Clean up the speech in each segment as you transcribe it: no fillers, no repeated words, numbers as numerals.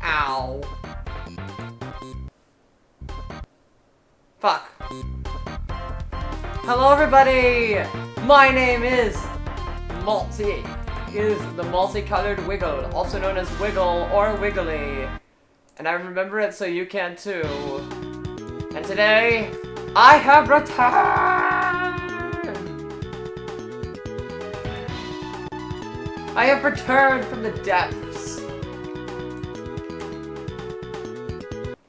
Ow. Fuck. Hello everybody! My name is Multi. Is the multicolored Wiggle, also known as Wiggle or Wiggly. And I remember it so you can too. And today, I have returned! I have returned from the depths.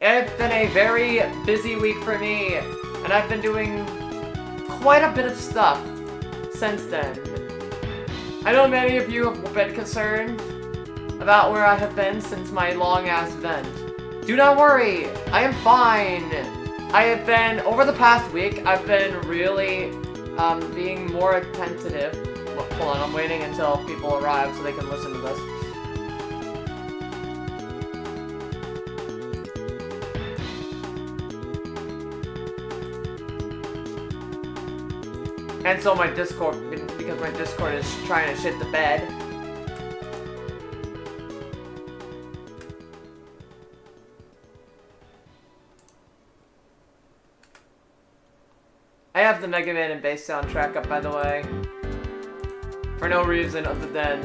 It's been a very busy week for me, and I've been doing quite a bit of stuff since then. I know many of you have been concerned about where I have been since my long-ass vent. Do not worry, I am fine. I have been, over the past week, I've been really being more attentive. Well, hold on, I'm waiting until people arrive so they can listen to this. And so my Discord, because my Discord is trying to shit the bed. I have the Mega Man and Bass soundtrack up, by the way. For no reason other than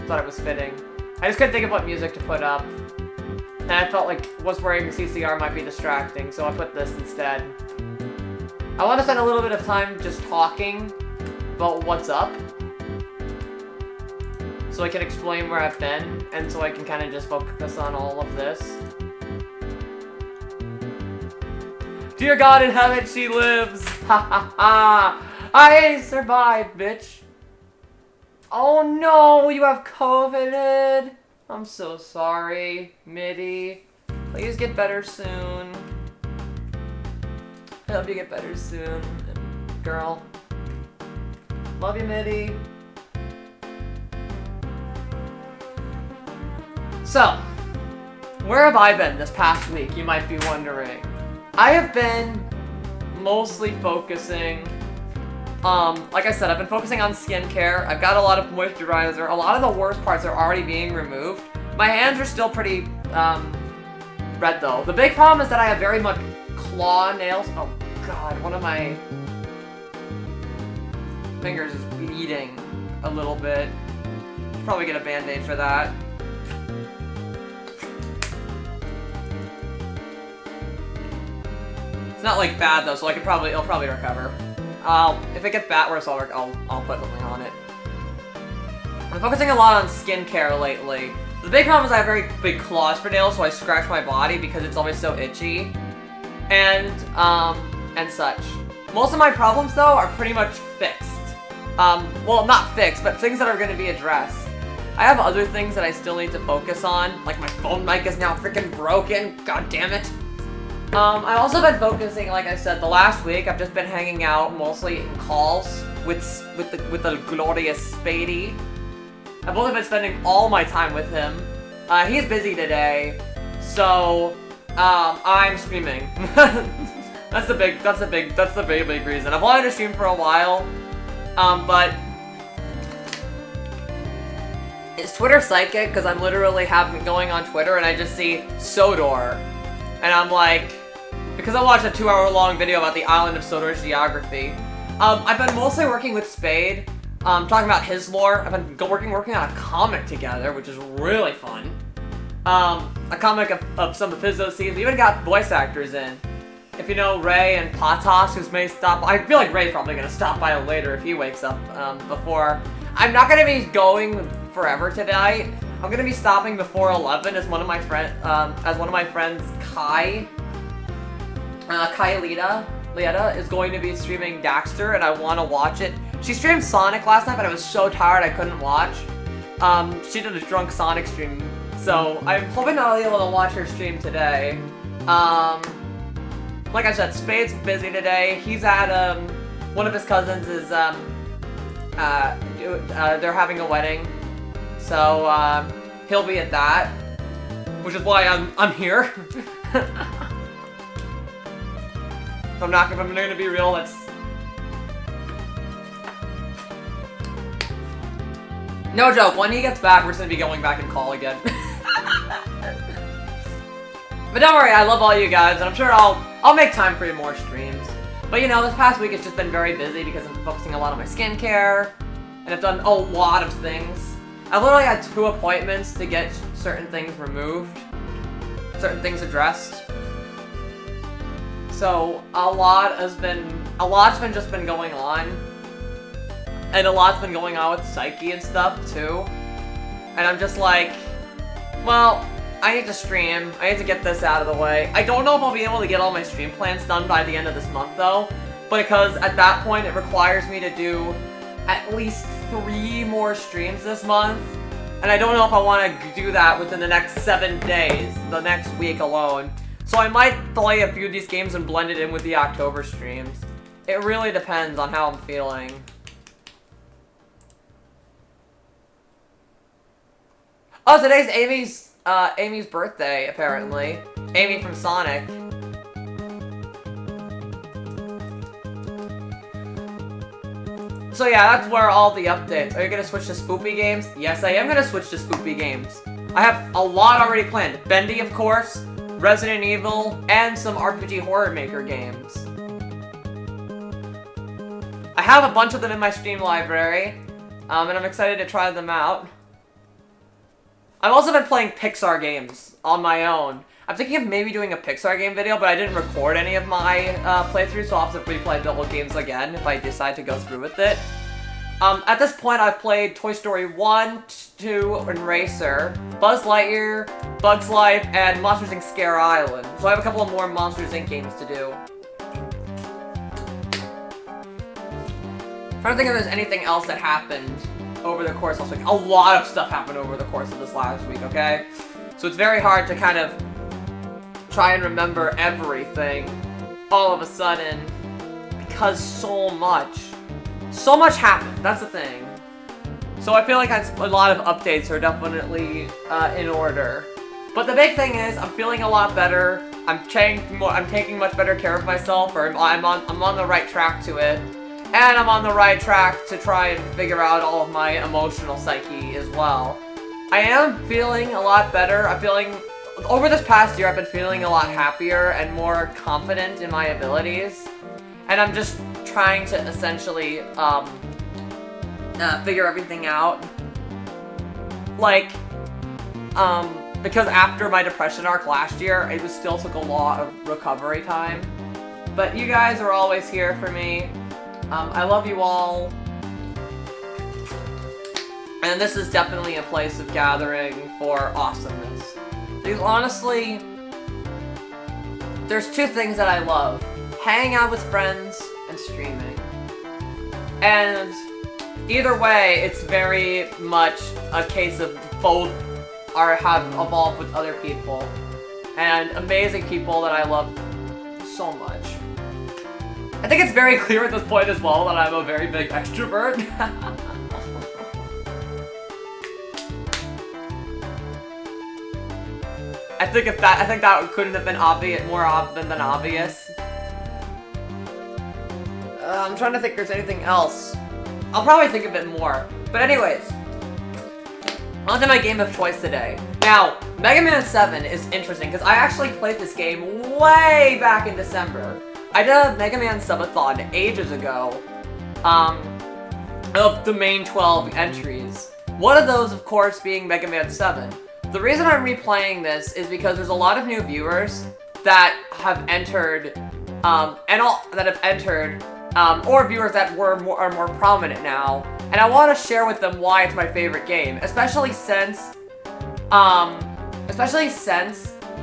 thought it was fitting. I just couldn't think of what music to put up. And I felt like was wearing CCR might be distracting, so I put this instead. I want to spend a little bit of time just talking about what's up. So I can explain where I've been, and so I can kind of just focus on all of this. Dear God in heaven, she lives! Ha ha ha! I survived, bitch! Oh no, you have COVID! I'm so sorry, Mitty. Please get better soon. I hope you get better soon, girl. Love you, Mitty. So, where have I been this past week, you might be wondering? I have been mostly focusing, like I said, I've been focusing on skincare. I've got a lot of moisturizer. A lot of the worst parts are already being removed. My hands are still pretty, red though. The big problem is that I have very much claw nails. Oh god, one of my fingers is bleeding a little bit. Should probably get a band-aid for that. It's not like bad though, so it'll probably recover. If it gets bad worse, I'll put something on it. I'm focusing a lot on skincare lately. The big problem is I have very big claws for nails, so I scratch my body because it's always so itchy. And such. Most of my problems, though, are pretty much fixed. Well, not fixed, but things that are going to be addressed. I have other things that I still need to focus on, like my phone mic is now freaking broken, god damn it. I've also been focusing, like I said, the last week, I've just been hanging out, mostly in calls, with the glorious Spady. I've only been spending all my time with him. He's busy today, so, I'm streaming. That's the big reason. I've wanted to stream for a while, but is Twitter psychic? Because I'm literally going on Twitter and I just see Sodor, and I'm like, because I watched a 2-hour-long video about the island of Sodor's geography. I've been mostly working with Spade, talking about his lore. I've been working on a comic together, which is really fun. A comic of some of his OCs. We even got voice actors in. If you know Ray and Patos, who may stop, I feel like Ray's probably gonna stop by later if he wakes up before. I'm not gonna be going forever today. I'm gonna be stopping before 11 as one of my friends, Kai Lieta is going to be streaming Daxter, and I want to watch it. She streamed Sonic last night, but I was so tired I couldn't watch. She did a drunk Sonic stream, so I'm hoping I'll be able to watch her stream today. Like I said, Spade's busy today. He's at, one of his cousins is, they're having a wedding. So, he'll be at that. Which is why I'm here. If I'm gonna be real, No joke, when he gets back, we're just gonna be going back in call again. But don't worry, I love all you guys, and I'm sure I'll make time for more streams. But you know, this past week it's just been very busy because I'm focusing a lot on my skincare, and I've done a lot of things. I've literally had 2 appointments to get certain things removed, certain things addressed. So a lot's just been going on, and a lot's been going on with Psyche and stuff too. And I'm just like, well, I need to stream. I need to get this out of the way. I don't know if I'll be able to get all my stream plans done by the end of this month though, because at that point it requires me to do at least 3 more streams this month. And I don't know if I want to do that within the next 7 days, the next week alone. So I might play a few of these games and blend it in with the October streams. It really depends on how I'm feeling. Oh, today's Amy's birthday, apparently. Amy from Sonic. So yeah, that's where all the updates. Are you gonna switch to Spoopy games? Yes, I am gonna switch to Spoopy games. I have a lot already planned. Bendy, of course, Resident Evil, and some RPG Horror Maker games. I have a bunch of them in my Steam library, and I'm excited to try them out. I've also been playing Pixar games on my own. I'm thinking of maybe doing a Pixar game video, but I didn't record any of my playthroughs, so I'll have to replay double games again if I decide to go through with it. At this point, I've played Toy Story 1, 2, and Racer, Buzz Lightyear, Bugs Life, and Monsters Inc. Scare Island. So I have a couple of more Monsters Inc. games to do. I'm trying to think if there's anything else that happened over the course of this week. A lot of stuff happened over the course of this last week, okay? So it's very hard to kind of try and remember everything all of a sudden because so much happened. That's the thing. So I feel like a lot of updates are definitely in order. But the big thing is I'm feeling a lot better. I'm taking much better care of myself, or I'm on the right track to it. And I'm on the right track to try and figure out all of my emotional psyche as well. I am feeling a lot better. Over this past year, I've been feeling a lot happier and more confident in my abilities. And I'm just trying to essentially, figure everything out. Like, because after my depression arc last year, it still took a lot of recovery time. But you guys are always here for me. I love you all. And this is definitely a place of gathering for awesomeness. Because honestly, there's 2 things that I love. Hanging out with friends and streaming. And either way, it's very much a case of both have evolved with other people. And amazing people that I love so much. I think it's very clear at this point as well that I'm a very big extrovert. I think that couldn't have been more obvious than obvious. I'm trying to think if there's anything else. I'll probably think a bit more. But anyways, on to my game of choice today. Now, Mega Man 7 is interesting because I actually played this game way back in December. I did a Mega Man subathon ages ago, of the main 12 entries. One of those, of course, being Mega Man 7. The reason I'm replaying this is because there's a lot of new viewers that have entered, or viewers that are more prominent now, and I want to share with them why it's my favorite game, especially since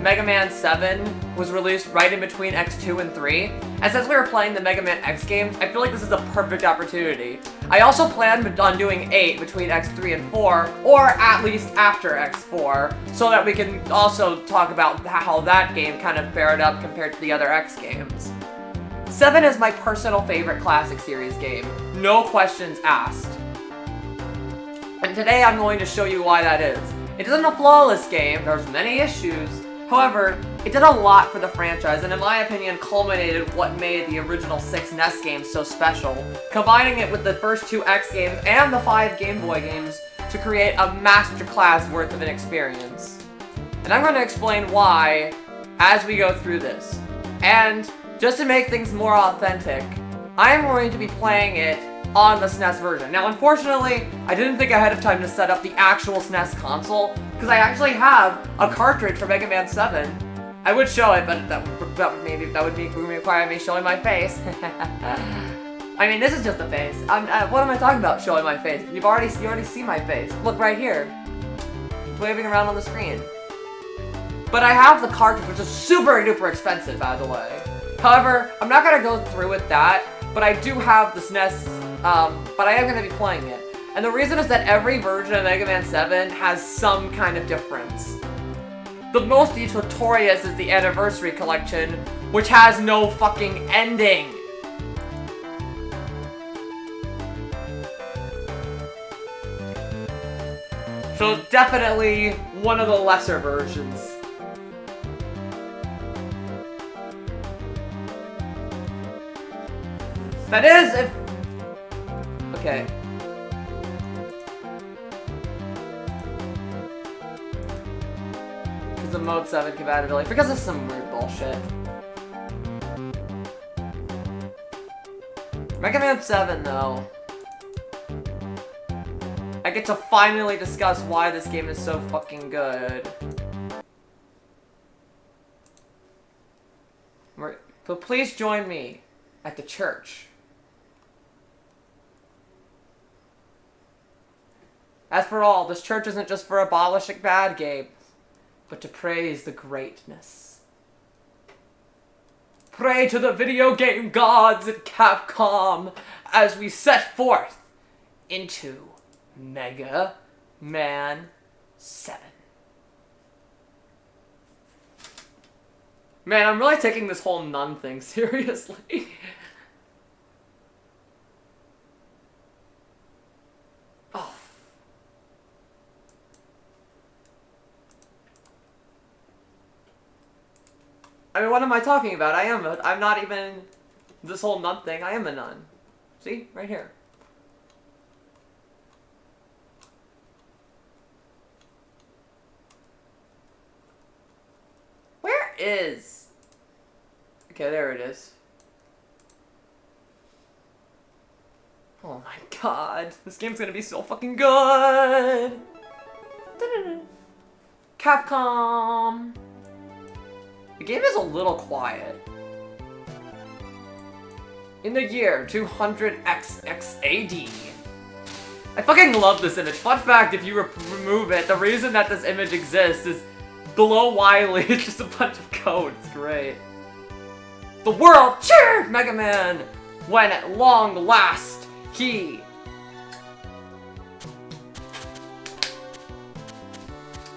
Mega Man 7 was released right in between X2 and 3, and since we were playing the Mega Man X games, I feel like this is a perfect opportunity. I also planned on doing 8 between X3 and 4, or at least after X4, so that we can also talk about how that game kind of fared up compared to the other X games. 7 is my personal favorite classic series game, no questions asked. And today I'm going to show you why that is. It isn't a flawless game, there's many issues. However, it did a lot for the franchise, and in my opinion, culminated what made the original 6 NES games so special, combining it with the first 2 X games and the 5 Game Boy games to to create a masterclass worth of an experience. And I'm going to explain why as we go through this. And just to make things more authentic, I'm going to be playing it on the SNES version. Now, unfortunately, I didn't think ahead of time to set up the actual SNES console, because I actually have a cartridge for Mega Man 7. I would show it, but that would require me showing my face. I mean, this is just the face. What am I talking about showing my face? You already see my face. Look right here. It's waving around on the screen. But I have the cartridge, which is super duper expensive, by the way. However, I'm not gonna go through with that, but I do have the SNES, but I am gonna be playing it. And the reason is that every version of Mega Man 7 has some kind of difference. The most notorious is the Anniversary Collection, which has no fucking ending. So definitely one of the lesser versions. That is if... Okay. Because of Mode 7 compatibility. Because of some weird bullshit. Mega Man 7, though. I get to finally discuss why this game is so fucking good. So please join me at the church. As for all, this church isn't just for abolishing bad games, but to praise the greatness. Pray to the video game gods at Capcom as we set forth into Mega Man 7. Man, I'm really taking this whole nun thing seriously. Oh. I mean, what am I talking about? I'm not even this whole nun thing. I am a nun. See? Right here. Where is... Okay, there it is. Oh my god. This game's gonna be so fucking good! Capcom! The game is a little quiet. In the year 200XX AD. I fucking love this image. Fun fact, if you remove it, the reason that this image exists is below Wily, it's just a bunch of code. It's great. The world cheered Mega Man when at long last he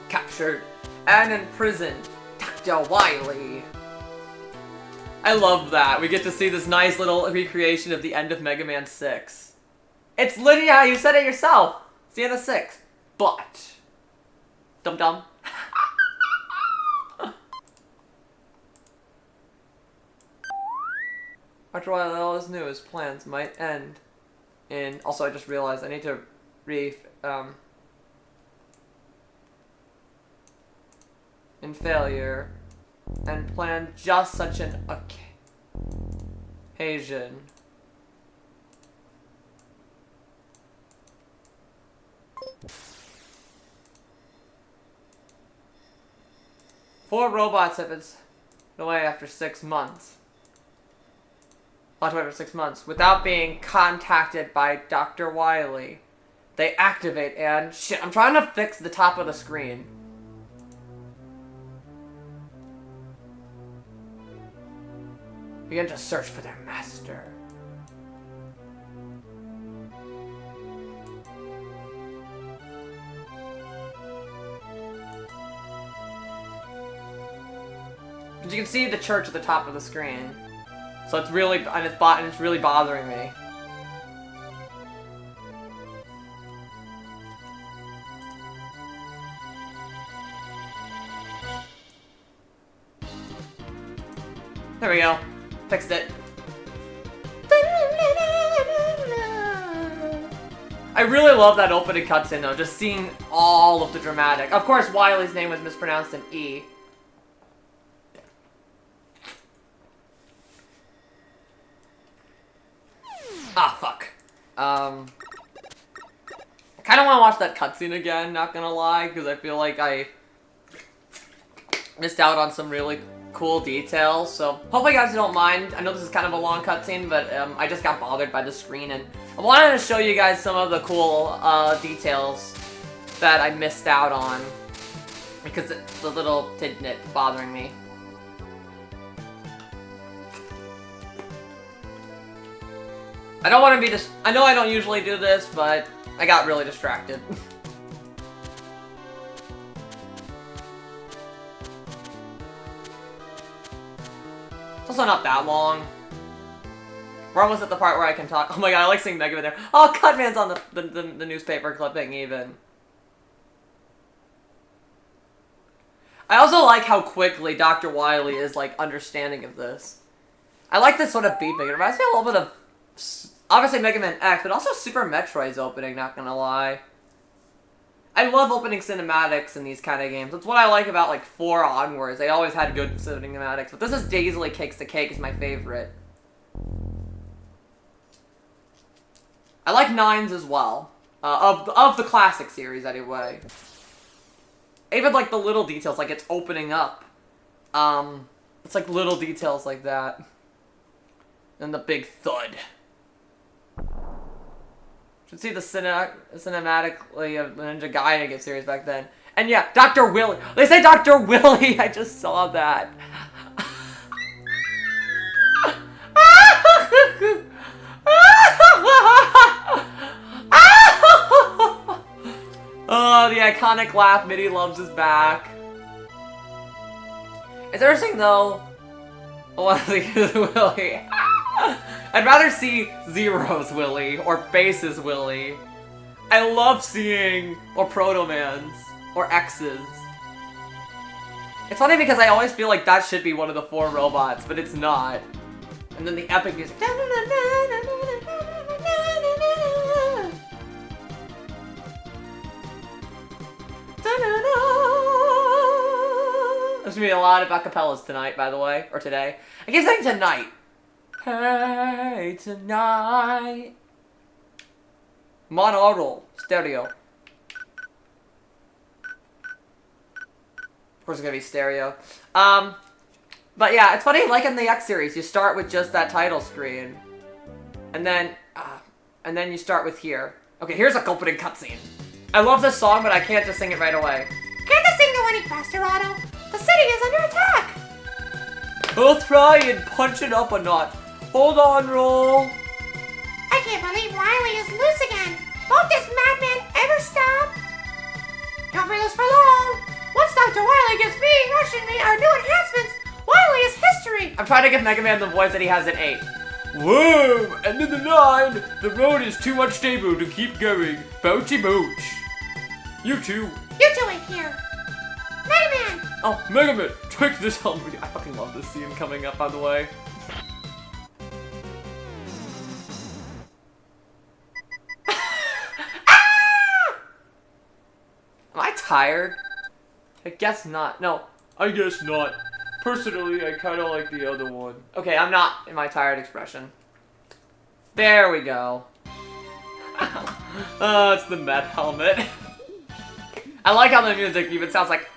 captured and imprisoned Dr. Wily. I love that. We get to see this nice little recreation of the end of Mega Man 6. It's literally how you said it yourself. It's the end of 6. But... Dum-dum. After a while, all is new. His plans might end in... Also, I just realized I need to in failure and plan just such an occasion. Four robots have been away after 6 months. Locked away for 6 months without being contacted by Dr. Wily. They activate and shit. I'm trying to fix the top of the screen. Begin to search for their master. As you can see the church at the top of the screen. So it's really, and it's really bothering me. There we go. Fixed it. I really love that opening cutscene though, just seeing all of the dramatic. Of course, Wily's name was mispronounced in E. Ah, fuck. I kind of want to watch that cutscene again, not gonna lie, because I feel like I missed out on some really cool details, so hopefully you guys don't mind. I know this is kind of a long cutscene, but I just got bothered by the screen, and I wanted to show you guys some of the cool details that I missed out on, because it's the little tidbit bothering me. I don't want to be I know I don't usually do this, but I got really distracted. It's also not that long. We're almost at the part where I can talk. Oh my god, I like seeing Mega Man there. Oh, Cutman's on the newspaper clipping even. I also like how quickly Dr. Wily is, like, understanding of this. I like this sort of beat making. It reminds me a little bit of, obviously, Mega Man X, but also Super Metroid's opening, not gonna lie. I love opening cinematics in these kind of games. That's what I like about, like, 4 onwards. They always had good cinematics, but this is easily Cakes the Cake is my favorite. I like 9's as well. Of the classic series, anyway. Even, like, the little details, like, it's opening up. It's, like, little details like that. And the big thud. Should see the cinematically of Ninja Gaiden series back then. And yeah, Dr. Willy. They say Dr. Willy. I just saw that. Oh, the iconic laugh Mitty loves is back. It's interesting though. I want to see Willy. I'd rather see Zero's Willy or Base's Willy. I love seeing or Proto Man's or X's. It's funny because I always feel like that should be one of the 4 robots, but it's not. And then the epic music. There's gonna be a lot of acapellas tonight, by the way, or today. I keep saying tonight. Hey, tonight. Monaural, stereo. Of course, it's gonna be stereo. But yeah, it's funny. Like in the X series, you start with just that title screen, and then you start with here. Okay, here's a opening cutscene. I love this song, but I can't just sing it right away. Can't the sing go any faster, Otto? The city is under attack! We'll try and punch it up a notch. Hold on, Roll. I can't believe Wily is loose again. Won't this madman ever stop? Don't be loose for long. Once Dr. Wily gives me, rushing me, our new enhancements, Wily is history. I'm trying to give Mega Man the voice that he has in 8. Whoa! End of the 9! The road is too unstable to keep going. Bouncy mooch. You too. You two ain't here. Mega Man! Oh, Mega Man! Take this helmet. I fucking love this scene coming up, by the way. Am I tired? I guess not. No, I guess not. Personally, I kind of like the other one. Okay, I'm not in my tired expression. There we go. Oh, it's the Met helmet. I like how the music even sounds like...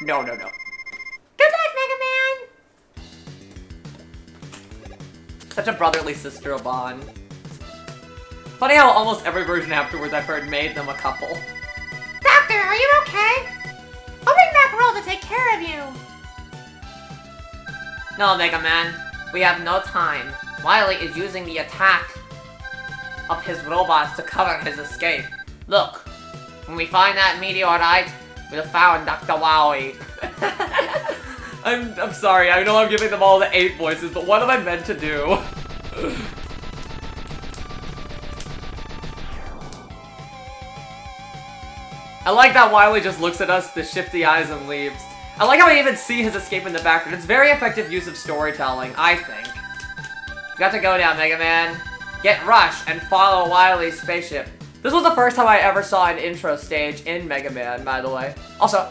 No, no, no. Good luck, Mega Man! Such a brotherly sister bond. Funny how almost every version afterwards I've heard made them a couple. Doctor, are you okay? I'll bring back Roll to take care of you. No, Mega Man. We have no time. Wily is using the attack of his robots to cover his escape. Look, when we find that meteorite, we'll found Dr. Wily. I'm sorry, I know I'm giving them all the 8 voices, but what am I meant to do? I like that Wily just looks at us, the shifty eyes, and leaves. I like how we even see his escape in the background. It's very effective use of storytelling, I think. You got to go now, Mega Man. Get Rush and follow Wily's spaceship. This was the first time I ever saw an intro stage in Mega Man, by the way. Also,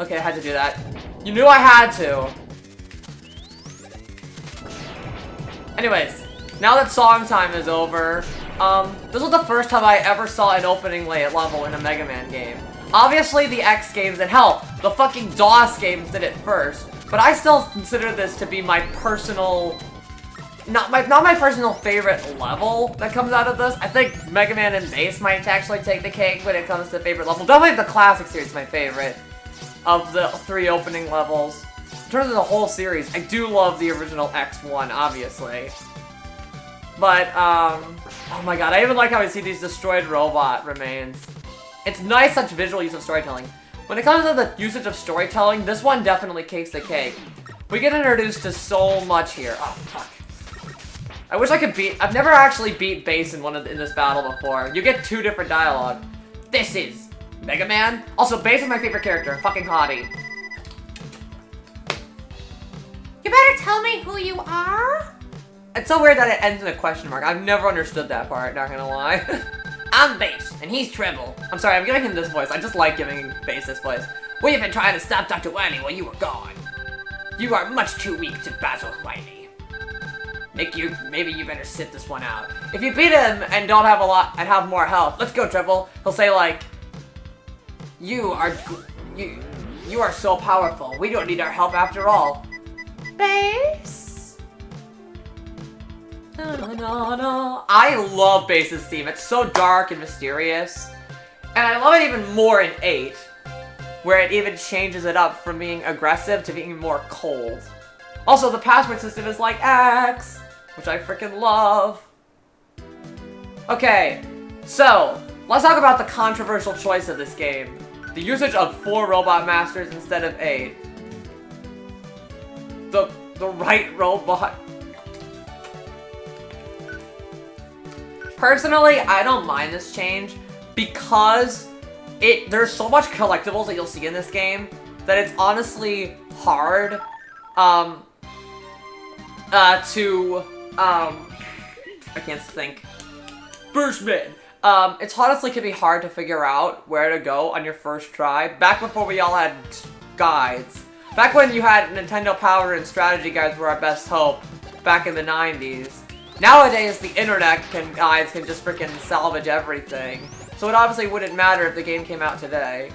okay, I had to do that. You knew I had to. Anyways, now that song time is over, this was the first time I ever saw an opening level in a Mega Man game. Obviously, the X games and hell, the fucking DOS games did it first, but I still consider this to be my personal, not my personal favorite level that comes out of this. I think Mega Man and Bass might actually take the cake when it comes to favorite level. Definitely the classic series is my favorite of the 3 opening levels. In terms of the whole series, I do love the original X1, obviously. But, oh my god, I even like how I see these destroyed robot remains. It's nice such visual use of storytelling. When it comes to the usage of storytelling, this one definitely takes the cake. We get introduced to so much here. Oh, fuck. I wish I could I've never actually beat Bass in this battle before. You get 2 different dialogue. This is Mega Man. Also, Bass is my favorite character. Fucking hottie. You better tell me who you are. It's so weird that it ends in a question mark. I've never understood that part, not gonna lie. I'm Bass, and he's Treble. I'm sorry, I'm giving him this voice. I just like giving Bass this voice. We've been trying to stop Dr. Wily while you were gone. You are much too weak to battle Wily. Maybe you better sit this one out. If you beat him and don't have a lot and have more health, let's go, Treble. He'll say like, you are so powerful. We don't need our help after all. Bass? I love Bass's theme. It's so dark and mysterious. And I love it even more in 8, where it even changes it up from being aggressive to being more cold. Also, the password system is like X, which I freaking love. Okay, so let's talk about the controversial choice of this game. The usage of 4 Robot Masters instead of 8. The right robot. Personally, I don't mind this change because there's so much collectibles that you'll see in this game that it's honestly hard I can't think. Bushman. It's honestly can be hard to figure out where to go on your first try. Back before we all had guides. Back when you had Nintendo Power and strategy guides were our best hope. Back in the 90s. Nowadays, the internet guides can just freaking salvage everything. So it obviously wouldn't matter if the game came out today.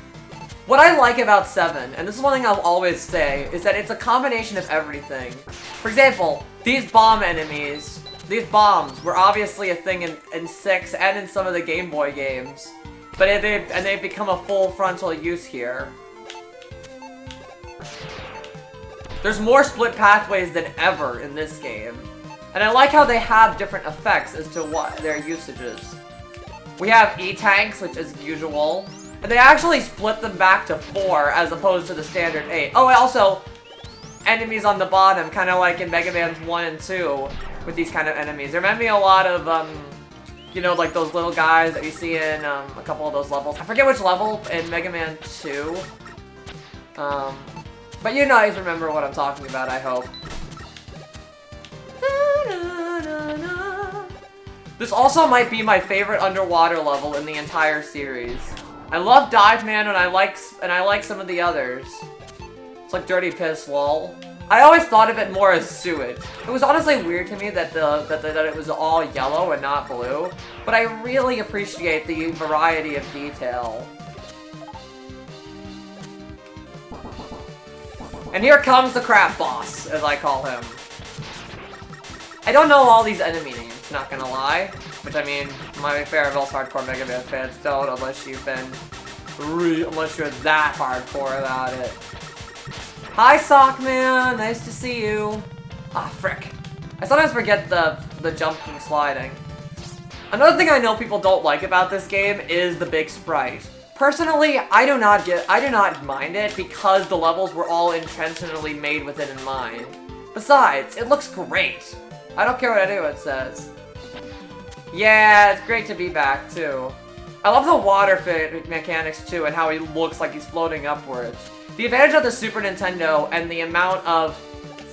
What I like about 7, and this is one thing I'll always say, is that it's a combination of everything. For example, these bomb enemies, these bombs were obviously a thing in 6 and in some of the Game Boy games. But they've become a full frontal use here. There's more split pathways than ever in this game. And I like how they have different effects as to what their usage is. We have E-Tanks, which is usual. And they actually split them back to 4 as opposed to the standard 8. Oh, and also, enemies on the bottom, kind of like in Mega Man 1 and 2, with these kind of enemies. They remind me a lot of, you know, like those little guys that you see in a couple of those levels. I forget which level in Mega Man 2. But you guys remember what I'm talking about, I hope. This also might be my favorite underwater level in the entire series. I love Dive Man and I like some of the others. It's like Dirty Piss, lol. I always thought of it more as sewage. It was honestly weird to me that it was all yellow and not blue, but I really appreciate the variety of detail. And here comes the crab boss, as I call him. I don't know all these enemy names, not gonna lie. Which, I mean, my fair most hardcore Mega Man fans don't, unless you've been unless you're that hardcore about it. Hi, Sockman! Nice to see you. Ah, frick. I sometimes forget the jumping sliding. Another thing I know people don't like about this game is the big sprite. Personally, I do not mind it because the levels were all intentionally made with it in mind. Besides, it looks great. I don't care what anyone says. Yeah, it's great to be back too. I love the water mechanics too and how he looks like he's floating upwards. The advantage of the Super Nintendo and the amount of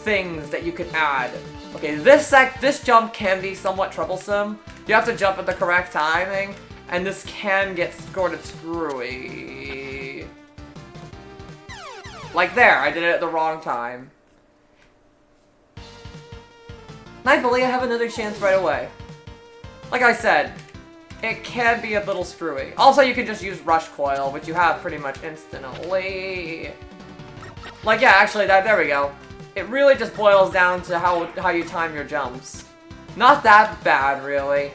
things that you can add. Okay, this jump can be somewhat troublesome. You have to jump at the correct timing, and this can get sort of screwy. Like there, I did it at the wrong time. Thankfully, I have another chance right away. Like I said, it can be a little screwy. Also, you can just use Rush Coil, which you have pretty much instantly. Like, yeah, actually, there we go. It really just boils down to how you time your jumps. Not that bad, really.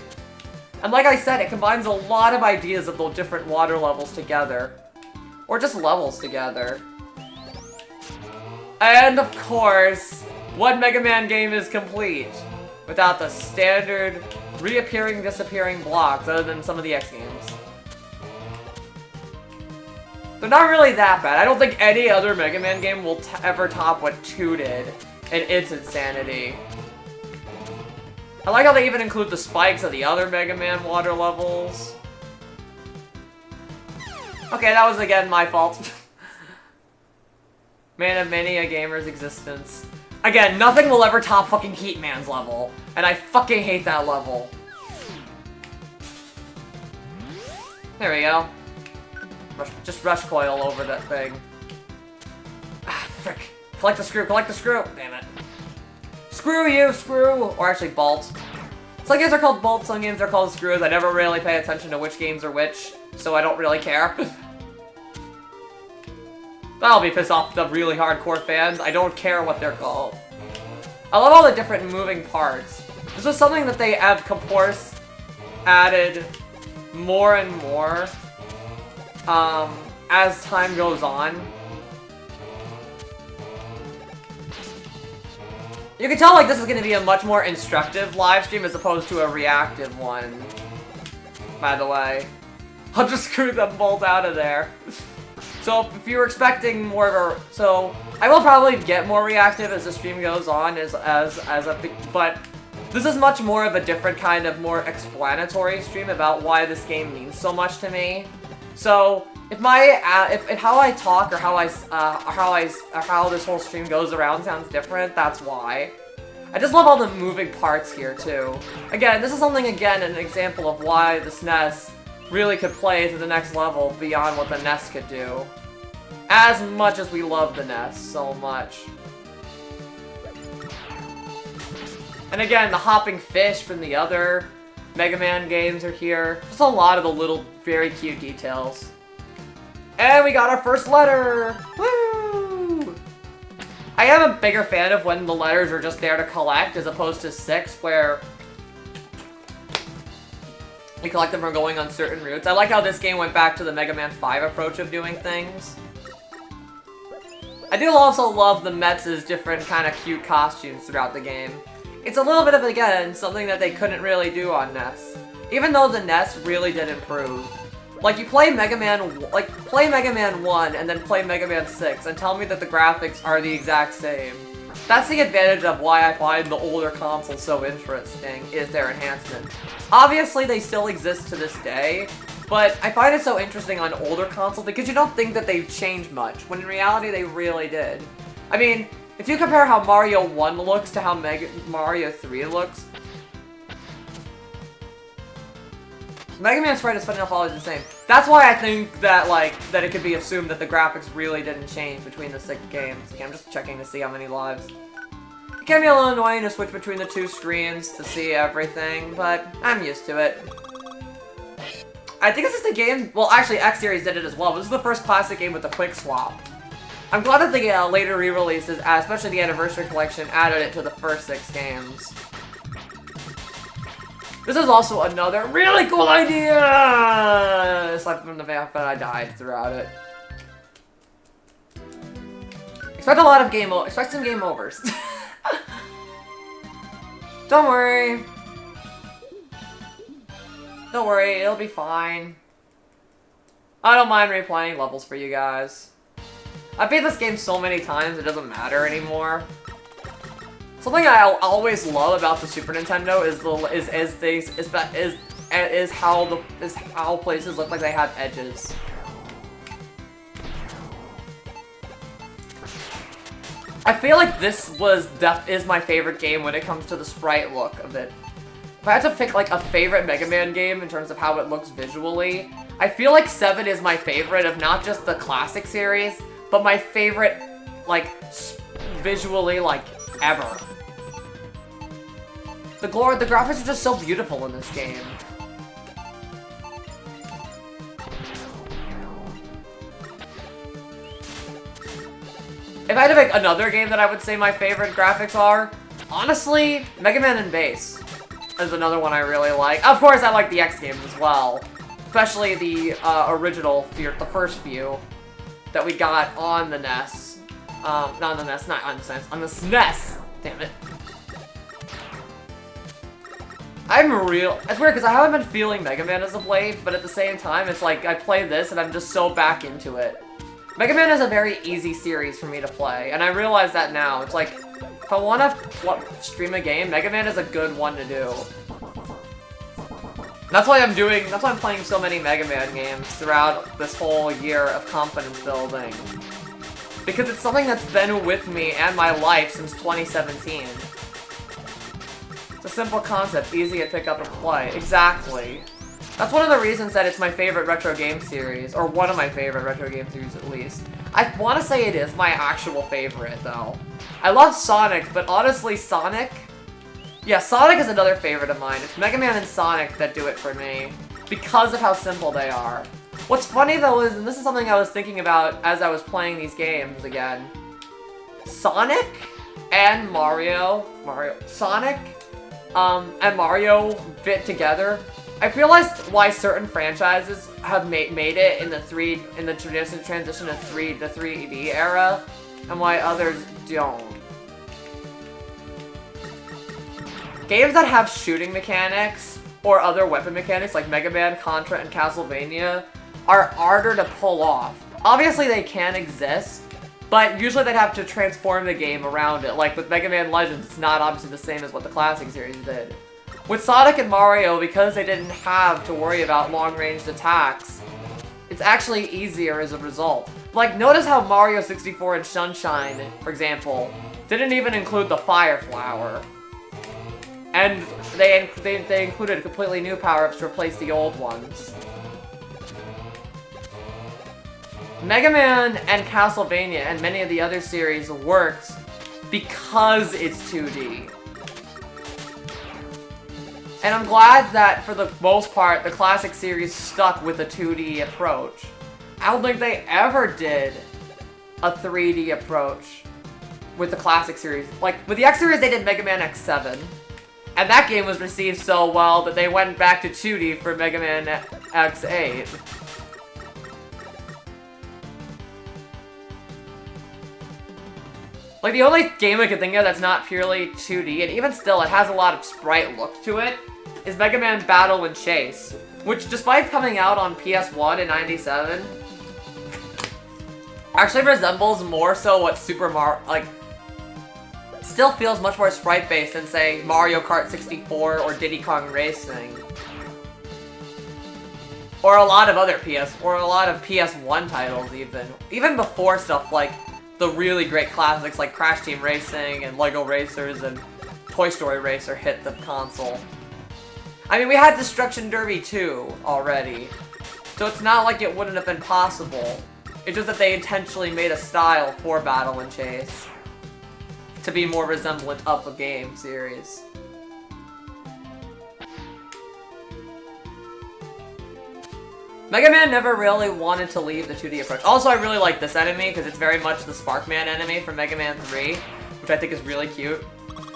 And like I said, it combines a lot of ideas of the different water levels together. Or just levels together. And of course, what Mega Man game is complete without the standard reappearing, disappearing blocks other than some of the X games? They're not really that bad. I don't think any other Mega Man game will ever top what 2 did in its insanity. I like how they even include the spikes of the other Mega Man water levels. Okay, that was again my fault. Man of many a gamer's existence. Again, nothing will ever top fucking Heatman's level. And I fucking hate that level. There we go. Just Rush Coil over that thing. Ah, frick. Collect the screw, collect the screw! Damn it. Screw you, screw! Or actually, bolts. Some games are called bolts, some games are called screws. I never really pay attention to which games are which, so I don't really care. That'll be pissed off the really hardcore fans. I don't care what they're called. I love all the different moving parts. This is something that they have, of course, added more and more as time goes on. You can tell like this is going to be a much more instructive live stream as opposed to a reactive one. By the way, I'll just screw that bolt out of there. So if you were expecting more of a, so I will probably get more reactive as the stream goes on, but this is much more of a different kind of more explanatory stream about why this game means so much to me. So if how I talk or how this whole stream goes around sounds different, that's why. I just love all the moving parts here too. Again, this is an example of why the SNES really could play to the next level beyond what the NES could do. As much as we love the NES so much. And again, the hopping fish from the other Mega Man games are here. Just a lot of the little, very cute details. And we got our first letter! Woo! I am a bigger fan of when the letters are just there to collect, as opposed to 6, where you collect them from going on certain routes. I like how this game went back to the Mega Man 5 approach of doing things. I do also love the Mets' different kind of cute costumes throughout the game. It's a little bit of, again, something that they couldn't really do on NES. Even though the NES really did improve. Like, you play Mega Man 1 and then play Mega Man 6 and tell me that the graphics are the exact same. That's the advantage of why I find the older consoles so interesting, is their enhancements. Obviously, they still exist to this day, but I find it so interesting on older consoles because you don't think that they've changed much, when in reality they really did. I mean, if you compare how Mario 1 looks to how Mario 3 looks, Mega Man sprite is funny enough always the same. That's why I think that, that it could be assumed that the graphics really didn't change between the 6 games. Okay, I'm just checking to see how many lives. It can be a little annoying to switch between the 2 screens to see everything, but I'm used to it. I think this is the game, well actually X-Series did it as well, but this is the first classic game with the quick swap. I'm glad that the later re-releases, especially the Anniversary Collection, added it to the first 6 games. This is also another really cool idea! Aside from the fact that I died throughout it. Expect some game overs. Don't worry. Don't worry, it'll be fine. I don't mind replaying levels for you guys. I've beat this game so many times it doesn't matter anymore. Something I always love about the Super Nintendo is how places look like they have edges. I feel like this is my favorite game when it comes to the sprite look of it. If I had to pick like a favorite Mega Man game in terms of how it looks visually, I feel like 7 is my favorite of not just the classic series, but my favorite, like, visually, like, ever. The graphics are just so beautiful in this game. If I had to pick another game that I would say my favorite graphics are, honestly, Mega Man and Bass is another one I really like. Of course, I like the X games as well. Especially the original, the first few that we got on the NES. Not on the NES, not on the SNES, on the SNES! Damn it. It's weird because I haven't been feeling Mega Man as of late, but at the same time, it's like I play this and I'm just so back into it. Mega Man is a very easy series for me to play, and I realize that now. It's like, if I want to stream a game, Mega Man is a good one to do. That's why I'm playing so many Mega Man games throughout this whole year of confidence building. Because it's something that's been with me and my life since 2017. It's a simple concept, easy to pick up and play. Exactly. That's one of the reasons that it's my favorite retro game series, or one of my favorite retro game series at least. I want to say it is my actual favorite, though. I love Sonic, but honestly, Sonic... Yeah, Sonic is another favorite of mine. It's Mega Man and Sonic that do it for me, because of how simple they are. What's funny, though, is, and this is something I was thinking about as I was playing these games again, Sonic and Sonic and Mario fit together. I realized why certain franchises have made it in the transition to the 3D era, and why others don't. Games that have shooting mechanics or other weapon mechanics like Mega Man, Contra, and Castlevania are harder to pull off. Obviously, they can exist, but usually they'd have to transform the game around it. Like with Mega Man Legends, it's not obviously the same as what the classic series did. With Sonic and Mario, because they didn't have to worry about long-ranged attacks, it's actually easier as a result. Like, notice how Mario 64 and Sunshine, for example, didn't even include the Fire Flower. And they included completely new power-ups to replace the old ones. Mega Man and Castlevania and many of the other series works because it's 2D. And I'm glad that, for the most part, the classic series stuck with a 2D approach. I don't think they ever did a 3D approach with the classic series. Like, with the X series, they did Mega Man X7. And that game was received so well that they went back to 2D for Mega Man X8. Like, the only game I can think of that's not purely 2D, and even still, it has a lot of sprite look to it, is Mega Man Battle and Chase, which, despite coming out on PS1 in '97, actually resembles more so what Super Mario, like, still feels much more sprite-based than, say, Mario Kart 64 or Diddy Kong Racing. Or a lot of PS1 titles, even. Even before stuff like the really great classics like Crash Team Racing and Lego Racers and Toy Story Racer hit the console. I mean, we had Destruction Derby 2 already, so it's not like it wouldn't have been possible. It's just that they intentionally made a style for Battle and Chase to be more resemblant of a game series. Mega Man never really wanted to leave the 2D approach. Also, I really like this enemy, because it's very much the Sparkman enemy from Mega Man 3, which I think is really cute.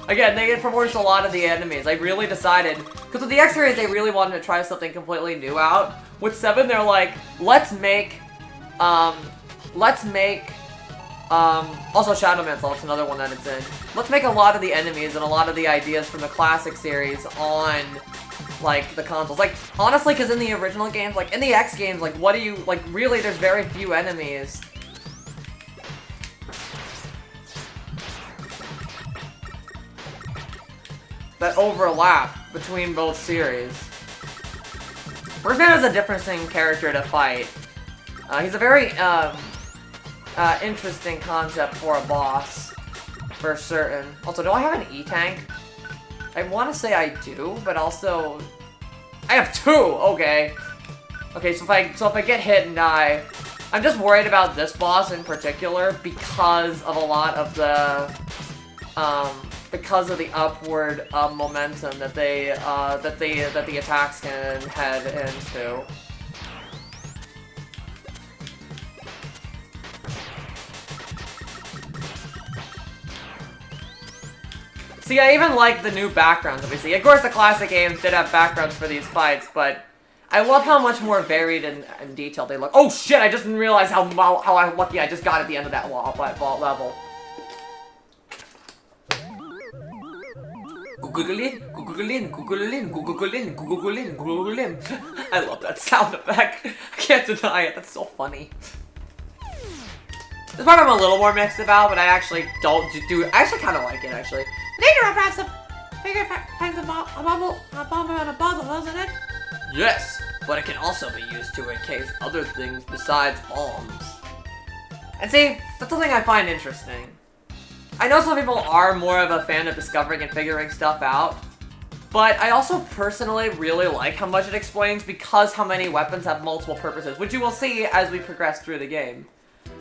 Again, they proportioned a lot of the enemies. I really decided Because with the X series, they really wanted to try something completely new out. With 7, they're like, let's make, also Shadow Man's Level, it's another one that it's in. Let's make a lot of the enemies and a lot of the ideas from the classic series on, like, the consoles. Like, honestly, because in the original games, like, in the X games, like, what do you, like, really, there's very few enemies that overlap between both series. First Man is a different character to fight. He's a very, interesting concept for a boss, for certain. Also, do I have an E-Tank? I want to say I do, but also... I have 2! Okay. Okay, so if I get hit and die... I'm just worried about this boss in particular because of a lot of the... because of the upward momentum that that the attacks can head into. See, I even like the new backgrounds, obviously. Of course, the classic games did have backgrounds for these fights, but I love how much more varied and detailed they look. Oh shit, I just didn't realize how lucky I just got at the end of that level. I love that sound effect. I can't deny it, that's so funny. This part I'm a little more mixed about, but I actually I actually kind of like it, actually. Later, perhaps a bigger finds a bomb and a puzzle, doesn't it? Yes, but it can also be used to encase other things besides bombs. And see, that's something I find interesting. I know some people are more of a fan of discovering and figuring stuff out, but I also personally really like how much it explains because how many weapons have multiple purposes, which you will see as we progress through the game.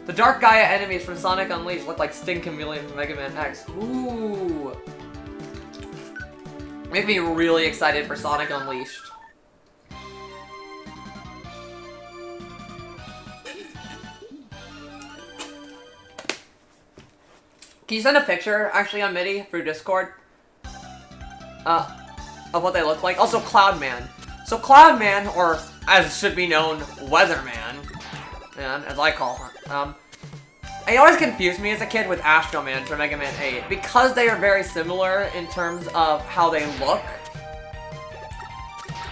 The Dark Gaia enemies from Sonic Unleashed look like Sting Chameleon from Mega Man X. Ooh. Make me really excited for Sonic Unleashed. Can you send a picture, actually, on MIDI through Discord? Of what they look like? Also, Cloudman. So Cloudman, or as should be known, Weatherman, and as I call her, it always confused me as a kid with Astro Man from Mega Man 8, because they are very similar in terms of how they look.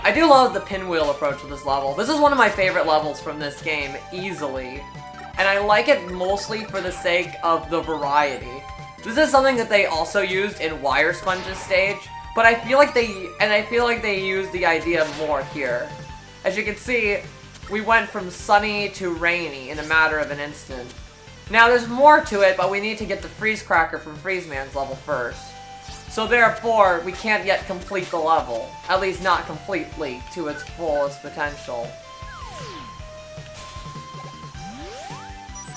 I do love the pinwheel approach to this level. This is one of my favorite levels from this game, easily. And I like it mostly for the sake of the variety. This is something that they also used in Wire Sponge's stage, but I feel like they used the idea more here. As you can see, we went from sunny to rainy in a matter of an instant. Now there's more to it, but we need to get the Freeze Cracker from Freeze Man's level first. So therefore, we can't yet complete the level. At least not completely to its fullest potential.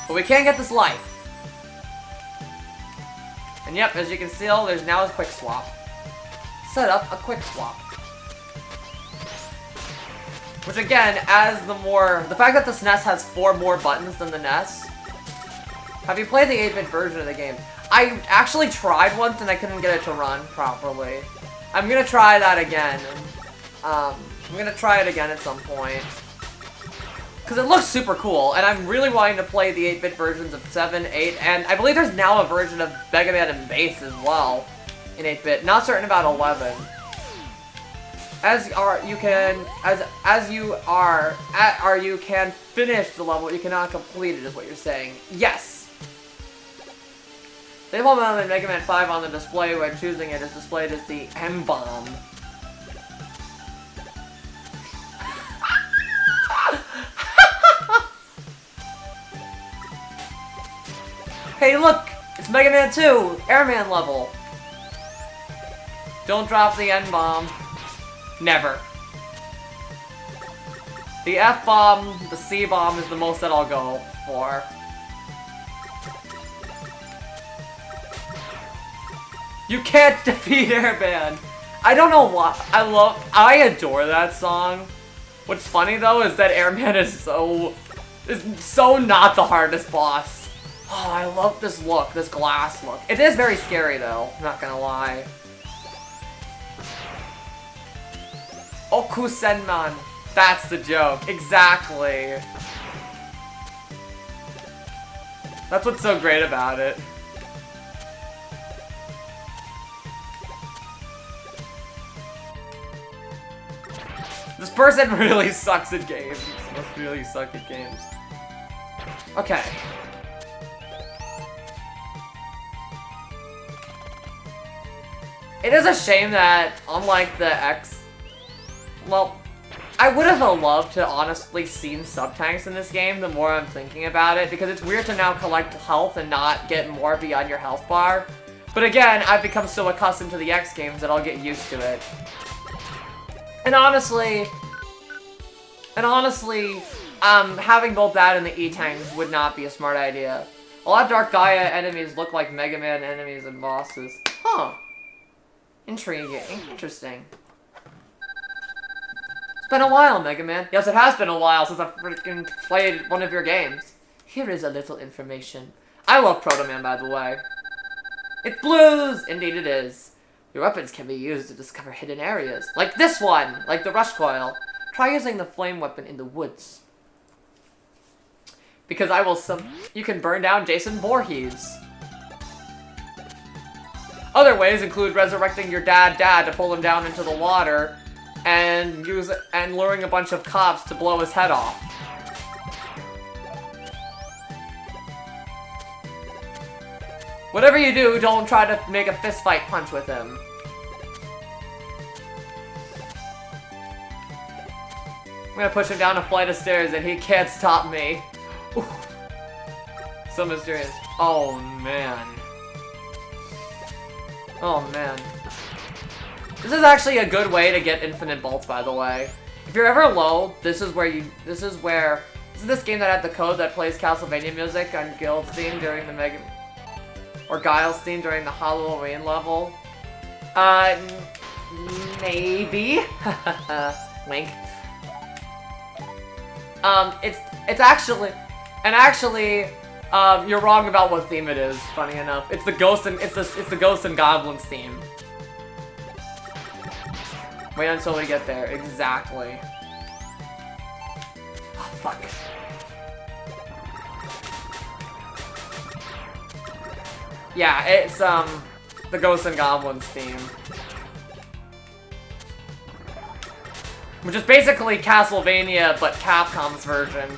But we can get this life. And yep, as you can see, there's now a quick swap. Set up a quick swap. Which again, the fact that the SNES has 4 more buttons than the NES. Have you played the 8-bit version of the game? I actually tried once and I couldn't get it to run properly. I'm gonna try that again. I'm gonna try it again at some point. Because it looks super cool, and I'm really wanting to play the 8-bit versions of 7, 8, and I believe there's now a version of Mega Man and Bass as well in 8-bit. Not certain about 11. You can finish the level, you cannot complete it, is what you're saying. Yes! The N-Bomb in Mega Man 5 on the display when choosing it is displayed as the N-Bomb. Hey look! It's Mega Man 2! Airman level! Don't drop the N-Bomb. Never. The F-Bomb, the C-Bomb is the most that I'll go for. You can't defeat Airman! I don't know why. I adore that song. What's funny though is that Airman is so not the hardest boss. Oh, I love this look, this glass look. It is very scary though, I'm not gonna lie. Okusenman. That's the joke. Exactly. That's what's so great about it. This person really sucks at games. Must really suck at games. Okay. It is a shame that, unlike the X... Well, I would have loved to honestly seen sub-tanks in this game the more I'm thinking about it, because it's weird to now collect health and not get more beyond your health bar. But again, I've become so accustomed to the X games that I'll get used to it. And honestly, having both that and the E-tanks would not be a smart idea. A lot of Dark Gaia enemies look like Mega Man enemies and bosses. Huh. Intriguing. Interesting. It's been a while, Mega Man. Yes, it has been a while since I've freaking played one of your games. Here is a little information. I love Proto Man, by the way. It's blues! Indeed it is. Your weapons can be used to discover hidden areas. Like this one! Like the Rush Coil. Try using the flame weapon in the woods. Because you can burn down Jason Voorhees. Other ways include resurrecting your dad to pull him down into the water, and luring a bunch of cops to blow his head off. Whatever you do, don't try to make a fistfight punch with him. I'm gonna push him down a flight of stairs and he can't stop me. Ooh. So mysterious. Oh man. Oh man. This is actually a good way to get infinite bolts, by the way. If you're ever low, this is this game that had the code that plays Castlevania music on Guild's theme during the or Guile's theme during the Halloween level. Maybe. Wink. It's actually, you're wrong about what theme it is. Funny enough, it's the Ghosts and Goblins theme. Wait until we get there. Exactly. Oh fuck. Yeah, it's the Ghosts and Goblins theme. Which is basically Castlevania, but Capcom's version.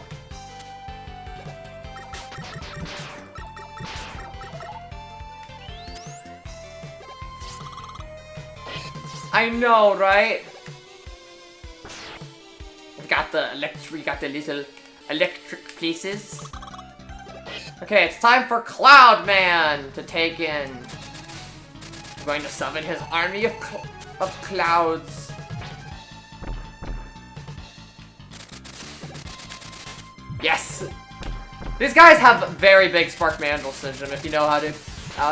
I know, right? We got the little electric pieces. Okay, it's time for Cloud Man to take in. I'm going to summon his army of clouds. Yes! These guys have very big Spark Mandrel syndrome if you know how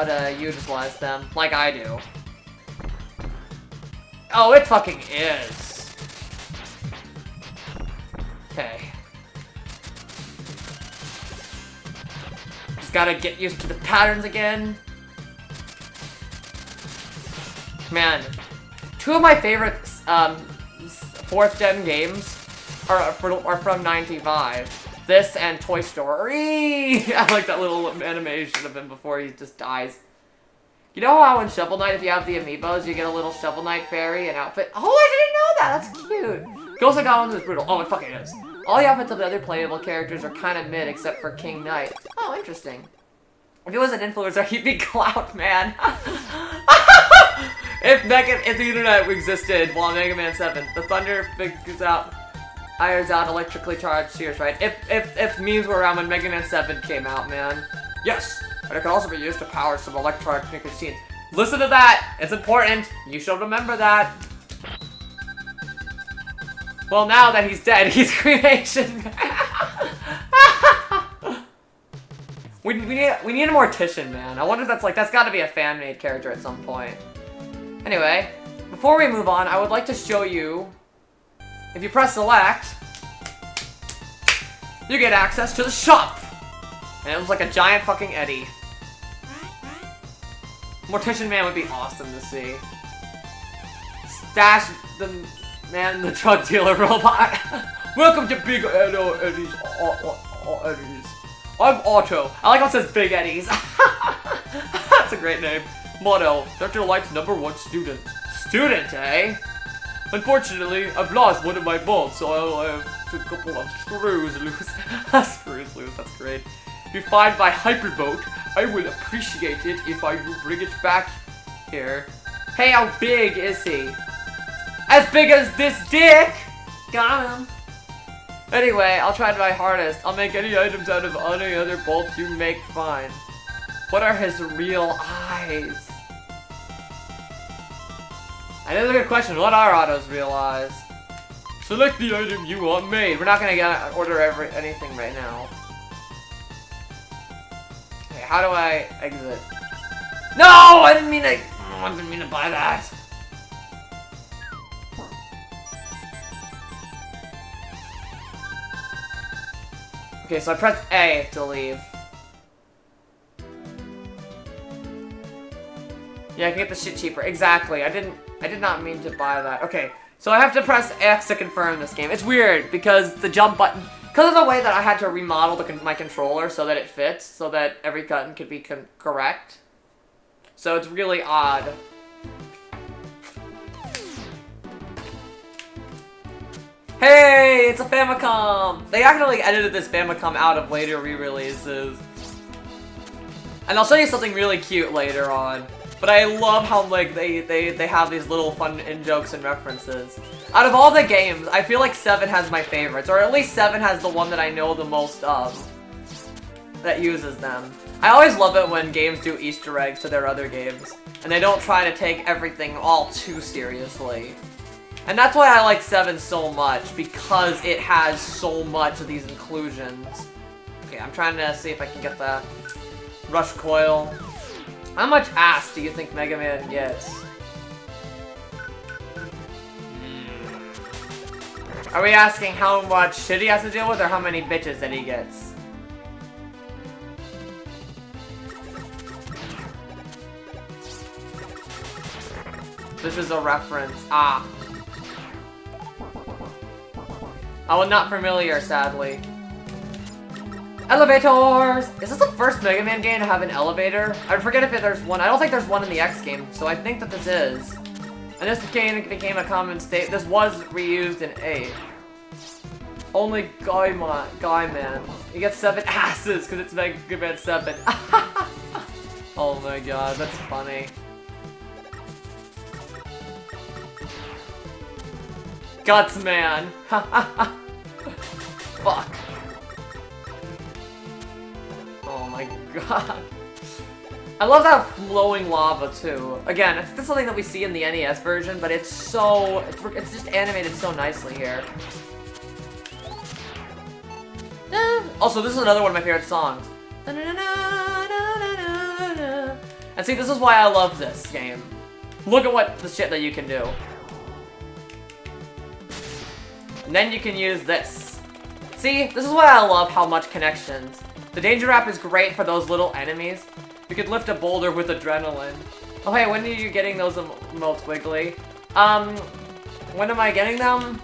to utilize them, like I do. Oh, it fucking is. Okay. Just gotta get used to the patterns again. Man, two of my favorite 4th gen games are from 95. This and Toy Story. I like that little animation of him before he just dies. You know how in Shovel Knight, if you have the amiibos, you get a little Shovel Knight fairy and outfit? Oh, I didn't know that! That's cute! Ghosts and Goblins is brutal. Oh, it fucking is. All the outfits of the other playable characters are kind of mid, except for King Knight. Oh, interesting. If he was an influencer, he'd be Cloud Man. If the internet existed while Mega Man 7, the thunder fires out electrically charged tears, right? If memes were around when Mega Man 7 came out, man. Yes! But it can also be used to power some electronic machines. Listen to that! It's important! You should remember that! Well, now that he's dead, he's cremation! we need a Mortician, man. I wonder if that's gotta be a fan-made character at some point. Anyway, before we move on, I would like to show you, if you press select, you get access to the shop! And it was like a giant fucking Eddie. Mortician Man would be awesome to see. Stash the Man, the drug dealer robot. Welcome to Big Eddie's. Eddie's. I'm Otto. I like how it says Big Eddie's. That's a great name. Motto, Dr. Light's #1 student. Student, eh? Unfortunately, I've lost one of my bolts, so I'll have a couple of screws loose. Screws loose, that's great. If you find my hyperboat, I will appreciate it if I bring it back here. Hey, how big is he? As big as this dick! Got him. Anyway, I'll try my hardest. I'll make any items out of any other bolts you make fine. What are his real eyes? That is a good question. What are Otto's real eyes? Select the item you want made. We're not gonna order anything right now. Okay, how do I exit? No! I didn't mean to buy that. Okay, so I pressed A to leave. Yeah, I can get the shit cheaper. Exactly. I did not mean to buy that. Okay, so I have to press X to confirm this game. It's weird because the jump button, because of the way that I had to remodel my controller so that it fits, so that every button could be correct. So it's really odd. Hey, it's a Famicom! They actually edited this Famicom out of later re-releases. And I'll show you something really cute later on. But I love how, like, they have these little fun in-jokes and references. Out of all the games, I feel like 7 has my favorites. Or at least 7 has the one that I know the most of. That uses them. I always love it when games do Easter eggs to their other games. And they don't try to take everything all too seriously. And that's why I like 7 so much, because it has so much of these inclusions. Okay, I'm trying to see if I can get the Rush Coil. How much ass do you think Mega Man gets? Are we asking how much shit he has to deal with, or how many bitches that he gets? This is a reference. Ah. Oh, not familiar, sadly. Elevators! Is this the first Mega Man game to have an elevator? I forget if there's one. I don't think there's one in the X game, so I think that this is. And this game became a common state. This was reused in 8. Only Guy Man. He gets 7 asses because it's Mega Man 7. Oh my god, that's funny. Guts Man. Fuck. Oh my god. I love that flowing lava too. Again, this is something that we see in the NES version, but it's so it's just animated so nicely here. Also, this is another one of my favorite songs. And see, this is why I love this game. Look at what the shit that you can do. And then you can use this. See, this is why I love how much connections. The Danger Wrap is great for those little enemies. You could lift a boulder with adrenaline. Oh hey, when are you getting those emotes, Wiggly? When am I getting them?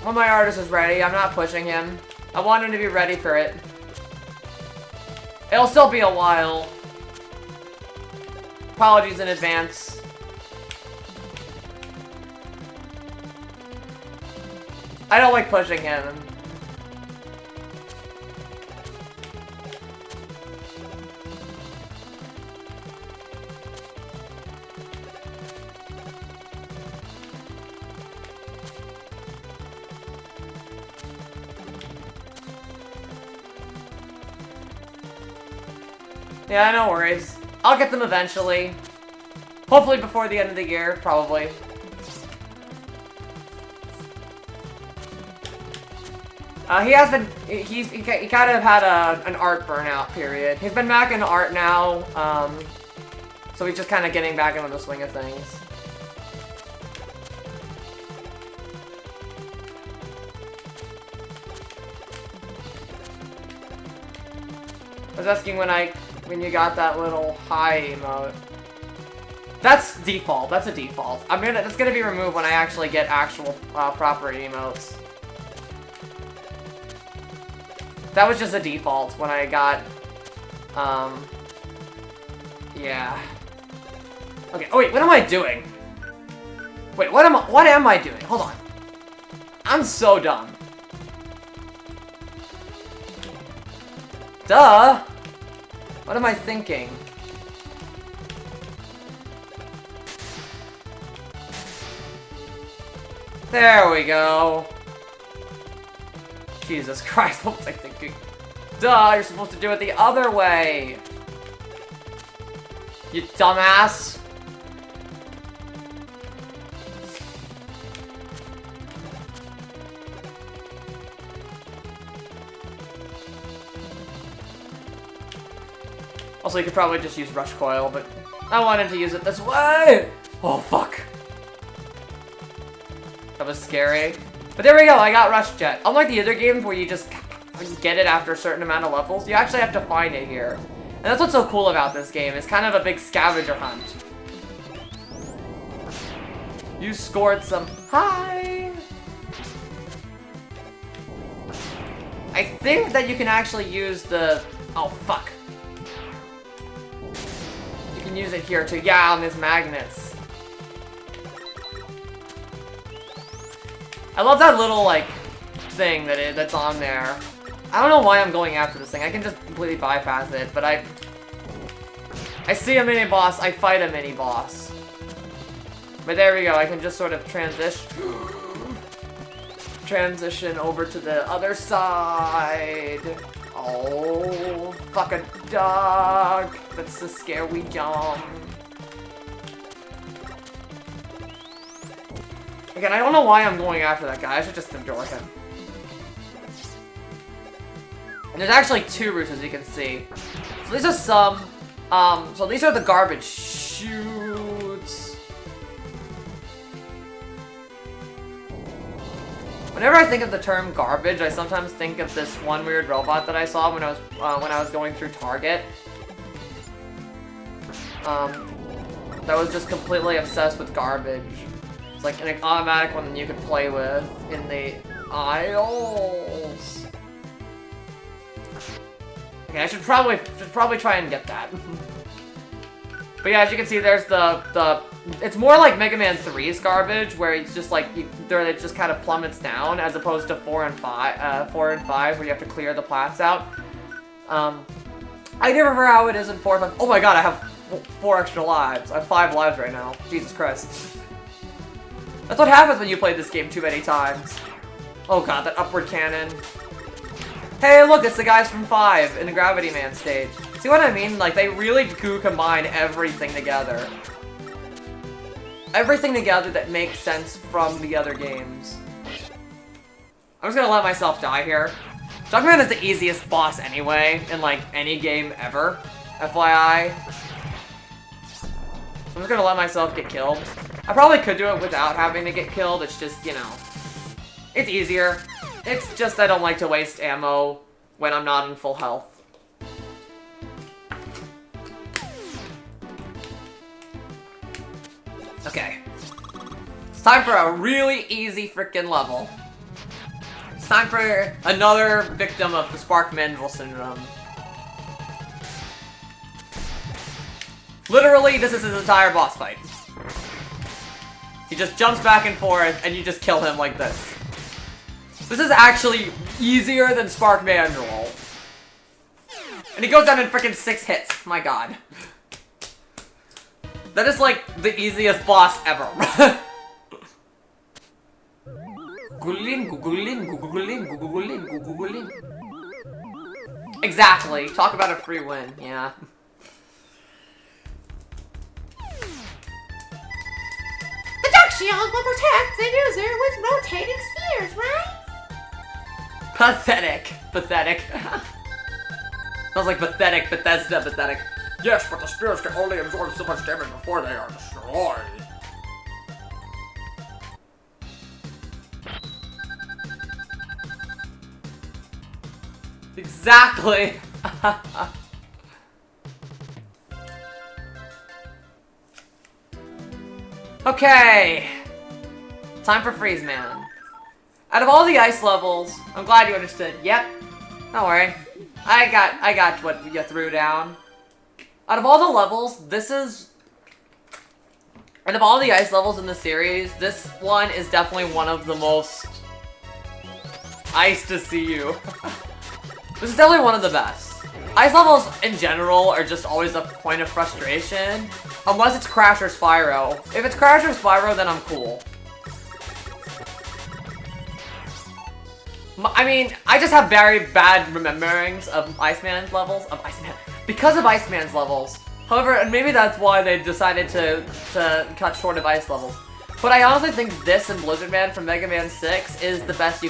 When my artist is ready. I'm not pushing him. I want him to be ready for it. It'll still be a while. Apologies in advance. I don't like pushing him. Yeah, no worries. I'll get them eventually. Hopefully before the end of the year, probably. He has been, he kind of had an art burnout period. He's been back in art now, so he's just kind of getting back into the swing of things. I was asking when you got that little high emote. That's default. That's a default. That's gonna be removed when I actually get actual proper emotes. That was just a default when I got, yeah. Okay, oh wait, what am I doing? Wait, what am I doing? Hold on. I'm so dumb. Duh! What am I thinking? There we go. Jesus Christ, what was I thinking? Duh, you're supposed to do it the other way! You dumbass! Also, you could probably just use Rush Coil, but I wanted to use it this way! Oh, fuck. That was scary. But there we go, I got Rush Jet. Unlike the other games where you just get it after a certain amount of levels, you actually have to find it here. And that's what's so cool about this game, it's kind of a big scavenger hunt. You scored some... Hi! I think that you can actually use the... Oh, fuck. You can use it here too. Yeah, on these magnets. I love that little, like, thing that's on there. I don't know why I'm going after this thing. I can just completely bypass it, but I see a mini-boss, I fight a mini-boss. But there we go, I can just sort of transition over to the other side. Oh, fuck a duck. That's a scary jump. Again, I don't know why I'm going after that guy. I should just enjoy him. And there's actually two routes, as you can see. So these are some... so these are the garbage chutes. Whenever I think of the term garbage, I sometimes think of this one weird robot that I saw when I was going through Target. That was just completely obsessed with garbage. It's like an automatic one that you could play with in the aisles. Okay, I should probably try and get that. But yeah, as you can see, there's the it's more like Mega Man 3's garbage, where it's just like it just kind of plummets down, as opposed to 4 and 5, where you have to clear the plats out. I never remember how it is in 4 and 5. Oh my god, I have 4 extra lives. I have 5 lives right now. Jesus Christ. That's what happens when you play this game too many times. Oh god, that upward cannon. Hey, look, it's the guys from 5 in the Gravity Man stage. See what I mean? Like, they really do combine everything together. Everything together that makes sense from the other games. I'm just gonna let myself die here. Junkman is the easiest boss anyway, in like any game ever. FYI. I'm just gonna let myself get killed. I probably could do it without having to get killed, it's just, you know, it's easier. It's just I don't like to waste ammo when I'm not in full health. Okay. It's time for a really easy freaking level. It's time for another victim of the Spark-Mandrill syndrome. Literally, this is his entire boss fight. He just jumps back and forth, and you just kill him like this. This is actually easier than Spark-Mandrill. And he goes down in freaking 6 hits. My god. That is like the easiest boss ever. Exactly. Talk about a free win, yeah. The Dark Shield will protect the user with rotating spheres, right? Pathetic. Pathetic. Sounds like pathetic, Bethesda pathetic. Yes, but the spears can only absorb so much damage before they are destroyed. Exactly. Okay. Time for Freeze Man. Out of all the ice levels, I'm glad you understood. Yep. Don't worry. I got what you threw down. Out of all the levels, this is... Out of all the ice levels in the series, this one is definitely one of the most... Ice to see you. This is definitely one of the best. Ice levels in general are just always a point of frustration. Unless it's Crash or Spyro. If it's Crash or Spyro, then I'm cool. I mean, I just have very bad rememberings of Iceman's levels. Because of Iceman's levels. However, and maybe that's why they decided to cut short of ice levels. But I honestly think this and Blizzard Man from Mega Man 6 is the best you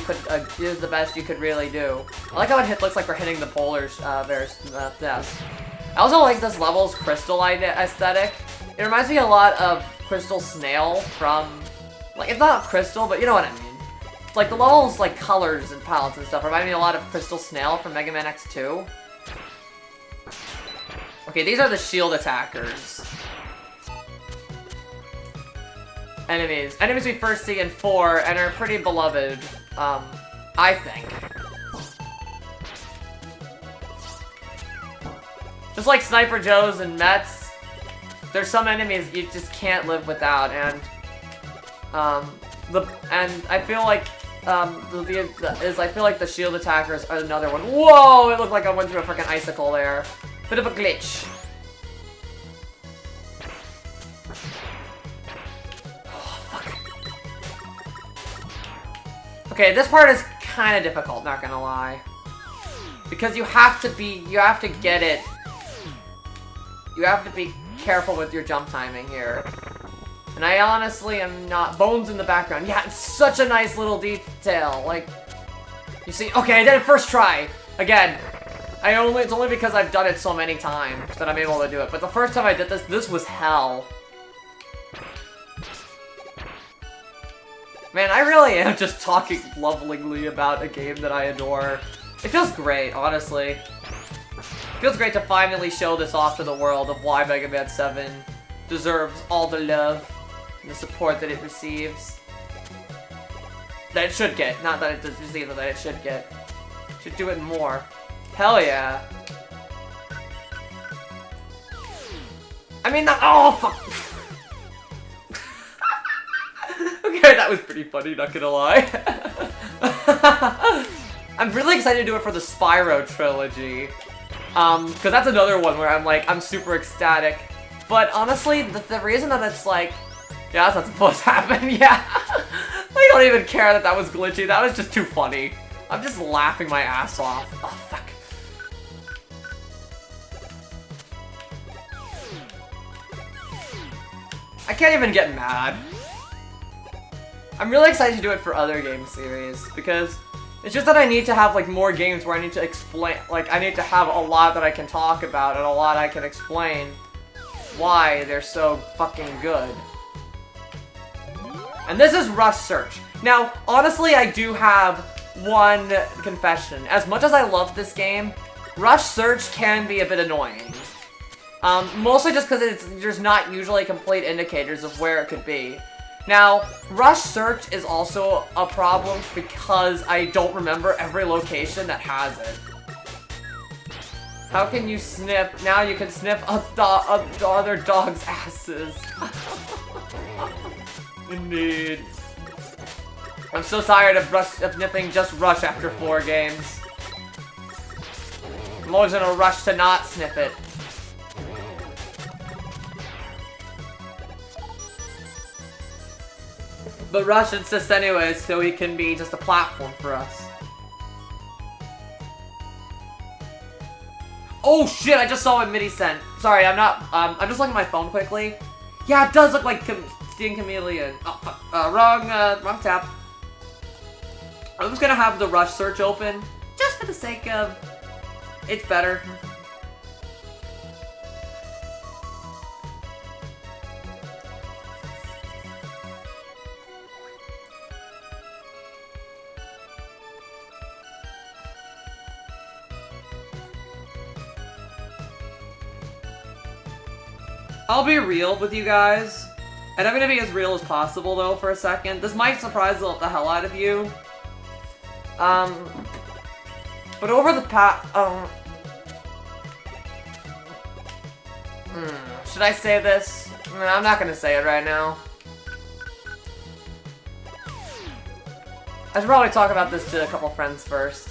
could really do. I like how it looks like we're hitting the polar bears. Yes. I also like this level's crystal aesthetic. It reminds me a lot of Crystal Snail from, like, it's not crystal, but you know what I mean. It's like the level's like colors and palettes and stuff remind me a lot of Crystal Snail from Mega Man X2. Okay, these are the shield attackers. Enemies we first see in 4 and are pretty beloved, I think. Just like Sniper Joes and Mets, there's some enemies you just can't live without, and I feel like the shield attackers are another one. Whoa! It looked like I went through a freaking icicle there. Bit of a glitch. Okay, this part is kind of difficult, not gonna lie. Because you have to get it. You have to be careful with your jump timing here. And I honestly am not. Bones in the background. Yeah, it's such a nice little detail. Like, you see, okay, I did it first try. Again, it's only because I've done it so many times that I'm able to do it. But the first time I did this was hell. Man, I really am just talking lovingly about a game that I adore. It feels great, honestly. It feels great to finally show this off to the world of why Mega Man 7 deserves all the love and the support that it receives. That it should get, not that it does receive, but that it should get. Should do it more. Hell yeah. I mean, oh, fuck. Okay, that was pretty funny, not gonna lie. I'm really excited to do it for the Spyro trilogy. Because that's another one where I'm super ecstatic. But honestly, the reason that it's like, yeah, that's not supposed to happen, yeah. I don't even care that was glitchy, that was just too funny. I'm just laughing my ass off. Oh, fuck. I can't even get mad. I'm really excited to do it for other game series, because it's just that I need to have, like, more games where I need to explain, like, I need to have a lot that I can talk about and a lot I can explain why they're so fucking good. And this is Rush Search. Now, honestly, I do have one confession. As much as I love this game, Rush Search can be a bit annoying. Mostly just because there's not usually complete indicators of where it could be. Now, Rush Search is also a problem because I don't remember every location that has it. How can you sniff? Now you can sniff other dogs' asses. Indeed. I'm so tired of sniffing just Rush after 4 games. I'm always in a rush to not sniff it. But Rush insists anyways, so he can be just a platform for us. Oh shit, I just saw what Mitty sent. Sorry, I'm not, I'm just looking at my phone quickly. Yeah, it does look like Sting Chameleon. Oh, fuck. Wrong tab. I'm just gonna have the Rush Search open, just for the sake of, it's better. I'll be real with you guys. And I'm gonna be as real as possible, though, for a second. This might surprise the hell out of you. But over the should I say this? No, I'm not gonna say it right now. I should probably talk about this to a couple friends first.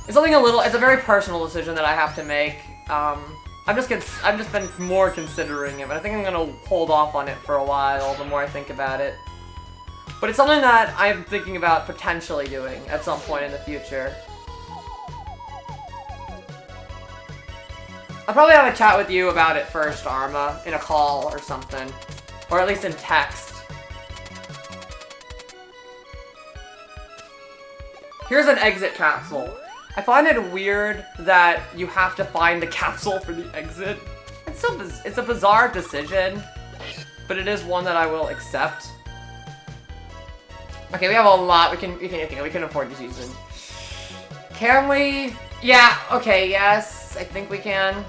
It's something it's a very personal decision that I have to make. I've just been more considering it, but I think I'm gonna hold off on it for a while, the more I think about it. But it's something that I'm thinking about potentially doing at some point in the future. I'll probably have a chat with you about it first, Arma, in a call or something. Or at least in text. Here's an exit capsule. I find it weird that you have to find the capsule for the exit. It's a bizarre decision, but it is one that I will accept. Okay, we have a lot. We can afford this season. Can we? Yeah. Okay. Yes, I think we can.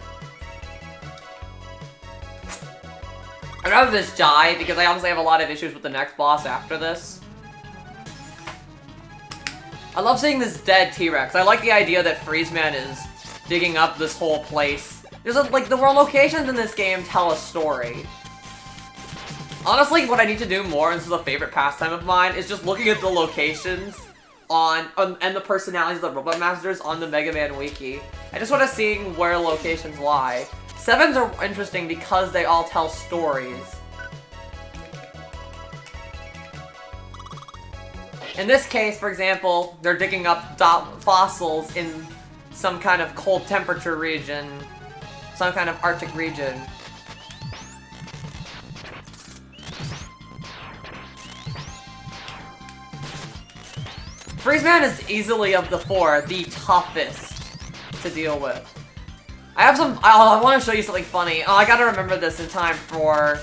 I'd rather this die because I obviously have a lot of issues with the next boss after this. I love seeing this dead T-Rex. I like the idea that Freezeman is digging up this whole place. Like, the world locations in this game tell a story. Honestly, what I need to do more, and this is a favorite pastime of mine, is just looking at the locations and the personalities of the Robot Masters on the Mega Man Wiki. I just want to see where locations lie. 7s are interesting because they all tell stories. In this case, for example, they're digging up fossils in some kind of cold temperature region, some kind of Arctic region. Freezeman is easily, of the four, the toughest to deal with. I have some, I want to show you something funny. Oh, I gotta remember this in time for,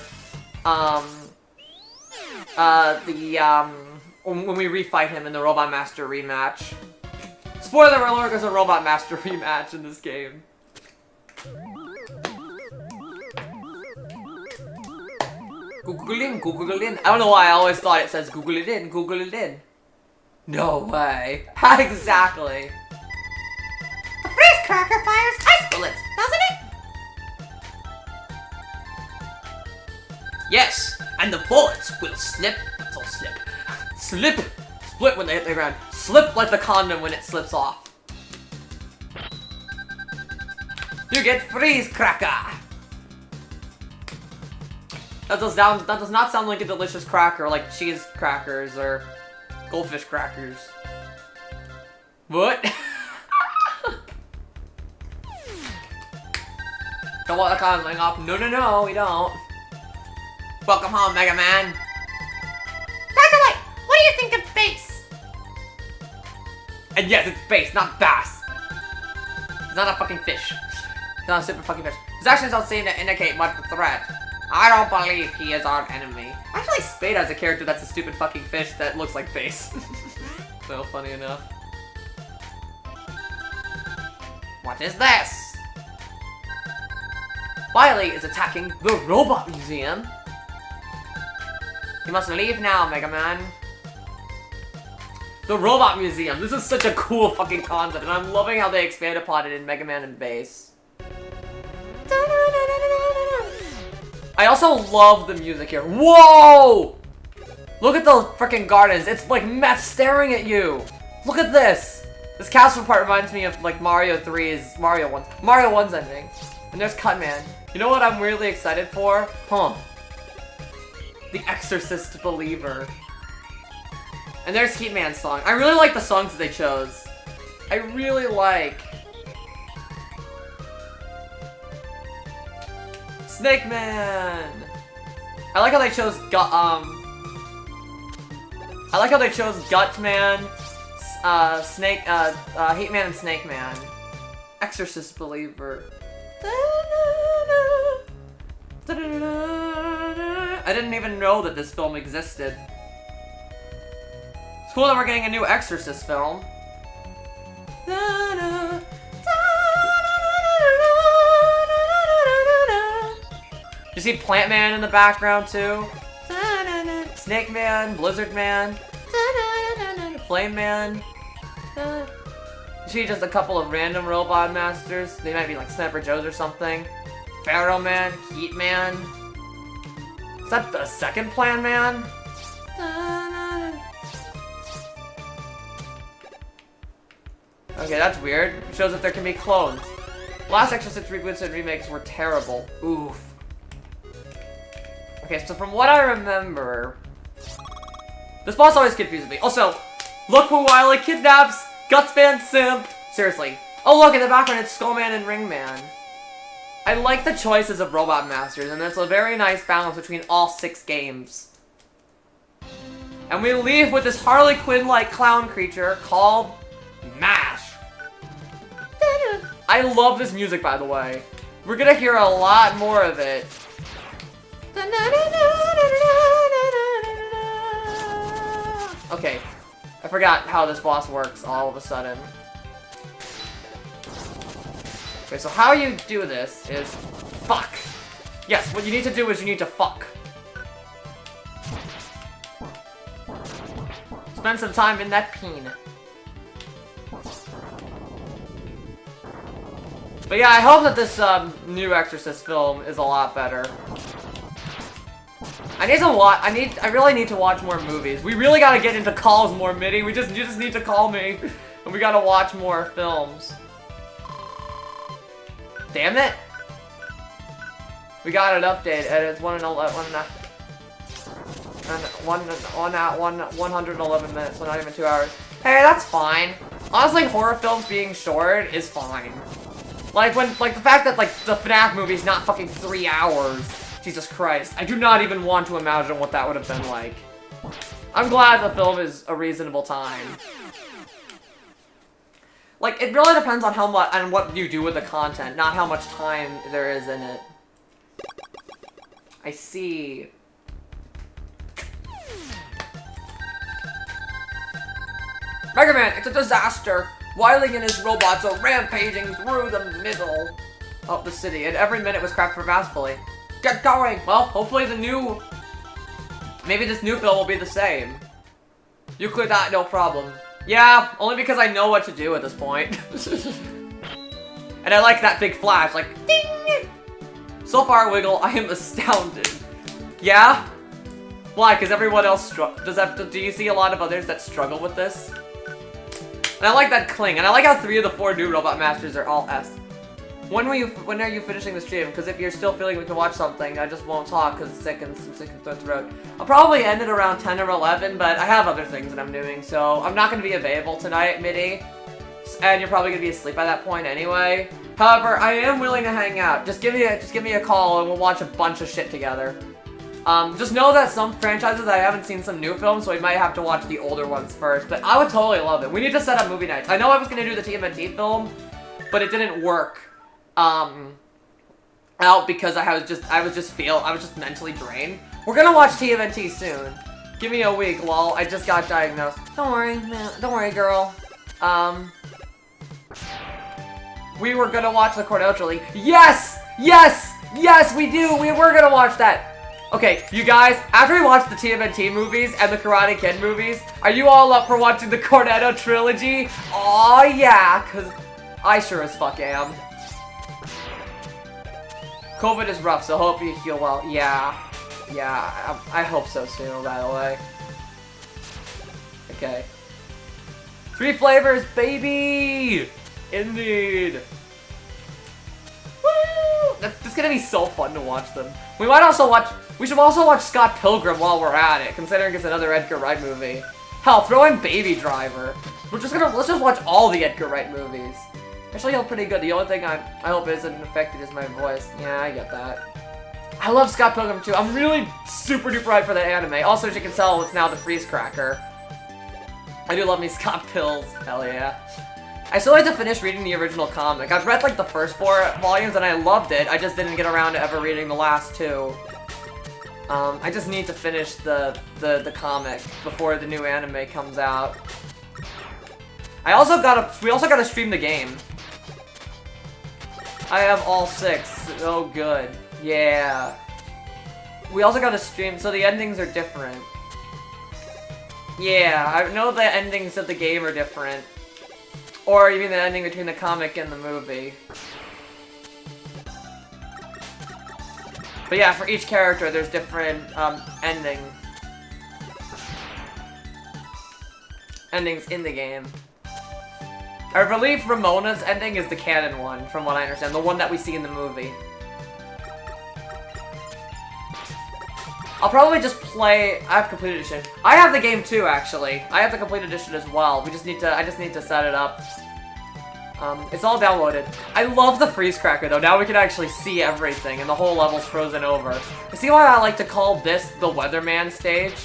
when we refight him in the Robot Master rematch. Spoiler alert, there's a Robot Master rematch in this game. Google in. I don't know why I always thought it says Google it in. No way. Exactly. A freeze cracker fires ice bullets, doesn't it? Yes, and the bullets will slip. Split when they hit the ground. Slip like the condom when it slips off. You get freeze cracker. That does not sound like a delicious cracker, like cheese crackers or goldfish crackers. What? Don't want the condom off. No, we don't. Welcome home, Mega Man. Dr. Light, what do you think of bass? And yes, it's bass, not bass. It's not a fucking fish. It's not a super fucking fish. His actions don't seem to indicate much of a threat. I don't believe he is our enemy. Actually, Spade has a character that's a stupid fucking fish that looks like bass. So funny enough. What is this? Wily is attacking the Robot Museum. You must leave now, Mega Man. The Robot Museum. This is such a cool fucking concept, and I'm loving how they expand upon it in Mega Man and Bass. I also love the music here. Whoa! Look at those freaking gardens. It's like meth staring at you. Look at this. This castle part reminds me of like Mario 1's ending. And there's Cutman. You know what I'm really excited for? Huh. The Exorcist Believer. And there's Heatman's song. I really like the songs that they chose. I really like Snake Man. I like how they chose Gutman, Heatman and Snake Man. Exorcist Believer. I didn't even know that this film existed. It's cool that we're getting a new Exorcist film. You see Plant Man in the background too? Snake Man, Blizzard Man, Flame Man. You see just a couple of random robot masters. They might be like Sniper Joes or something. Pharaoh Man, Heat Man. Is that the second Plan Man? Okay, that's weird. It shows that there can be clones. Last Extra 6 reboots and remakes were terrible. Oof. Okay, so from what I remember... This boss always confuses me. Also, look who Wily kidnaps! Guts Van Simp! Seriously. Oh look, in the background it's Skullman and Ringman. I like the choices of Robot Masters, and there's a very nice balance between all 6 games. And we leave with this Harley Quinn-like clown creature called MASH. I love this music, by the way. We're gonna hear a lot more of it. Okay, I forgot how this boss works all of a sudden. Okay, so how you do this is fuck. Yes, what you need to do is you need to fuck. Spend some time in that peen. But yeah, I hope that this new Exorcist film is a lot better. I really need to watch more movies. We really gotta get into calls more, Mitty. You just need to call me, and we gotta watch more films. Damn it! We got an update, and it's 111 minutes, so not even 2 hours. Hey, that's fine. Honestly, horror films being short is fine. Like the fact that like the FNAF movie's not fucking 3 hours. Jesus Christ. I do not even want to imagine what that would have been like. I'm glad the film is a reasonable time. Like, it really depends on how much and what you do with the content, not how much time there is in it. I see. Mega Man, it's a disaster. Wily and his robots are rampaging through the middle of the city, and every minute was crafted masterfully. Get going! Well, hopefully maybe this new film will be the same. You clear that, no problem. Yeah, only because I know what to do at this point. And I like that big flash, like, ding! So far, Wiggle, I am astounded. Yeah? Why? Because everyone else do you see a lot of others that struggle with this? And I like that cling, and I like how 3 of the 4 new Robot Masters are all S. When are you finishing the stream? Because if you're still feeling we can watch something, I just won't talk because I'm sick in the throat. I'll probably end it around 10 or 11, but I have other things that I'm doing, so I'm not going to be available tonight, Mitty. And you're probably going to be asleep by that point anyway. However, I am willing to hang out. Just give me a call and we'll watch a bunch of shit together. Just know that some franchises I haven't seen some new films, so we might have to watch the older ones first, but I would totally love it. We need to set up movie nights. I know I was going to do the TMNT film, but it didn't work. Out because I was just mentally drained. We're gonna watch TMNT soon. Give me a week, lol. I just got diagnosed. Don't worry, man. Don't worry, girl. We were gonna watch the Cornell trilogy. Yes! Yes! Yes, we do! We were gonna watch that! Okay, you guys, after we watch the TMNT movies and the Karate Kid movies, are you all up for watching the Cornetto trilogy? Aw, yeah, cause I sure as fuck am. COVID is rough, so hope you heal well. Yeah. Yeah, I hope so too, by the way. Okay. 3 flavors, baby! Indeed. Woo! That's gonna be so fun to watch them. We should also watch Scott Pilgrim while we're at it, considering it's another Edgar Wright movie. Hell, throw in Baby Driver. Let's just watch all the Edgar Wright movies. Actually, he's pretty good. The only thing I hope isn't affected is my voice. Yeah, I get that. I love Scott Pilgrim too. I'm really super duper hyped for that anime. Also, as you can tell, it's now the Freeze Cracker. I do love me Scott Pills. Hell yeah. I still like to finish reading the original comic. I've read like the first 4 volumes and I loved it. I just didn't get around to ever reading the last 2. I just need to finish the comic before the new anime comes out. We also gotta stream the game. I have all 6. Oh, good. Yeah. we also got a stream, so the endings are different. Yeah, I know the endings of the game are different. Or even the ending between the comic and the movie. But yeah, for each character, there's different endings in the game. I believe Ramona's ending is the canon one, from what I understand. The one that we see in the movie. I'll probably just play... I have complete edition. I have the game too, actually. I have the complete edition as well. I just need to set it up. It's all downloaded. I love the freeze cracker though. Now we can actually see everything and the whole level's frozen over. You see why I like to call this the Weatherman stage?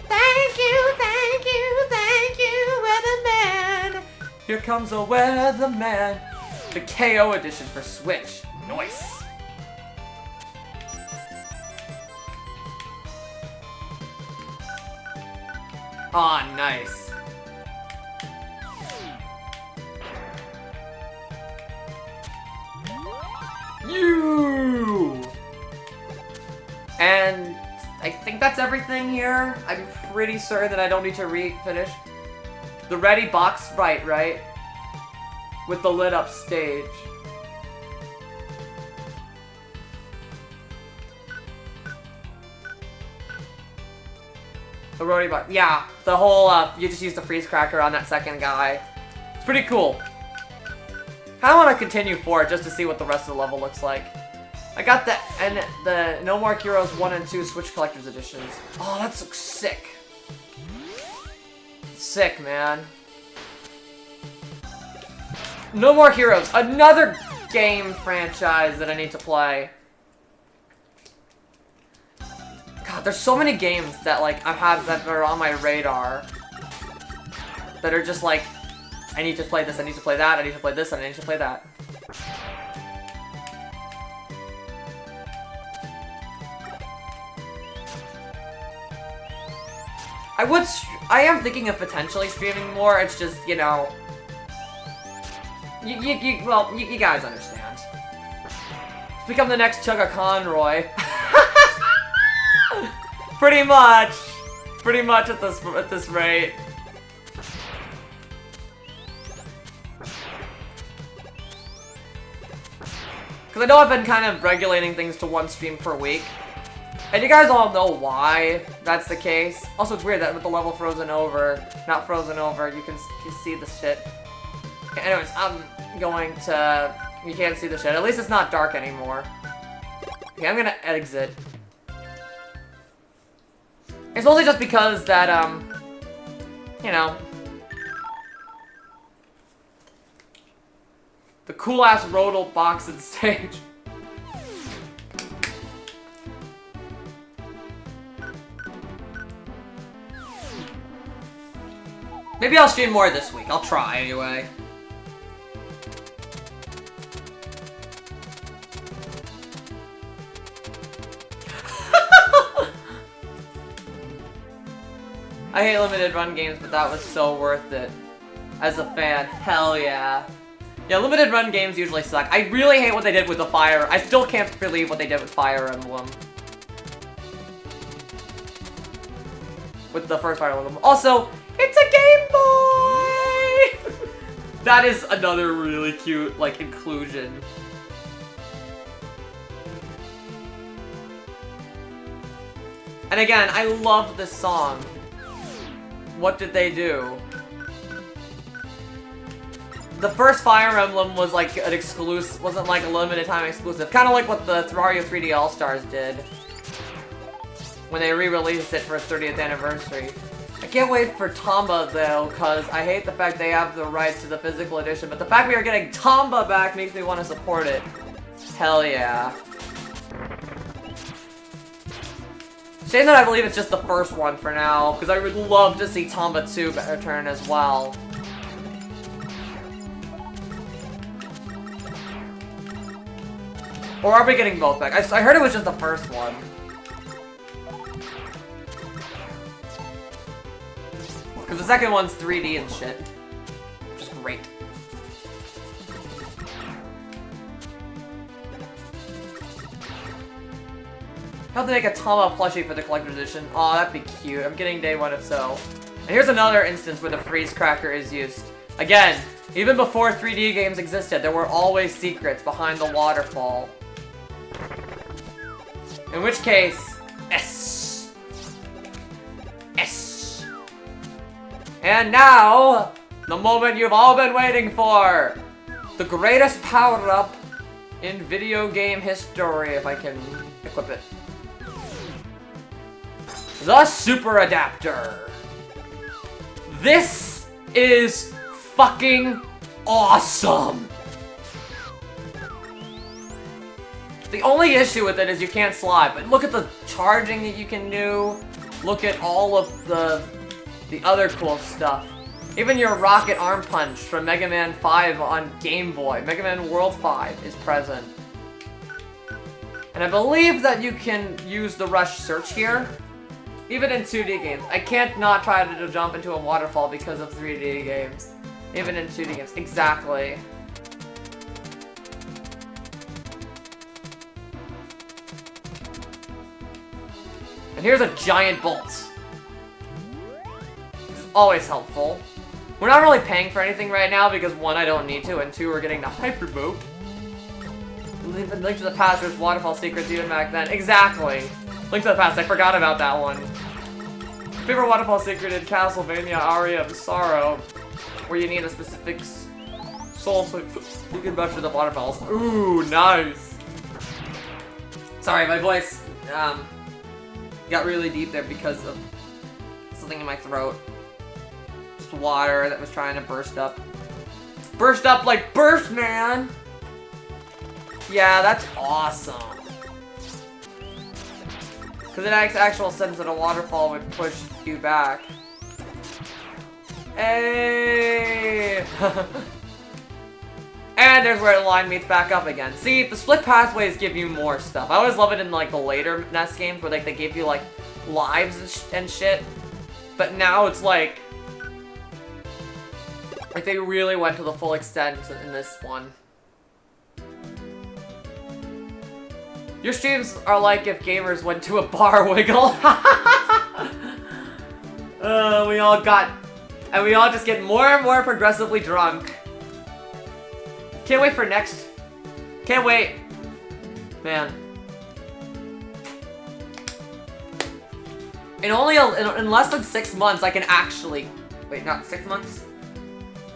Thank you, Weatherman. Here comes a Weatherman. The KO edition for Switch. Nice. Aw, nice. You! And I think that's everything here. I'm pretty certain that I don't need to finish. The ready box fight, right? With the lit up stage. The roadie box. Yeah, the whole, you just use the freeze cracker on that second guy. It's pretty cool. I want to continue forward just to see what the rest of the level looks like. I got the No More Heroes 1 and 2 Switch Collector's Editions. Oh, that looks sick. Sick, man. No More Heroes, another game franchise that I need to play. God, there's so many games that like I have that are on my radar that are just like, I need to play this, I need to play that, I need to play this, and I need to play that. I am thinking of potentially streaming more, it's just, you know... You guys understand. Let's become the next Chugga Conroy. Pretty much at this rate. Because I know I've been kind of regulating things to one stream per week. And you guys all know why that's the case. Also, it's weird that with the level frozen over, not frozen over, you see the shit. Okay, anyways, I'm going to... You can't see the shit. At least it's not dark anymore. Okay, I'm gonna exit. It's mostly just because that, you know... The cool-ass Rodal box and stage. Maybe I'll stream more this week. I'll try, anyway. I hate limited run games, but that was so worth it. As a fan, hell yeah. Yeah, limited run games usually suck. I really hate what they did with the Fire. I still can't believe what they did with Fire Emblem. With the first Fire Emblem. Also, it's a Game Boy! That is another really cute, like, inclusion. And again, I love this song. What did they do? The first Fire Emblem was like an exclusive, wasn't like a limited time exclusive. Kind of like what the Mario 3D All-Stars did. When they re-released it for its 30th anniversary. I can't wait for Tomba though, cause I hate the fact they have the rights to the physical edition, but the fact we are getting Tomba back makes me want to support it. Hell yeah. Shame that I believe it's just the first one for now, because I would love to see Tomba 2 return as well. Or are we getting both back? I heard it was just the first one. Because the second one's 3D and shit. Which is great. I have to make a Tama plushie for the collector's edition. Aw, that'd be cute. I'm getting day one if so. And here's another instance where the freeze cracker is used. Again, even before 3D games existed, there were always secrets behind the waterfall. In which case, S. S. And now, the moment you've all been waiting for. The greatest power-up in video game history, if I can equip it. The Super Adapter. This is fucking awesome. The only issue with it is you can't slide, but look at the charging that you can do. Look at all of the other cool stuff. Even your rocket arm punch from Mega Man 5 on Game Boy, Mega Man World 5 is present. And I believe that you can use the rush search here. Even in 2D games. I can't not try to jump into a waterfall because of 3D games. Even in 2D games. Exactly. And here's a giant bolt. Which is always helpful. We're not really paying for anything right now because 1, I don't need to, and 2, we're getting the Hyper Boat. Link to the Past, there's waterfall secrets even back then. Exactly. Link to the Past, I forgot about that one. Favorite waterfall secret in Castlevania Aria of Sorrow, where you need a specific soul so you can measure the waterfalls. Ooh, nice. Sorry, my voice got really deep there because of something in my throat. Just water that was trying to burst up. Burst up like Burst Man! Yeah, that's awesome. Because it makes actual sense that a waterfall would push you back. Hey! And there's where the line meets back up again. See, the split pathways give you more stuff. I always love it in like the later NES games where like they give you like lives and shit. But now it's like they really went to the full extent in this one. Your streams are like if gamers went to a bar, Wiggle. We all just get more and more progressively drunk. Can't wait for next. Can't wait. Man. In less than 6 months, I can actually... Wait, not 6 months?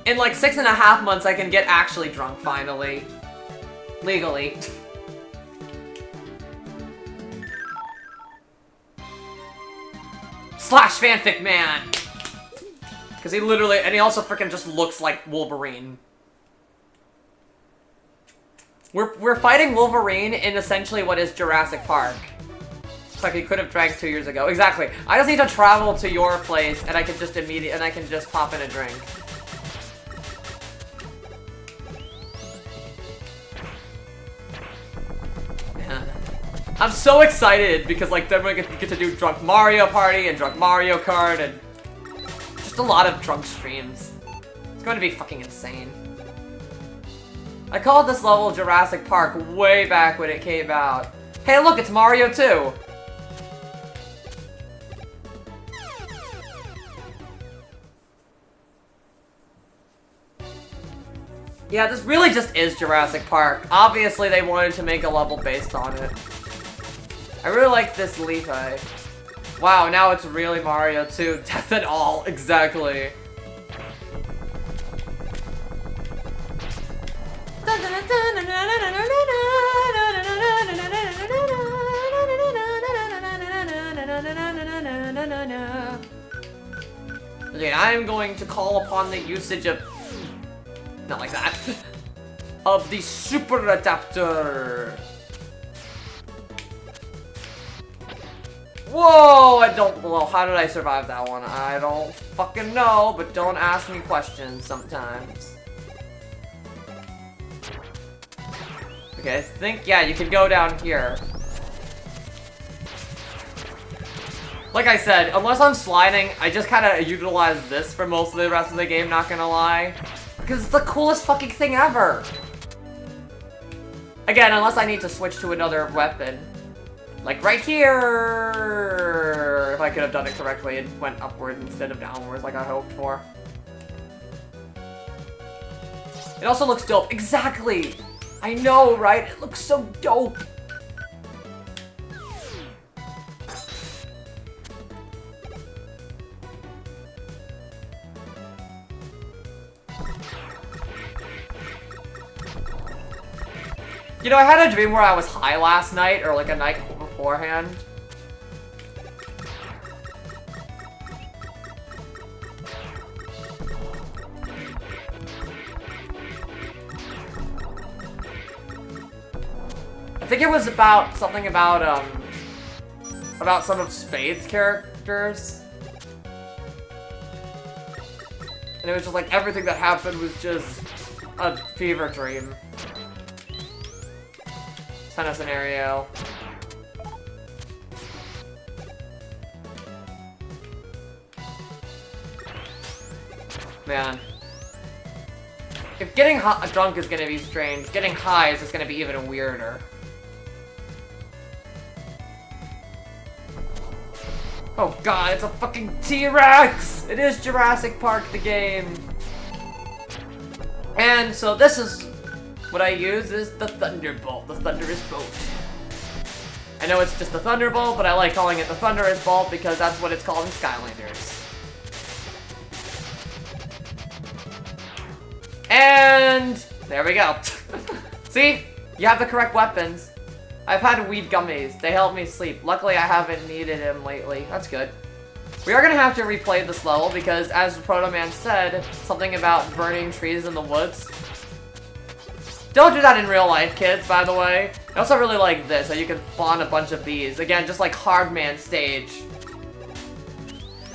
In like 6.5 months, I can get actually drunk, finally. Legally. Slash fanfic man! Because he literally, and he also freaking just looks like Wolverine. We're fighting Wolverine in essentially what is Jurassic Park. It's like he could have drank 2 years ago. Exactly. I just need to travel to your place and I can just pop in a drink. Man. I'm so excited because like then we get to do Drunk Mario Party and Drunk Mario Kart and just a lot of drunk streams. It's going to be fucking insane. I called this level Jurassic Park way back when it came out. Hey look, it's Mario 2! Yeah, this really just is Jurassic Park. Obviously they wanted to make a level based on it. I really like this leaf eye. Wow, now it's really Mario 2. Death and all, exactly. Okay, I'm going to call upon the usage of... Not like that. Of the Super Adapter. Whoa! Well, how did I survive that one? I don't fucking know, but don't ask me questions sometimes. Okay, I think, yeah, you can go down here. Like I said, unless I'm sliding, I just kind of utilize this for most of the rest of the game, not gonna lie. Because it's the coolest fucking thing ever! Again, unless I need to switch to another weapon. Like right here! If I could have done it correctly, it went upwards instead of downwards like I hoped for. It also looks dope. Exactly! I know, right? It looks so dope! You know, I had a dream where I was high last night, or like a night beforehand. I think it was about something about some of Spade's characters. And it was just like everything that happened was just a fever dream. Kind of scenario. Man. If getting drunk is gonna be strange, getting high is just gonna be even weirder. Oh god, it's a fucking T-Rex! It is Jurassic Park, the game. And so this is what I use is the Thunderbolt, the Thunderous Bolt. I know it's just the Thunderbolt, but I like calling it the Thunderous Bolt because that's what it's called in Skylanders. And there we go. See? You have the correct weapons. I've had weed gummies. They help me sleep. Luckily, I haven't needed them lately. That's good. We are gonna have to replay this level because, as Proto Man said, something about burning trees in the woods. Don't do that in real life, kids, by the way. I also really like this, that you can spawn a bunch of bees. Again, just like Hardman stage.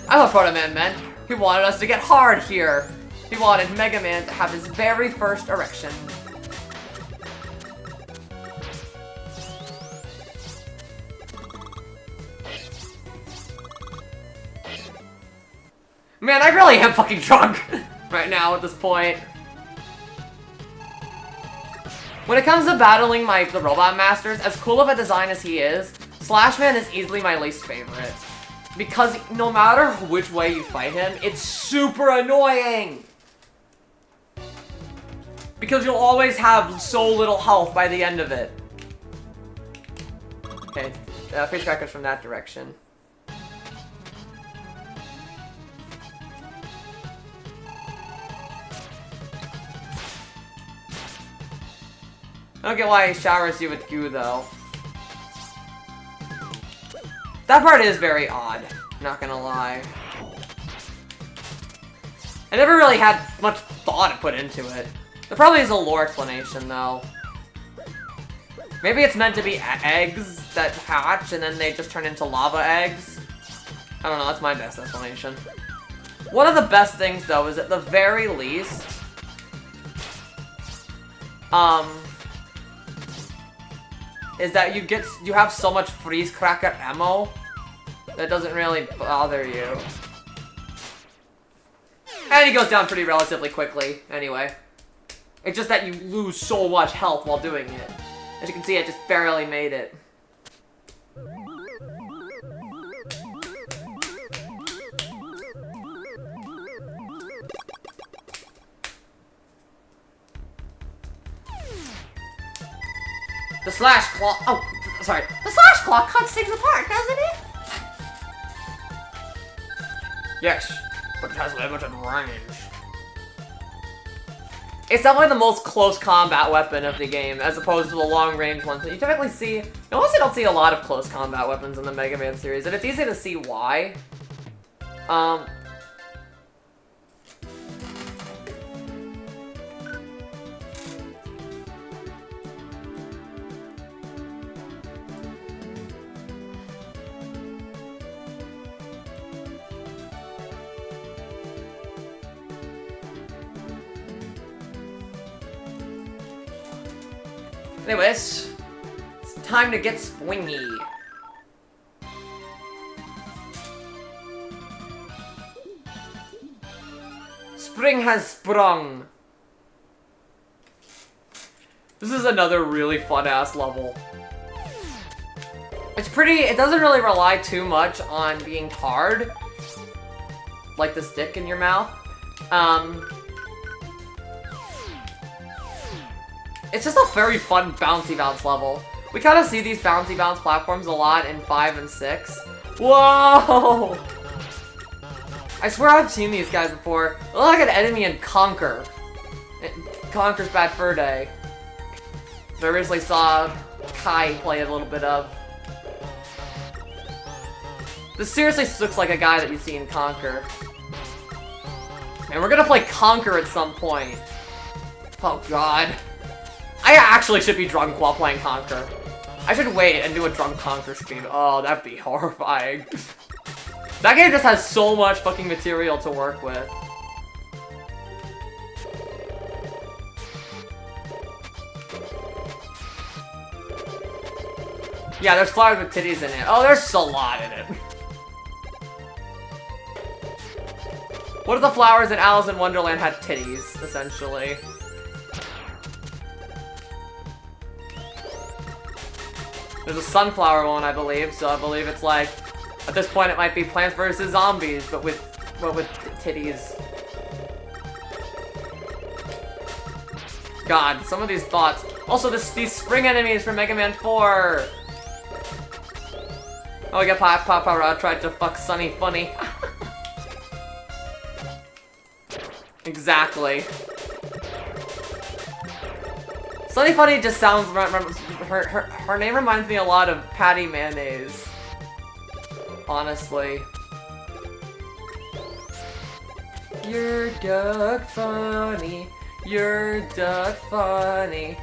I know what Proto Man meant. He wanted us to get hard here. He wanted Mega Man to have his very first erection. Man, I really am fucking drunk right now at this point. When it comes to battling the Robot Masters, as cool of a design as he is, Slashman is easily my least favorite. Because no matter which way you fight him, it's super annoying! Because you'll always have so little health by the end of it. Okay, face crackers from that direction. I don't get why he showers you with goo, though. That part is very odd, not gonna lie. I never really had much thought put into it. There probably is a lore explanation, though. Maybe it's meant to be eggs that hatch and then they just turn into lava eggs. I don't know, that's my best explanation. One of the best things, though, is at the very least... is that you have so much freeze cracker ammo that doesn't really bother you. And he goes down pretty relatively quickly, anyway. It's just that you lose so much health while doing it. As you can see, I just barely made it. The Slash Claw. Oh, sorry. The Slash Claw cuts things apart, doesn't it? Yes, but it has limited range. It's definitely the most close combat weapon of the game, as opposed to the long range ones that you typically see. You also don't see a lot of close combat weapons in the Mega Man series, and it's easy to see why. Anyways, it's time to get swingy. Spring has sprung. This is another really fun-ass level. It's pretty, it doesn't really rely too much on being hard. Like the stick in your mouth. It's just a very fun bouncy bounce level. We kind of see these bouncy bounce platforms a lot in 5 and 6. Whoa! I swear I've seen these guys before. They look like an enemy in Conquer. Conquer's Bad Fur Day. I recently saw Kai play a little bit of. This seriously looks like a guy that you see in Conquer. And we're gonna play Conquer at some point. Oh god. I actually should be drunk while playing Conquer. I should wait and do a drunk Conquer stream. Oh, that'd be horrifying. That game just has so much fucking material to work with. Yeah, there's flowers with titties in it. Oh, there's a lot in it. What if the flowers in Alice in Wonderland had titties, essentially? There's a sunflower one, I believe, so I believe it's like, at this point it might be Plants vs. Zombies, but with titties. God, some of these thoughts. Also, these spring enemies from Mega Man 4! Oh, we got Papa tried to fuck Sunny Funny. Exactly. Sunny Funny just sounds, her name reminds me a lot of Patty Mayonnaise. Honestly. You're Duck Funny. You're Duck Funny.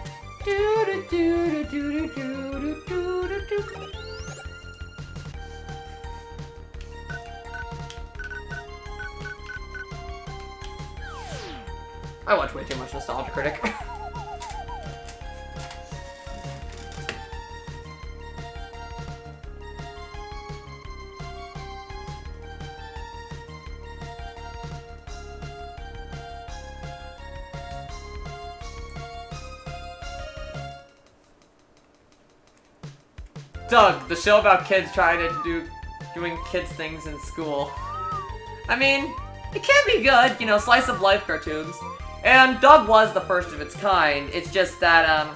Do do do do do do do do do. I watch way too much Nostalgia Critic. Doug, the show about kids trying to doing kids things in school. I mean, it can be good, you know, slice of life cartoons. And Doug was the first of its kind. It's just that,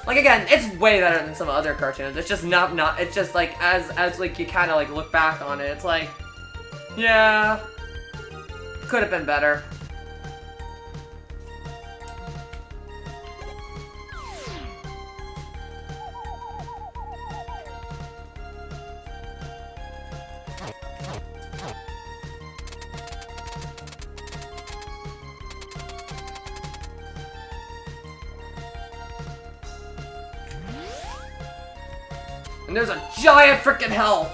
like again, it's way better than some other cartoons. It's just not, it's just like, as like you kind of like look back on it, it's like, yeah, could have been better. And there's a giant frickin' health!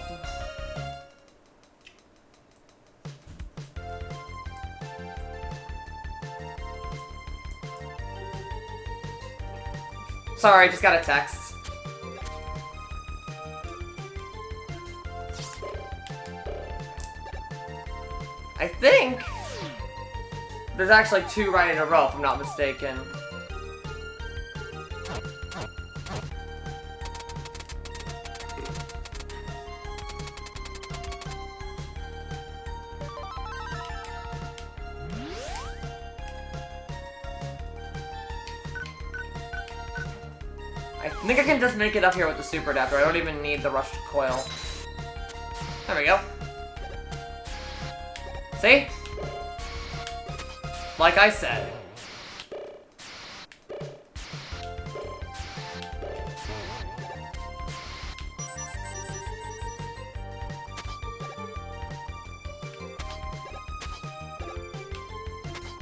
Sorry, just got a text. I think there's actually 2 right in a row, if I'm not mistaken. I think I can just make it up here with the super adapter. I don't even need the rushed coil. There we go. See? Like I said.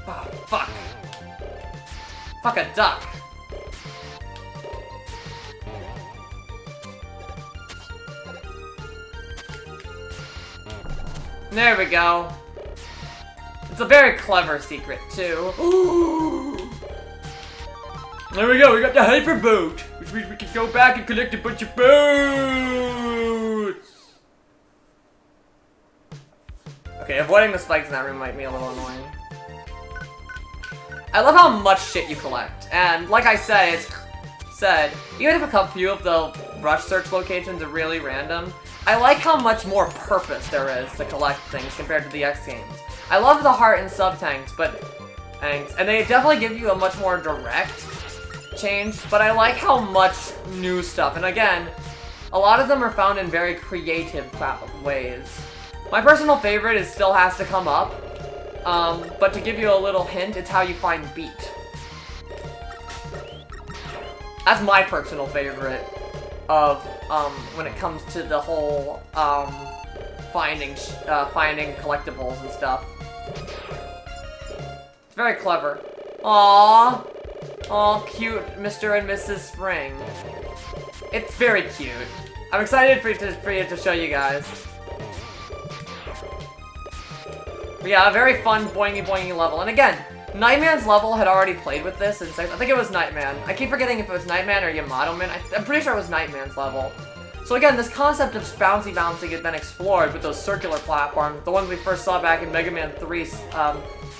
Oh, fuck. Fuck a duck. There we go. It's a very clever secret, too. Ooh. There we go, we got the Hyper Boat, which means we can go back and collect a bunch of boats. Okay, avoiding the spikes in that room might be a little annoying. I love how much shit you collect, and like I said, said, even if a few of the rush search locations are really random, I like how much more purpose there is to collect things compared to the X games. I love the heart and sub-tanks, and they definitely give you a much more direct change, but I like how much new stuff, and again, a lot of them are found in very creative ways. My personal favorite is still has to come up, but to give you a little hint, it's how you find beat. That's my personal favorite of, when it comes to the whole, finding collectibles and stuff. It's very clever. Aww. Aw, cute Mr. and Mrs. Spring. It's very cute. I'm excited for you to show you guys. But yeah, a very fun boingy boingy level. And again, Nightman's level had already played with this, and I think it was Nightman. I keep forgetting if it was Nightman or Yamato Man. I'm pretty sure it was Nightman's level. So again, this concept of bouncy bouncing had been explored with those circular platforms, the ones we first saw back in Mega Man 3's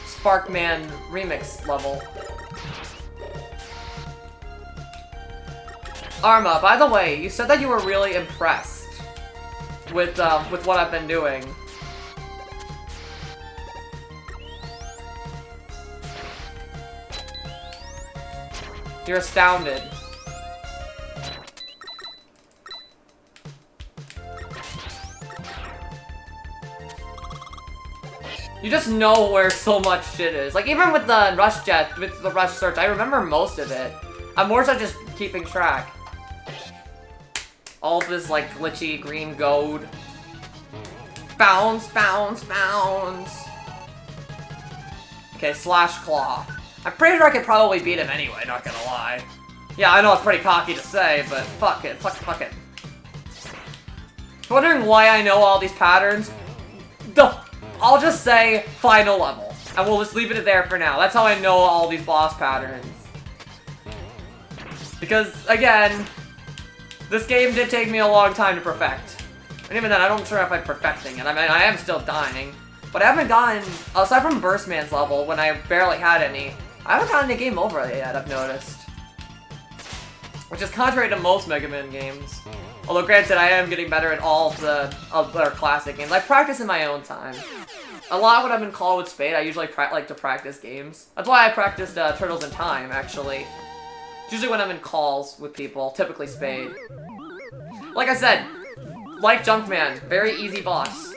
Sparkman remix level. Arma, by the way, you said that you were really impressed with what I've been doing. You're astounded. You just know where so much shit is. Like, even with the rush search, I remember most of it. I'm more so just keeping track. All this, like, glitchy green gold. Bounce, bounce, bounce. Okay, Slash Claw. I'm pretty sure I could probably beat him anyway, not gonna lie. Yeah, I know it's pretty cocky to say, but fuck it, fuck it. Wondering why I know all these patterns? I'll just say final level, and we'll just leave it there for now. That's how I know all these boss patterns. Because, again, this game did take me a long time to perfect. And even then, I'm not sure if I'm perfecting it. I mean, I am still dying. But I haven't gotten, aside from Burstman's level, when I barely had any, I haven't gotten a game over yet, I've noticed. Which is contrary to most Mega Man games. Although granted, I am getting better at all of the other classic games. I practice in my own time. A lot when I'm in Call with Spade, I usually like to practice games. That's why I practiced Turtles in Time, actually. It's usually when I'm in calls with people, typically Spade. Like I said, like Junkman, very easy boss.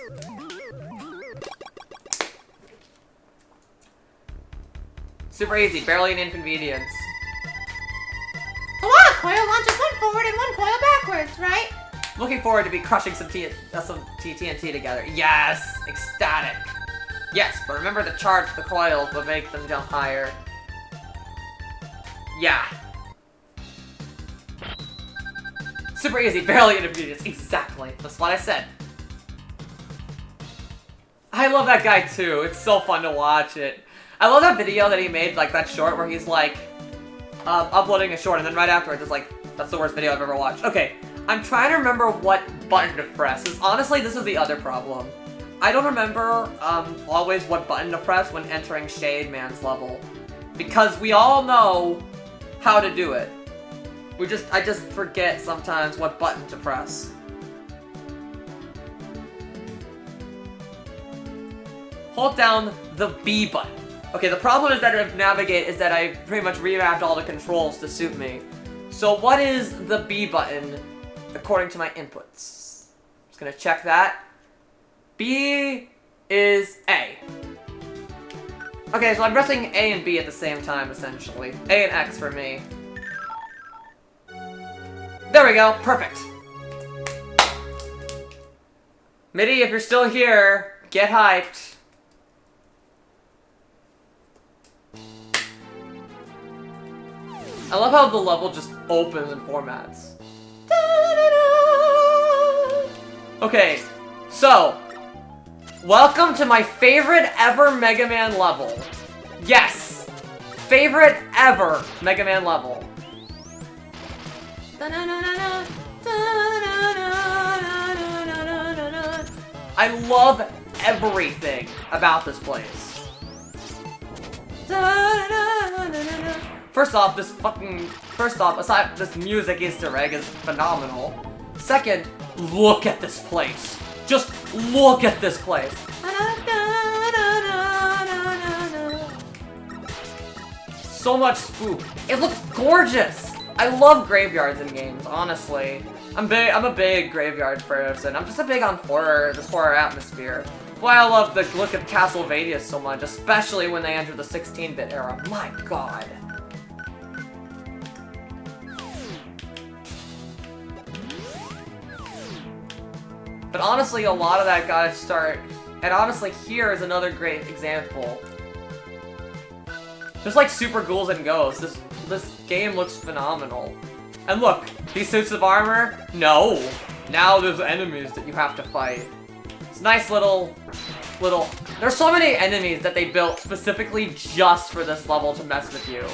Super easy, barely an inconvenience. A lot of coil launches one forward and one coil backwards, right? Looking forward to be crushing some TNT together. Yes! Ecstatic. Yes, but remember to charge the coils but make them jump higher. Yeah. Super easy, barely an inconvenience. Exactly. That's what I said. I love that guy too. It's so fun to watch it. I love that video that he made, like that short where he's like, uploading a short, and then right afterwards it's like, that's the worst video I've ever watched. Okay, I'm trying to remember what button to press. Honestly, this is the other problem. I don't remember, always what button to press when entering Shade Man's level. Because we all know how to do it. I just forget sometimes what button to press. Hold down the B button. Okay, the problem is that I pretty much revamped all the controls to suit me. So what is the B button according to my inputs? Just gonna check that. B is A. Okay, so I'm pressing A and B at the same time, essentially. A and X for me. There we go, perfect. Mitty, if you're still here, get hyped. I love how the level just opens and formats. Okay, so, welcome to my favorite ever Mega Man level. Yes, favorite ever Mega Man level. I love everything about this place. First off, aside this music Easter egg is phenomenal. Second, look at this place. Just look at this place. So much spook. It looks gorgeous. I love graveyards in games, honestly. I'm a big graveyard person. I'm just a big on horror, this horror atmosphere. That's why I love the look of Castlevania so much, especially when they enter the 16-bit era. My god. But honestly, a lot of that got to start, and honestly, here is another great example. Just like Super Ghouls and Ghosts, this game looks phenomenal. And look, these suits of armor, no. Now there's enemies that you have to fight. It's nice little... There's so many enemies that they built specifically just for this level to mess with you.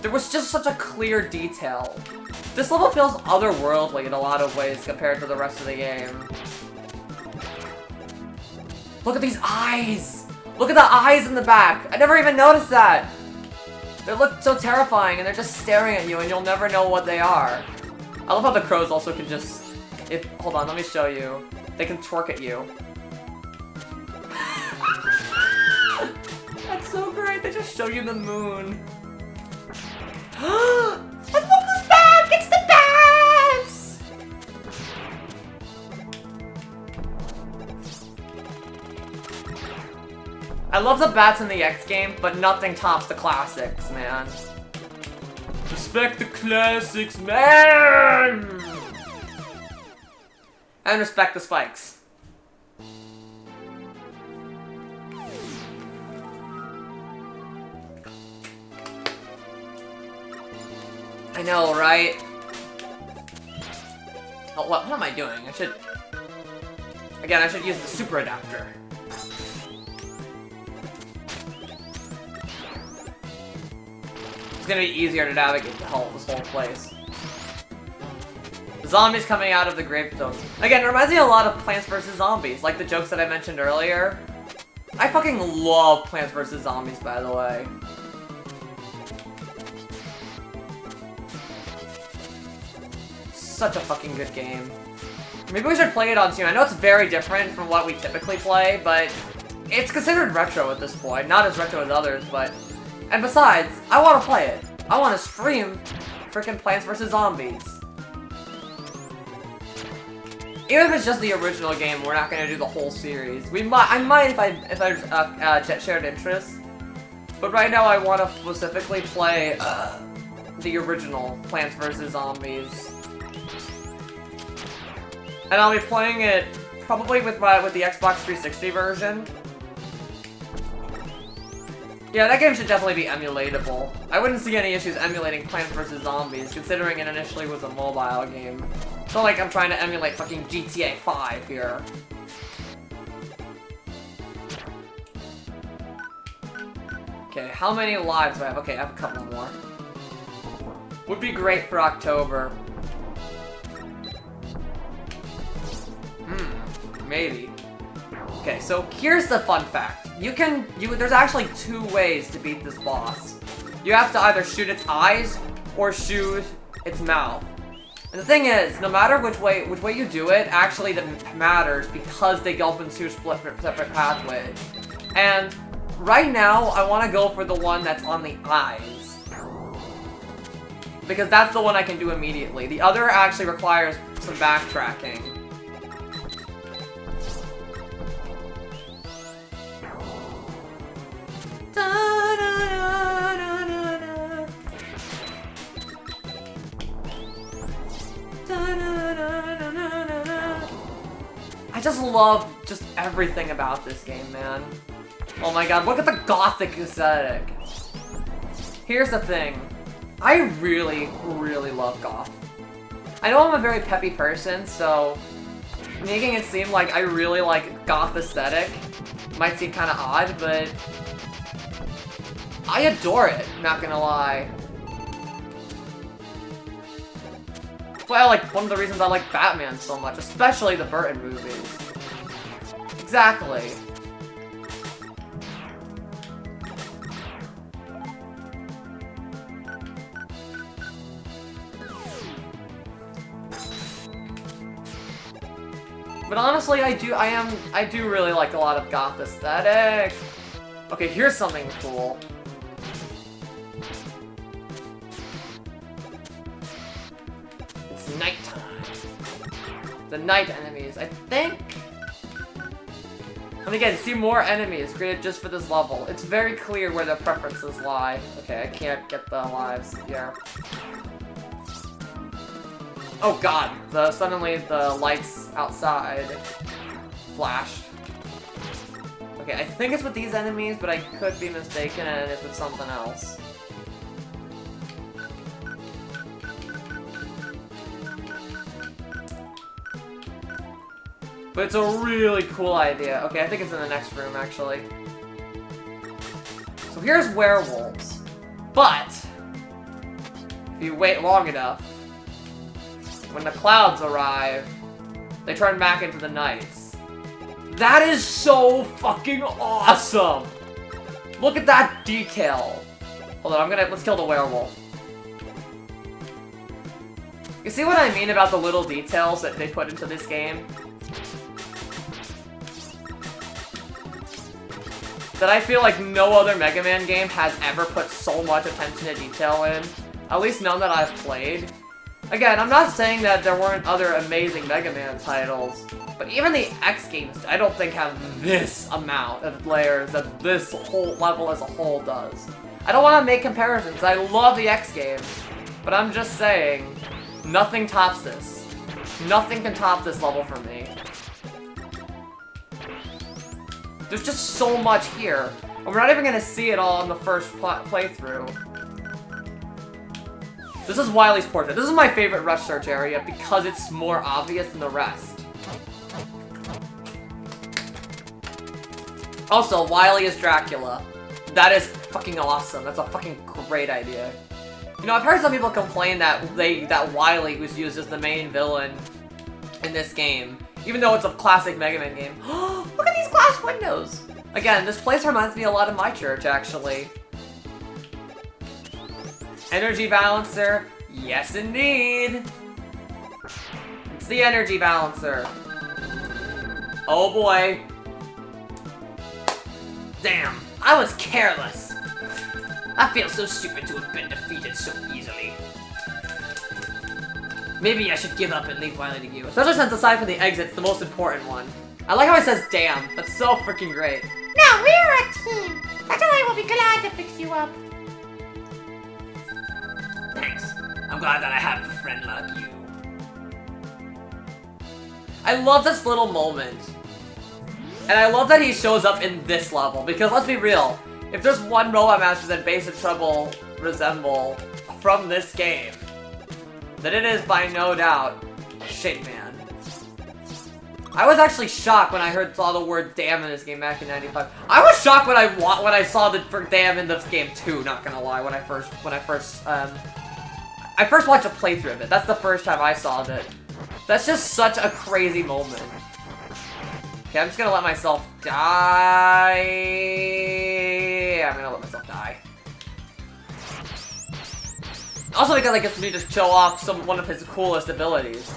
There was just such a clear detail. This level feels otherworldly in a lot of ways compared to the rest of the game. Look at these eyes! Look at the eyes in the back! I never even noticed that! They look so terrifying and they're just staring at you and you'll never know what they are. I love how the crows also can just... Hold on, let me show you. They can twerk at you. That's so great, they just show you the moon. And look who's back! It's the Bats! I love the bats in the X game, but nothing tops the classics, man. Respect the classics, man! And respect the spikes. I know, right? Oh, what am I doing? I should use the super adapter. It's gonna be easier to navigate this whole place. The zombies coming out of the gravestones. Again, it reminds me a lot of Plants vs. Zombies, like the jokes that I mentioned earlier. I fucking love Plants vs. Zombies, by the way. Such a fucking good game. Maybe we should play it on stream. I know it's very different from what we typically play, but it's considered retro at this point. Not as retro as others, but... And besides, I want to play it. I want to stream freaking Plants vs. Zombies. Even if it's just the original game, we're not going to do the whole series. I might if I Jet shared interest. But right now I want to specifically play the original Plants vs. Zombies. And I'll be playing it probably with the Xbox 360 version. Yeah, that game should definitely be emulatable. I wouldn't see any issues emulating Plants vs. Zombies, considering it initially was a mobile game. It's not like I'm trying to emulate fucking GTA 5 here. Okay, how many lives do I have? Okay, I have a couple more. Would be great for October. Maybe. Okay, so here's the fun fact. There's actually two ways to beat this boss. You have to either shoot its eyes or shoot its mouth. And the thing is, no matter which way you do it, actually that matters because they go in two separate pathways. And right now, I want to go for the one that's on the eyes. Because that's the one I can do immediately. The other actually requires some backtracking. I just love just everything about this game, man. Oh my god, look at the gothic aesthetic. Here's the thing. I really, really love goth. I know I'm a very peppy person, so making it seem like I really like goth aesthetic might seem kind of odd, but I adore it, not gonna lie. Well, like, one of the reasons I like Batman so much, especially the Burton movies. Exactly. But honestly, I do really like a lot of goth aesthetic. Okay, here's something cool. It's nighttime. The night enemies, I think. And again, see more enemies created just for this level. It's very clear where their preferences lie. Okay, I can't get the lives here. Oh god, suddenly the lights outside flashed. Okay, I think it's with these enemies, but I could be mistaken and it's with something else. But it's a really cool idea. Okay, I think it's in the next room, actually. So here's werewolves. But, if you wait long enough, when the clouds arrive, they turn back into the nights. That is so fucking awesome! Look at that detail. Hold on, let's kill the werewolf. You see what I mean about the little details that they put into this game? That I feel like no other Mega Man game has ever put so much attention to detail in. At least none that I've played. Again, I'm not saying that there weren't other amazing Mega Man titles, but even the X games I don't think have this amount of layers that this whole level as a whole does. I don't want to make comparisons, I love the X games, but I'm just saying, nothing tops this. Nothing can top this level for me. There's just so much here, and we're not even going to see it all in the first playthrough. This is Wily's portrait. This is my favorite Rush Search area because it's more obvious than the rest. Also, Wily is Dracula. That is fucking awesome. That's a fucking great idea. You know, I've heard some people complain that Wily was used as the main villain in this game, even though it's a classic Mega Man game. Look at these glass windows! Again, this place reminds me a lot of my church, actually. Energy balancer. Yes, indeed. It's the energy balancer. Oh boy. Damn, I was careless. I feel so stupid to have been defeated so easily. Maybe I should give up and leave Wily to you. Especially since aside from the exit's the most important one. I like how it says damn. That's so freaking great. No, we're a team. That's why we'll be glad to fix you up. Thanks. I'm glad that I have a friend like you. I love this little moment. And I love that he shows up in this level, because let's be real, if there's one Robot Master that Bass in Trouble resemble from this game, then it is by no doubt Shake Man. I was actually shocked when I saw the word damn in this game back in '95. I was shocked when I saw the damn in this game too, not gonna lie, when I first watched a playthrough of it. That's the first time I saw it. That's just such a crazy moment. Okay, I'm just gonna let myself die. I'm gonna let myself die. Also because I guess we just show off one of his coolest abilities.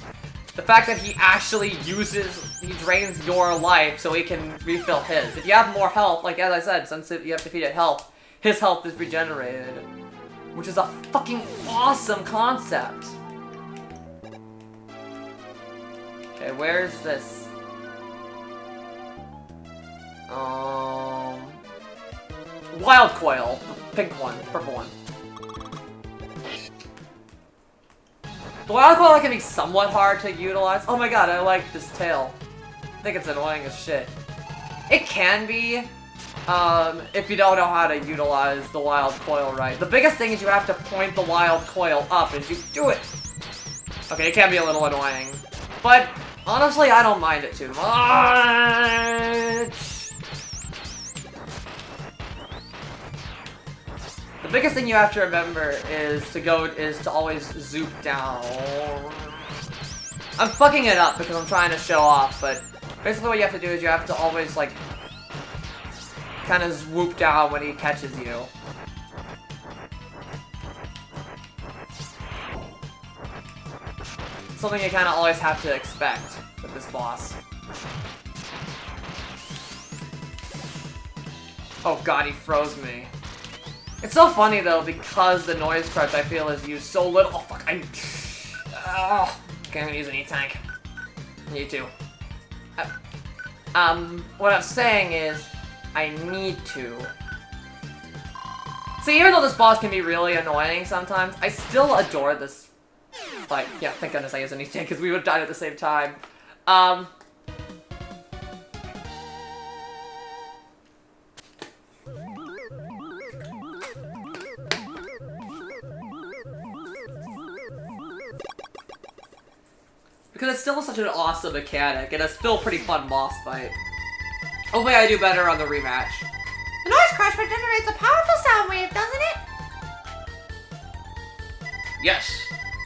The fact that he actually he drains your life so he can refill his. If you have more health, like as I said, since you have defeated health, his health is regenerated. Which is a fucking awesome concept. Okay, where's this? Wild Coil, the pink one, purple one. The Wild Coil can be somewhat hard to utilize. Oh my god, I like this tail. I think it's annoying as shit. It can be, if you don't know how to utilize the Wild Coil right. The biggest thing is you have to point the Wild Coil up as you do it. Okay, it can be a little annoying. But, honestly, I don't mind it too much. The biggest thing you have to remember is to always zoop down. I'm fucking it up because I'm trying to show off, but basically what you have to do is you have to always, like, kind of swoop down when he catches you. Something you kind of always have to expect with this boss. Oh god, he froze me. It's so funny though, because the noise crutch I feel is used so little. Oh fuck, okay, I'm gonna use an E-Tank. You too. What I'm saying is, I need to. See, even though this boss can be really annoying sometimes, I still adore this fight. Yeah, thank goodness I used an E-Tank, because we would have died at the same time. Because it's still such an awesome mechanic, and it's still a pretty fun boss fight. Hopefully I do better on the rematch. The noise crush generates a powerful sound wave, doesn't it? Yes,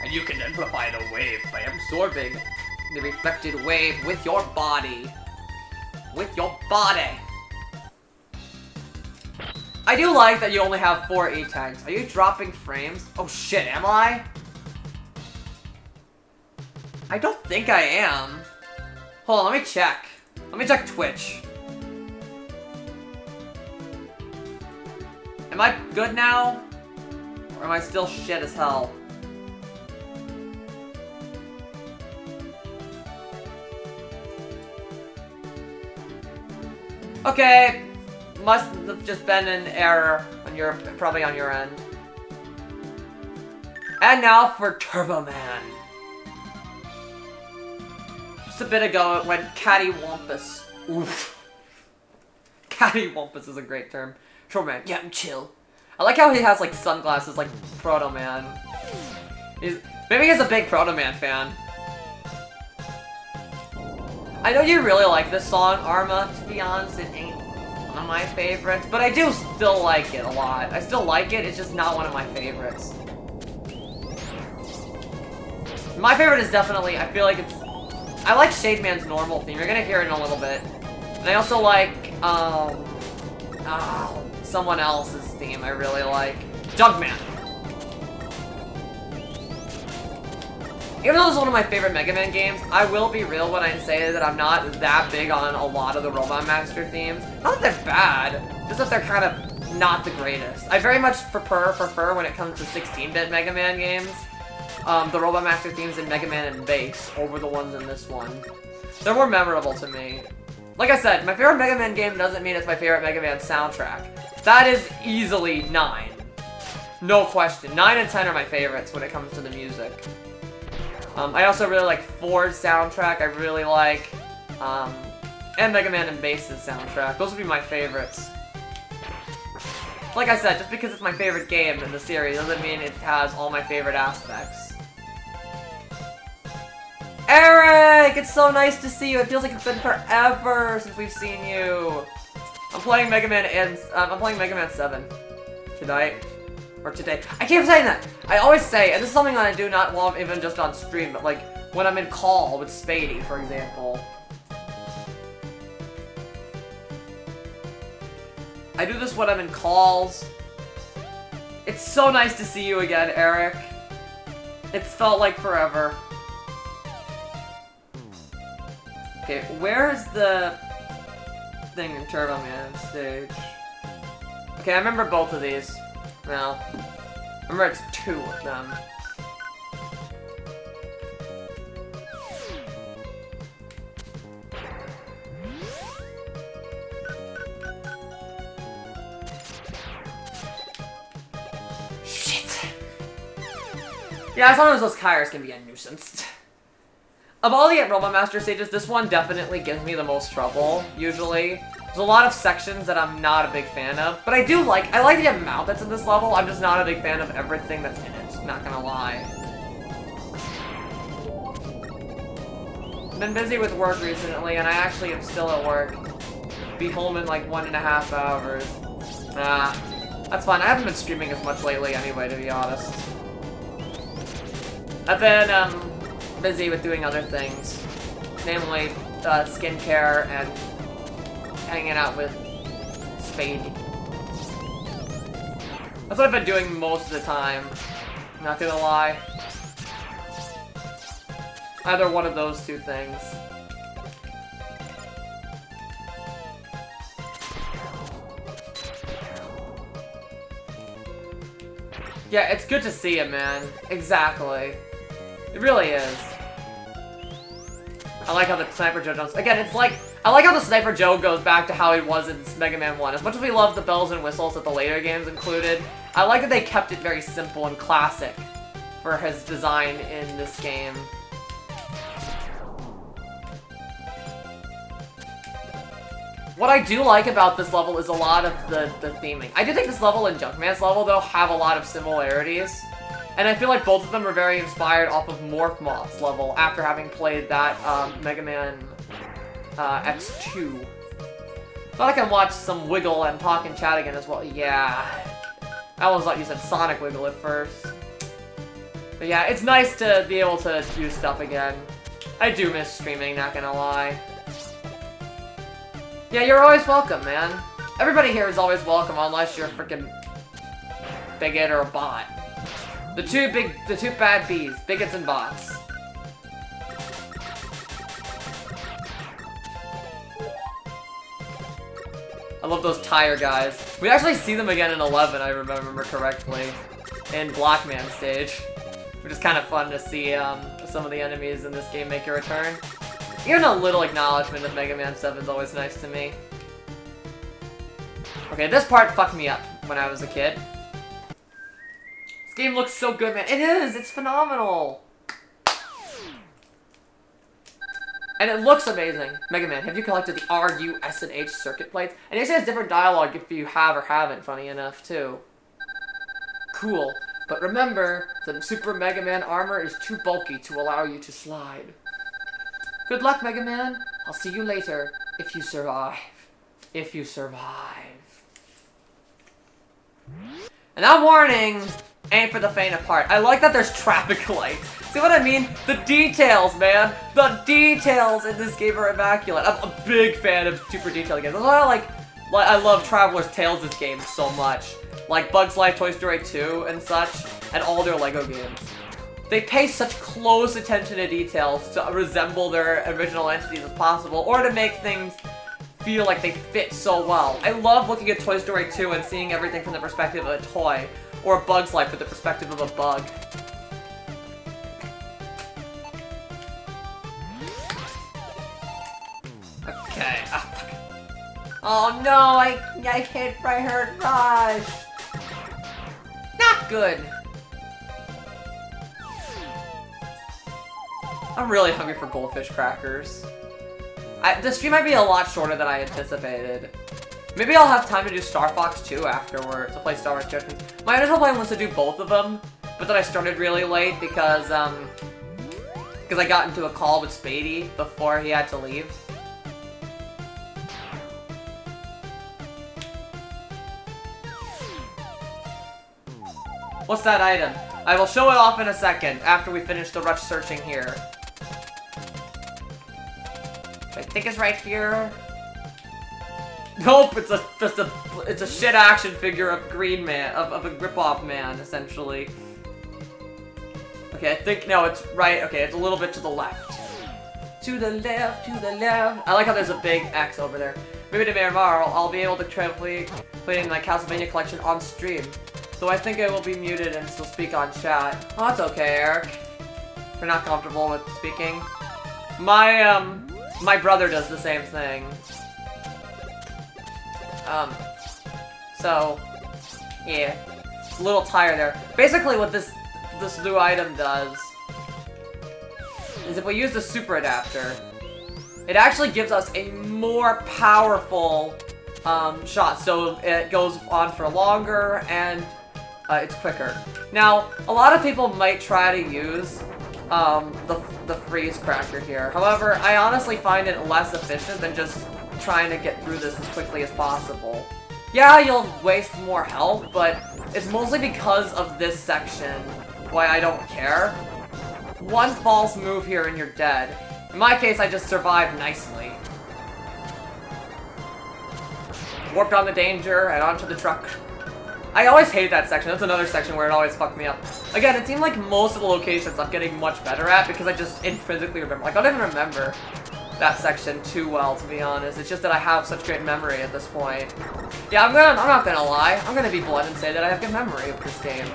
and you can amplify the wave by absorbing the reflected wave with your body. With your body. I do like that you only have 4 E-Tanks. Are you dropping frames? Oh shit, am I? I don't think I am. Hold on, let me check. Let me check Twitch. Am I good now? Or am I still shit as hell? Okay, must have just been an error on your, probably on your end. And now for Turbo Man. Just a bit ago, it went cattywampus. Oof. Cattywampus is a great term. Turbo Man, yeah, chill. I like how he has like sunglasses like Proto Man. Maybe he's a big Proto Man fan. I know you really like this song, Arma. To be honest, it ain't one of my favorites, but I do still like it a lot. I still like it, it's just not one of my favorites. My favorite is definitely, I feel like it's... I like Shade Man's normal theme, you're gonna hear it in a little bit. And I also like, someone else's theme I really like. Junkman. Even though this is one of my favorite Mega Man games, I will be real when I say that I'm not that big on a lot of the Robot Master themes. Not that they're bad, just that they're kind of not the greatest. I very much prefer when it comes to 16-bit Mega Man games, the Robot Master themes in Mega Man and Bass over the ones in this one. They're more memorable to me. Like I said, my favorite Mega Man game doesn't mean it's my favorite Mega Man soundtrack. That is easily 9. No question. 9 and 10 are my favorites when it comes to the music. I also really like 4's soundtrack, I really like, and Mega Man and Bass's soundtrack. Those would be my favorites. Like I said, just because it's my favorite game in the series doesn't mean it has all my favorite aspects. Eric! It's so nice to see you! It feels like it's been forever since we've seen you! I'm playing Mega Man 7 tonight. Or today. I keep saying that! I always say, and this is something that I do not want even just on stream, but like, when I'm in call with Spady, for example. I do this when I'm in calls. It's so nice to see you again, Eric. It's felt like forever. Okay, where's the thing in Turbo Man stage? Okay, I remember both of these. Now, remember it's 2 of them. Shit! Yeah, sometimes those Kyres can be a nuisance. Of all the Robot Master stages, this one definitely gives me the most trouble, usually. There's a lot of sections that I'm not a big fan of, but I like the amount that's in this level, I'm just not a big fan of everything that's in it, not gonna lie. I've been busy with work recently, and I actually am still at work. Be home in like 1.5 hours. That's fine, I haven't been streaming as much lately anyway, to be honest. I've been, busy with doing other things, namely, skincare and hanging out with Spade. That's what I've been doing most of the time, not gonna lie. Either one of those 2 things. Yeah, it's good to see him, man. Exactly. It really is. I like how the Sniper Joe jumps. Again, it's like, I like how the Sniper Joe goes back to how he was in Mega Man 1. As much as we love the bells and whistles that the later games included, I like that they kept it very simple and classic for his design in this game. What I do like about this level is a lot of the theming. I do think this level and Junkman's level, though, have a lot of similarities. And I feel like both of them are very inspired off of Morph Moth's level after having played that Mega Man X2. Thought I can watch some Wiggle and talk and chat again as well. Yeah. I always thought you said Sonic Wiggle at first. But yeah, it's nice to be able to use stuff again. I do miss streaming, not gonna lie. Yeah, you're always welcome, man. Everybody here is always welcome unless you're a freaking bigot or a bot. The two bad bees, bigots and bots. I love those tire guys. We actually see them again in 11, I remember correctly, in Blockman stage, which is kind of fun to see some of the enemies in this game make a return. Even a little acknowledgement of Mega Man 7 is always nice to me. Okay, this part fucked me up when I was a kid. This game looks so good, man. It is! It's phenomenal! And it looks amazing. Mega Man, have you collected the R, U, S, and H circuit plates? And it has different dialogue if you have or haven't, funny enough, too. Cool. But remember, the Super Mega Man armor is too bulky to allow you to slide. Good luck, Mega Man. I'll see you later, if you survive. If you survive. And that warning ain't for the faint of heart. I like that there's traffic lights. See what I mean? The details, man. The details in this game are immaculate. I'm a big fan of super detailed games. That's why I love Traveler's Tales' games so much. Like Bugs Life, Toy Story 2, and such, and all their LEGO games. They pay such close attention to details to resemble their original entities as possible, or to make things feel like they fit so well. I love looking at Toy Story 2 and seeing everything from the perspective of a toy, or Bug's Life with the perspective of a bug. Okay. Oh, fuck. Oh no, I hit my hurt Rush. Not good. I'm really hungry for goldfish crackers. The stream might be a lot shorter than I anticipated. Maybe I'll have time to do Star Fox 2 afterward, to play Star Wars Judgment. My initial plan was to do both of them, but then I started really late because I got into a call with Spady before he had to leave. What's that item? I will show it off in a second, after we finish the rush searching here. I think it's right here. Nope, it's a shit action figure of Green Man, of a rip-off man, essentially. Okay, I think, no, it's right, okay, it's a little bit to the left. To the left, to the left. I like how there's a big X over there. Maybe tomorrow I'll be able to play my Castlevania collection on stream. So I think I will be muted and still speak on chat. Oh, that's okay, Eric. If you're not comfortable with speaking. My brother does the same thing. So, yeah. It's a little tire there. Basically what this new item does is if we use the super adapter, it actually gives us a more powerful shot. So it goes on for longer and it's quicker. Now, a lot of people might try to use the freeze cracker here. However, I honestly find it less efficient than just trying to get through this as quickly as possible. Yeah, you'll waste more health, but it's mostly because of this section why I don't care. One false move here and you're dead. In my case, I just survived nicely. Warped on the danger and onto the truck. I always hate that section. That's another section where it always fucked me up. Again, it seemed like most of the locations I'm getting much better at because I just intrinsically remember. Like, I don't even remember that section too well, to be honest. It's just that I have such great memory at this point. Yeah, I'm not gonna lie. I'm gonna be blunt and say that I have good memory of this game.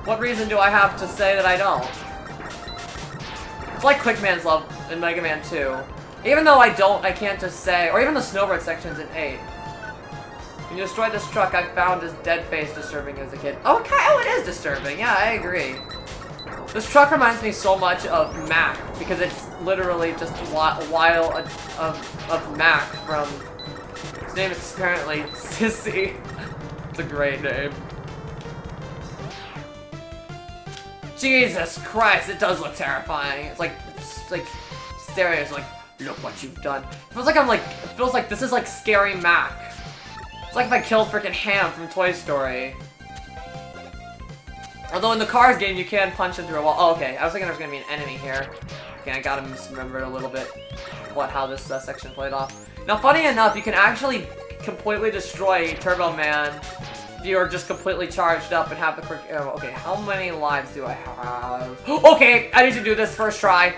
What reason do I have to say that I don't? It's like Quickman's level in Mega Man 2. Even though I can't just say, or even the Snowbird sections in 8. When you destroyed this truck, I found his dead face disturbing as a kid. Oh, okay, oh, it is disturbing. Yeah, I agree. This truck reminds me so much of Mac, because it's literally just a while of Mac from... His name is apparently Sissy. It's a great name. Jesus Christ, it does look terrifying. It's like staring, it's like, look what you've done. It feels like this is like Scary Mac. It's like if I killed freaking Ham from Toy Story. Although in the Cars game, you can punch him through a wall. Oh, okay. I was thinking there was gonna be an enemy here. Okay, I gotta misremember it a little bit. How this section played off. Now, funny enough, you can actually completely destroy Turbo Man if you are just completely charged up and have the quick arrow. Okay, how many lives do I have? Okay, I need to do this first try.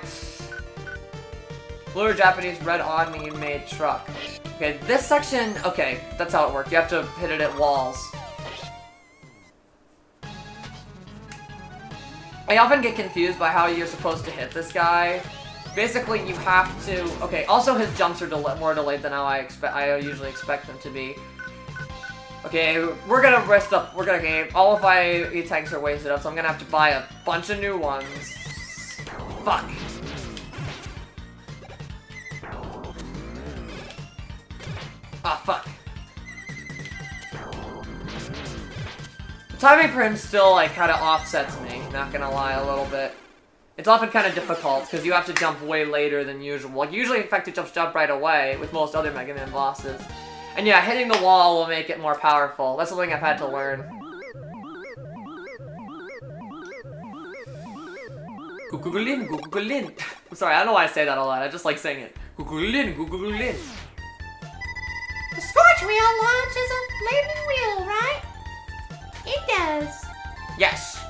Blue or Japanese red Omni made truck. Okay, this section, okay, that's how it worked. You have to hit it at walls. I often get confused by how you're supposed to hit this guy. Basically, you have to... Okay, also his jumps are more delayed than how I usually expect them to be. Okay, we're gonna rest up. We're gonna game. All of my E-tanks are wasted up, so I'm gonna have to buy a bunch of new ones. Fuck. Ah, fuck. The timing for him still, like, kind of offsets me, not gonna lie, a little bit. It's often kind of difficult, because you have to jump way later than usual. Like, usually, in fact, it jump right away with most other Mega Man bosses. And yeah, hitting the wall will make it more powerful. That's something I've had to learn. Gugulin, gugulin. I'm sorry, I don't know why I say that a lot. I just like saying it. Gugulin, gugulin. The Scorch Wheel launches a flaming wheel, right? It does. Yes.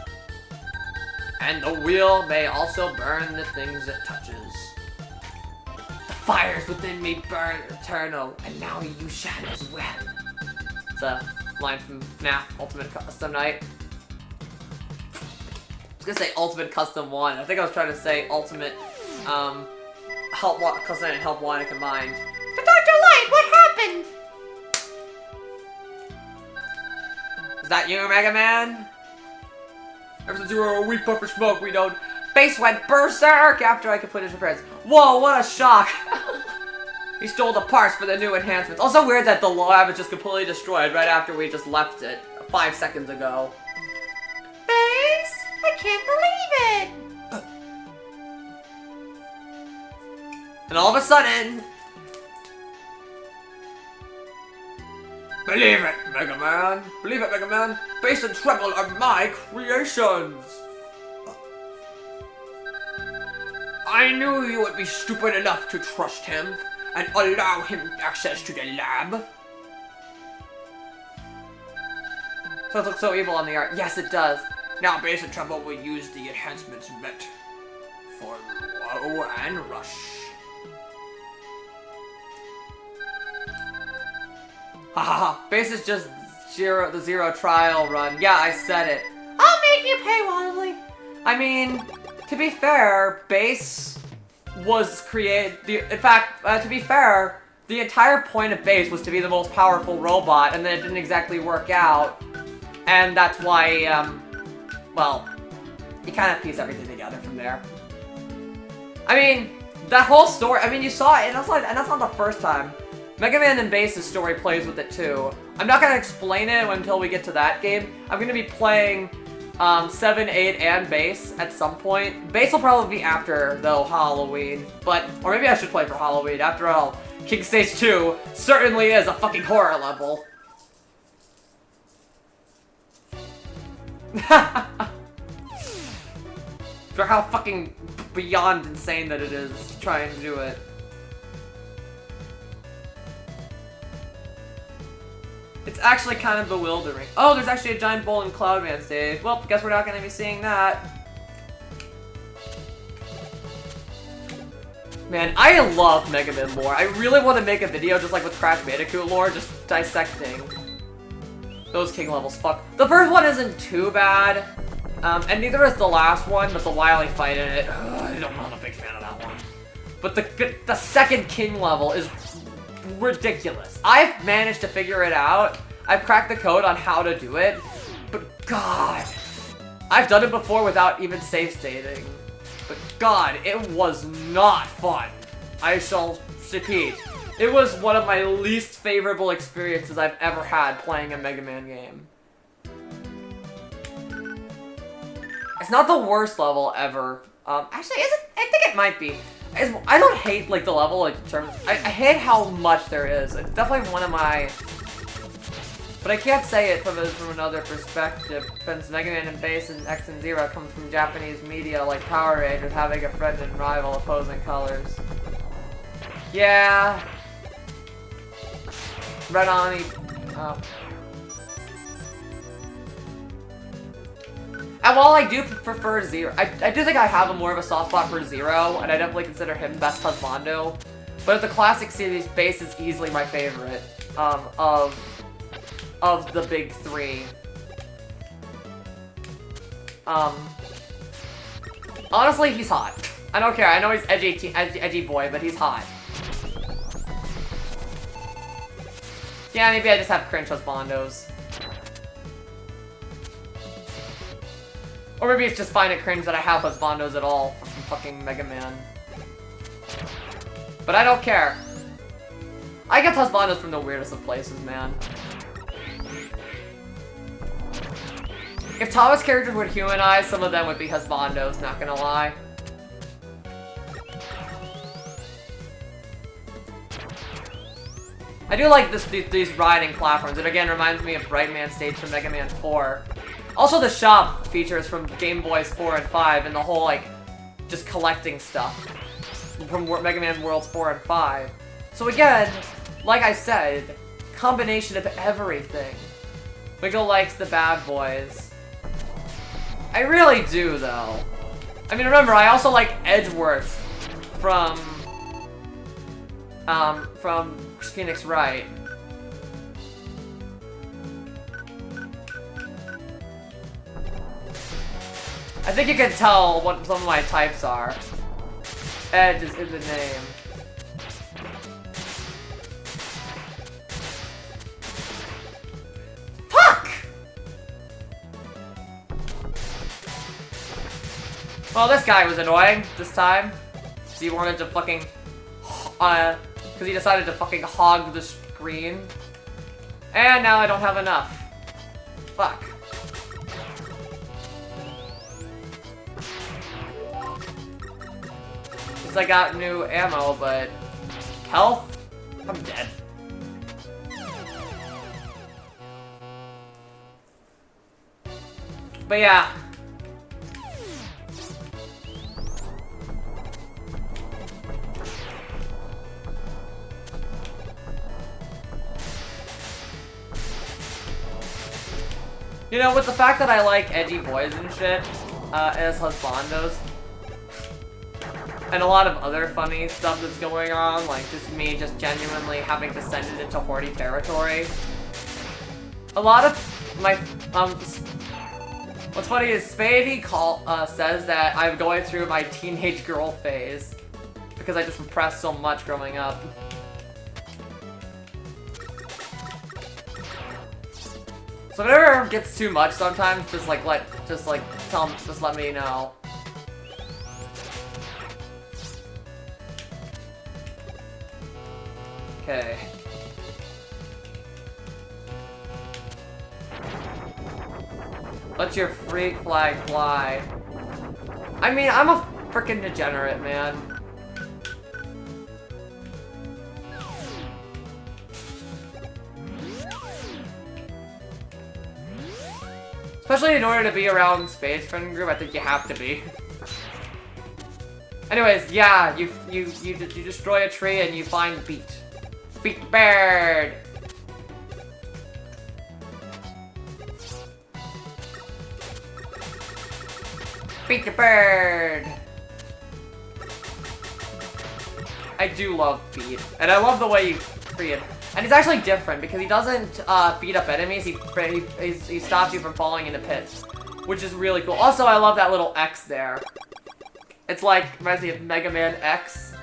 And the wheel may also burn the things it touches. The fires within me burn eternal, and now you shine as well. It's a line from FNAF Ultimate Custom Night. I was gonna say Ultimate Custom 1. I think I was trying to say Ultimate Help Custom Night and Help 1 combined. But Dr. Light, what happened? Is that you, Mega Man? Ever since you were a weak puff of smoke, we don't. Base went berserk after I completed repairs. Whoa, what a shock! He stole the parts for the new enhancements. Also weird that the lab is just completely destroyed right after we just left it 5 seconds ago. Base? I can't believe it! And all of a sudden... Believe it, Mega Man! Believe it, Mega Man! Bass and treble are my creations! I knew you would be stupid enough to trust him and allow him access to the lab. So it looks so evil on the art. Yes, it does. Now Bass and Treble will use the enhancements meant for Woe and Rush. Haha, Bass is just the zero trial run. Yeah, I said it. I'll make you pay, Wally. I mean, to be fair, Bass was created... In fact, to be fair, the entire point of Bass was to be the most powerful robot, and then it didn't exactly work out. And that's why, well, you kind of piece everything together from there. I mean, that whole story, I mean, you saw it, and that's not the first time. Mega Man and Bass's story plays with it too. I'm not gonna explain it until we get to that game. I'm gonna be playing 7, 8, and Bass at some point. Bass will probably be after, though, Halloween. Or maybe I should play for Halloween. After all, King Stage 2 certainly is a fucking horror level. For how fucking beyond insane that it is trying to do it. It's actually kind of bewildering. Oh, there's actually a giant bowl in Cloudman stage. Well, guess we're not going to be seeing that. Man, I love Mega Man lore. I really want to make a video just like with Crash Bandicoot lore, just dissecting those king levels. Fuck. The first one isn't too bad. And neither is the last one, but the Wily fight in it, I'm not a big fan of that one. But the second king level is ridiculous. I've managed to figure it out. I've cracked the code on how to do it, but God, I've done it before without even save stating. But God, it was not fun. I shall repeat. It was one of my least favorable experiences I've ever had playing a Mega Man game. It's not the worst level ever. Actually, I think it might be. I don't hate like the level like in terms. I hate how much there is. It's definitely one of my. But I can't say it from another perspective, since Mega Man and Base and X and Zero comes from Japanese media like Power Rangers having a friend and rival opposing colors. Yeah. Red Oni. And while I do prefer Zero, I do think I have more of a soft spot for Zero, and I definitely consider him best husbando. But the classic series, Base is easily my favorite of the big three. Honestly, he's hot. I don't care. I know he's edgy boy, but he's hot. Yeah, maybe I just have cringe husbandos. Or maybe it's just fine at cringe that I have husbandos at all from fucking Mega Man. But I don't care. I get husbandos from the weirdest of places, man. If Thomas' characters were humanized, some of them would be husbandos, not gonna lie. I do like these riding platforms. It again reminds me of Brightman stage from Mega Man 4. Also the shop features from Game Boys 4 and 5 and the whole like just collecting stuff from Mega Man Worlds 4 and 5. So again, like I said, combination of everything. Wiggle likes the bad boys. I really do though. I mean remember, I also like Edgeworth from Phoenix Wright. I think you can tell what some of my types are. Edge is in the name. Fuck! Well, this guy was annoying this time. He wanted to fucking, because he decided to fucking hog the screen. And now I don't have enough. Fuck. I got new ammo, but health? I'm dead. But yeah. You know, with the fact that I like edgy boys and shit, as husbandos, and a lot of other funny stuff that's going on, like just me just genuinely having descended into Horty territory. A lot of my, what's funny is Spady says that I'm going through my teenage girl phase because I just repressed so much growing up. So if it ever gets too much sometimes, just let me know. Okay. Let your freak flag fly. I mean, I'm a freaking degenerate, man. Especially in order to be around Spade's friend group, I think you have to be. Anyways, yeah, you destroy a tree and you find Beat. Beat the bird! Beat the bird! I do love Beat, and I love the way you free him. And he's actually different because he doesn't beat up enemies. He stops you from falling into pits. which is really cool. Also, I love that little X there. It's like, reminds me of Mega Man X.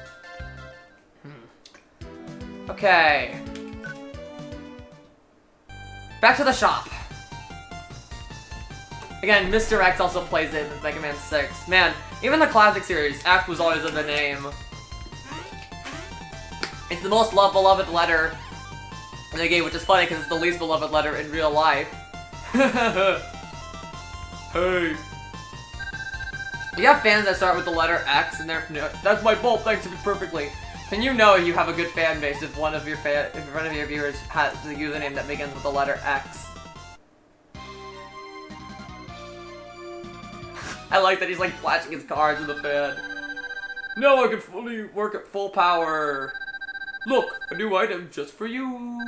Okay. Back to the shop. Again, Mr. X also plays it in Mega Man 6. Man, even the classic series, X was always in the name. It's the most beloved letter in the game, which is funny because it's the least beloved letter in real life. Hey. You have fans that start with the letter X and they're, that's my bolt, thanks to me perfectly. And you know you have a good fan base if one of your viewers has a username that begins with the letter X. I like that he's like flashing his cards in the fan. Now I can fully work at full power. Look, a new item just for you.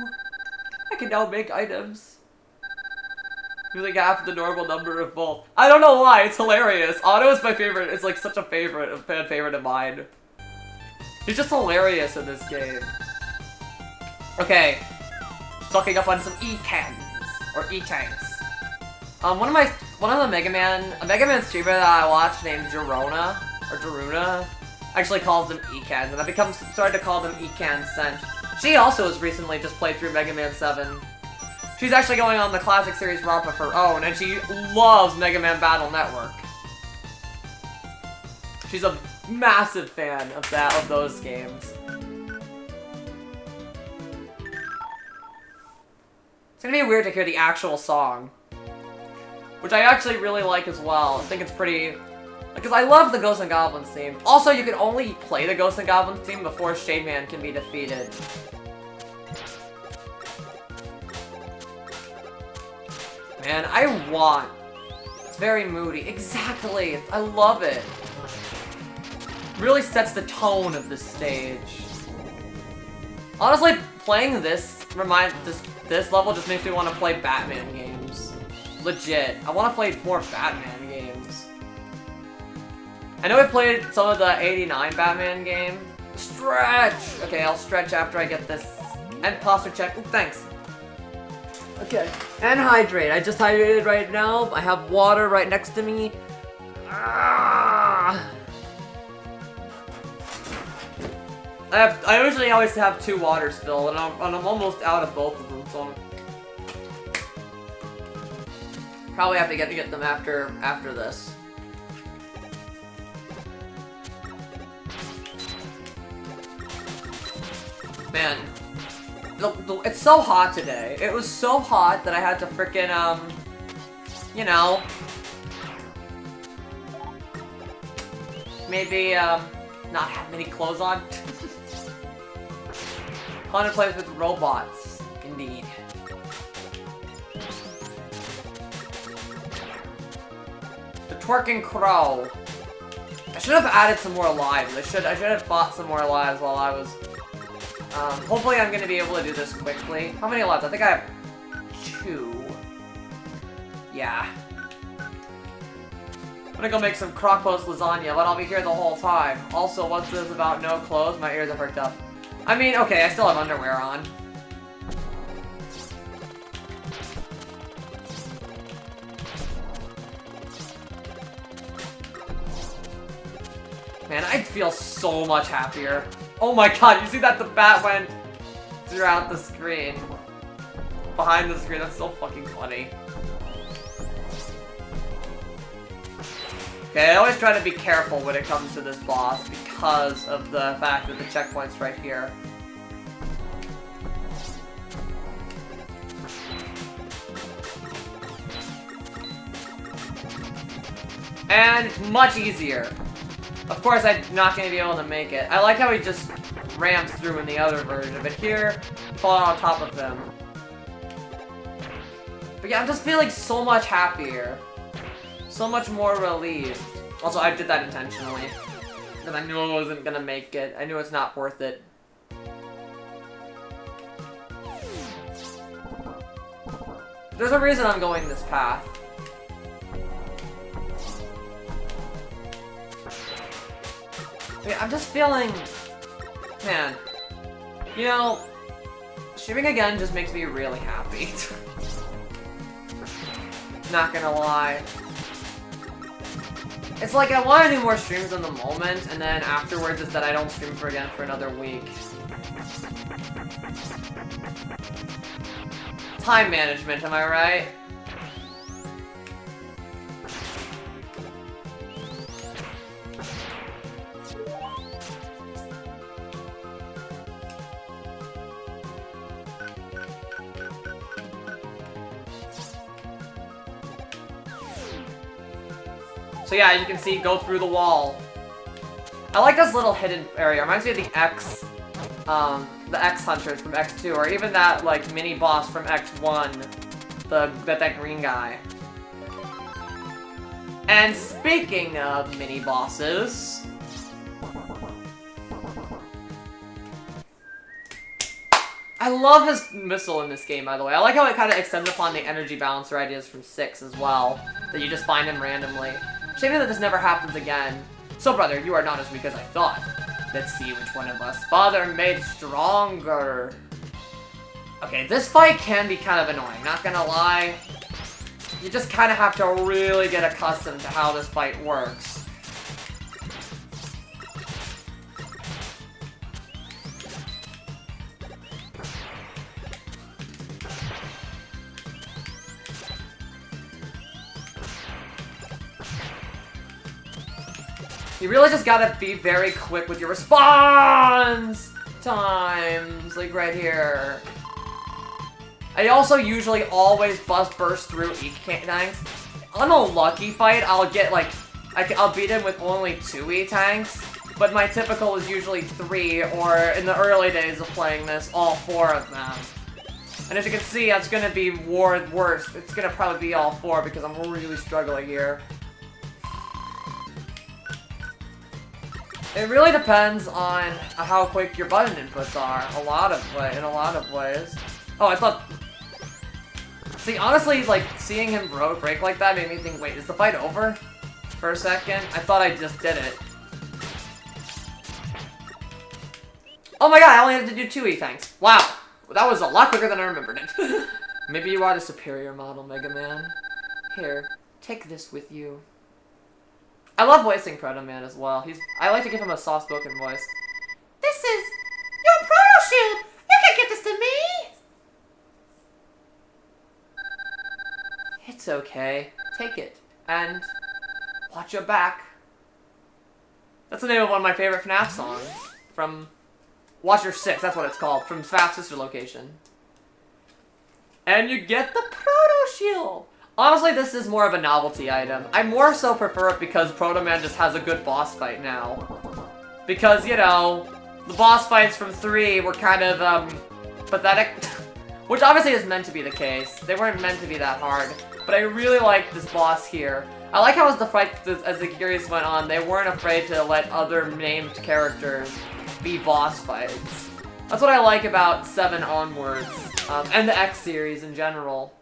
I can now make items. Using half the normal number of both. I don't know why, it's hilarious. Otto is my favorite, it's like such a favorite, a fan favorite of mine. He's just hilarious in this game. Okay. Sucking up on some E-cans. Or E-tanks. One of the Mega Man streamer that I watched named Jaruna actually calls them E-cans, and I started to call them E-cans Sent. She also has recently just played through Mega Man 7. She's actually going on the classic series ROM of her own, and she loves Mega Man Battle Network. She's a massive fan of those games. It's gonna be weird to hear the actual song, which I actually really like as well. I think it's pretty, because I love the Ghosts and Goblins theme. Also, you can only play the Ghosts and Goblins theme before Shade Man can be defeated. Man, it's very moody. Exactly, I love it. Really sets the tone of the stage. Honestly, playing this level just makes me want to play Batman games. Legit. I want to play more Batman games. I know I played some of the '89 Batman game. Stretch! Okay, I'll stretch after I get this. And posture check. Ooh, thanks. Okay. And hydrate. I just hydrated right now. I have water right next to me. Ah! I usually always have 2 waters filled, and I'm almost out of both of them, so probably have to get them after this. Man, it's so hot today. It was so hot that I had to frickin' you know, maybe not have many clothes on. Fun to play with robots, indeed. The Twerking Crow. I should have added some more lives. I should have bought some more lives while I was. Hopefully I'm gonna be able to do this quickly. How many lives? I think I have 2. Yeah. I'm gonna go make some crock-post lasagna, but I'll be here the whole time. Also, what's this about no clothes? My ears are perked up. I mean, okay, I still have underwear on. Man, I feel so much happier. Oh my god, you see that the bat went throughout the screen. Behind the screen, that's so fucking funny. Okay, I always try to be careful when it comes to this boss because of the fact that the checkpoint's right here. And it's much easier. Of course, I'm not going to be able to make it. I like how he just rams through in the other version, but here, fall on top of them. But yeah, I'm just feeling so much happier. So much more relieved. Also, I did that intentionally. Because I knew I wasn't gonna make it. I knew it's not worth it. There's a reason I'm going this path. Yeah, I'm just feeling... Man. You know, streaming again just makes me really happy. Not gonna lie. It's like I want to do more streams in the moment, and then afterwards it's that I don't stream again for another week. Time management, am I right? So yeah, you can see, go through the wall. I like this little hidden area. It reminds me of the X Hunters from X2, or even that, like, mini-boss from X1. That green guy. And speaking of mini-bosses... I love his missile in this game, by the way. I like how it kind of extends upon the energy balancer ideas from 6 as well. That you just find him randomly. Shame that this never happens again. So, brother, you are not as weak as I thought. Let's see which one of us father made stronger. Okay, this fight can be kind of annoying, not gonna lie. You just kind of have to really get accustomed to how this fight works. You really just gotta be very quick with your response times, like right here. I also usually always burst through E-tanks. On a lucky fight, I'll get like, I'll beat him with only 2 E-tanks, but my typical is usually 3, or in the early days of playing this, all 4 of them. And as you can see, that's gonna be worse. It's gonna probably be all 4 because I'm really struggling here. It really depends on how quick your button inputs are, in a lot of ways. Oh, I thought... See, honestly, like, seeing him break like that made me think, wait, is the fight over? For a second? I thought I just did it. Oh my god, I only had to do 2 E-tanks. Wow, that was a lot quicker than I remembered it. Maybe you are the superior model, Mega Man. Here, take this with you. I love voicing Proto Man as well. I like to give him a soft-spoken voice. This is your Proto Shield! You can't get this to me! It's okay. Take it. And watch your back. That's the name of one of my favorite FNAF songs. From Watch Your 6, that's what it's called. From FNAF's sister location. And you get the Proto Shield! Honestly, this is more of a novelty item. I more so prefer it because Proto Man just has a good boss fight now. Because, you know, the boss fights from 3 were kind of, pathetic. Which obviously is meant to be the case. They weren't meant to be that hard. But I really like this boss here. I like how as the series went on, they weren't afraid to let other named characters be boss fights. That's what I like about 7 onwards, and the X series in general.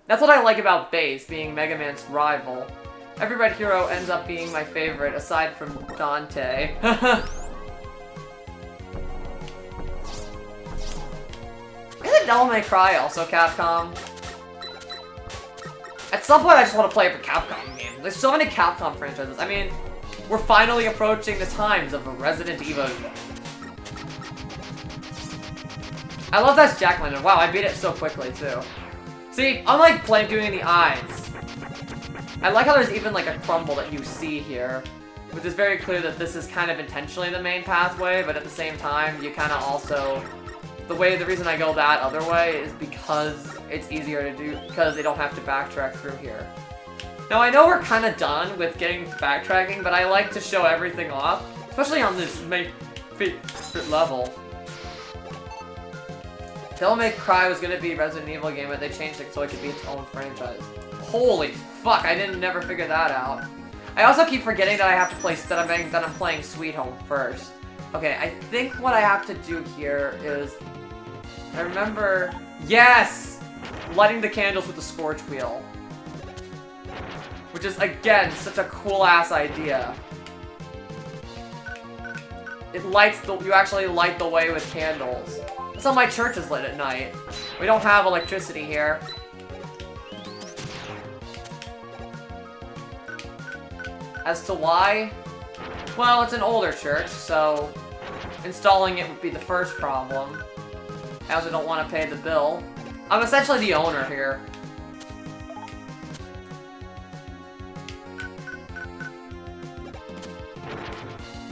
That's what I like about Bass, being Mega Man's rival. Every Red Hero ends up being my favorite, aside from Dante. Isn't Devil May Cry also Capcom? At some point I just want to play it for Capcom games. There's so many Capcom franchises. I mean, we're finally approaching the times of a Resident Evil. I love that Jack-Lantern. Wow, I beat it so quickly too. See, unlike doing the eyes, I like how there's even like a crumble that you see here, which is very clear that this is kind of intentionally the main pathway, but at the same time, you kind of also, the reason I go that other way is because it's easier to do, because they don't have to backtrack through here. Now I know we're kind of done with getting to backtracking, but I like to show everything off, especially on this main level. Devil May Cry was gonna be a Resident Evil game, but they changed it so it could be its own franchise. Holy fuck, I didn't never figure that out. I also keep forgetting that I have to play, that I'm playing Sweet Home first. Okay, I think what I have to do here is, I remember, yes! Lighting the candles with the Scorch Wheel. Which is, again, such a cool-ass idea. It lights you actually light the way with candles. That's how my church is lit at night. We don't have electricity here. As to why? Well, it's an older church, so installing it would be the first problem. I also don't want to pay the bill. I'm essentially the owner here.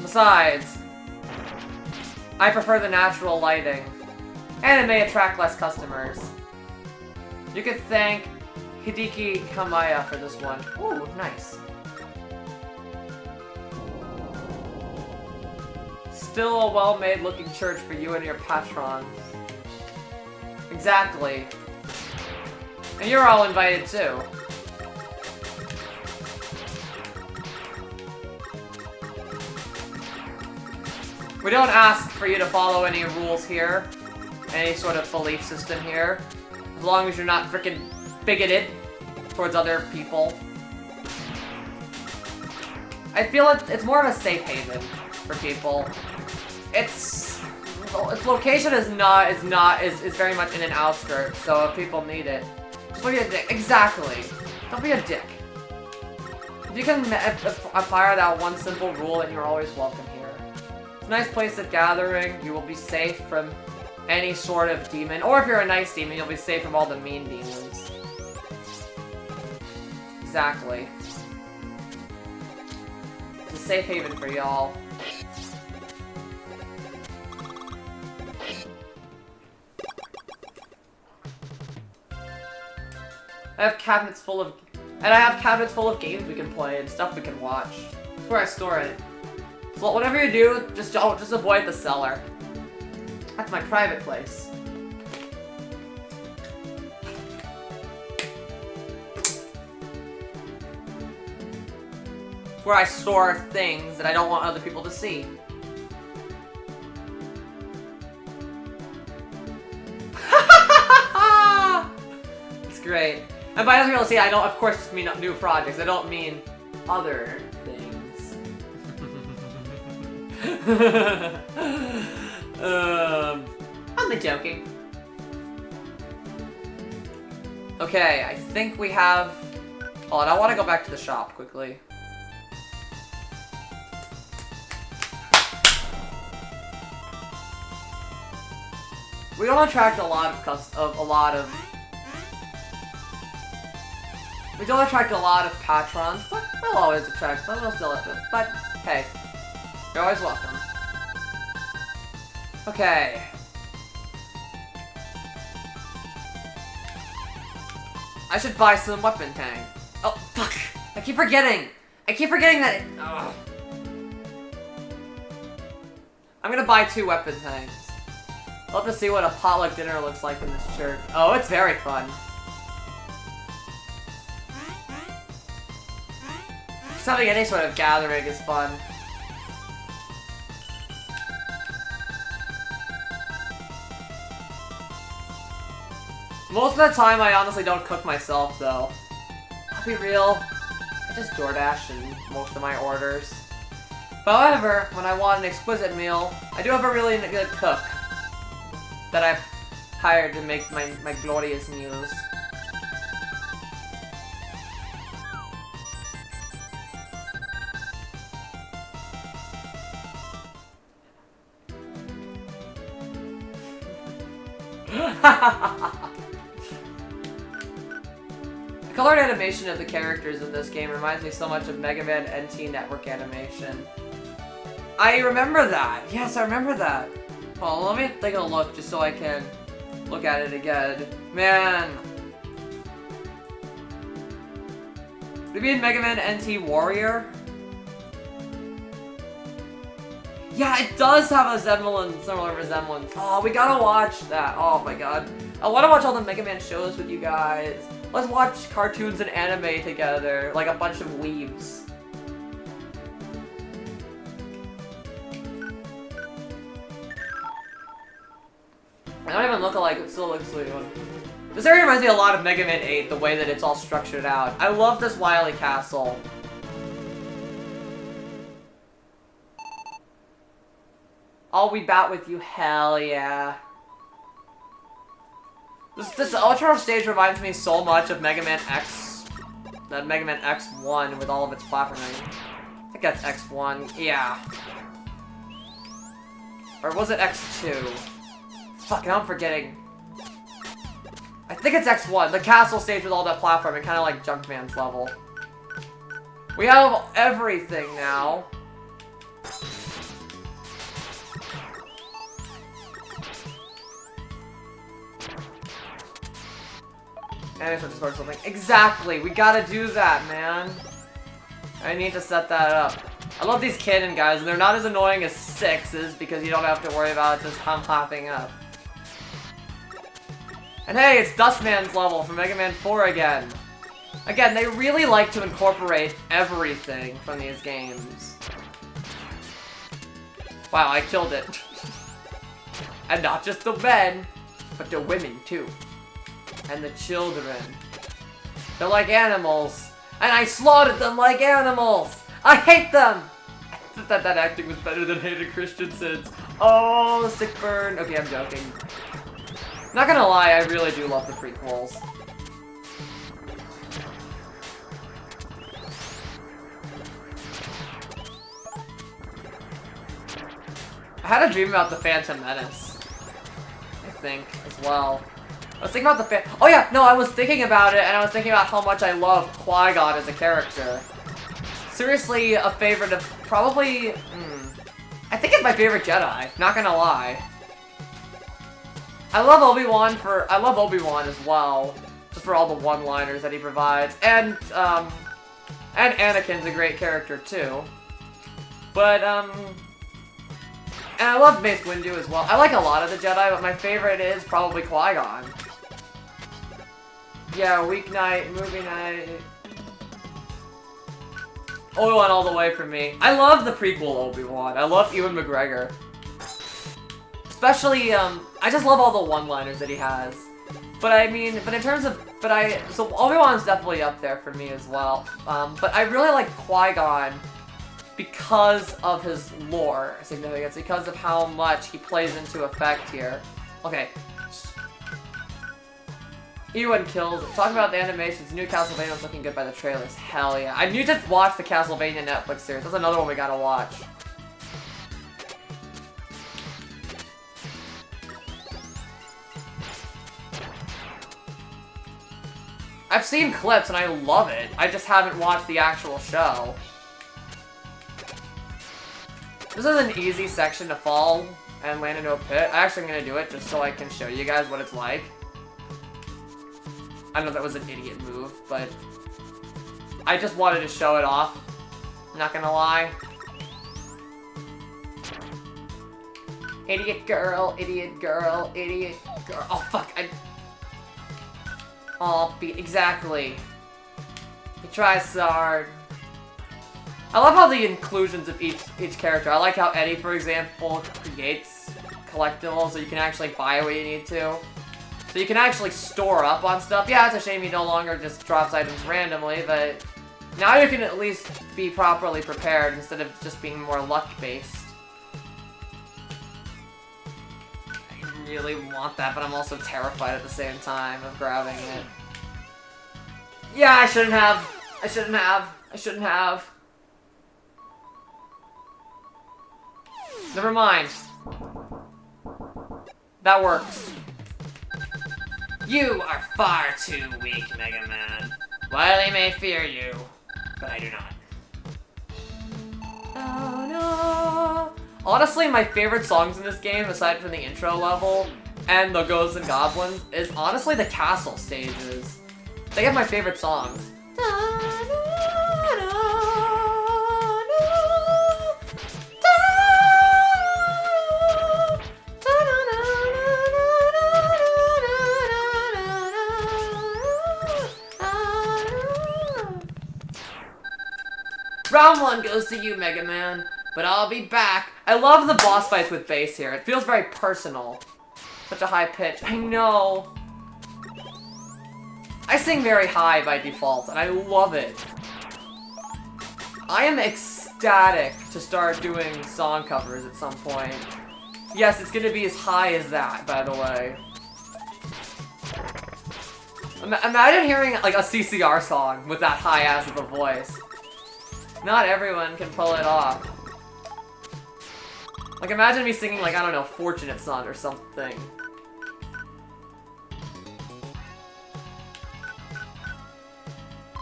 Besides, I prefer the natural lighting, and it may attract less customers. You could thank Hideki Kamiya for this one. Ooh, nice. Still a well-made looking church for you and your patrons. Exactly. And you're all invited too. We don't ask for you to follow any rules here, any sort of belief system here, as long as you're not freaking bigoted towards other people. I feel it's more of a safe haven for people. Its location is very much in an outskirts, so if people need it, just don't be a dick. Exactly. Don't be a dick. If you can fire that one simple rule, then you're always welcome here. It's a nice place of gathering. You will be safe from any sort of demon, or if you're a nice demon, you'll be safe from all the mean demons. Exactly. It's a safe haven for y'all. I have cabinets full of games we can play and stuff we can watch. That's where I store it. So whatever you do, just avoid the cellar. That's my private place. It's where I store things that I don't want other people to see. It's great. And by other people see, I don't, of course, just mean new projects. I don't mean other things. I'm only joking. Okay, I think we have... Oh, and I want to go back to the shop quickly. We don't attract a lot of patrons, but we'll always attract them. We'll still have them. But hey, you're always welcome. Okay. I should buy some weapon tang. Oh fuck! I keep forgetting. That. Ugh. I'm gonna buy 2 weapon tangs. I'll have to see what a potluck dinner looks like in this church. Oh, it's very fun. Just having any sort of gathering is fun. Most of the time, I honestly don't cook myself, though. I'll be real, I just DoorDash in most of my orders. However, when I want an exquisite meal, I do have a really good cook that I've hired to make my glorious meals. The colored animation of the characters in this game reminds me so much of Mega Man NT Network animation. I remember that! Yes, I remember that! Well, let me take a look just so I can look at it again. Man! Would it be in Mega Man NT Warrior? Yeah, it does have a similar resemblance. Oh, we gotta watch that. Oh my god. I wanna watch all the Mega Man shows with you guys. Let's watch cartoons and anime together, like a bunch of weebs. I don't even look alike, it still looks sweet. This area reminds me a lot of Mega Man 8, the way that it's all structured out. I love this Wily Castle. I'll be bat with you, hell yeah. This Ultra stage reminds me so much of Mega Man X, that Mega Man X1 with all of its platforming. I think that's X1, yeah. Or was it X2? Fuck, now I'm forgetting. I think it's X1, the castle stage with all that platforming, kind of like Junkman's level. We have everything now. And I just something. Exactly, we gotta do that, man. I need to set that up. I love these cannon guys, and they're not as annoying as 6s because you don't have to worry about just popping up. And hey, it's Dustman's level from Mega Man 4 again. Again, they really like to incorporate everything from these games. Wow, I killed it. And not just the men, but the women too. And the children. They're like animals. And I slaughtered them like animals! I hate them! I thought that acting was better than Hayden Christensen's. Oh, sick burn. Okay, I'm joking. Not gonna lie, I really do love the prequels. I had a dream about the Phantom Menace, I think, as well. I was thinking about the oh yeah, no, I was thinking about it, and I was thinking about how much I love Qui-Gon as a character. Seriously, a favorite of probably, I think it's my favorite Jedi, not gonna lie. I love Obi-Wan as well, just for all the one-liners that he provides, and Anakin's a great character too. But, and I love Mace Windu as well. I like a lot of the Jedi, but my favorite is probably Qui-Gon. Yeah, weeknight, movie night. Obi-Wan all the way for me. I love the prequel Obi-Wan. I love Ewan McGregor. Especially, I just love all the one-liners that he has. But I mean, but in terms of, so Obi-Wan's definitely up there for me as well. But I really like Qui-Gon because of his lore significance, because of how much he plays into effect here. Okay. Ewan kills. Talking about the animations, new Castlevania was looking good by the trailers. Hell yeah. I need to watch the Castlevania Netflix series. That's another one we gotta watch. I've seen clips and I love it. I just haven't watched the actual show. This is an easy section to fall and land into a pit. I actually am gonna do it just so I can show you guys what it's like. I know that was an idiot move, but I just wanted to show it off. Not gonna lie. Idiot girl, idiot girl, idiot girl. Oh fuck, oh, exactly. He tries so hard. I love how the inclusions of each character. I like how Eddie, for example, creates collectibles so you can actually buy what you need to. So you can actually store up on stuff. Yeah, it's a shame he no longer just drops items randomly, but now you can at least be properly prepared instead of just being more luck-based. I really want that, but I'm also terrified at the same time of grabbing it. Yeah, I shouldn't have. I shouldn't have. I shouldn't have. Never mind. That works. You are far too weak, Mega Man. Wily may fear you, but I do not. Oh no. Honestly, my favorite songs in this game, aside from the intro level and the Ghosts and Goblins, is honestly the castle stages. They have my favorite songs. Round 1 goes to you, Mega Man, but I'll be back. I love the boss fights with bass here. It feels very personal. Such a high pitch. I know. I sing very high by default, and I love it. I am ecstatic to start doing song covers at some point. Yes, it's gonna be as high as that, by the way. Imagine hearing like a CCR song with that high ass of a voice. Not everyone can pull it off. Like, imagine me singing, like, I don't know, Fortunate Son or something.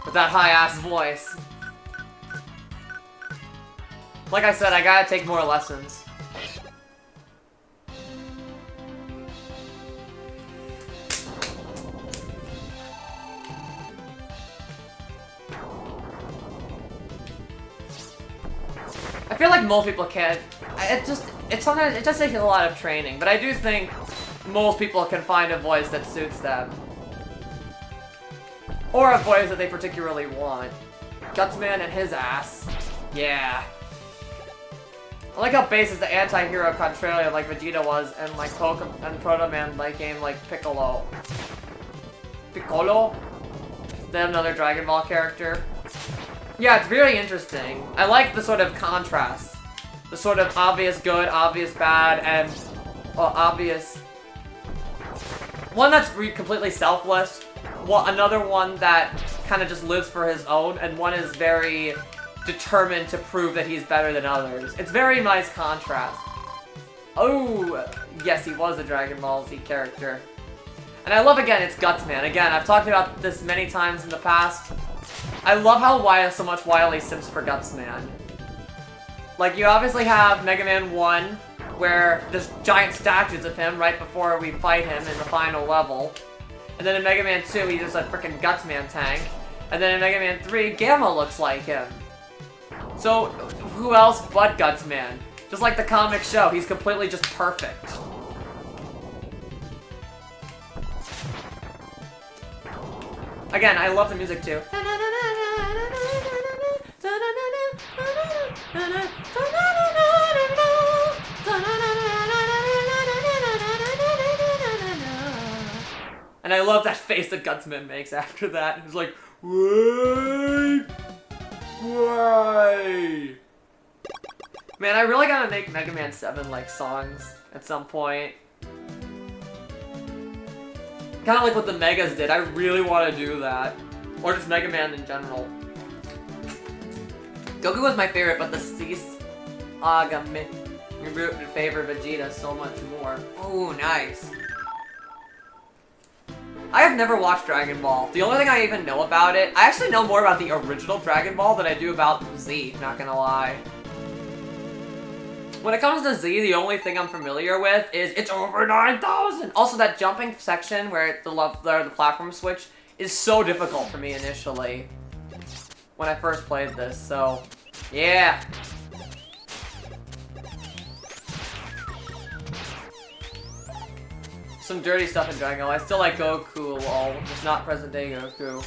With that high-ass voice. Like I said, I gotta take more lessons. I feel like most people can. Sometimes it just takes a lot of training, but I do think most people can find a voice that suits them. Or a voice that they particularly want. Gutsman and his ass. Yeah. I like how Bass is the anti-hero Contralia like Vegeta was, and like and Proto Man like game like Piccolo. Piccolo? Then another Dragon Ball character. Yeah, it's very interesting. I like the sort of contrast. The sort of obvious good, obvious bad, and obvious... One that's completely selfless, another one that kind of just lives for his own, and one is very determined to prove that he's better than others. It's very nice contrast. Oh, yes, he was a Dragon Ball Z character. And I love, again, it's Gutsman. Again, I've talked about this many times in the past. I love how so much Wily simps for Gutsman. Like, you obviously have Mega Man 1, where there's giant statues of him right before we fight him in the final level. And then in Mega Man 2, he's just a freaking Gutsman tank. And then in Mega Man 3, Gamma looks like him. So, who else but Gutsman? Just like the comic show, he's completely just perfect. Again, I love the music too. And I love that face that Gutsman makes after that. He's like, wait, why? Man, I really gotta make Mega Man 7 like songs at some point. Kind of like what the Megas did. I really want to do that. Or just Mega Man in general. Goku was my favorite, but the Cease Agami would favor Vegeta so much more. Oh, nice. I have never watched Dragon Ball. The only thing I even know about it, I actually know more about the original Dragon Ball than I do about Z, not gonna lie. When it comes to Z, the only thing I'm familiar with is it's over 9,000! Also, that jumping section where the platform switch is so difficult for me initially. When I first played this, so... yeah! Some dirty stuff in Dragon Ball. I still like Goku, lol. Just not present day Goku.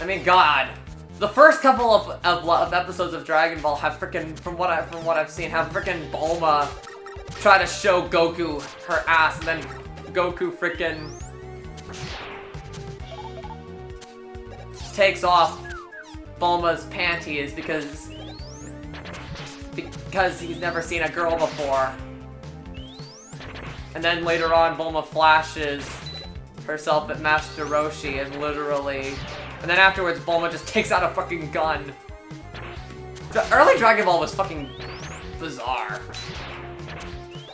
I mean, God. The first couple of episodes of Dragon Ball have frickin', from what I've seen, have frickin' Bulma try to show Goku her ass, and then Goku frickin' takes off Bulma's panties because he's never seen a girl before. And then later on, Bulma flashes herself at Master Roshi and literally... And then afterwards, Bulma just takes out a fucking gun. The early Dragon Ball was fucking bizarre.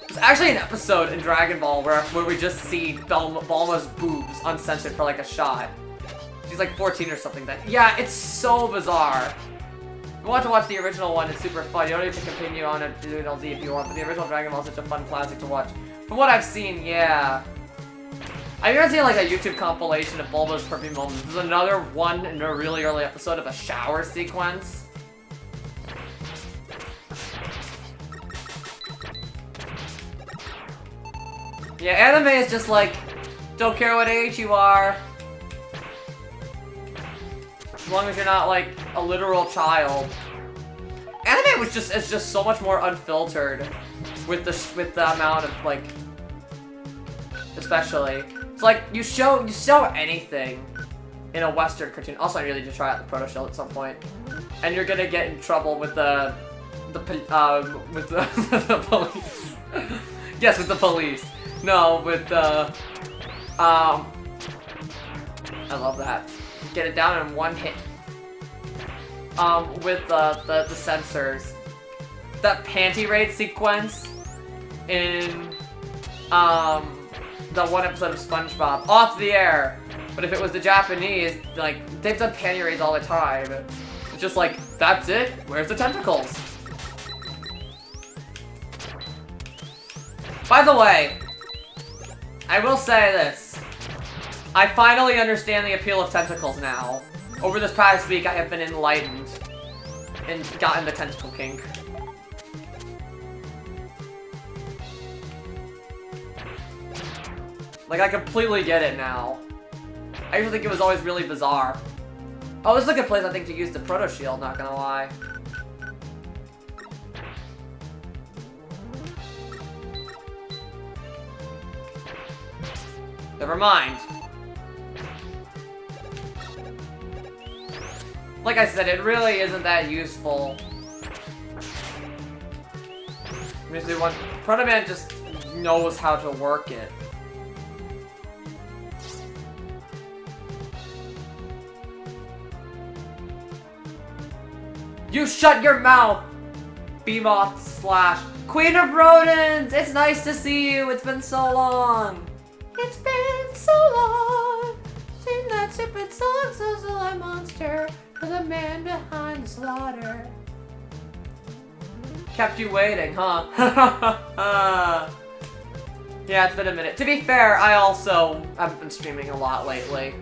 There's actually an episode in Dragon Ball where we just see Bulma's boobs uncensored for like a shot. She's like 14 or something then. Yeah, it's so bizarre. If you want to watch the original one, it's super fun. You don't need to continue on it to do LZ if you want, but the original Dragon Ball is such a fun classic to watch. From what I've seen, yeah. I've even seen like a YouTube compilation of Bulma's perfect moments. There's another one in a really early episode of a shower sequence. Yeah, anime is just like, don't care what age you are. As long as you're not like a literal child. Anime is just so much more unfiltered with the amount of like, especially. It's like you show anything in a Western cartoon. Also, I really need to try out the Proto Shield at some point, and you're gonna get in trouble with the police. Yes, with the police. No, with the I love that. Get it down in one hit. with the sensors. That panty raid sequence in the one episode of SpongeBob, off the air. But if it was the Japanese, like, they've done panty raids all the time. It's just like, that's it? Where's the tentacles? By the way, I will say this. I finally understand the appeal of tentacles now. Over this past week, I have been enlightened and gotten the tentacle kink. Like, I completely get it now. I used to think it was always really bizarre. Oh, this is a good place, I think, to use the Proto Shield, not gonna lie. Never mind. Like I said, it really isn't that useful. Let me see one. Proto Man just knows how to work it. You shut your mouth! Beamoth slash Queen of Rodents! It's nice to see you, it's been so long! It's been so long! Sing that stupid song, Suzzle Monster, for the man behind the slaughter. Kept you waiting, huh? Yeah, it's been a minute. To be fair, I also haven't been streaming a lot lately.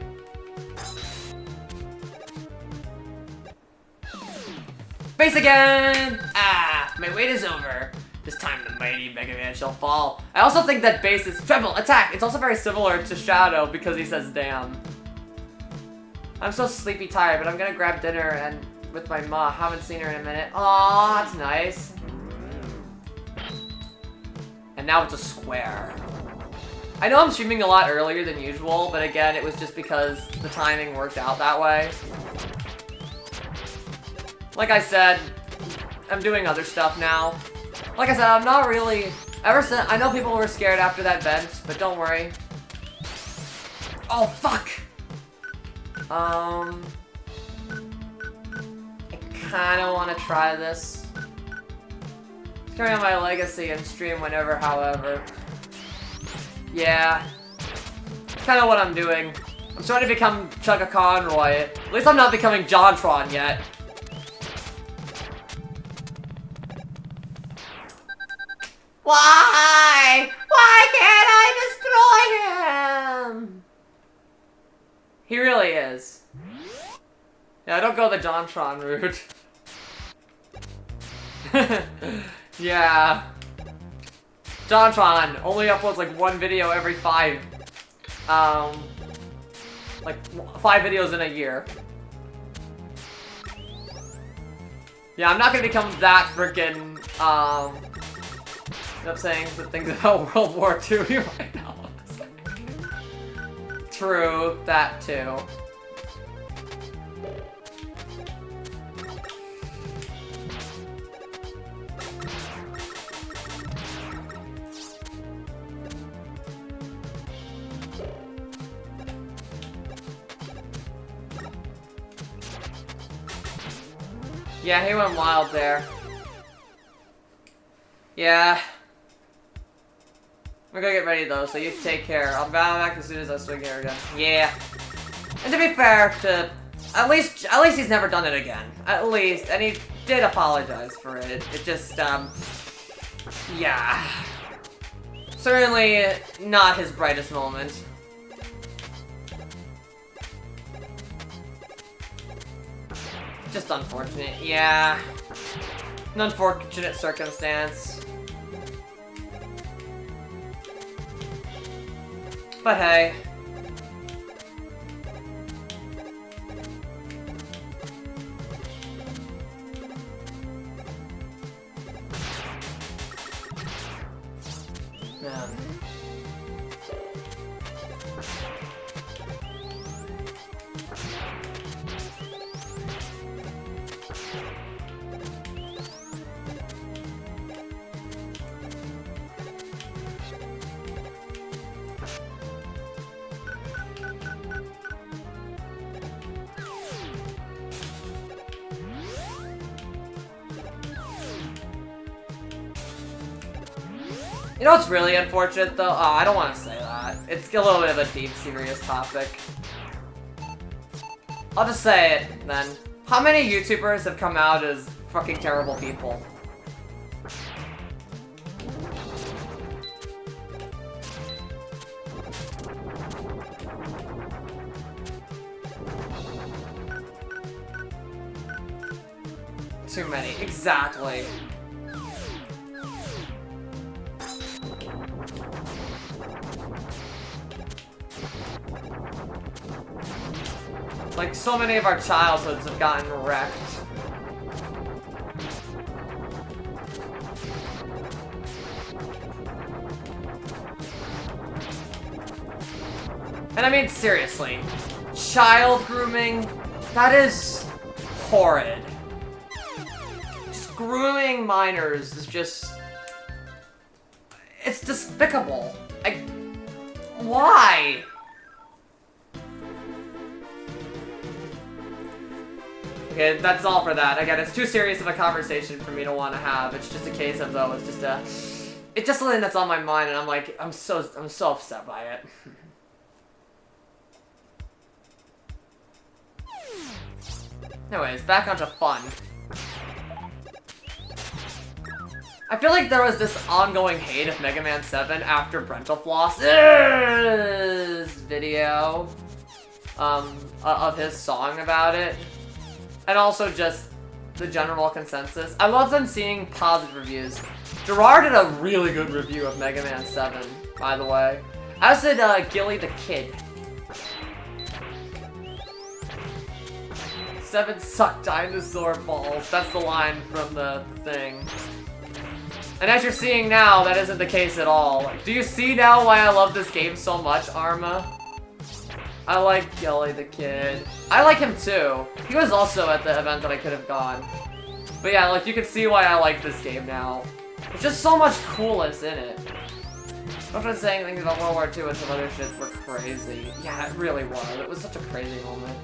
Face again! Ah, my wait is over. This time the mighty Mega Man shall fall. I also think that base is treble, attack! It's also very similar to Shadow because he says damn. I'm so sleepy tired, but I'm gonna grab dinner and with my ma. Haven't seen her in a minute. Aw, that's nice. And now it's a square. I know I'm streaming a lot earlier than usual, but again, it was just because the timing worked out that way. Like I said, I'm doing other stuff now. Like I said, I'm not really... Ever since... I know people were scared after that vent, but don't worry. Oh, fuck! I kinda wanna try this. Carry on my legacy and stream whenever, however. Yeah. Kinda what I'm doing. I'm trying to become Chugga Conroy. At least I'm not becoming JonTron yet. Why? Why can't I destroy him? He really is. Yeah, don't go the JonTron route. Yeah. JonTron only uploads like one video every 5 videos in a year. Yeah, I'm not gonna become that freaking end up saying some things about World War II right now. True, that too. Yeah, he went wild there. Yeah. We're gonna get ready though, so you take care. I'll bow back as soon as I swing here again. Yeah. And to be fair to... At least he's never done it again. At least. And he did apologize for it. It just, yeah. Certainly not his brightest moment. Just unfortunate, yeah. An unfortunate circumstance. But hey. Man. You know what's really unfortunate though? Oh, I don't want to say that. It's a little bit of a deep, serious topic. I'll just say it then. How many YouTubers have come out as fucking terrible people? Too many. Exactly. Like, so many of our childhoods have gotten wrecked. And I mean, seriously. Child grooming? That is horrid. Just grooming minors is just... It's despicable. Why? Okay, that's all for that. Again, it's too serious of a conversation for me to want to have. It's just a case of, though, it's just something that's on my mind, and I'm like, I'm so upset by it. Anyways, back onto fun. I feel like there was this ongoing hate of Mega Man 7 after Brentalfloss's video of his song about it. And also just the general consensus. I love them seeing positive reviews. Gerard did a really good review of Mega Man 7, by the way. As did Gilly the Kid. 7 suck dinosaur balls. That's the line from the thing. And as you're seeing now, that isn't the case at all. Do you see now why I love this game so much, Arma? I like Gilly the Kid. I like him too. He was also at the event that I could have gone. But yeah, like, you can see why I like this game now. There's just so much coolness in it. I'm not saying things about World War II and some other shit were crazy. Yeah, it really was. It was such a crazy moment.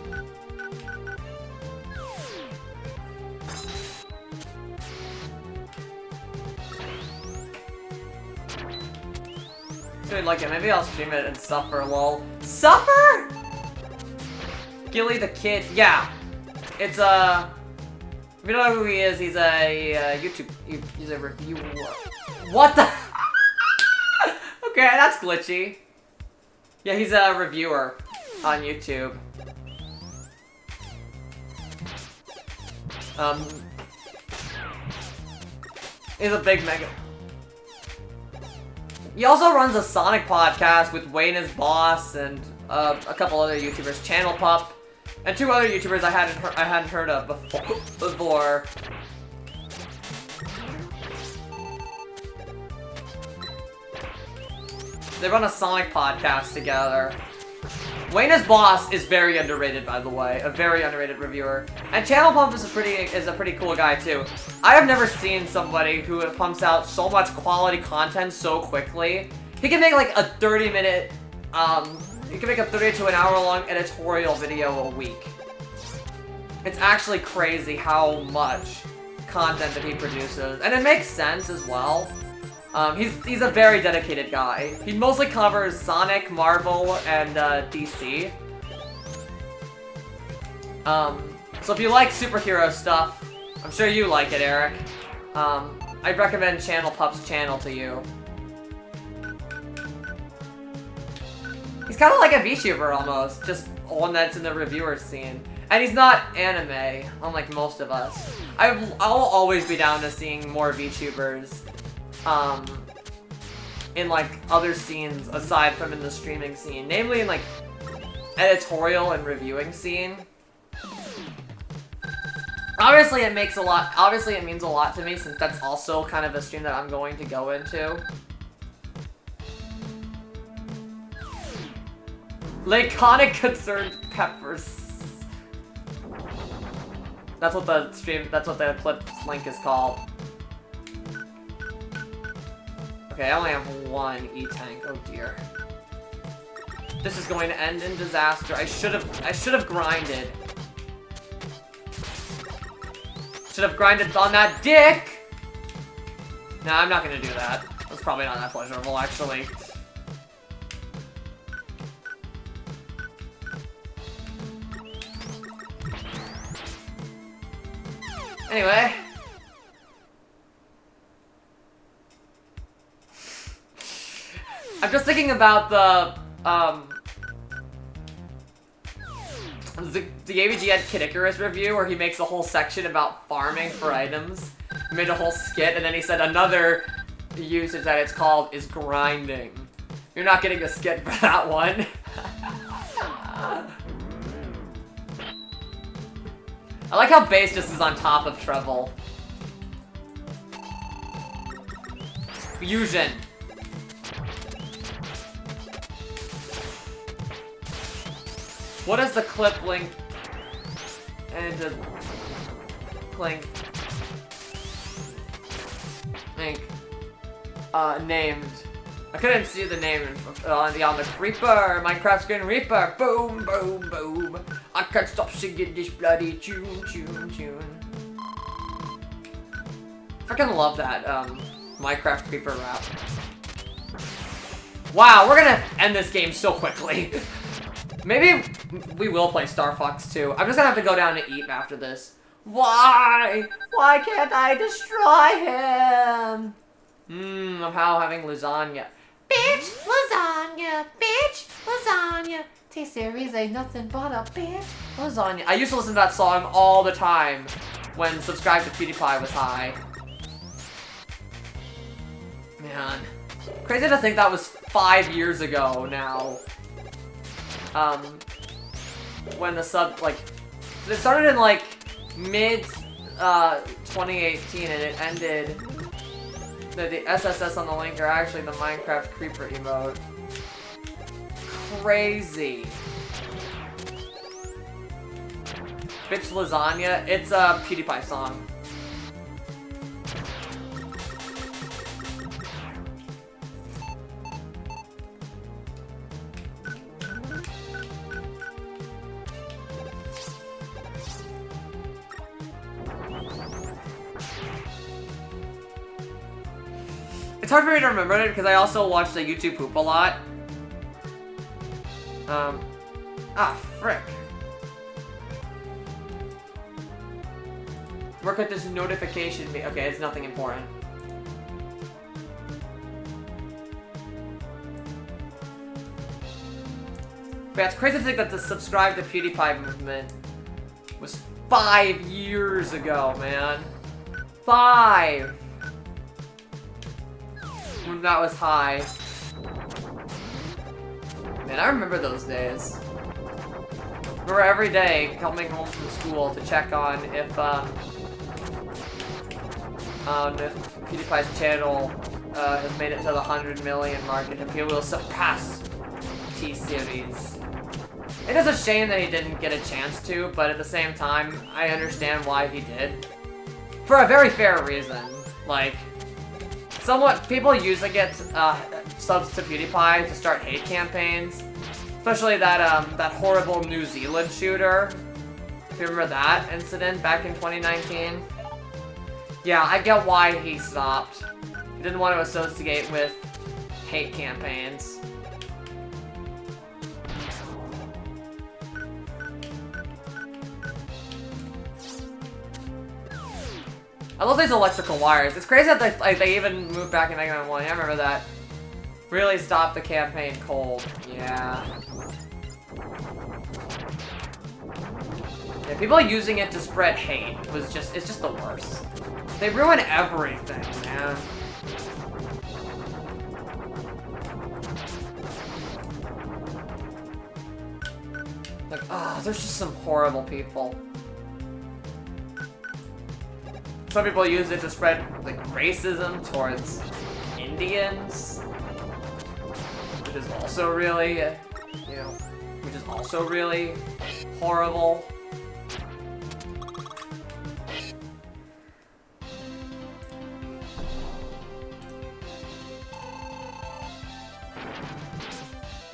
Dude, like it. Maybe I'll stream it and suffer, lol. Suffer? Gilly the Kid. Yeah. It's, if you don't know who he is, he's a, he's a reviewer. What the? Okay, that's glitchy. Yeah, he's a reviewer on YouTube. He's a big mega... He also runs a Sonic podcast with Wayne as boss and a couple other YouTubers, Channel Pup, and 2 other YouTubers I hadn't heard of before. They run a Sonic podcast together. Wayne as boss is very underrated, by the way, a very underrated reviewer. And Channel Pump is a pretty cool guy too. I have never seen somebody who pumps out so much quality content so quickly. He can make like a 30-minute, he can make a 30 to an hour long editorial video a week. It's actually crazy how much content that he produces, and it makes sense as well. He's a very dedicated guy. He mostly covers Sonic, Marvel, and DC. So if you like superhero stuff, I'm sure you like it, Eric. I'd recommend Channel Pup's channel to you. He's kind of like a VTuber almost, just one that's in the reviewer scene. And he's not anime, unlike most of us. I'll always be down to seeing more VTubers. In like other scenes aside from in the streaming scene, namely in like editorial and reviewing scene. Obviously it means a lot to me since that's also kind of a stream that I'm going to go into. Laconic Concerned Peppers. That's what the clip link is called. Okay, I only have 1 E-Tank. Oh dear. This is going to end in disaster. I should have grinded. Should have grinded on that dick! Nah, I'm not gonna do that. probably not that pleasurable, actually. Anyway. I'm just thinking about the AVG had Kid Icarus review where he makes a whole section about farming for items. He made a whole skit, and then he said another usage that it's called is grinding. You're not getting a skit for that one. I like how bass just is on top of treble. Fusion. What is the clip link and the link named? I couldn't see the name on the Creeper, Minecraft Skin Reaper. Boom, boom, boom. I can't stop singing this bloody tune, tune, tune. Freaking love that Minecraft Creeper rap. Wow, we're gonna end this game so quickly. Maybe we will play Star Fox 2. I'm just gonna have to go down to eat after this. Why? Why can't I destroy him? I'm having lasagna. Bitch, lasagna. Bitch, lasagna. T-Series ain't nothing but a bitch. Lasagna. I used to listen to that song all the time when Subscribe to PewDiePie was high. Man. Crazy to think that was 5 years ago now. When the it started in like mid 2018 and it ended. The SSS on the link are actually the Minecraft Creeper emote. Crazy. Bitch lasagna. It's a PewDiePie song. It's hard for me to remember it because I also watch the YouTube poop a lot. Frick. Work with this notification. Okay, it's nothing important. But yeah, it's crazy to think that the Subscribe to PewDiePie movement was 5 years ago, man. 5! When that was high. Man, I remember those days. I remember every day coming home from school to check on if PewDiePie's channel has made it to the 100 million mark and if he will surpass T-Series. It is a shame that he didn't get a chance to, but at the same time, I understand why he did. For a very fair reason. Like, people using it, subs to PewDiePie to start hate campaigns. Especially that horrible New Zealand shooter. If you remember that incident back in 2019. Yeah, I get why he stopped. He didn't want to associate with hate campaigns. I love these electrical wires. It's crazy that they even moved back in Mega Man 1. I remember that. Really stopped the campaign cold. Yeah. Yeah, people using it to spread hate it's just the worst. They ruin everything, man. Like, there's just some horrible people. Some people use it to spread, like, racism towards Indians. Which is also really, which is also really horrible.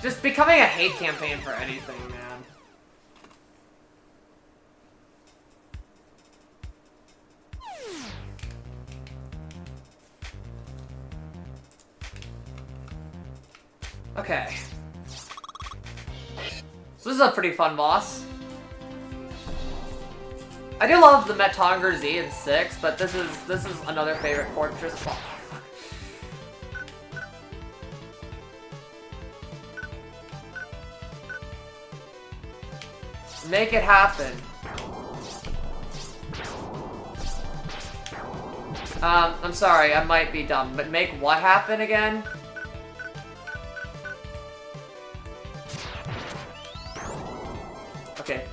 Just becoming a hate campaign for anything, man. Okay. So this is a pretty fun boss. I do love the Metongre Z in 6, but this is another favorite fortress. Oh, fuck. Make it happen. I'm sorry, I might be dumb, but make what happen again? Okay.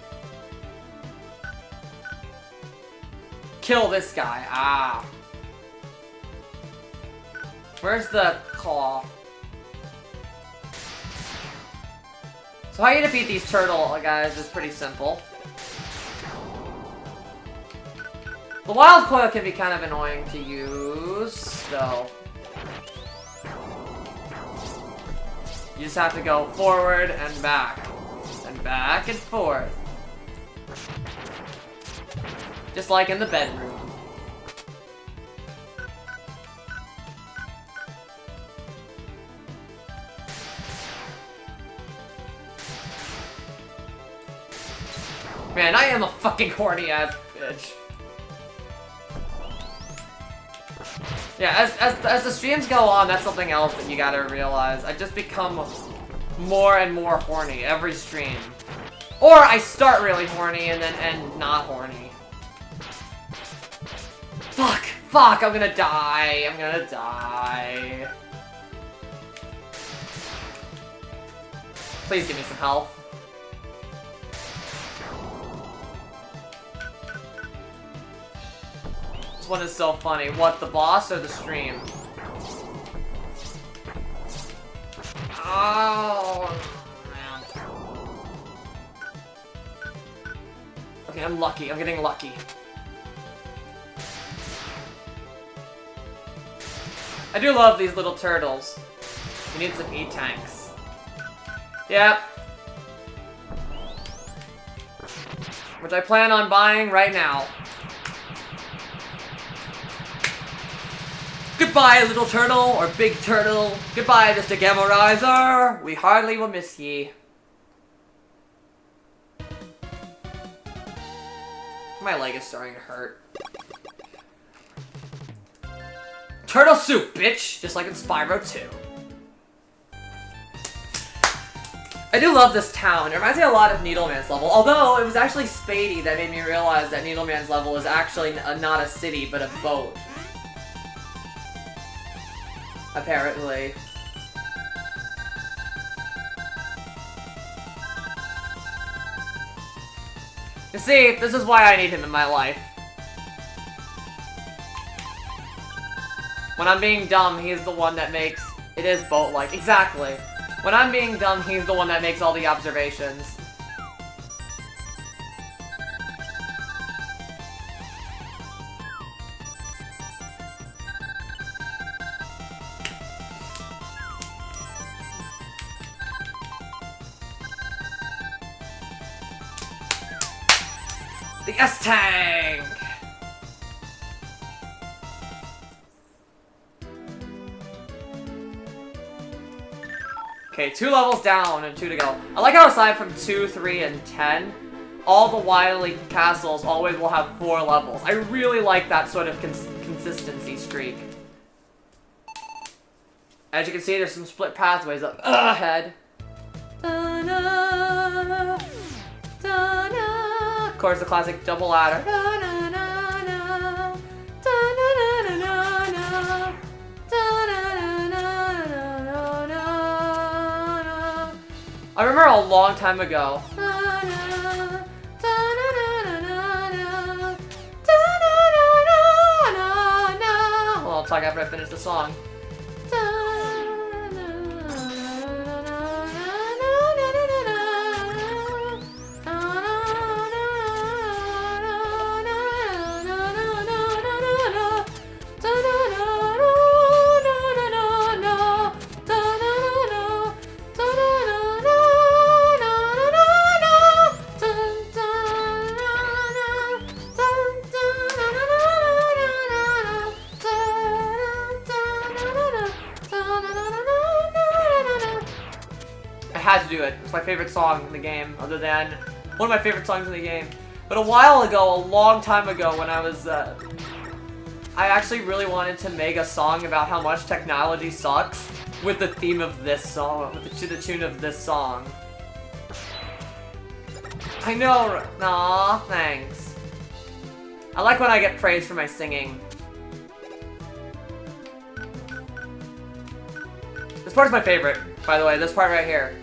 Kill this guy. Ah. Where's the claw? So how you defeat these turtle guys is pretty simple. The wild coil can be kind of annoying to use, though. You just have to go forward and back and forth. Just like in the bedroom. Man, I am a fucking horny ass bitch. Yeah, as the streams go on, that's something else that you gotta realize. I just become more and more horny every stream. Or I start really horny and then end not horny. Fuck, I'm gonna die. Please give me some health. This one is so funny. What, the boss or the stream? Oh, man. Okay, I'm lucky. I'm getting lucky. I do love these little turtles. We need some E-tanks. Yep. Which I plan on buying right now. Goodbye, little turtle, or big turtle. Goodbye, Mr. Gamorizer. We hardly will miss ye. My leg is starting to hurt. Turtle soup, bitch! Just like in Spyro 2. I do love this town. It reminds me a lot of Needleman's level. Although, it was actually Spady that made me realize that Needleman's level is actually not a city, but a boat. Apparently. You see, this is why I need him in my life. When I'm being dumb, he's the one that makes... It is boat-like. Exactly. When I'm being dumb, he's the one that makes all the observations. The S-Tank! Okay, 2 levels down and 2 to go. I like how aside from 2, 3, and 10, all the Wily castles always will have 4 levels. I really like that sort of consistency streak. As you can see, there's some split pathways up ahead. Da-na, da-na. Of course, the classic double ladder. Da-na-na-na, da-na-na-na-na, da-na-na-na-na-na. I remember a long time ago. Well, I'll talk after I finish the song. had to do it. It's my favorite song in the game, other than one of my favorite songs in the game. But a while ago, a long time ago, when I was, I actually really wanted to make a song about how much technology sucks with the theme of this song, with the tune of this song. I know, aw, thanks. I like when I get praised for my singing. This part's my favorite, by the way, this part right here.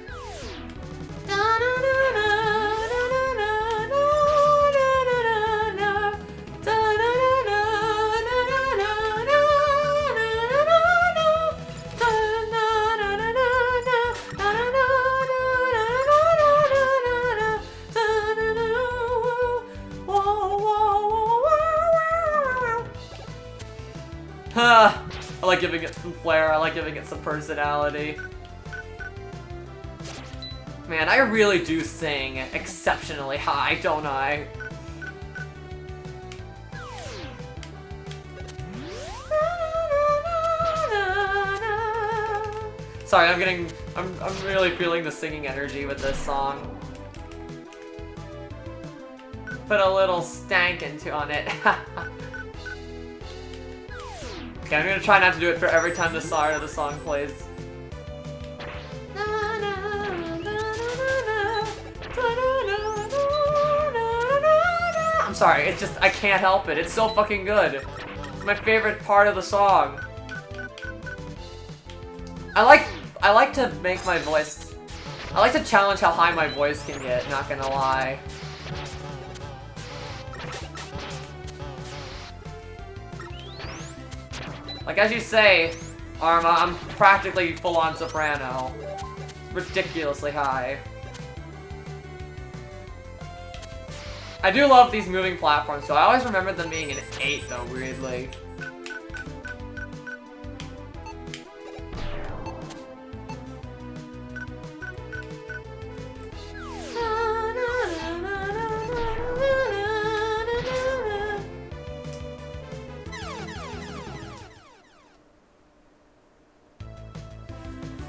I like giving it some flair, I like giving it some personality. Man, I really do sing exceptionally high, don't I? Sorry, I'm really feeling the singing energy with this song. Put a little stank on it. Okay, I'm gonna try not to do it for every time the start of the song plays. I'm sorry, it's just, I can't help it. It's so fucking good. It's my favorite part of the song. I like to make my voice, I like to challenge how high my voice can get, not gonna lie. Like, as you say, Arma, I'm practically full-on soprano. Ridiculously high. I do love these moving platforms, so I always remember them being an 8, though, weirdly.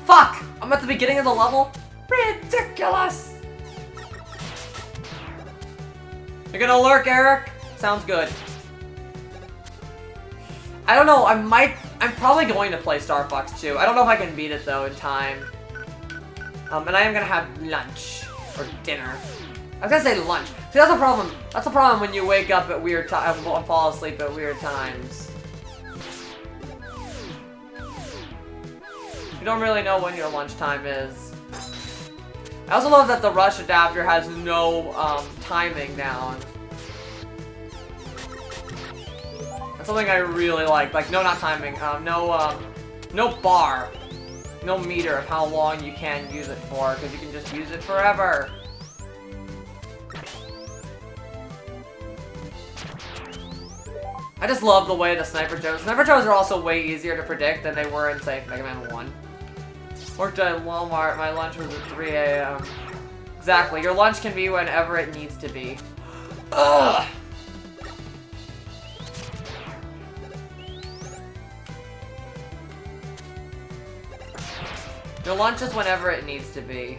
Fuck! I'm at the beginning of the level? Ridiculous! You're gonna lurk, Eric? Sounds good. I don't know, I'm probably going to play Star Fox 2. I don't know if I can beat it, though, in time. And I am gonna have lunch. Or dinner. I was gonna say lunch. See, that's the problem. That's the problem when you wake up at weird times, and fall asleep at weird times. You don't really know when your lunchtime is. I also love that the Rush adapter has no timing down. That's something I really like. Like, no, not timing. No bar. No meter of how long you can use it for, because you can just use it forever. I just love the way the Sniper Joes. Sniper Joes are also way easier to predict than they were in, say, Mega Man 1. Worked at Walmart, my lunch was at 3 AM. Exactly, your lunch can be whenever it needs to be. Ugh! Your lunch is whenever it needs to be.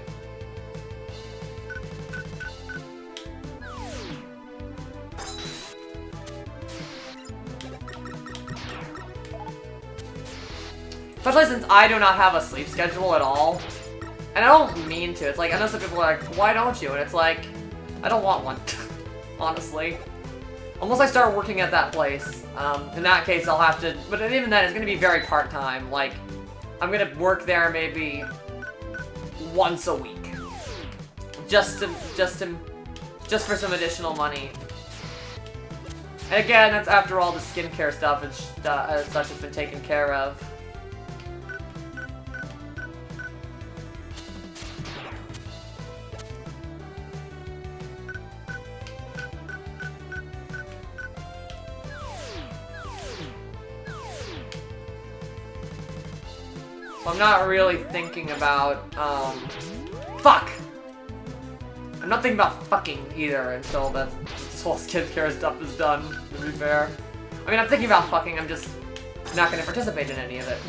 Especially since I do not have a sleep schedule at all. And I don't mean to. It's like, I know some people are like, why don't you? And it's like, I don't want one. Honestly. Unless I start working at that place. In that case, I'll have to... But even then, it's going to be very part-time. Like, I'm going to work there maybe once a week. Just for some additional money. And again, that's after all the skincare stuff and such has been taken care of. I'm not really thinking about, fuck! I'm not thinking about fucking either until this whole skincare stuff is done, to be fair. I mean, I'm thinking about fucking, I'm just not gonna participate in any of it.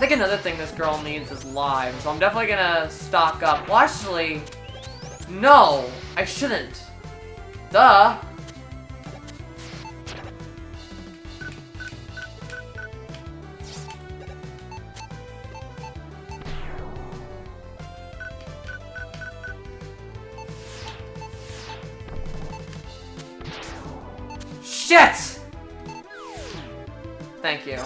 think another thing this girl needs is lime, so I'm definitely gonna stock up. Well, actually, no, I shouldn't. Duh. Shit! Thank you.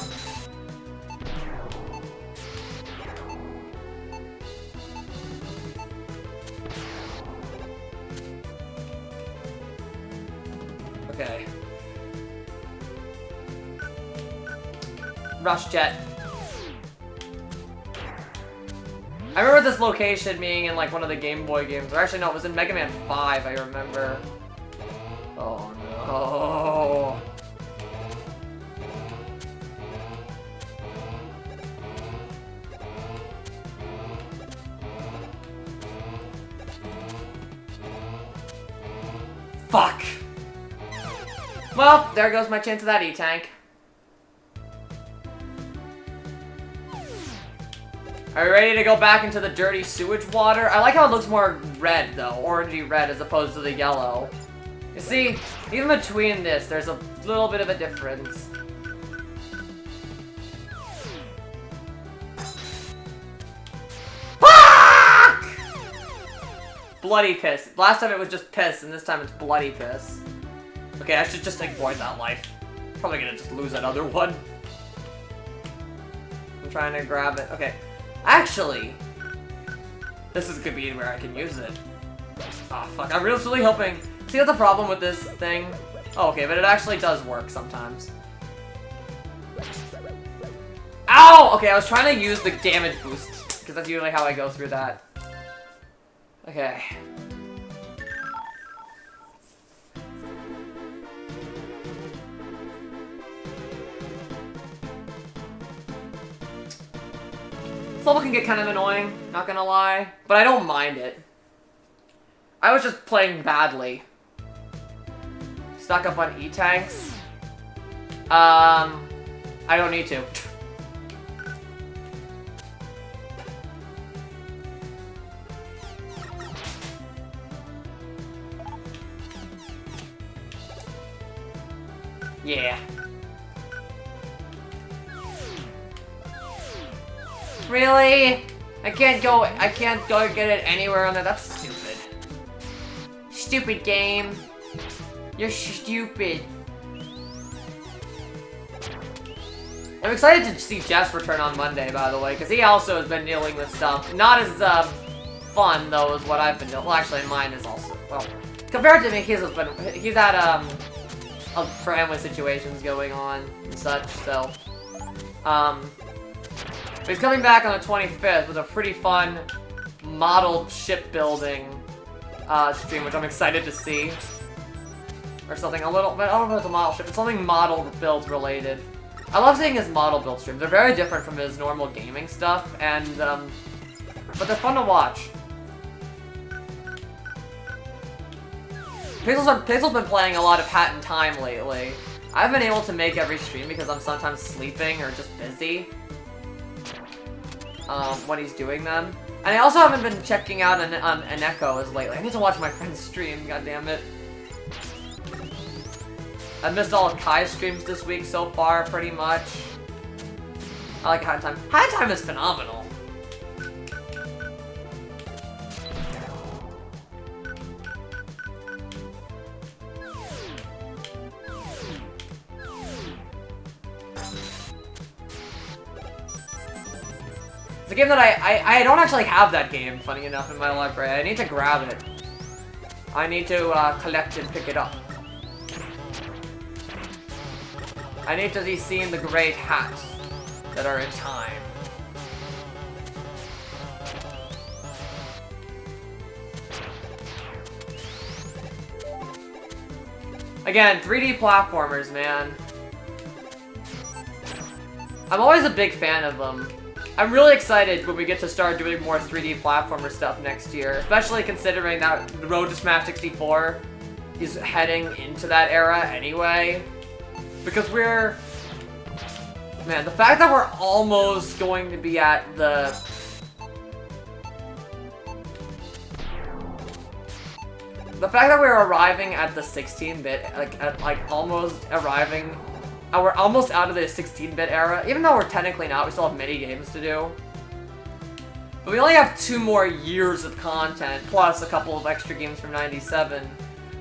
Okay. Rush Jet. I remember this location being in like one of the Game Boy games. Or actually no, it was in Mega Man 5, I remember. Oh no. Fuck! Well, there goes my chance of that E-Tank. Are you ready to go back into the dirty sewage water? I like how it looks more red, though. Orangey red as opposed to the yellow. You see, even between this, there's a little bit of a difference. Fuck! Bloody piss. Last time it was just piss, and this time it's bloody piss. Okay, I should just avoid that life. Probably gonna just lose that other one. I'm trying to grab it. Okay. Actually, this is gonna be where I can use it. Ah, fuck. I'm really hoping... See what the problem with this thing? Oh, okay, but it actually does work sometimes. Ow! Okay, I was trying to use the damage boost, because that's usually how I go through that. Okay. This level can get kind of annoying, not gonna lie, but I don't mind it. I was just playing badly. Stock up on E-Tanks. I don't need to. Yeah. Really? I can't go get it anywhere on there. That's stupid. Stupid game. You're stupid. I'm excited to see Jeff's return on Monday, by the way, because he also has been dealing with stuff. Not as fun though as what I've been doing. Well, actually, mine is also compared to me. He's had family situations going on and such. So, but he's coming back on the 25th with a pretty fun modeled shipbuilding stream, which I'm excited to see. Or something a little, but I don't know if it's a model ship. It's something model build related. I love seeing his model build streams. They're very different from his normal gaming stuff, and but they're fun to watch. Pixel's been playing a lot of Hat in Time lately. I've been able to make every stream because I'm sometimes sleeping or just busy when he's doing them. And I also haven't been checking out an Echo as lately. I need to watch my friend's stream, goddammit. I've missed all of Kai's streams this week so far, pretty much. I like Hat in Time. Hat in Time is phenomenal. It's a game that I don't actually have that game, funny enough, in my library. I need to grab it. I need to collect and pick it up. I need to be seeing the great hats that are in time. Again, 3D platformers, man. I'm always a big fan of them. I'm really excited when we get to start doing more 3D platformer stuff next year, especially considering that the Road to Smash 64 is heading into that era anyway. Because we're Man, the fact that we're almost going to be at the... The fact that we're arriving at the 16-bit, like almost arriving... we're almost out of the 16-bit era, even though we're technically not, we still have many games to do. But we only have 2 more years of content, plus a couple of extra games from 97,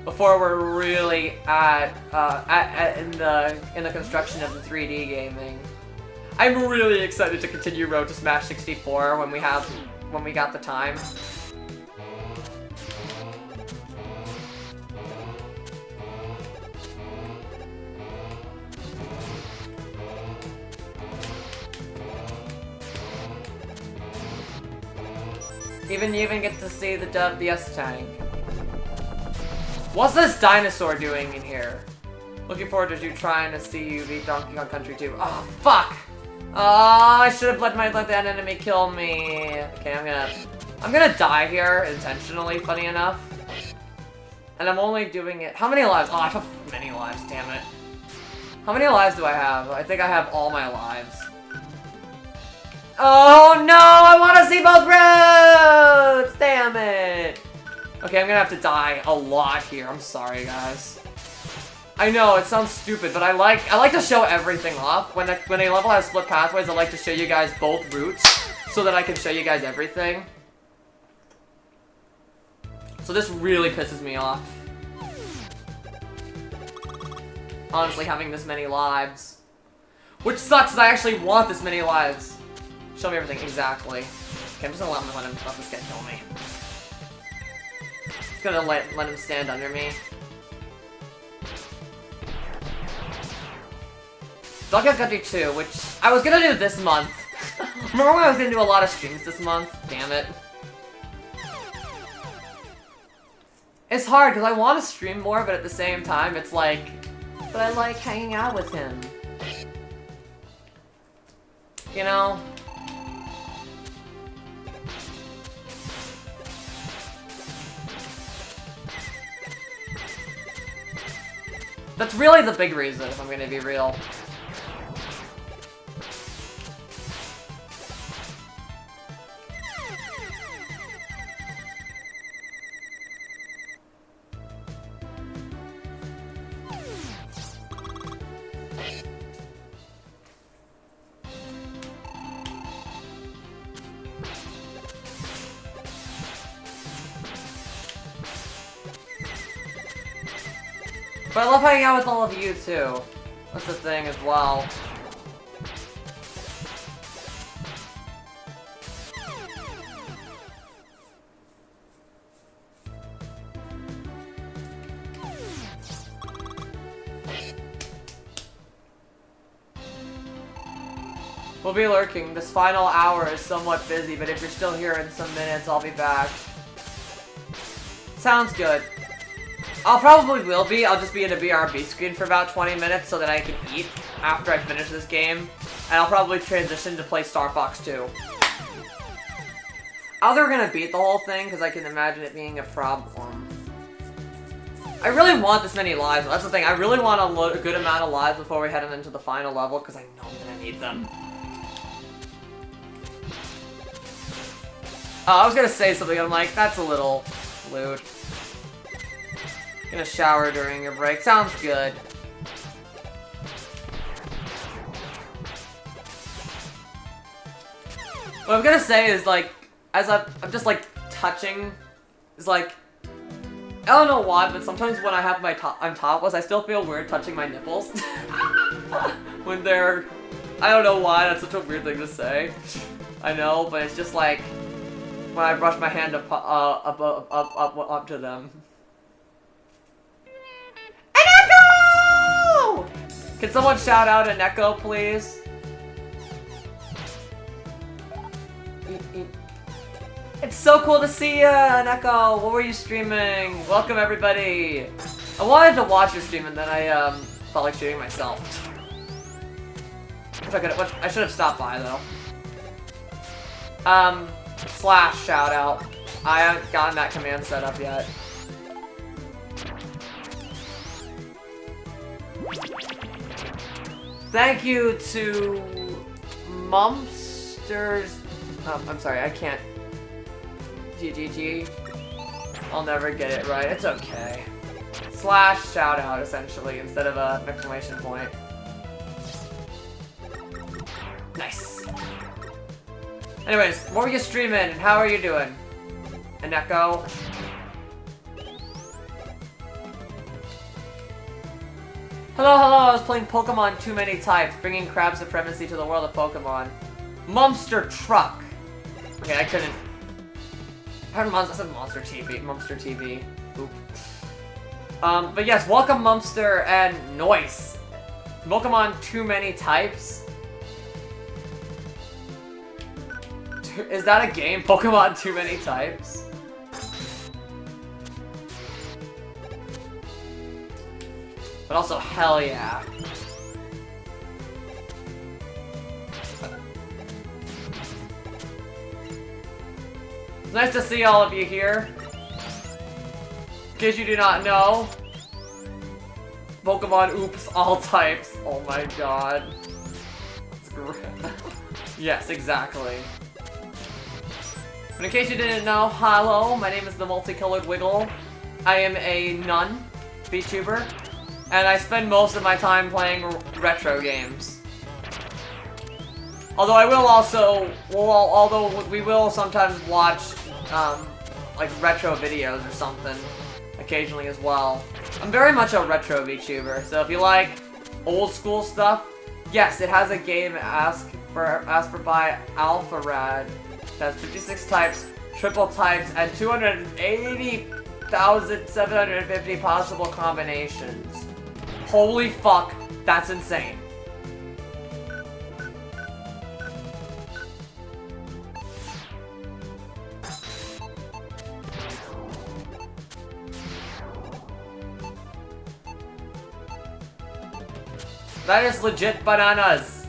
before we're really in the construction of the 3D gaming. I'm really excited to continue Road to Smash 64 when we got the time. You even get to see the S-Tank. What's this dinosaur doing in here? Looking forward to you trying to see you beat Donkey Kong Country 2. Oh, fuck! Oh, I should have let that enemy kill me. Okay, I'm gonna die here intentionally, funny enough. And I'm only doing it. How many lives? Oh, I have many lives, damn it. How many lives do I have? I think I have all my lives. Oh no, I want to see both roads! Damn it! Okay, I'm gonna have to die a lot here. I'm sorry, guys. I know, it sounds stupid, but I like to show everything off. When a level has split pathways, I like to show you guys both routes, so that I can show you guys everything. So this really pisses me off. Honestly, having this many lives. Which sucks, because I actually want this many lives. Show me everything, exactly. Okay, I'm just gonna let this guy kill me. Just gonna let him stand under me. Donkey Kong Country 2, which I was gonna do this month. Remember when I was gonna do a lot of streams this month? Damn it. It's hard, because I want to stream more, but at the same time, it's like... But I like hanging out with him. You know? That's really the big reason, if I'm gonna be real. But I love hanging out with all of you, too. That's the thing, as well. We'll be lurking. This final hour is somewhat busy, but if you're still here in some minutes, I'll be back. Sounds good. I'll probably will be. I'll just be in a BRB screen for about 20 minutes so that I can eat after I finish this game. And I'll probably transition to play Star Fox 2. I was never gonna beat the whole thing because I can imagine it being a problem. I really want this many lives. That's the thing. I really want a good amount of lives before we head into the final level because I know I'm gonna need them. I was gonna say something. I'm like, that's a little lewd. Gonna shower during your break. Sounds good. What I'm gonna say is, like, as I'm just, like, touching, is, like, I don't know why, but sometimes when I have I'm topless, I still feel weird touching my nipples. When they're, I don't know why, that's such a weird thing to say. I know, but it's just like, when I brush my hand up to them. Can someone shout out an Echo, please? It's so cool to see ya, Neko. What were you streaming? Welcome, everybody. I wanted to watch your stream, and then I felt like shooting myself. I should have stopped by, though. Slash shout out. I haven't gotten that command set up yet. Thank you to Mumpsters. I'm sorry, I can't. GGG. I'll never get it right. It's okay. Slash shout out essentially instead of a exclamation point. Nice. Anyways, what were you streaming and how are you doing? And Echo. Hello, hello, I was playing Pokemon Too Many Types, bringing crab supremacy to the world of Pokemon. Mumster Truck. Okay, I couldn't. I said Monster TV. Mumster TV. Oop. But yes, welcome Mumster and Noise. Pokemon Too Many Types. Is that a game? Pokemon Too Many Types? But also, hell yeah. It's nice to see all of you here. In case you do not know, Pokemon Oops all types. Oh my god. That's great. Yes, exactly. But in case you didn't know, hello, my name is the Multicolored Wiggle. I am a nun VTuber. And I spend most of my time playing retro games. Although I will also, although we will sometimes watch, like retro videos or something, occasionally as well. I'm very much a retro VTuber, so if you like old school stuff, yes, it has a game asked for by AlphaRad that has 56 types, triple types, and 280,750 possible combinations. Holy fuck, that's insane. That is legit bananas.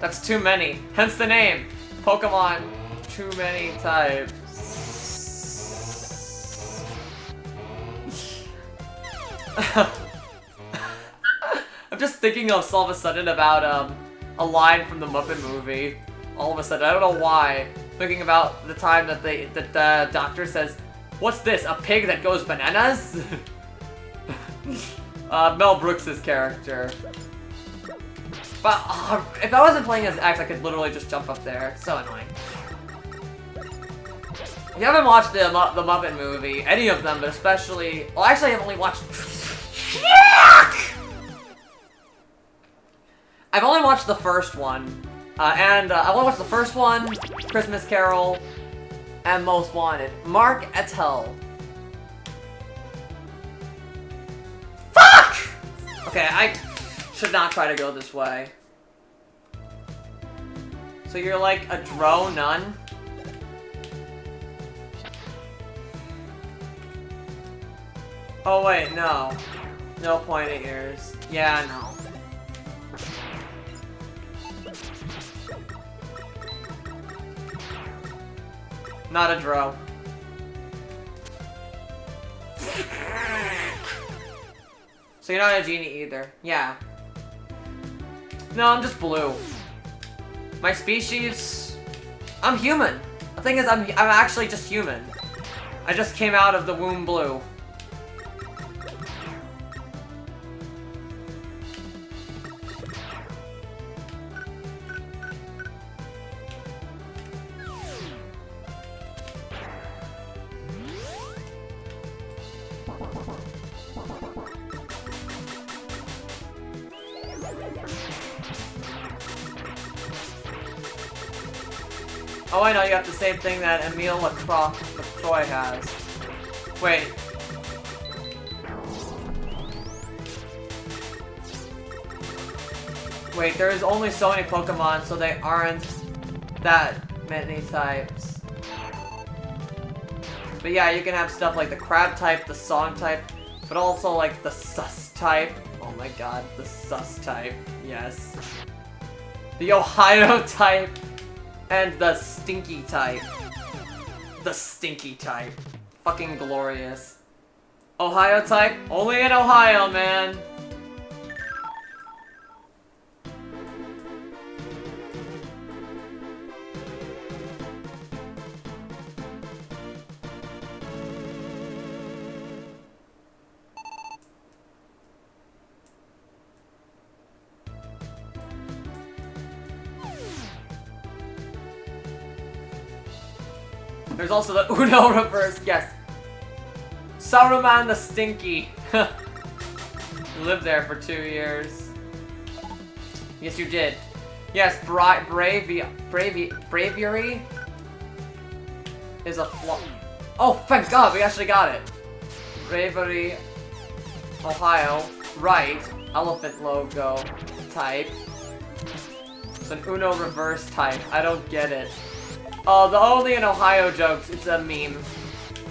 That's too many, hence the name. Pokemon Too Many Types. I'm just thinking of all of a sudden about a line from the Muppet movie. All of a sudden, I don't know why. Thinking about the time that the doctor says, "What's this? A pig that goes bananas?" Mel Brooks' character. But if I wasn't playing as X, I could literally just jump up there. It's so annoying. If you haven't watched the Muppet movie, any of them, but especially... Well, actually, I've only watched... I've only watched the first one. I've only watched the first one, Christmas Carol, and Most Wanted. Mark Ettell. Fuck! Okay, I should not try to go this way. So you're like a drone nun? Oh wait, no. No pointy ears. Yeah, no. Not a dro. So you're not a genie either. Yeah. No, I'm just blue. My species... I'm human. The thing is, I'm actually just human. I just came out of the womb blue. Oh, I know, you have the same thing that Emile LaCroix has. Wait. Wait, there's only so many Pokemon, so they aren't that many types. But yeah, you can have stuff like the crab type, the song type, but also like the sus type. Oh my god, the sus type. Yes. The Ohio type. And the stinky type. The stinky type. Fucking glorious. Ohio type? Only in Ohio, man. There's also the Uno reverse, yes. Saruman the Stinky. Lived there for 2 years. Yes, you did. Yes, bravery is a flaw. Oh, thank God, we actually got it. Bravery, Ohio, right, elephant logo type. It's an Uno reverse type. I don't get it. Oh, the only in Ohio jokes, it's a meme.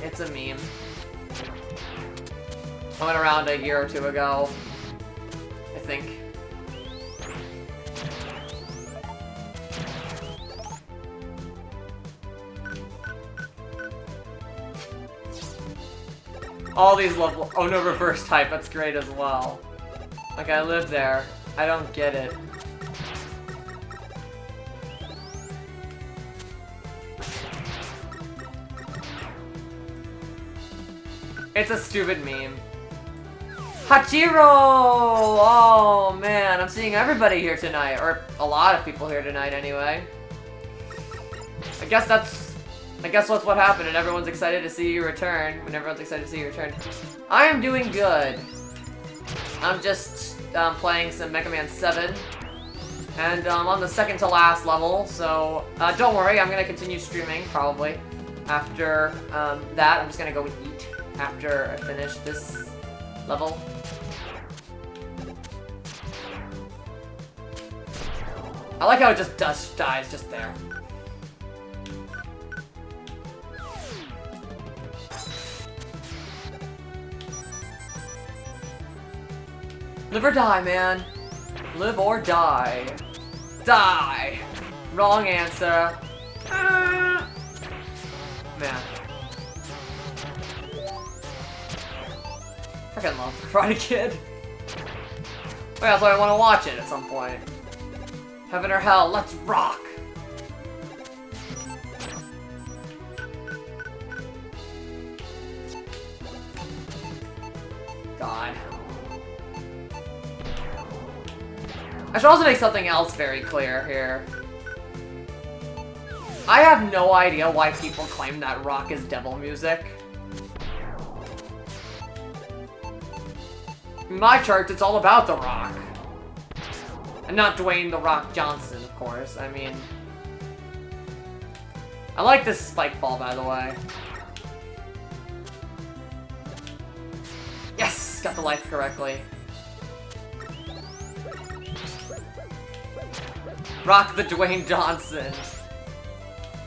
It's a meme. I went around a year or two ago, I think. All these love. Oh no, reverse type. That's great as well. Like I live there. I don't get it. It's a stupid meme. Hachiro! Oh man, I'm seeing everybody here tonight, or a lot of people here tonight anyway. I guess that's what happened, and everyone's excited to see you return. When everyone's excited to see you return. I am doing good. I'm just playing some Mega Man 7, and I'm on the second to last level, so don't worry, I'm gonna continue streaming probably. After that, I'm just gonna go eat after I finish this level. I like how it just dies just there. Live or die, man. Live or die. Die! Wrong answer. Man. Freaking love Karate Kid. Oh yeah, so I want to watch it at some point. Heaven or hell, let's rock! God. I should also make something else very clear here. I have no idea why people claim that rock is devil music. In my church, it's all about The Rock. And not Dwayne The Rock Johnson, of course. I mean... I like this spike fall, by the way. Yes! Got the life correctly. Rock the Dwayne Johnson.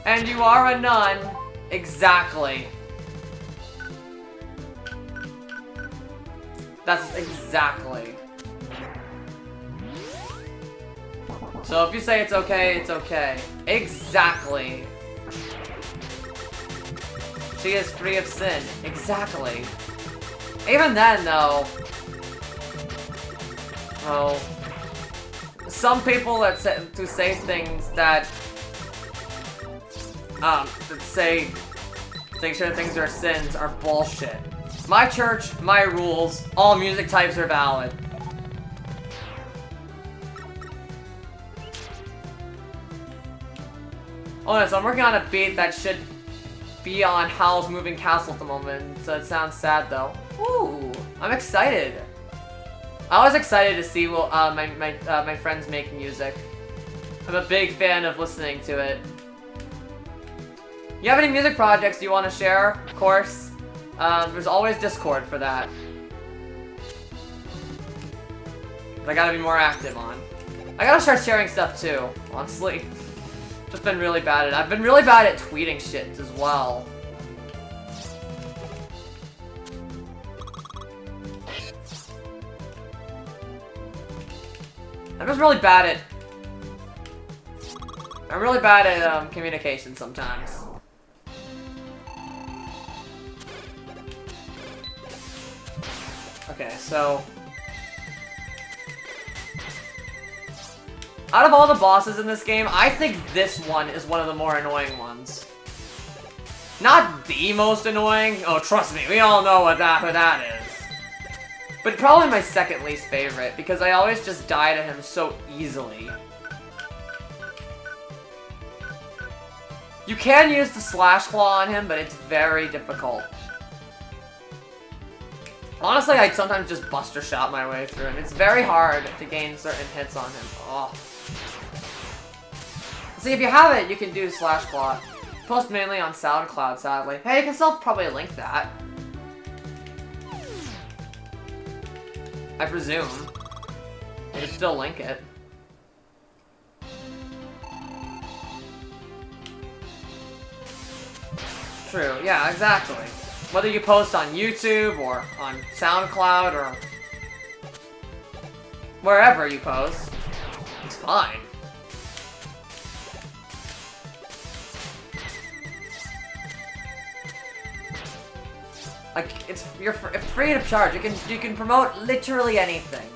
And you are a nun. Exactly. That's exactly. So if you say it's okay, it's okay. Exactly. She is free of sin. Exactly. Even then, though... Oh... Some people that say things that... that say certain things are sins are bullshit. My church, my rules, all music types are valid. Oh no, so I'm working on a beat that should be on Howl's Moving Castle at the moment, so it sounds sad though. Ooh, I'm excited. I was excited to see my friends make music. I'm a big fan of listening to it. You have any music projects you want to share? Of course. There's always Discord for that. But I gotta be more active on. I gotta start sharing stuff too, honestly. Just been really bad at it. I've been really bad at tweeting shit as well. I'm just really bad at... I'm really bad at communication sometimes. Okay, so... out of all the bosses in this game, I think this one is one of the more annoying ones. Not the most annoying. Oh, trust me, we all know what that is. But probably my second least favorite, because I always just die to him so easily. You can use the Slash Claw on him, but it's very difficult. Honestly, I sometimes just Buster Shot my way through him. It's very hard to gain certain hits on him. Oh. See, if you have it, you can do Slash Claw. Post mainly on SoundCloud, sadly. Hey, you can still probably link that. I presume. You can still link it. True, yeah, exactly. Whether you post on YouTube or on SoundCloud or wherever you post, it's fine. Like, you're free of charge. You can promote literally anything.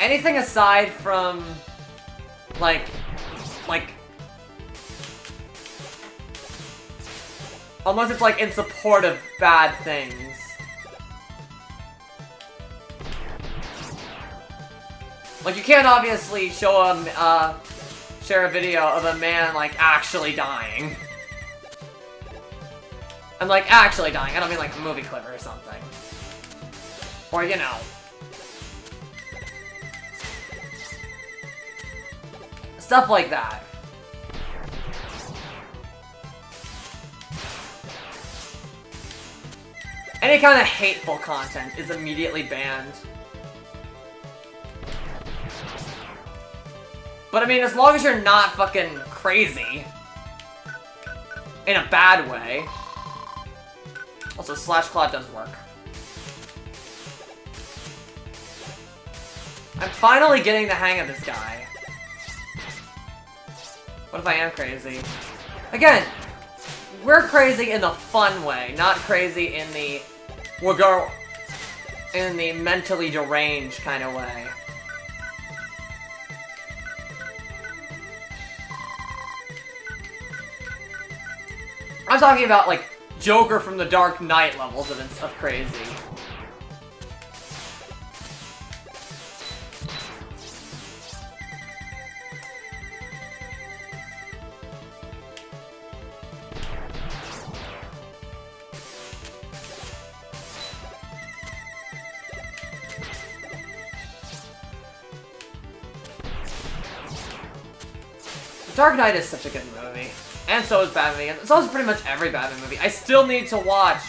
Anything aside from like unless it's like in support of bad things. Like, you can't obviously show share a video of a man like actually dying. And like actually dying, I don't mean like a movie clip or something. Or, you know. Stuff like that. Any kind of hateful content is immediately banned. But I mean, as long as you're not fucking crazy. In a bad way. Also, Slash Claw does work. I'm finally getting the hang of this guy. What if I am crazy? Again, we're crazy in the fun way, not crazy in the mentally deranged kind of way. I'm talking about like Joker from the Dark Knight levels of crazy. Dark Knight is such a good movie. And so is Batman. And so is pretty much every Batman movie. I still need to watch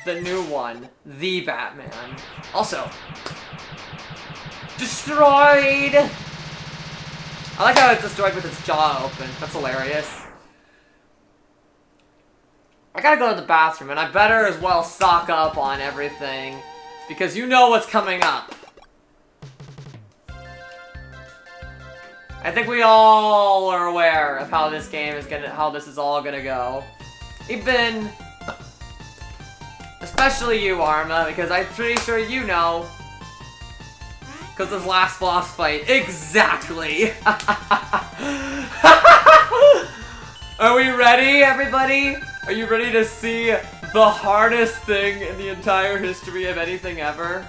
the new one, The Batman. Also, destroyed! I like how it's destroyed with its jaw open. That's hilarious. I gotta go to the bathroom, and I better as well stock up on everything, because you know what's coming up. I think we all are aware of how this game is how this is all gonna go. Even, especially you, Arma, because I'm pretty sure you know. Because this last boss fight, exactly. Are we ready, everybody? Are you ready to see the hardest thing in the entire history of anything ever?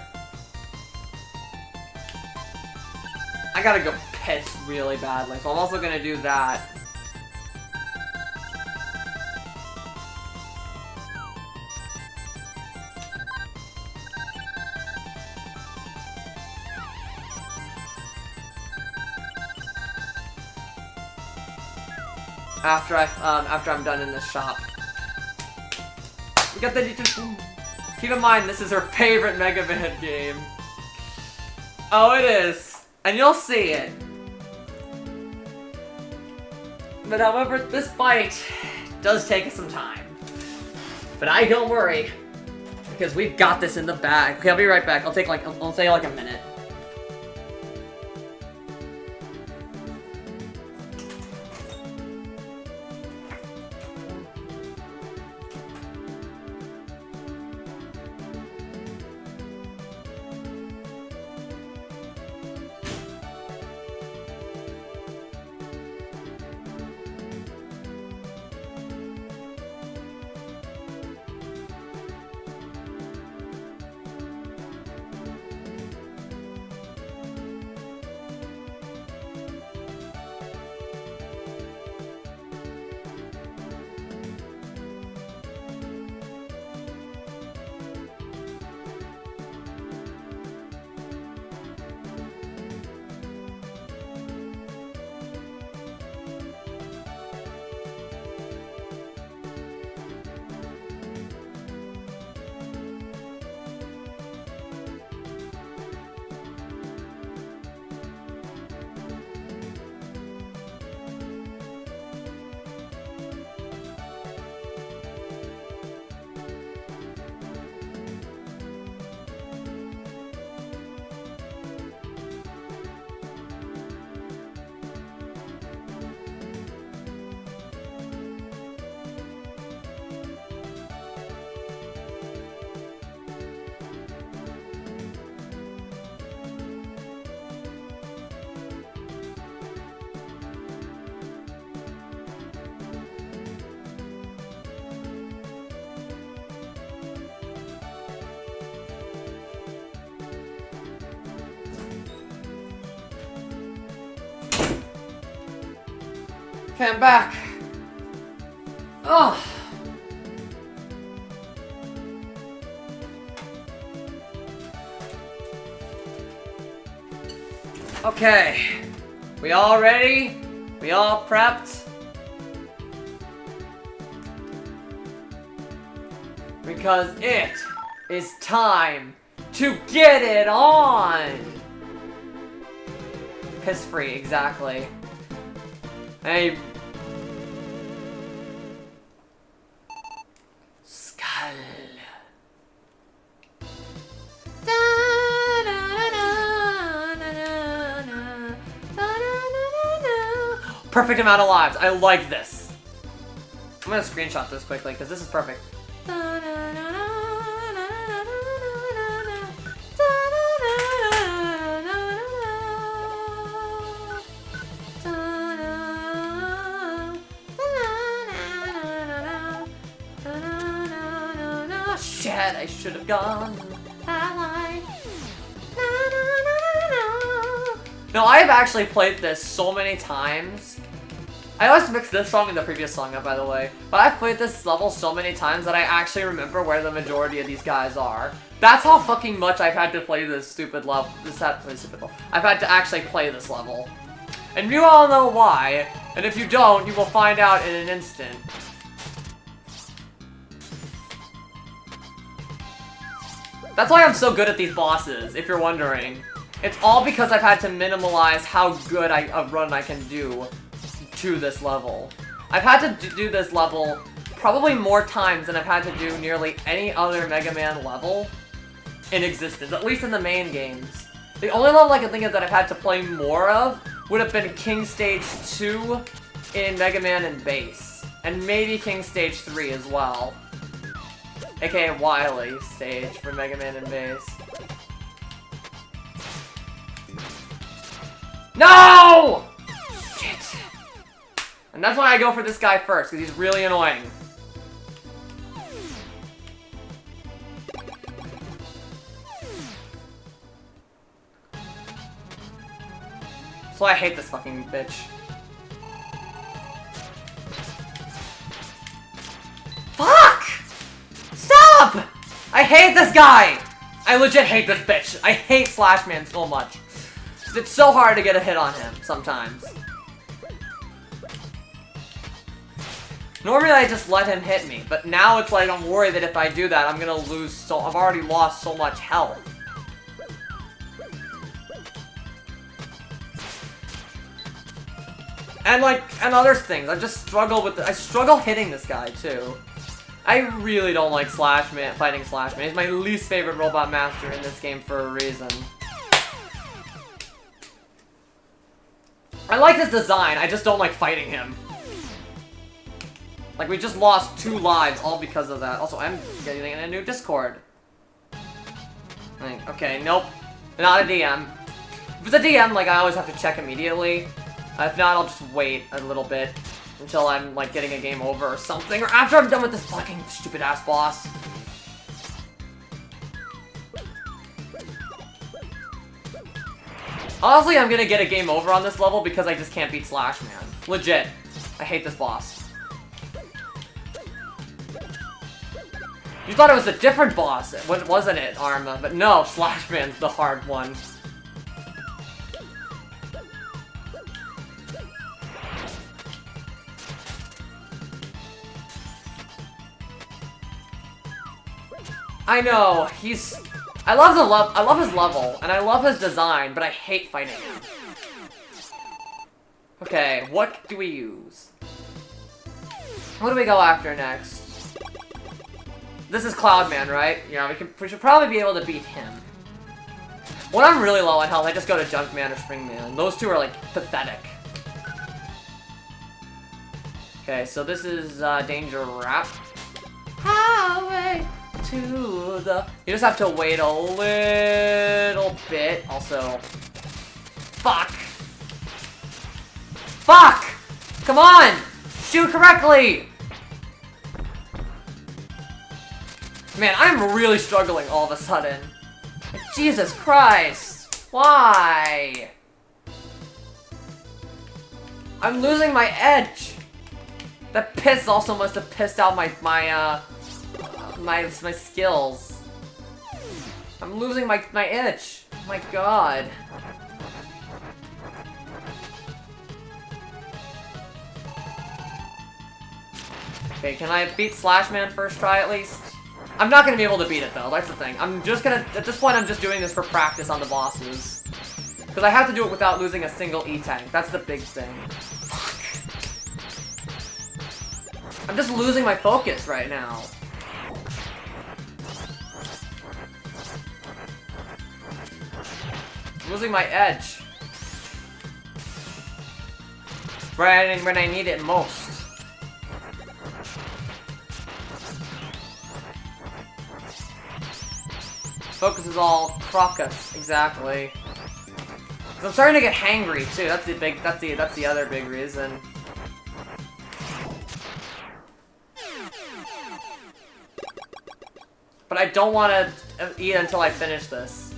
I gotta go piss really badly, so I'm also gonna do that. After I'm done in this shop. We got the keep in mind, this is her favorite Mega Man game. Oh, it is. And you'll see it. But however, this fight does take some time. But I don't worry, because we've got this in the bag. Okay, I'll be right back. I'll say like a minute. Okay, I'm back. Ugh. Okay. We all ready? We all prepped? Because it is time to get it on! Piss free, exactly. Hey. Skull. Perfect amount of lives. I like this. I'm gonna screenshot this quickly because this is perfect. Shit, I should have gone. No, I have actually played this so many times. I always mix this song and the previous song up, by the way. But I've played this level so many times that I actually remember where the majority of these guys are. That's how fucking much I've had to play this stupid level. I've had to actually play this level. And you all know why. And if you don't, you will find out in an instant. That's why I'm so good at these bosses, if you're wondering. It's all because I've had to minimalize how good a run I can do to this level. I've had to do this level probably more times than I've had to do nearly any other Mega Man level in existence, at least in the main games. The only level I can think of that I've had to play more of would have been King Stage 2 in Mega Man and Bass, and maybe King Stage 3 as well. AKA Wily stage for Mega Man and Bass. No! Shit. And that's why I go for this guy first, because he's really annoying. So I hate this fucking bitch. Fuck! Stop! I hate this guy! I legit hate this bitch. I hate Slash Man so much. It's so hard to get a hit on him sometimes. Normally I just let him hit me, but now it's like I'm worried that if I do that, I'm gonna lose so- I've already lost so much health. And like, and other things. I just struggle with I struggle hitting this guy too. I really don't like Slash Man, fighting Slash Man. He's my least favorite Robot Master in this game for a reason. I like his design, I just don't like fighting him. Like, we just lost 2 lives all because of that. Also, I'm getting in a new Discord. Like, okay, nope. Not a DM. If it's a DM, like, I always have to check immediately. If not, I'll just wait a little bit until I'm, like, getting a game over or something. Or after I'm done with this fucking stupid-ass boss. Honestly, I'm gonna get a game over on this level because I just can't beat Slash Man. Legit. I hate this boss. You thought it was a different boss, wasn't it, Arma? But no, Slash Man's the hard one. I know, I love his level, and I love his design, but I hate fighting him. Okay, what do we use? What do we go after next? This is Cloudman, right? Yeah, we should probably be able to beat him. When I'm really low on health, I just go to Junkman or Springman. Those two are, like, pathetic. Okay, so this is, Danger Rap. Highway to the... You just have to wait a little bit. Also... Fuck! Fuck! Come on! Shoot correctly! Man, I'm really struggling all of a sudden. Jesus Christ! Why? I'm losing my edge! That piss also must have pissed out my skills. I'm losing my itch. My god. Okay, can I beat Slash Man first try at least? I'm not gonna be able to beat it though, that's the thing. I'm just gonna, at this point I'm just doing this for practice on the bosses. Because I have to do it without losing a single E-Tank, that's the big thing. Fuck. I'm just losing my focus right now. I'm losing my edge. Right when I need it most. Focus is all Crocus, exactly. 'Cause I'm starting to get hangry too. That's the other big reason. But I don't want to eat until I finish this.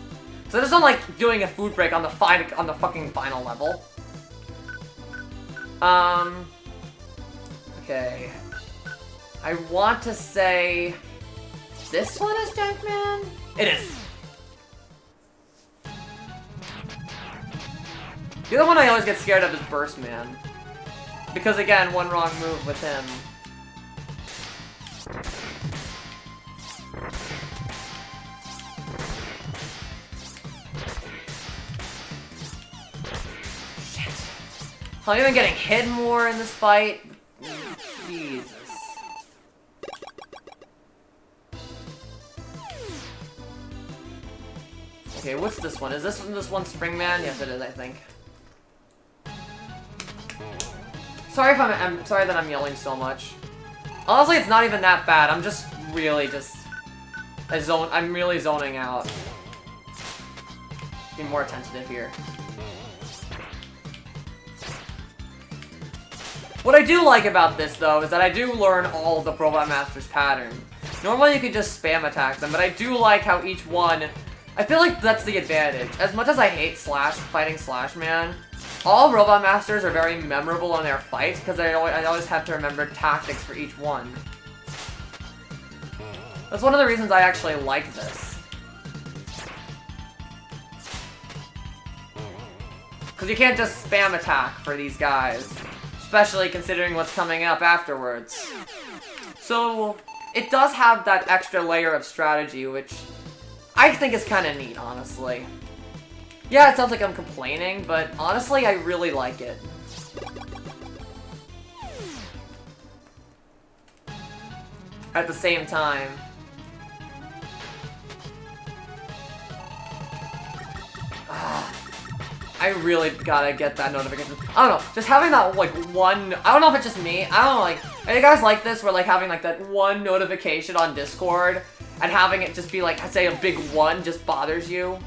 So I just don't like doing a food break on the fucking final level. Okay. I want to say this one is Junkman? It is. The other one I always get scared of is Burst Man. Because again, one wrong move with him. Shit. I'm even getting hit more in this fight. Jesus. Okay, what's this one? Is this one Spring Man? Yes, it is, I think. Sorry if I'm sorry that I'm yelling so much. Honestly, it's not even that bad. I'm just really I'm really zoning out. Be more attentive here. What I do like about this, though, is that I do learn all of the Robot Master's patterns. Normally, you could just spam attack them, but I do like how each one... I feel like that's the advantage. As much as I hate fighting Slash Man, all Robot Masters are very memorable in their fights because I always have to remember tactics for each one. That's one of the reasons I actually like this. Because you can't just spam attack for these guys, especially considering what's coming up afterwards. So, it does have that extra layer of strategy, which I think is kind of neat, honestly. Yeah, it sounds like I'm complaining, but honestly, I really like it. At the same time. I really gotta get that notification. I don't know, just having that, like, one... I don't know if it's just me. I don't know, like... Are you guys like this, where, like, having, like, that one notification on Discord and having it just be, like, say a big one just bothers you?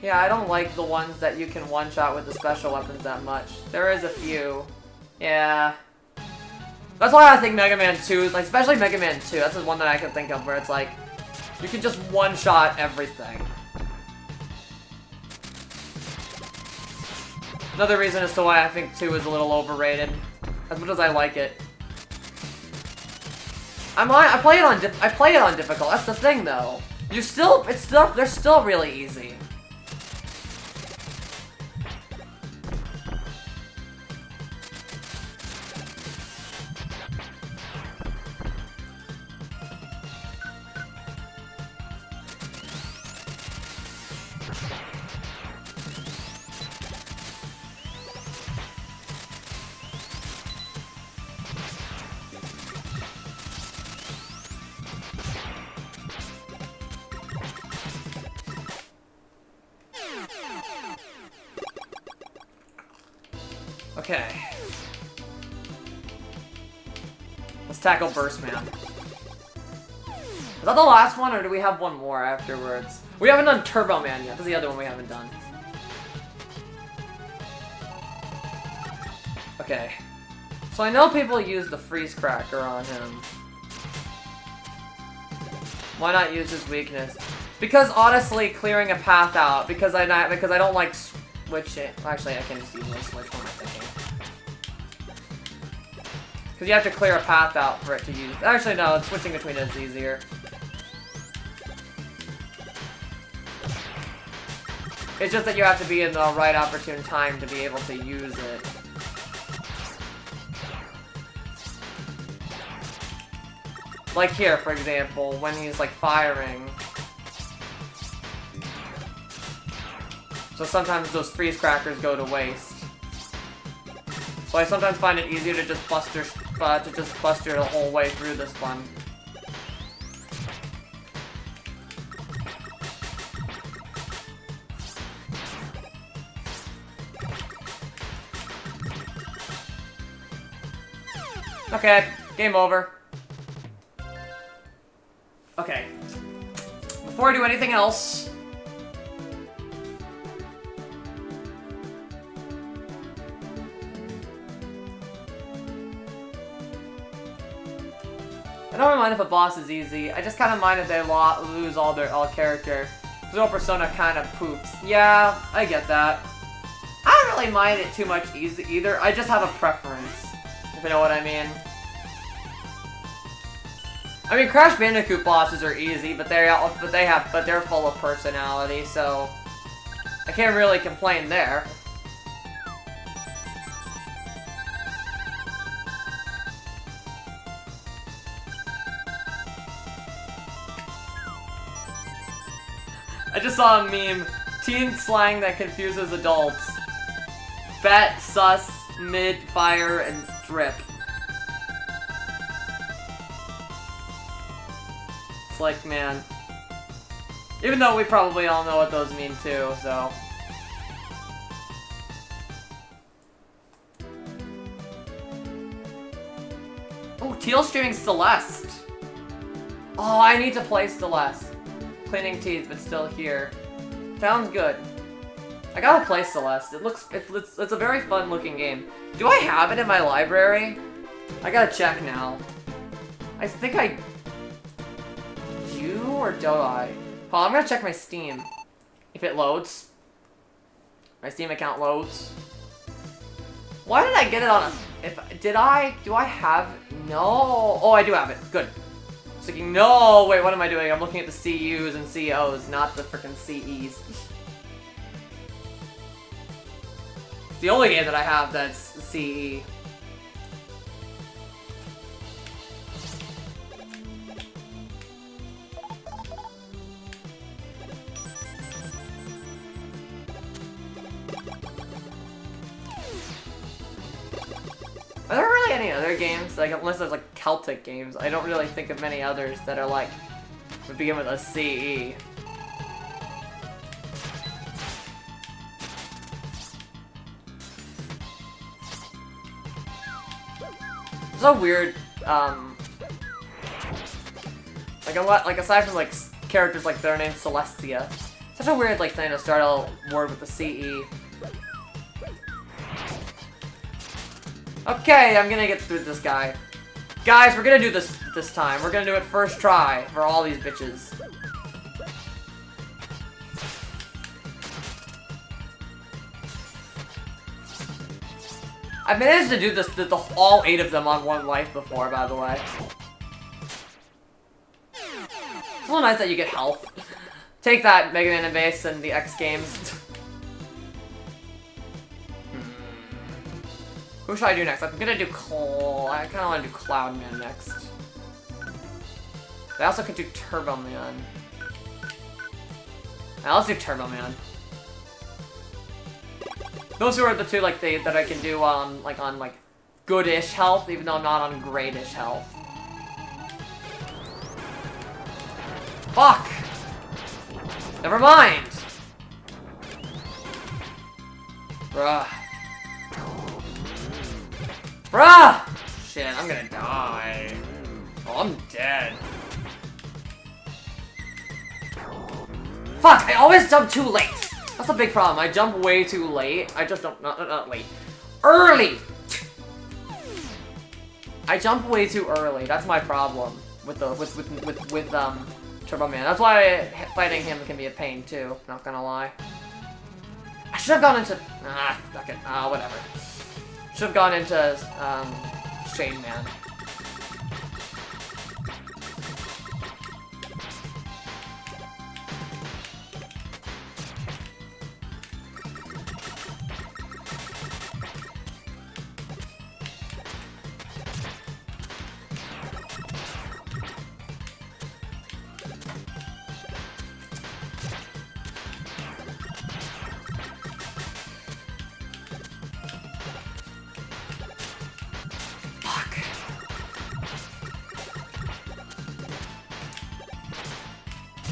Yeah, I don't like the ones that you can one-shot with the special weapons that much. There is a few. Yeah. That's why I think Mega Man 2, like, especially Mega Man 2, that's the one that I can think of where it's like, you can just one-shot everything. Another reason as to why I think 2 is a little overrated, as much as I like it. I play it on difficult. That's the thing, though. They're still really easy. Okay. Let's tackle Burst Man. Is that the last one, or do we have one more afterwards? We haven't done Turbo Man yet. This is the other one we haven't done. Okay. So I know people use the Freeze Cracker on him. Why not use his weakness? Because honestly, clearing a path out, because I don't like switching. Actually, I can just use no switch. What am I thinking? Because you have to clear a path out for it to use. Actually, no, switching between it is easier. It's just that you have to be in the right opportune time to be able to use it. Like here, for example, when he's like firing. So sometimes those freeze crackers go to waste. So I sometimes find it easier to just buster the whole way through this one. Okay, game over. Okay. Before I do anything else, I don't mind if a boss is easy. I just kind of mind if they lose all character. Because all Persona kind of poops. Yeah, I get that. I don't really mind it too much either. I just have a preference, if you know what I mean. I mean, Crash Bandicoot bosses are easy, but they're full of personality, so I can't really complain there. I just saw a meme. Teen slang that confuses adults. Bet, sus, mid, fire, and drip. It's like, man. Even though we probably all know what those mean too, so. Oh, Teal's streaming Celeste. Oh, I need to play Celeste. Cleaning teeth, but still here. Sounds good. I gotta play Celeste. It's a very fun looking game. Do I have it in my library? I gotta check now. I think I do, or do I? Oh, I'm gonna check my Steam. If it loads. My Steam account loads. Why did I get it on a... Do I have... No. Oh, I do have it. Good. Thinking, no, wait, what am I doing? I'm looking at the CUs and COs, not the frickin' CEs. It's the only game that I have that's CE. Are there really any other games? Like, unless there's like Celtic games, I don't really think of many others that are like, would begin with a CE. It's so weird, like aside from like characters like their name Celestia, such a weird like thing to start a word with the CE. Okay, I'm gonna get through this guy. Guys, we're gonna do this time. We're gonna do it first try for all these bitches. I've managed to do this, all 8 of them on 1 life before, by the way. It's a little nice that you get health. Take that, Mega Man and Base and the X Games. Who should I do next? I'm gonna do I kinda wanna do Cloud Man next. I also could do Turbo Man. Now let's do Turbo Man. Those two are the two that I can do on good-ish health, even though I'm not on great-ish health. Fuck! Never mind! Bruh. Bruh! Shit, I'm gonna die. Oh, I'm dead. Fuck, I always jump too late! That's a big problem. I jump way too late. I just don't, not late. Early! I jump way too early. That's my problem with Turbo Man. That's why fighting him can be a pain too, not gonna lie. I should have gone into, fuck it, whatever. Should have gone into, Shade Man.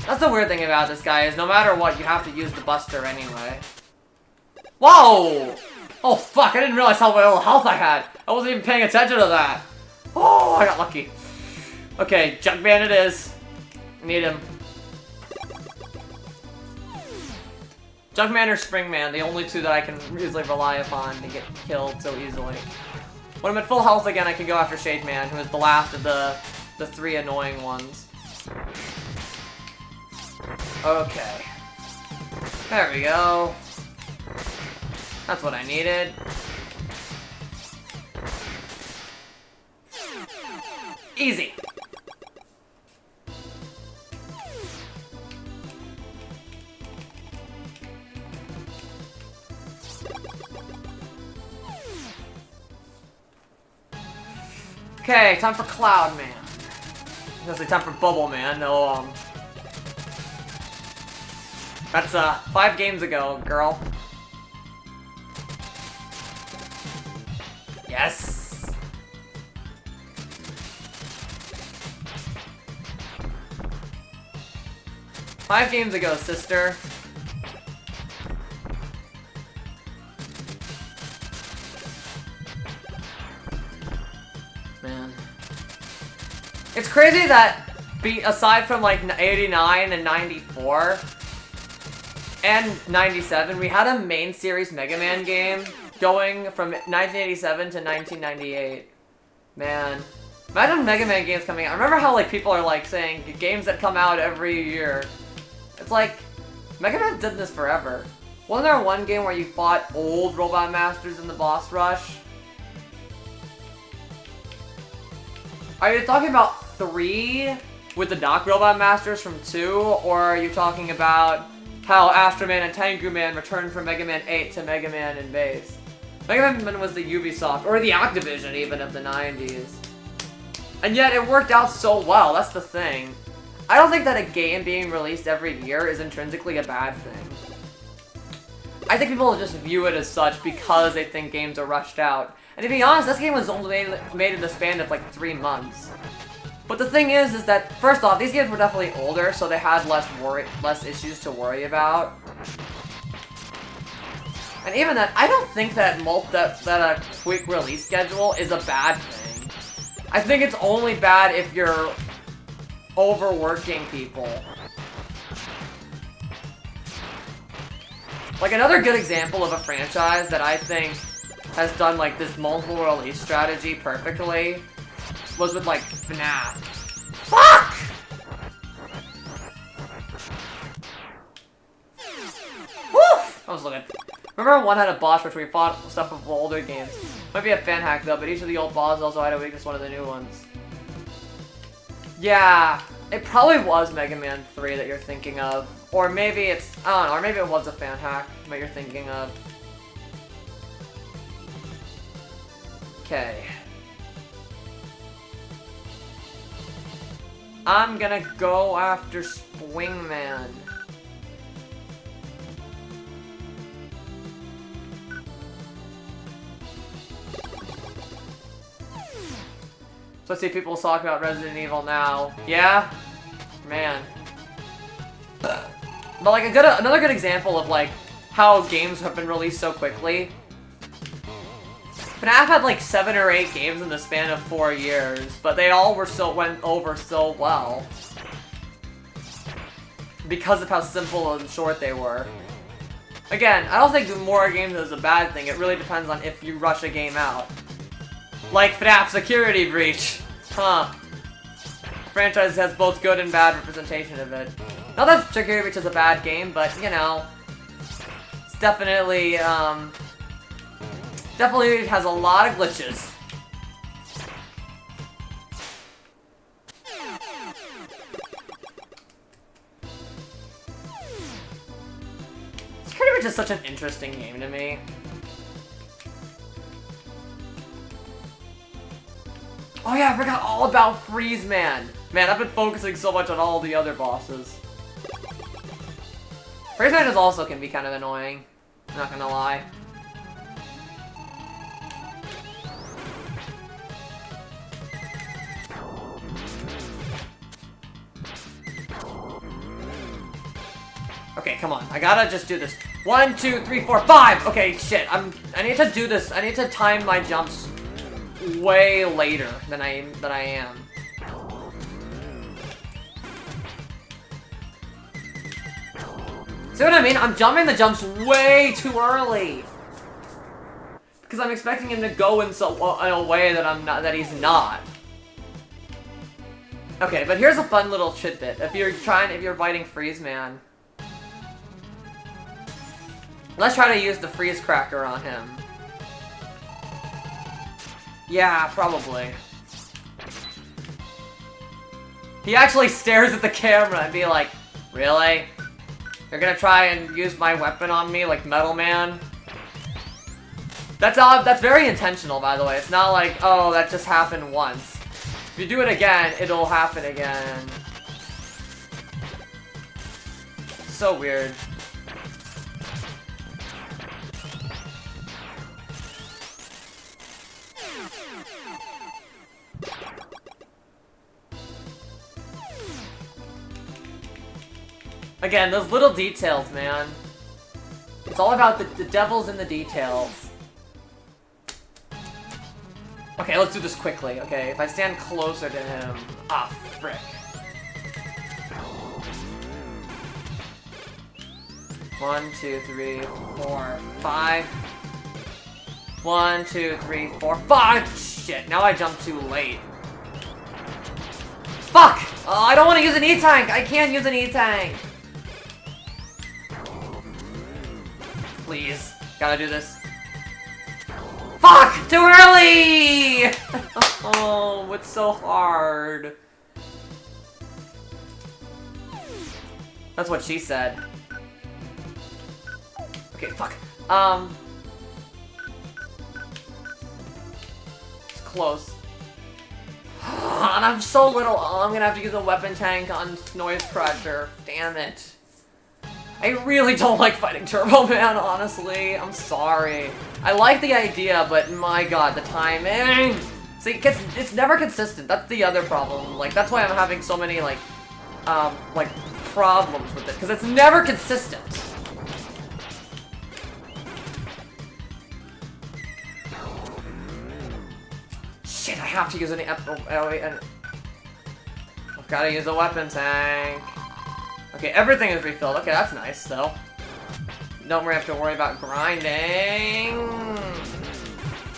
That's the weird thing about this guy, is no matter what, you have to use the Buster anyway. Whoa! Oh fuck, I didn't realize how little health I had. I wasn't even paying attention to that. Oh, I got lucky. Okay, Junkman it is. Need him. Junkman or Springman, the only two that I can usually rely upon to get killed so easily. When I'm at full health again, I can go after Shade Man, who is the last of the three annoying ones. Okay. There we go. That's what I needed. Easy. Okay, time for Cloud Man. I was gonna say time for Bubble Man. No, that's 5 games ago, girl. Yes. Five games ago, sister. Man. It's crazy that, aside from like 89 and 94, and 97, we had a main series Mega Man game going from 1987 to 1998. Man. Imagine Mega Man games coming out. I remember how like people are like saying games that come out every year. It's like, Mega Man did this forever. Wasn't there one game where you fought old Robot Masters in the boss rush? Are you talking about 3 with the Doc Robot Masters from 2? Or are you talking about how Astro Man and Tengu Man returned from Mega Man 8 to Mega Man in base? Mega Man was the Ubisoft, or the Activision even, of the 90s. And yet it worked out so well, that's the thing. I don't think that a game being released every year is intrinsically a bad thing. I think people just view it as such because they think games are rushed out. And to be honest, this game was only made in the span of like 3 months. But the thing is that, first off, these games were definitely older, so they had less issues to worry about. And even then, I don't think that a quick release schedule is a bad thing. I think it's only bad if you're overworking people. Like, another good example of a franchise that I think has done like this multiple release strategy perfectly was with like FNAF. Fuck! Woof! I was looking. Remember one had a boss rush where we fought stuff from older games. Might be a fan hack though, but each of the old bosses also had a weakness one of the new ones. Yeah, it probably was Mega Man 3 that you're thinking of. Or maybe it's, I don't know, or maybe it was a fan hack that you're thinking of. Okay. I'm gonna go after Springman. So let's see if people talk about Resident Evil now. Yeah? Man. But like another good example of like how games have been released so quickly. FNAF had like 7 or 8 games in the span of 4 years, but they all went over so well. Because of how simple and short they were. Again, I don't think more games is a bad thing, it really depends on if you rush a game out. Like FNAF Security Breach. Huh. The franchise has both good and bad representation of it. Not that Security Breach is a bad game, but you know, it's definitely, definitely has a lot of glitches. just such an interesting game to me. Oh yeah, I forgot all about Freeze Man. Man, I've been focusing so much on all the other bosses. Freeze Man is also can be kind of annoying. I'm not gonna lie. Okay, come on. I gotta just do this. 1, 2, 3, 4, 5! Okay, shit. I need to do this. I need to time my jumps way later than I am. See what I mean? I'm jumping the jumps way too early. Because I'm expecting him to go in a way that he's not. Okay, but here's a fun little tidbit. If you're fighting Freeze Man, let's try to use the freeze cracker on him. Yeah, probably. He actually stares at the camera and be like, really? You're gonna try and use my weapon on me like Metal Man? That's very intentional, by the way. It's not like, oh, that just happened once. If you do it again, it'll happen again. So weird. Again, those little details, man. It's all about the devil's in the details. Okay, let's do this quickly. Okay, if I stand closer to him... Ah, frick. 1, 2, 3, 4, 5. 1, 2, 3, 4, 5! Shit, now I jumped too late. Fuck! I don't want to use an E-Tank! I can't use an E-Tank! Please. Gotta do this. Fuck! Too early! Oh, it's so hard. That's what she said. Okay, fuck. It's close. And I'm so little. Oh, I'm gonna have to use a weapon tank on Noise Crusher. Damn it. I really don't like fighting Turbo Man, honestly. I'm sorry. I like the idea, but my god, the timing. See, it's never consistent. That's the other problem. Like, that's why I'm having so many, like problems with it. Because it's never consistent. Shit, I have to use I've gotta use a weapon tank. Okay, everything is refilled. Okay, that's nice, though. Don't really have to worry about grinding.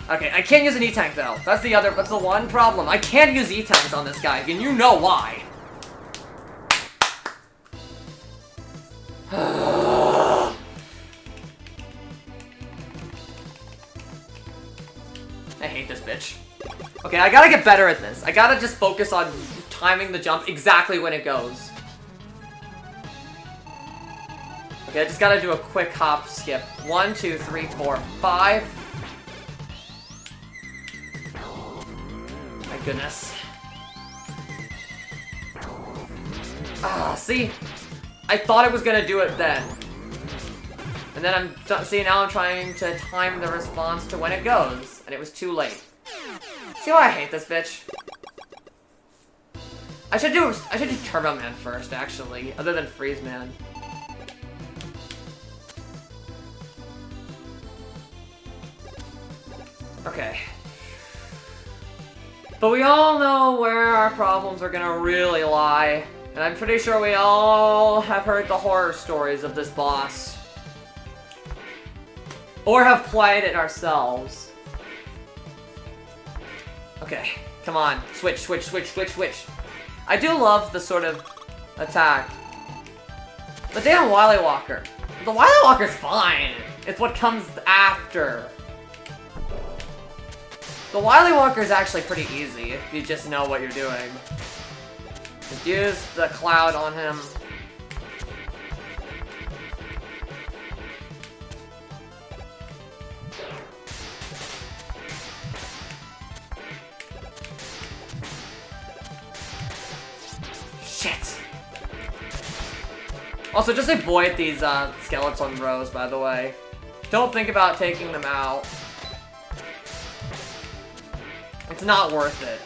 Okay, I can't use an E-Tank, though. That's the one problem. I can't use E-Tanks on this guy, and you know why. I hate this bitch. Okay, I gotta get better at this. I gotta just focus on timing the jump exactly when it goes. Okay, I just gotta do a quick hop skip. 1, 2, 3, 4, 5. My goodness. Ah, see? I thought I was gonna do it then. And then now I'm trying to time the response to when it goes. And it was too late. See why I hate this bitch? I should do Turbo Man first, actually, other than Freeze Man. Okay. But we all know where our problems are gonna really lie. And I'm pretty sure we all have heard the horror stories of this boss. Or have played it ourselves. Okay, come on. Switch, switch, switch, switch, switch. I do love the sort of attack. The damn Wily Walker. The Wily Walker's fine. It's what comes after. The Wily Walker is actually pretty easy if you just know what you're doing. Just use the cloud on him. Shit. Also, just avoid these skeleton rows, by the way. Don't think about taking them out. It's not worth it.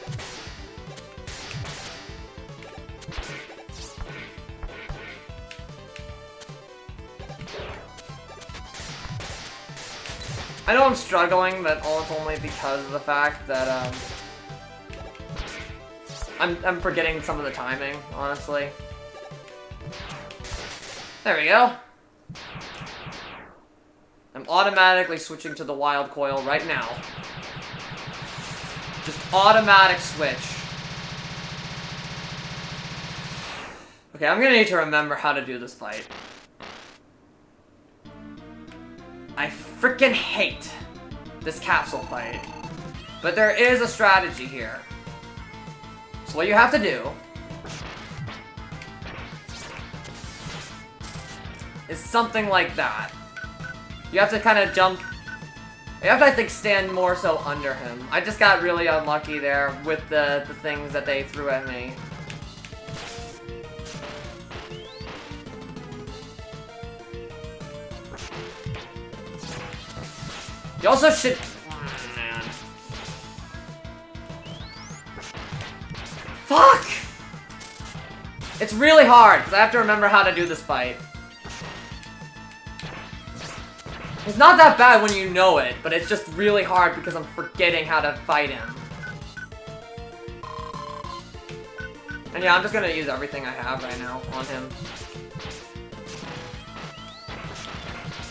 I know I'm struggling, but it's only because of the fact that, I'm forgetting some of the timing, honestly. There we go. I'm automatically switching to the wild coil right now. Just automatic switch. Okay, I'm gonna need to remember how to do this fight. I freaking hate this capsule fight. But there is a strategy here. So what you have to do is something like that. You have to kind of jump. You have to, I think, stand more so under him. I just got really unlucky there with the things that they threw at me. You also should... Oh, man. Fuck! It's really hard, because I have to remember how to do this fight. It's not that bad when you know it, but it's just really hard because I'm forgetting how to fight him. And yeah, I'm just gonna use everything I have right now on him.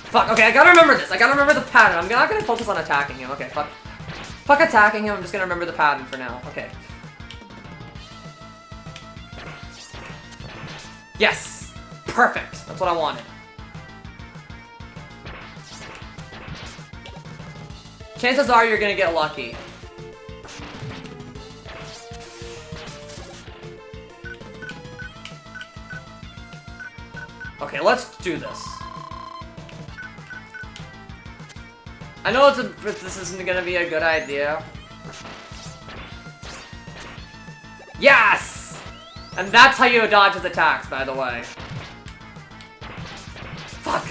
Fuck, okay, I gotta remember this. I gotta remember the pattern. I'm not gonna focus on attacking him. Okay, fuck. Fuck attacking him, I'm just gonna remember the pattern for now. Okay. Yes! Perfect! That's what I wanted. Chances are you're gonna get lucky. Okay, let's do this. I know this isn't gonna be a good idea. Yes! And that's how you dodge his attacks, by the way. Fuck!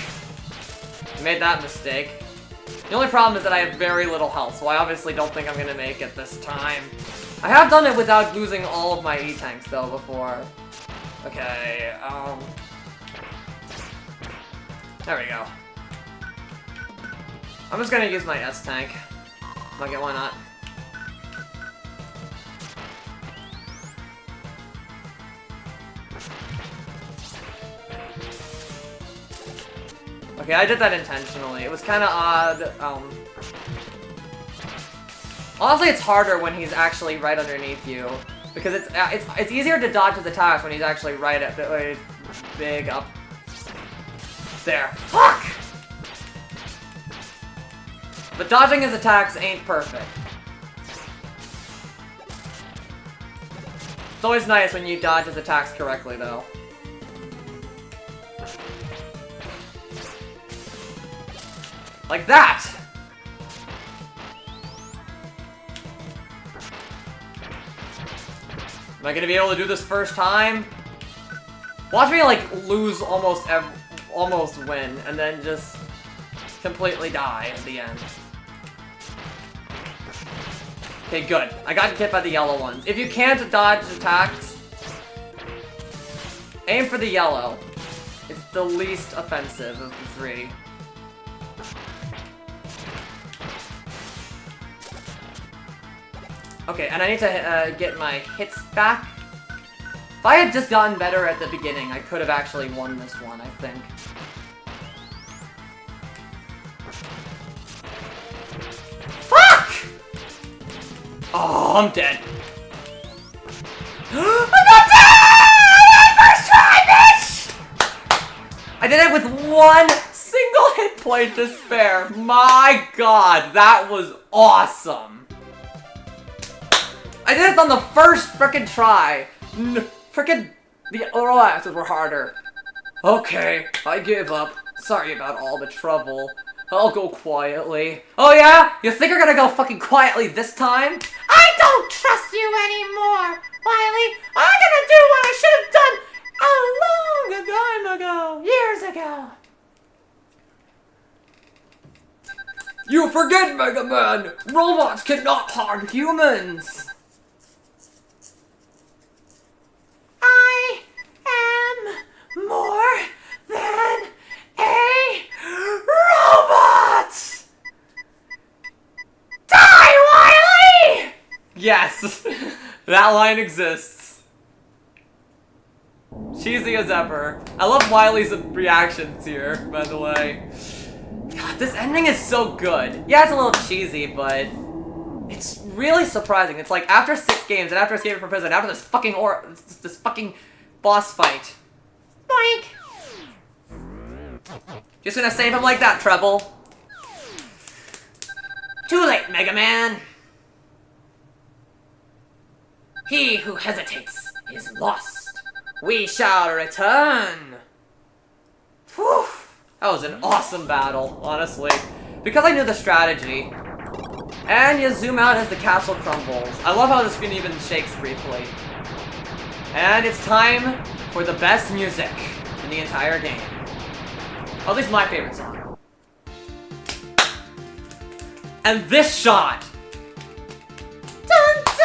I made that mistake. The only problem is that I have very little health, so I obviously don't think I'm gonna make it this time. I have done it without losing all of my E-tanks, though, before. Okay, there we go. I'm just gonna use my S-tank. Okay, why not? Okay, I did that intentionally. It was kind of odd. Honestly, it's harder when he's actually right underneath you, because it's easier to dodge his attacks when he's actually right at the big up there. Fuck! But dodging his attacks ain't perfect. It's always nice when you dodge his attacks correctly, though. Like that! Am I gonna be able to do this first time? Watch me, like, lose almost win, and then just completely die at the end. Okay, good. I got hit by the yellow ones. If you can't dodge attacks, aim for the yellow. It's the least offensive of the three. Okay, and I need to get my hits back. If I had just gotten better at the beginning, I could have actually won this one, I think. Fuck! Oh, I'm dead. I'm not dead! First try, bitch! I did it with one single hit point to spare. My god, that was awesome. I did it on the first frickin' try. Frickin' the oral answers were harder. Okay, I give up. Sorry about all the trouble. I'll go quietly. Oh yeah? You think you're gonna go fucking quietly this time? I don't trust you anymore! Wily. I'm gonna do what I should have done a long time ago. Years ago. You forget, Mega Man! Robots cannot harm humans! I am more than a robot! Die, Wily! Yes! That line exists. Cheesy as ever. I love Wily's reactions here, by the way. God, this ending is so good. Yeah, it's a little cheesy, but it's really surprising. It's like after 6 games and after escaping from prison, after this fucking boss fight. Boink! Just gonna save him like that, Treble. Too late, Mega Man. He who hesitates is lost. We shall return. Whew. That was an awesome battle, honestly. Because I knew the strategy. And you zoom out as the castle crumbles. I love how the screen even shakes briefly. And it's time for the best music in the entire game. At least my favorite song. And this shot! Dun dun!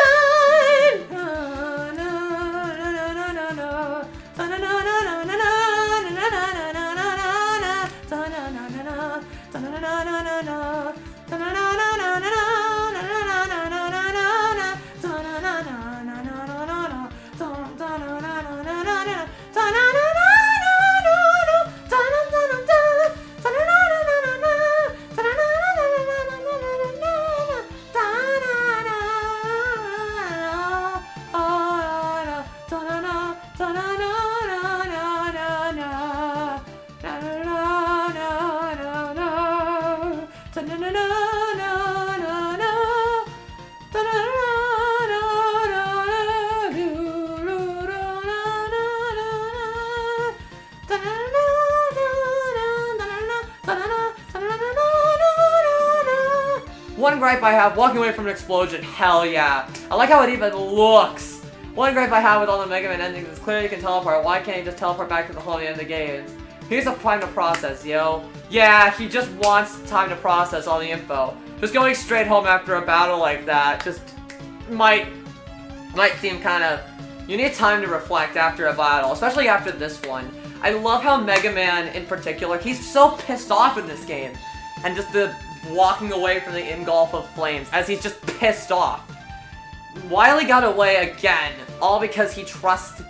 One gripe I have, walking away from an explosion, hell yeah. I like how it even looks. One gripe I have with all the Mega Man endings is clearly you can teleport. Why can't you just teleport back to the home end of the games? Here's a time to process, yo. Yeah, he just wants time to process all the info. Just going straight home after a battle like that just might seem kind of... You need time to reflect after a battle, especially after this one. I love how Mega Man, in particular, he's so pissed off in this game. And just the walking away from the engulf of flames, as he's just pissed off. Wily got away again, all because he trusts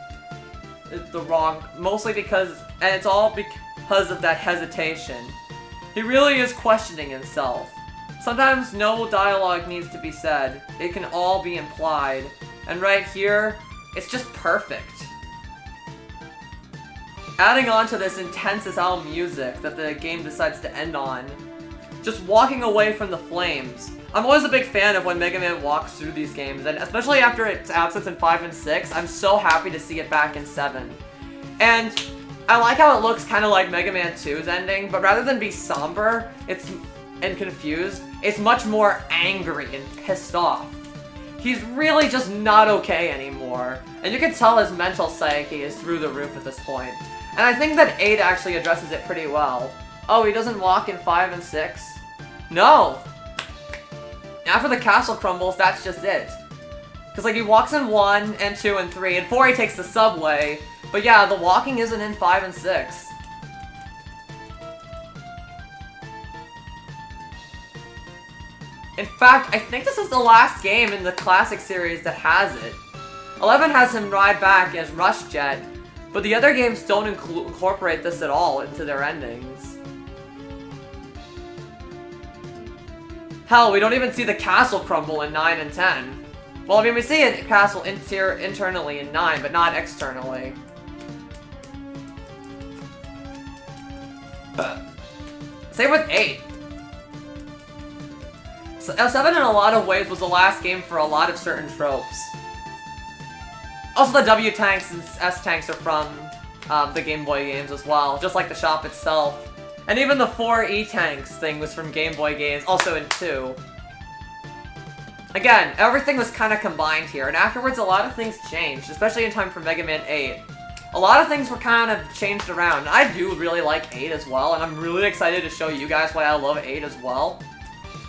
the wrong... Mostly because... And it's all because of that hesitation. He really is questioning himself. Sometimes no dialogue needs to be said. It can all be implied. And right here, it's just perfect. Adding on to this intense as hell music that the game decides to end on. Just walking away from the flames. I'm always a big fan of when Mega Man walks through these games, and especially after its absence in 5 and 6, I'm so happy to see it back in 7. And I like how it looks kind of like Mega Man 2's ending, but rather than be somber and confused, it's much more angry and pissed off. He's really just not okay anymore, and you can tell his mental psyche is through the roof at this point. And I think that 8 actually addresses it pretty well. Oh, he doesn't walk in 5 and 6? No! After the castle crumbles, that's just it. Because, like, he walks in 1 and 2 and 3, and 4 he takes the subway. But yeah, the walking isn't in 5 and 6. In fact, I think this is the last game in the classic series that has it. 11 has him ride back as Rush Jet, but the other games don't incorporate this at all into their endings. Hell, we don't even see the castle crumble in 9 and 10. Well, I mean, we see a castle internally in 9, but not externally. Same with 8. 7 in a lot of ways was the last game for a lot of certain tropes. Also, the W tanks and S tanks are from the Game Boy games as well, just like the shop itself. And even the 4 E tanks thing was from Game Boy games, also in 2. Again, everything was kind of combined here, and afterwards a lot of things changed, especially in time for Mega Man 8. A lot of things were kind of changed around. I do really like 8 as well, and I'm really excited to show you guys why I love 8 as well.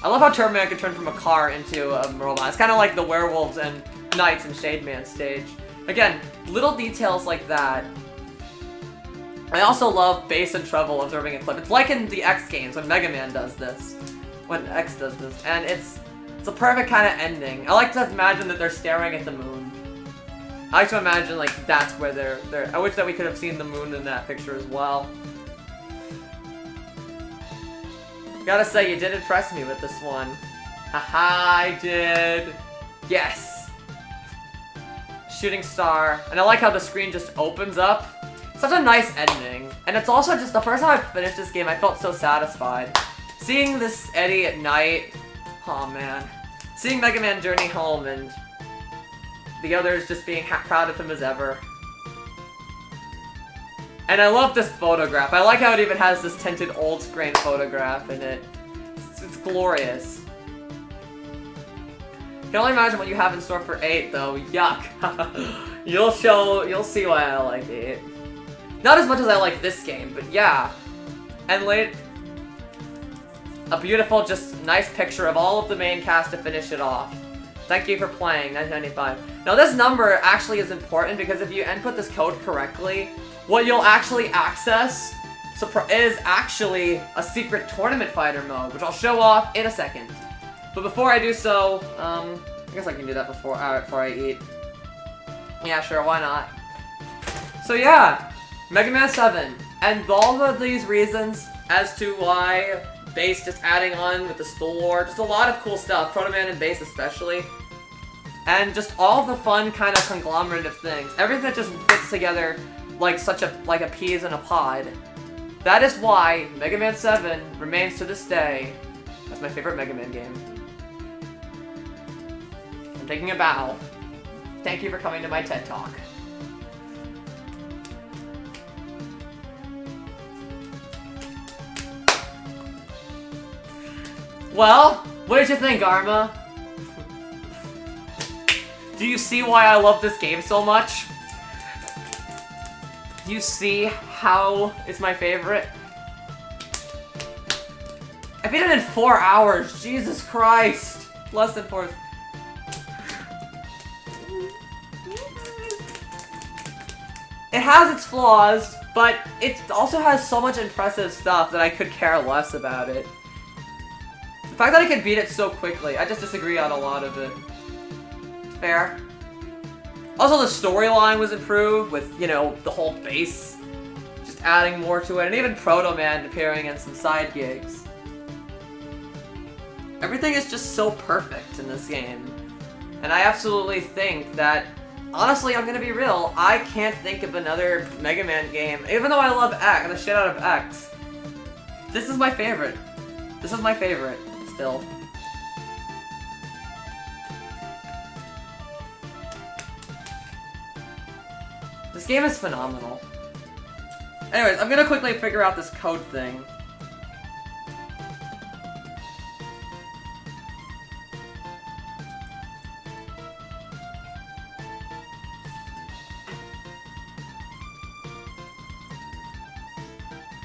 I love how Turbo Man can turn from a car into a robot. It's kind of like the werewolves and knights in Shade Man stage. Again, little details like that. I also love bass and treble observing a clip. It's like in the X games when Mega Man does this. When X does this. And it's a perfect kind of ending. I like to imagine that they're staring at the moon. I like to imagine like that's where they're I wish that we could have seen the moon in that picture as well. Gotta say, you did impress me with this one. Haha, I did. Yes. Shooting star. And I like how the screen just opens up. Such a nice ending. And it's also just the first time I finished this game, I felt so satisfied. Seeing this Eddie at night. Oh man. Seeing Mega Man journey home and the others just being proud of him as ever. And I love this photograph. I like how it even has this tinted old screen photograph in it. It's glorious. Can only imagine what you have in store for 8 though. Yuck. You'll see why I like 8. Not as much as I like this game, but yeah. And a beautiful, just nice picture of all of the main cast to finish it off. Thank you for playing, 1995. Now this number actually is important because if you input this code correctly, what you'll actually access is actually a secret tournament fighter mode, which I'll show off in a second. But before I do so, I guess I can do that before I eat. Yeah, sure, why not? So yeah, Mega Man 7, and all of these reasons as to why Bass just adding on with the Stool War, just a lot of cool stuff, Proto Man and Bass especially. And just all the fun kind of conglomerate of things. Everything that just fits together like a peas in a pod. That is why Mega Man 7 remains to this day as my favorite Mega Man game. I'm taking a bow. Thank you for coming to my TED Talk. Well, what did you think, Arma? Do you see why I love this game so much? Do you see how it's my favorite? I beat it in 4 hours, Jesus Christ! Less than 4. It has its flaws, but it also has so much impressive stuff that I could care less about it. The fact that I could beat it so quickly, I just disagree on a lot of it. Fair. Also, the storyline was improved with, you know, the whole base just adding more to it, and even Proto Man appearing in some side gigs. Everything is just so perfect in this game. And I absolutely think that, honestly, I'm gonna be real, I can't think of another Mega Man game, even though I love X, the shit out of X. This is my favorite. This is my favorite, still. This game is phenomenal. Anyways, I'm gonna quickly figure out this code thing.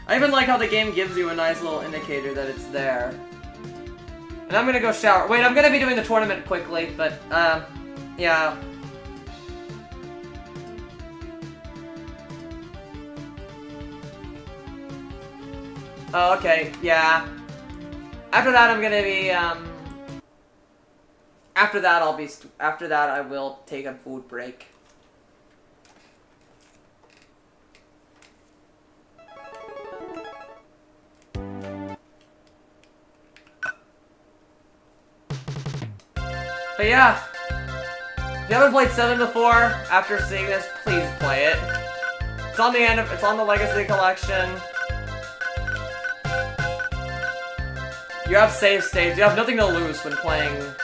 I even like how the game gives you a nice little indicator that it's there. And I'm gonna go shower. Wait, I'm gonna be doing the tournament quickly, but, yeah. Oh, okay, yeah. After that, I'm gonna be, after that, I will take a food break. But yeah, if you haven't played 7 before, after seeing this, please play it. It's on the Legacy Collection. You have save states. You have nothing to lose when playing.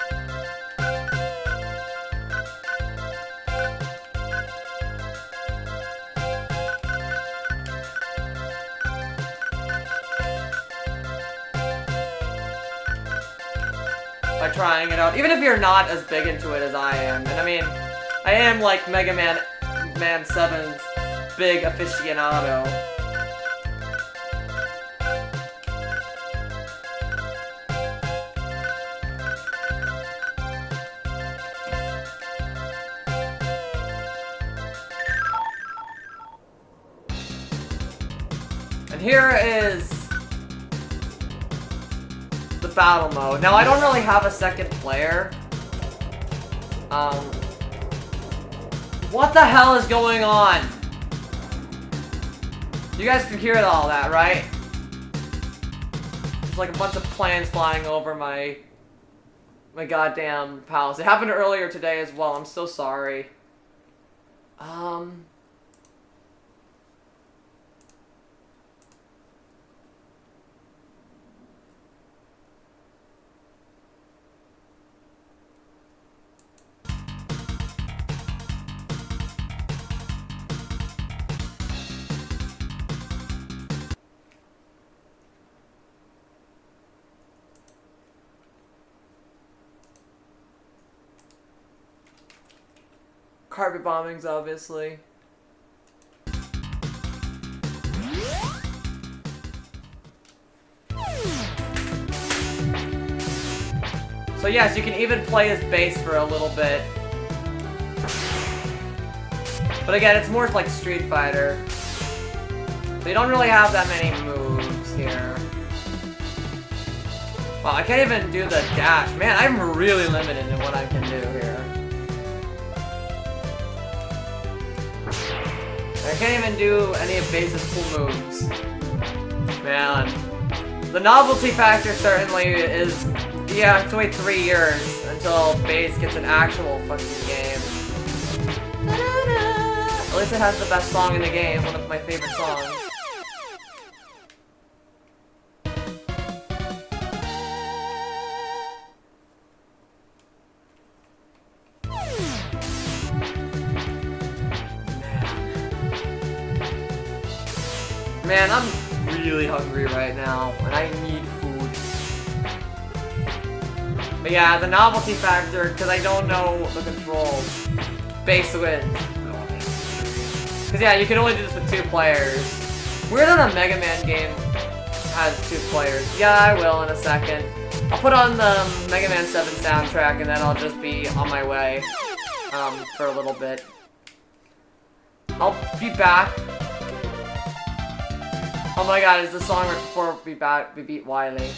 by trying it out. Even if you're not as big into it as I am. And I mean, I am like Mega Man 7's big aficionado. And here is the battle mode. Now, I don't really have a second player. What the hell is going on? You guys can hear all that, right? There's like a bunch of planes flying over my goddamn palace. It happened earlier today as well. I'm so sorry. Carpet bombings, obviously. So yes, you can even play as bass for a little bit. But again, it's more like Street Fighter. So you don't really have that many moves here. Wow, I can't even do the dash. Man, I'm really limited in what I can do here. I can't even do any of Base's cool moves. Man. The novelty factor certainly is... Yeah, I have to wait 3 years until Base gets an actual fucking game. At least it has the best song in the game, one of my favorite songs. Man, I'm really hungry right now, and I need food. But yeah, the novelty factor, because I don't know the controls. Base wins. Because yeah, you can only do this with 2 players. Weird that a Mega Man game has 2 players. Yeah, I will in a second. I'll put on the Mega Man 7 soundtrack, and then I'll just be on my way for a little bit. I'll be back. Oh my god, it's the song right before we beat Wily.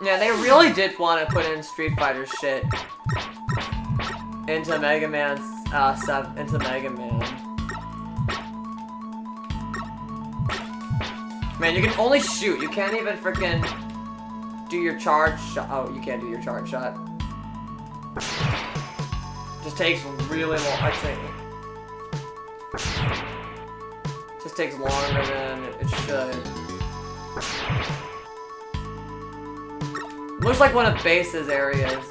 Yeah, they really did want to put in Street Fighter shit into Mega Man 7, into Mega Man. Man, you can only shoot. You can't even freaking do your charge shot. Oh, you can't do your charge shot. Just takes really long. I think. Just takes longer than it should. Looks like one of Base's areas.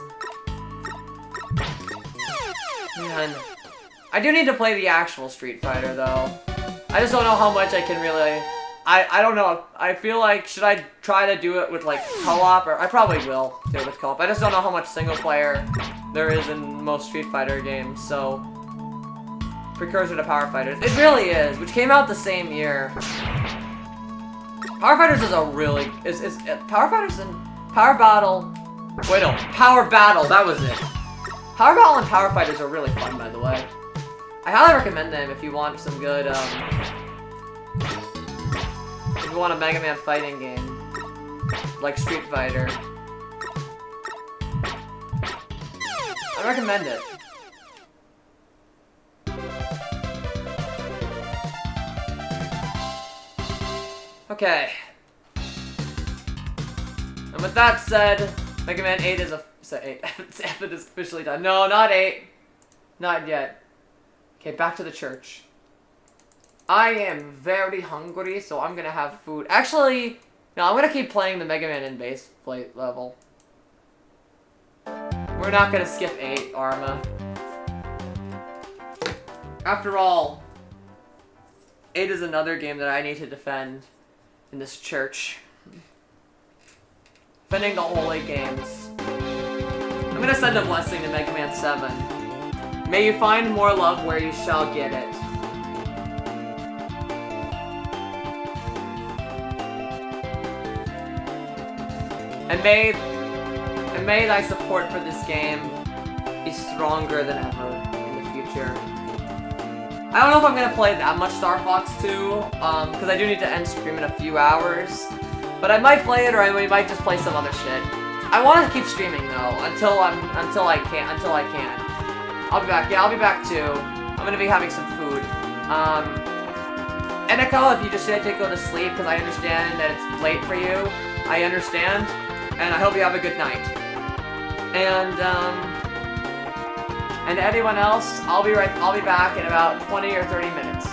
Man. I do need to play the actual Street Fighter, though. I just don't know how much I can really... I don't know. I feel like, should I try to do it with, like, co-op? Or I probably will do it with co-op. I just don't know how much single player there is in most Street Fighter games, so... Precursor to Power Fighters. It really is, which came out the same year. Power Fighters is a really... Power Fighters and... Power Battle... Wait, no. Power Battle, that was it. Power Battle and Power Fighters are really fun, by the way. I highly recommend them if you want some good, if you want a Mega Man fighting game. Like Street Fighter. I recommend it. Okay. And with that said, Mega Man 8 is 8 is officially done. No, not 8. Not yet. Okay, back to the church. I am very hungry, so I'm gonna have food. Actually, no, I'm gonna keep playing the Mega Man in base plate level. We're not gonna skip 8, Arma. After all, 8 is another game that I need to defend in this church. Defending the holy games. I'm gonna send a blessing to Mega Man 7. May you find more love where you shall get it. And may thy support for this game be stronger than ever in the future. I don't know if I'm gonna play that much Star Fox 2, because I do need to end stream in a few hours. But I might play it, or I might just play some other shit. I want to keep streaming though until I can. I'll be back. Yeah, I'll be back too. I'm gonna be having some food. Eneko, if you just say to go to sleep, because I understand that it's late for you. I understand, and I hope you have a good night. And everyone else, I'll be back in about 20 or 30 minutes.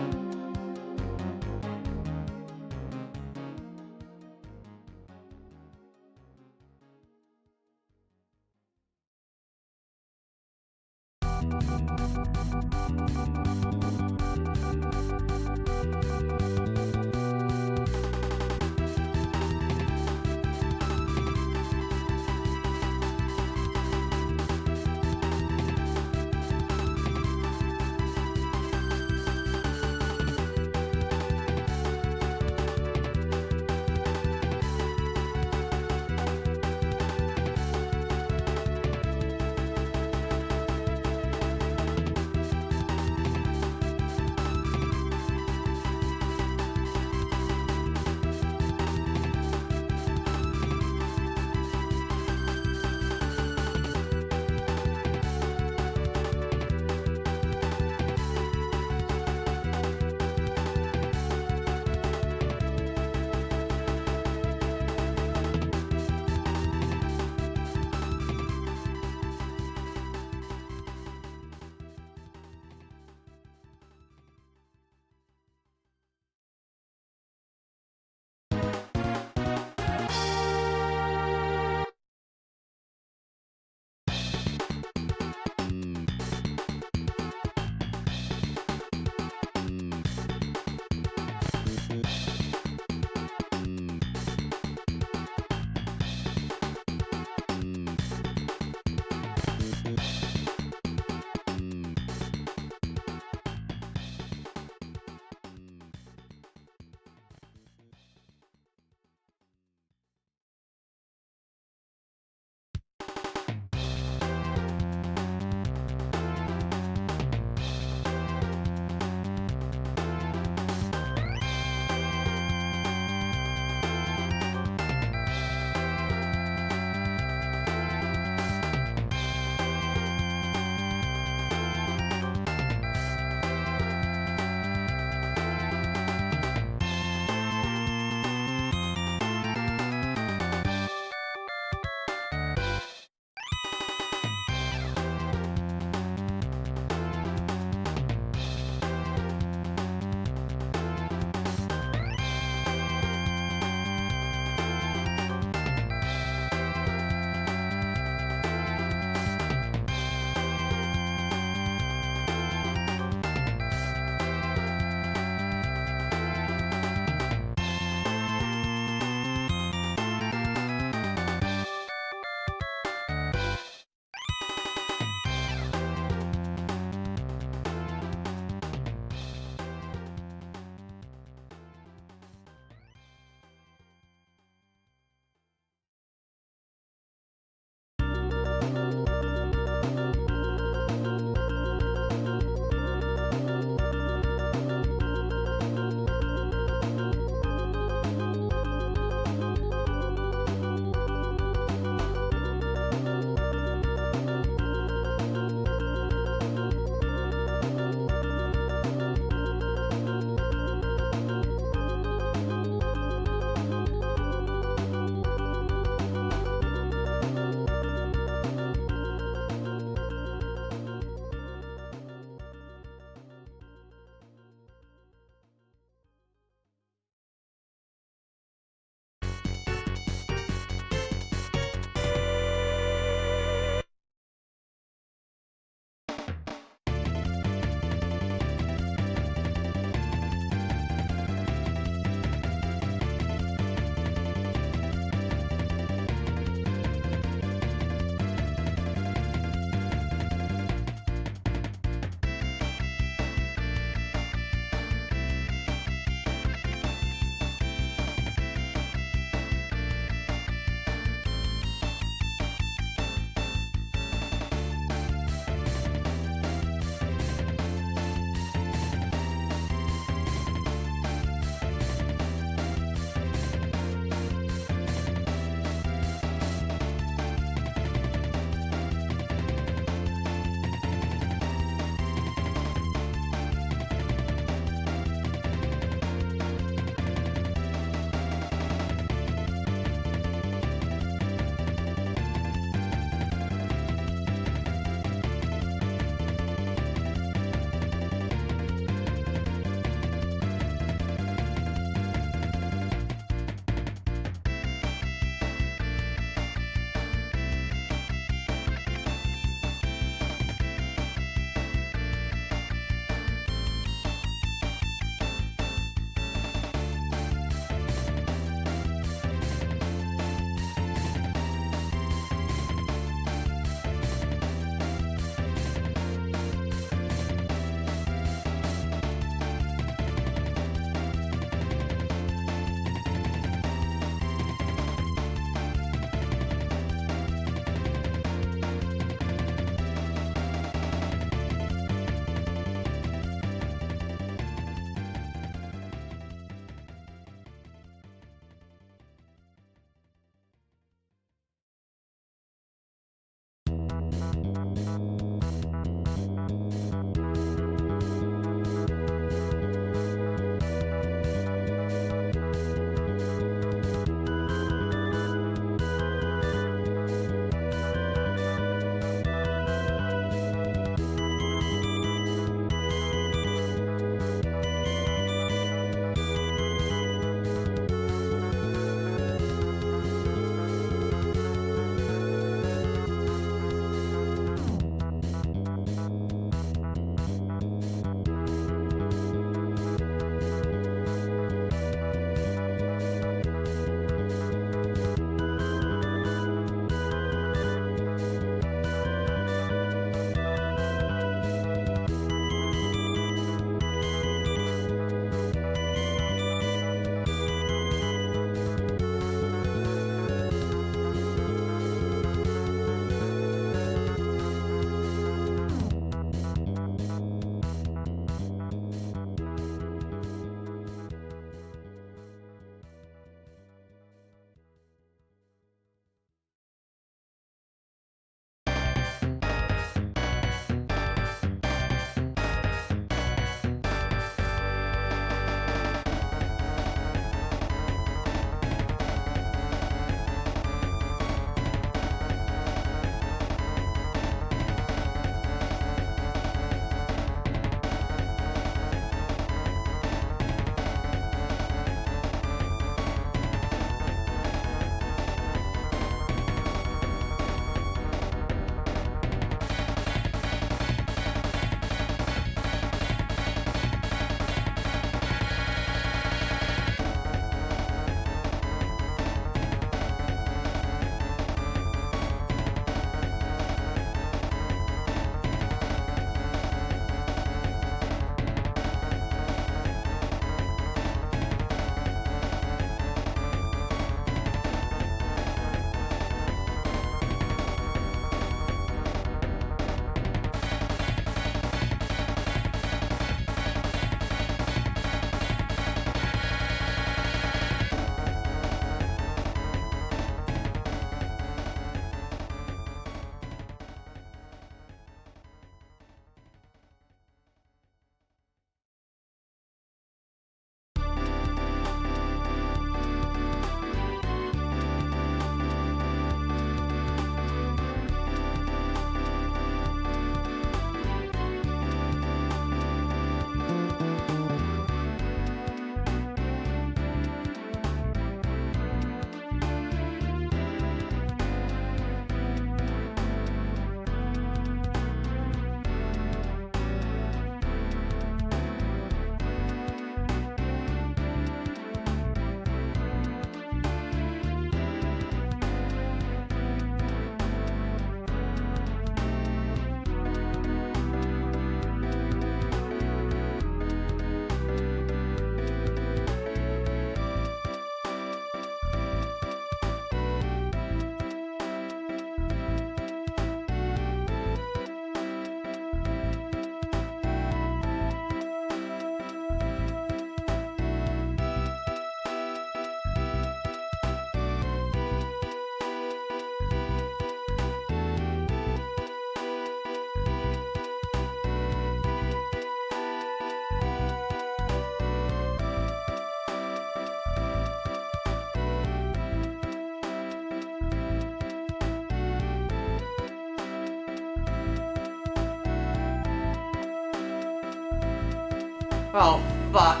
Oh, fuck.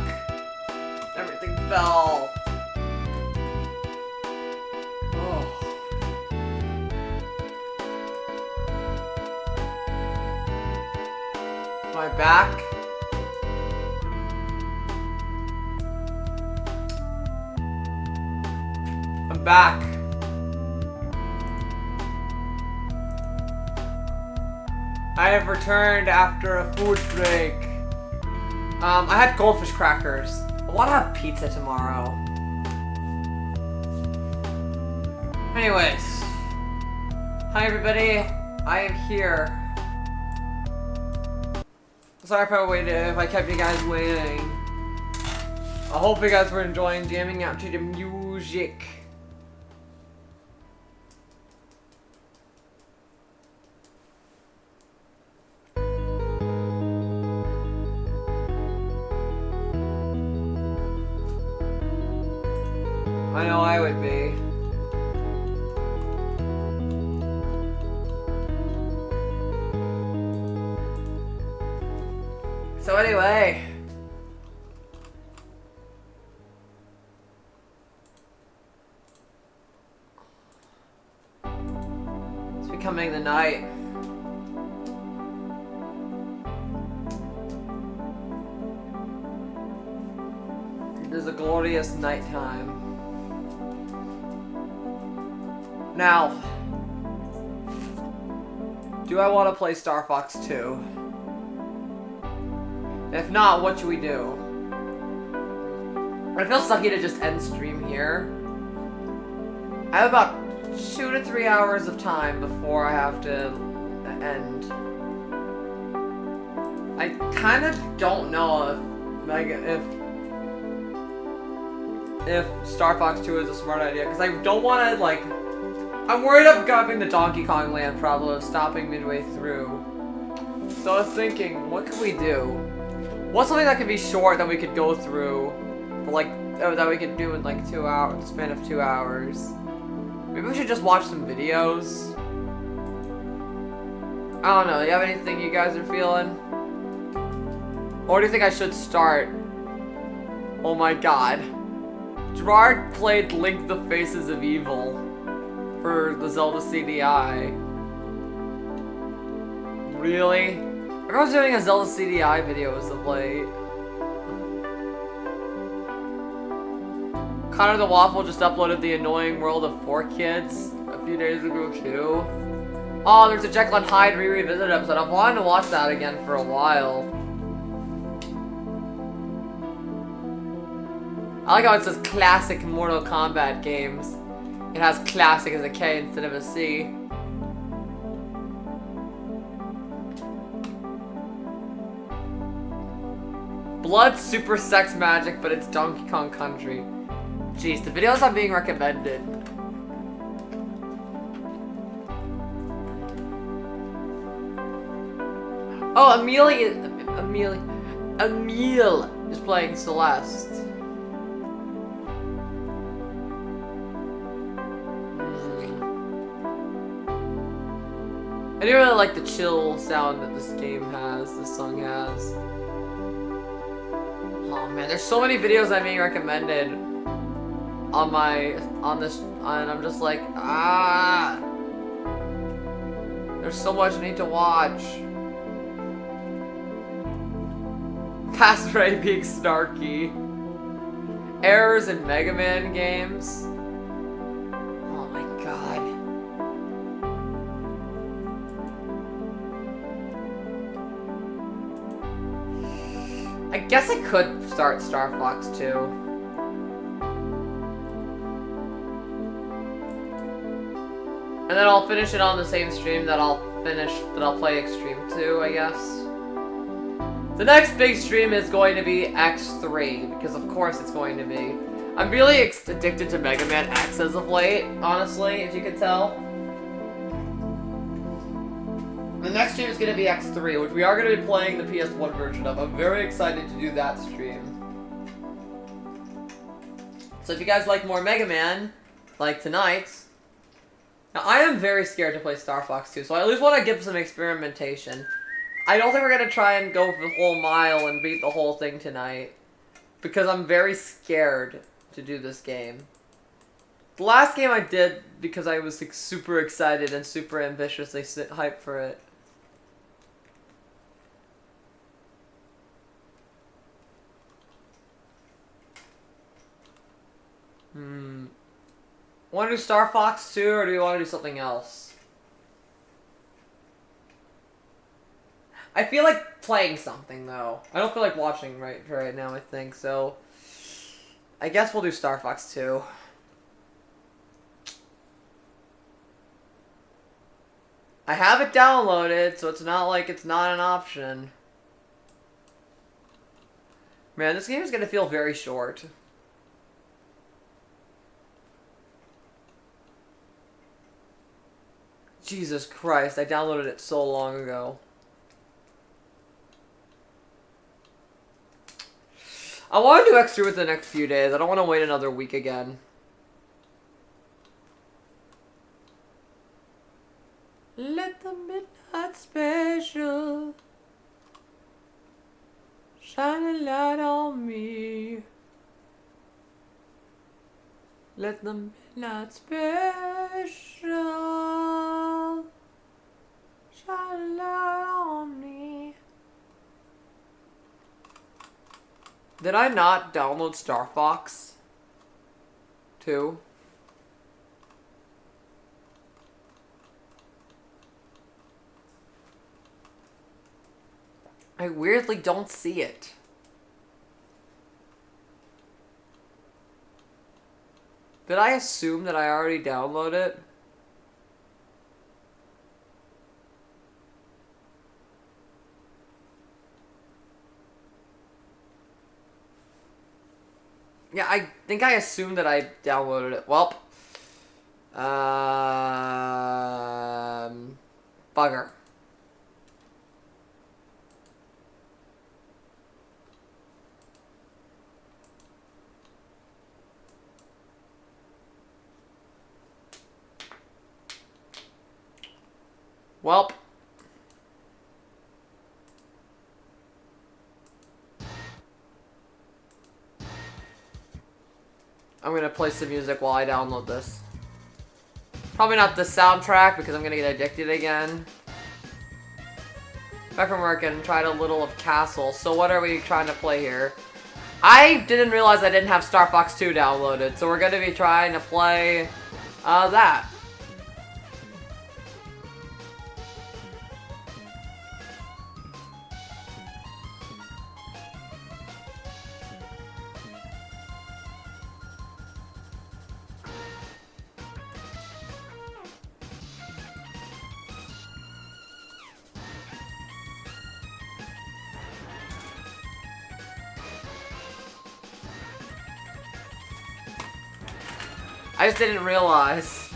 Everything fell. Oh. My back. I'm back. I have returned after a food break. I had goldfish crackers. I want to have pizza tomorrow. Anyways. Hi everybody. I am here. Sorry if I kept you guys waiting. I hope you guys were enjoying jamming out to the music. I know I would be. So anyway. It's becoming the night. It is a glorious nighttime. Now, do I want to play Star Fox 2? If not, what should we do? I feel sucky to just end stream here. I have about 2 to 3 hours of time before I have to end. I kind of don't know if Star Fox 2 is a smart idea, because I don't want to, like... I'm worried of having the Donkey Kong Land problem of stopping midway through. So I was thinking, what could we do? What's something that could be short that we could go through, for like, that we could do in like 2 hours, span of 2 hours? Maybe we should just watch some videos? I don't know, do you have anything you guys are feeling? Or do you think I should start? Oh my god. Gerard played Link the Faces of Evil for the Zelda CDI. Really? Everyone's doing a Zelda CDI video as of late. Connor the Waffle just uploaded The Annoying World of 4 Kids a few days ago too. Oh, there's a Jekyll and Hyde Revisited episode. I've wanted to watch that again for a while. I like how it says classic Mortal Kombat games. It has classic as a K instead of a C. Blood Super Sex Magic, but it's Donkey Kong Country. Jeez, the videos I'm being recommended. Oh, Emile is playing Celeste. I do really like the chill sound that this game has, this song has. Oh man, there's so many videos I'm being recommended on this, and I'm just like, there's so much I need to watch. Past Ray being snarky. Errors in Mega Man games. Oh my god. I guess I could start Star Fox 2. And then I'll finish it on the same stream that I'll play Extreme 2, I guess. The next big stream is going to be X3, because of course it's going to be. I'm really addicted to Mega Man X as of late, honestly, as you can tell. The next stream is going to be X3, which we are going to be playing the PS1 version of. I'm very excited to do that stream. So if you guys like more Mega Man, like tonight... Now, I am very scared to play Star Fox 2, so I at least want to give some experimentation. I don't think we're gonna try and go for the whole mile and beat the whole thing tonight. Because I'm very scared to do this game. The last game I did because I was like, super excited and super ambitiously hyped for it. Want to do Star Fox 2 or do you want to do something else? I feel like playing something though. I don't feel like watching right now, I think, so I guess we'll do Star Fox 2. I have it downloaded, so it's not like it's not an option. Man, this game is gonna feel very short. Jesus Christ, I downloaded it so long ago. I want to do X2 within the next few days. I don't want to wait another week again. Let the midnight special shine a light on me. Let the midnight special shine a light on me. Did I not download Star Fox 2? I weirdly don't see it. Did I assume that I already downloaded it? Yeah, I think I assumed that I downloaded it. Well, bugger. Welp. I'm gonna play some music while I download this. Probably not the soundtrack because I'm gonna get addicted again. Back from work and tried a little of Castle. So what are we trying to play here? I didn't realize I didn't have Star Fox 2 downloaded, so we're gonna be trying to play that. I just didn't realize.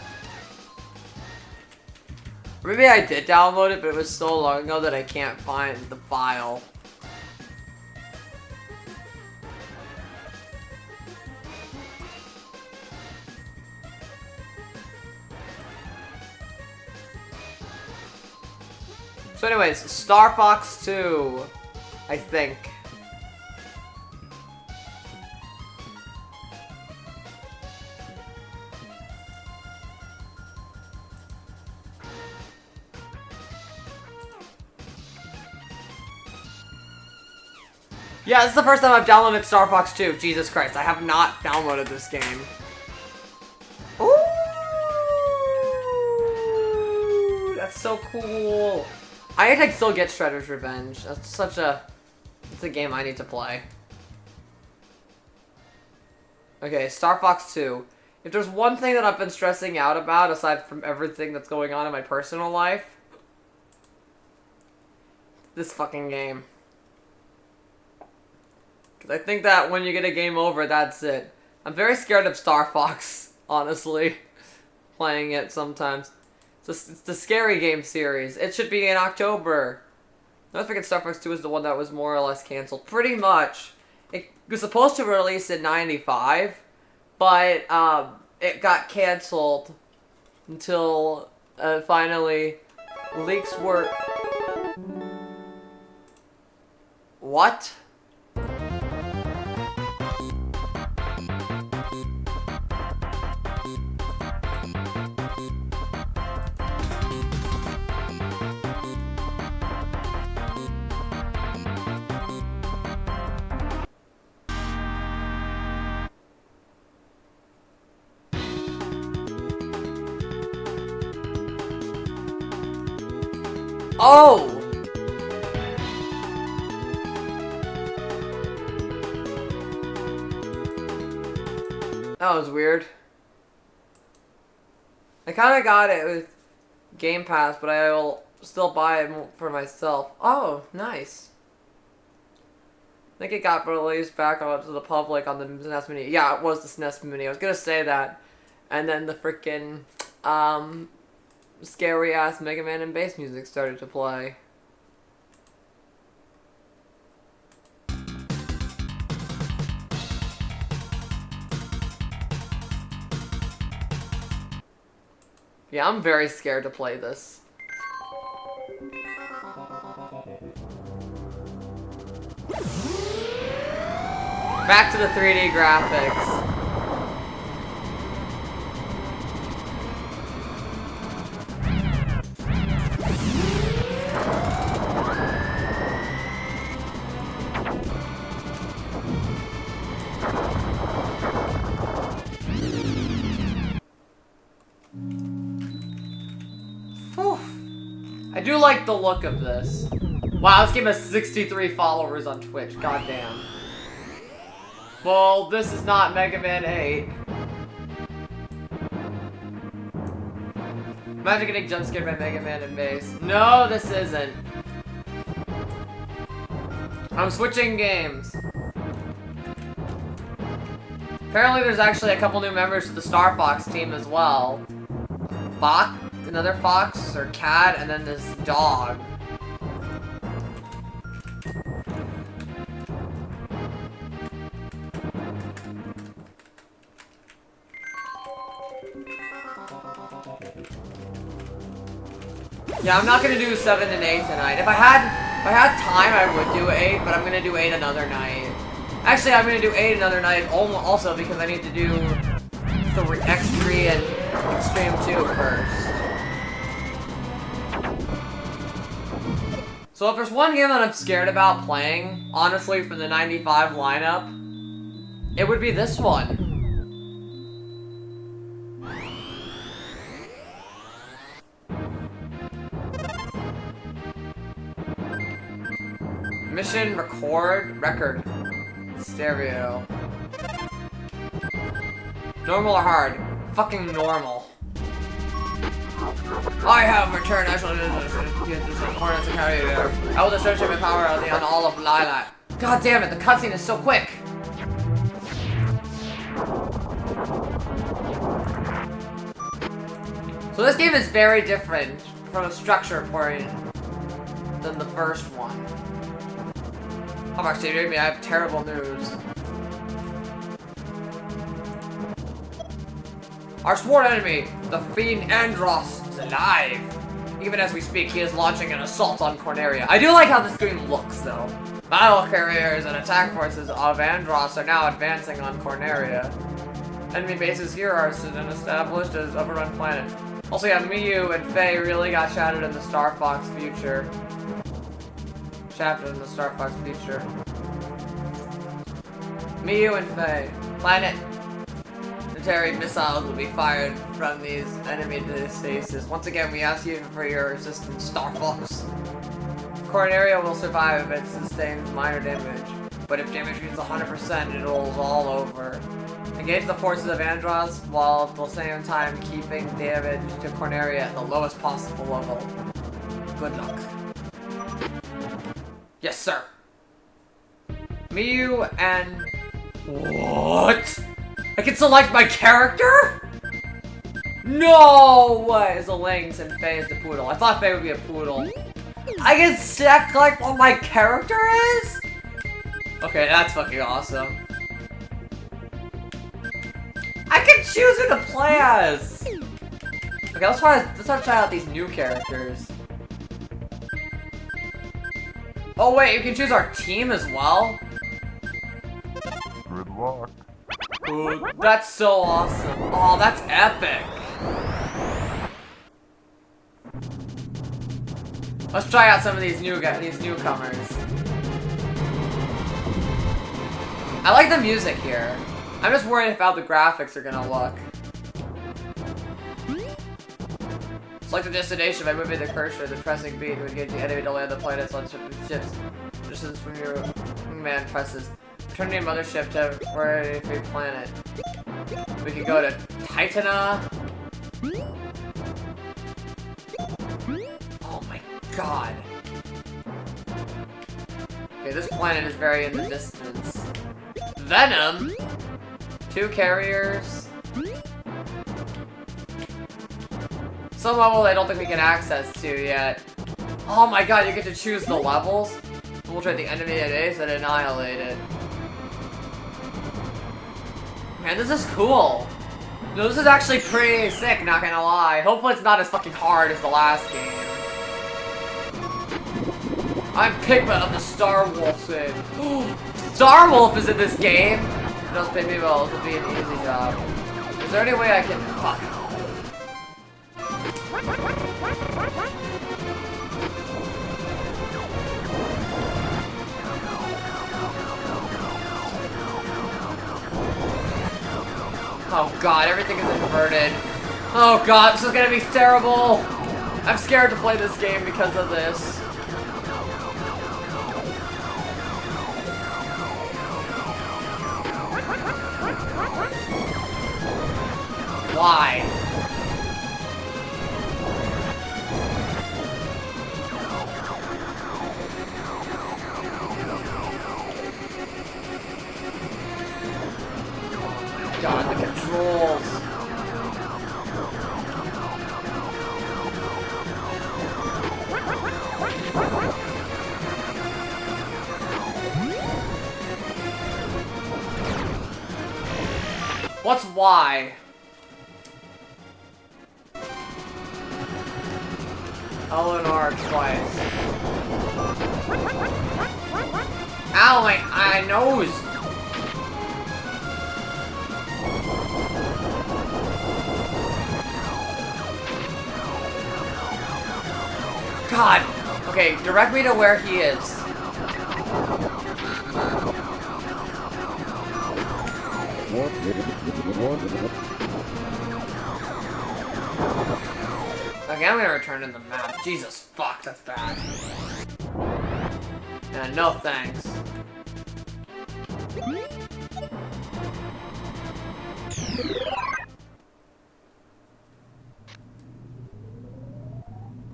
Maybe I did download it, but it was so long ago that I can't find the file. So anyways, Star Fox 2, I think. Yeah, this is the first time I've downloaded Star Fox 2. Jesus Christ, I have not downloaded this game. Ooh, that's so cool. I think I still get Shredder's Revenge. That's such a... It's a game I need to play. Okay, Star Fox 2. If there's one thing that I've been stressing out about, aside from everything that's going on in my personal life, this fucking game. I think that when you get a game over, that's it. I'm very scared of Star Fox, honestly. Playing it sometimes. It's the Scary Game series. It should be in October. I don't forget Star Fox 2 is the one that was more or less canceled. Pretty much. It was supposed to release in '95, but it got canceled until finally leaks were... What? Oh! That was weird. I kind of got it with Game Pass, but I will still buy it for myself. Oh, nice. I think it got released back onto the public on the SNES Mini. Yeah, it was the SNES Mini. I was gonna say that. And then the freaking, scary-ass Mega Man and bass music started to play. Yeah, I'm very scared to play this. Back to the 3D graphics. I do like the look of this. Wow, this game has 63 followers on Twitch. Goddamn. Well, this is not Mega Man 8. Imagine getting jump scared by Mega Man and bass. No, this isn't. I'm switching games. Apparently there's actually a couple new members to the Star Fox team as well. Fox? Another fox or cat, and then this dog. Yeah, I'm not gonna do 7 and 8 tonight. If I had time, I would do 8, but I'm gonna do 8 another night. Actually, I'm gonna do 8 another night also because I need to do X3 and Extreme 2 first. So if there's one game that I'm scared about playing, honestly, for the 95 lineup, it would be this one. Mission record, stereo. Normal or hard? Fucking normal. I have returned. I shall Hornets and carry there. I will search my power on all of Lilac. God damn it, the cutscene is so quick. So this game is very different from a structure point than the first one. I'm actually doing me. I have terrible news. Our sworn enemy, the fiend Andross, is alive. Even as we speak, he is launching an assault on Corneria. I do like how this game looks, though. Battle carriers and attack forces of Andross are now advancing on Corneria. Enemy bases here are established as overrun planet. Also, yeah, Miyu and Faye really got shouted in the Star Fox future. Shafted in the Star Fox future. Miyu and Faye. Planet. Missiles will be fired from these enemy stasis. Once again, we ask you for your assistance, Star Fox. Corneria will survive if it sustains minor damage, but if damage reaches 100%, it rolls all over. Engage the forces of Andross while at the same time keeping damage to Corneria at the lowest possible level. Good luck. Yes, sir. Miyu and... What? I can select my character? No way! It's a lynx and Faye is the poodle. I thought Faye would be a poodle. I can select like what my character is? Okay, that's fucking awesome. I can choose who to play as! Okay, let's try out these new characters. Oh wait, you can choose our team as well? Good luck. Ooh, that's so awesome. Oh, that's epic. Let's try out some of these newcomers. I like the music here. I'm just worried about how the graphics are gonna look. Select the destination by moving the cursor, the pressing B to engage the enemy to land the planets on ships. Distance from your man presses. Turn your mothership to where a free planet. We can go to Titana. Oh my god. Okay, this planet is very in the distance. Venom? 2 carriers. Some level I don't think we can access to yet. Oh my god, you get to choose the levels? Infiltrate the enemy at base and annihilate it. Man, this is cool. No, this is actually pretty sick, not gonna lie. Hopefully it's not as fucking hard as the last game. I'm Pigma of the Star Wolf team. Star Wolf is in this game! Don't pay me well, this will be an easy job. Is there any way I can... Fuck. Oh god, everything is inverted. Oh god, this is gonna be terrible! I'm scared to play this game because of this. Why? God, the controls. What's why? L and R twice. Ow, my nose! God! Okay, direct me to where he is. Okay, I'm gonna return to the map. Jesus fuck, that's bad. No thanks.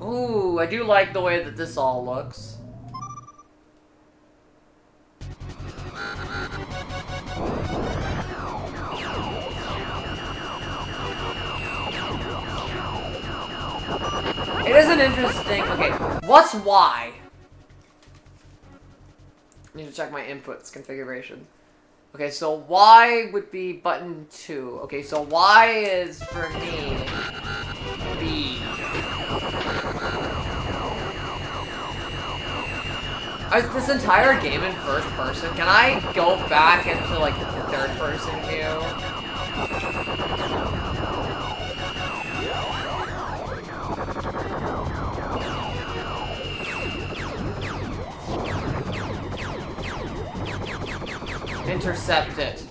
Ooh, I do like the way that this all looks. It is an interesting... Okay, what's Y? I need to check my inputs configuration. Okay, so Y would be button 2. Okay, so Y is for me B. Is this entire game in first person? Can I go back into like the third person view? Intercept it.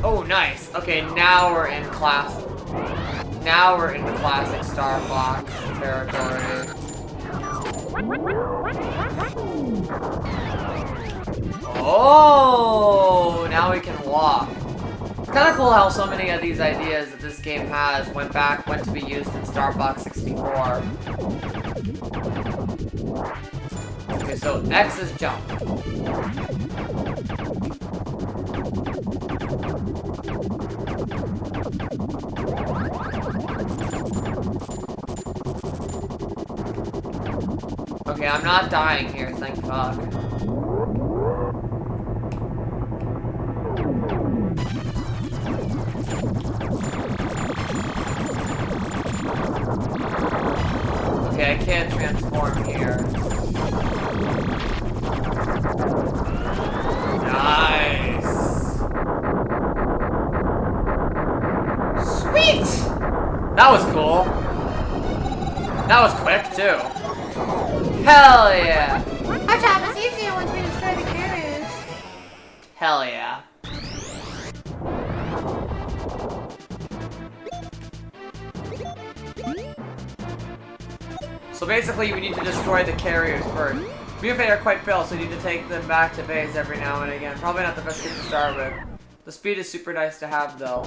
Oh, nice. Okay, now we're in class. Now we're in the classic Star Fox territory. Oh, now we can walk. It's kind of cool how so many of these ideas that this game has went to be used in Star Fox 64. Okay, so X is jump. Okay, I'm not dying here, thank fuck. Okay, I can't transform here. That was cool. That was quick, too. Hell yeah. Our job is easier once we destroy the carriers. Hell yeah. So basically, we need to destroy the carriers first. Mufei are quite frail, so you need to take them back to base every now and again. Probably not the best kit to start with. The speed is super nice to have, though.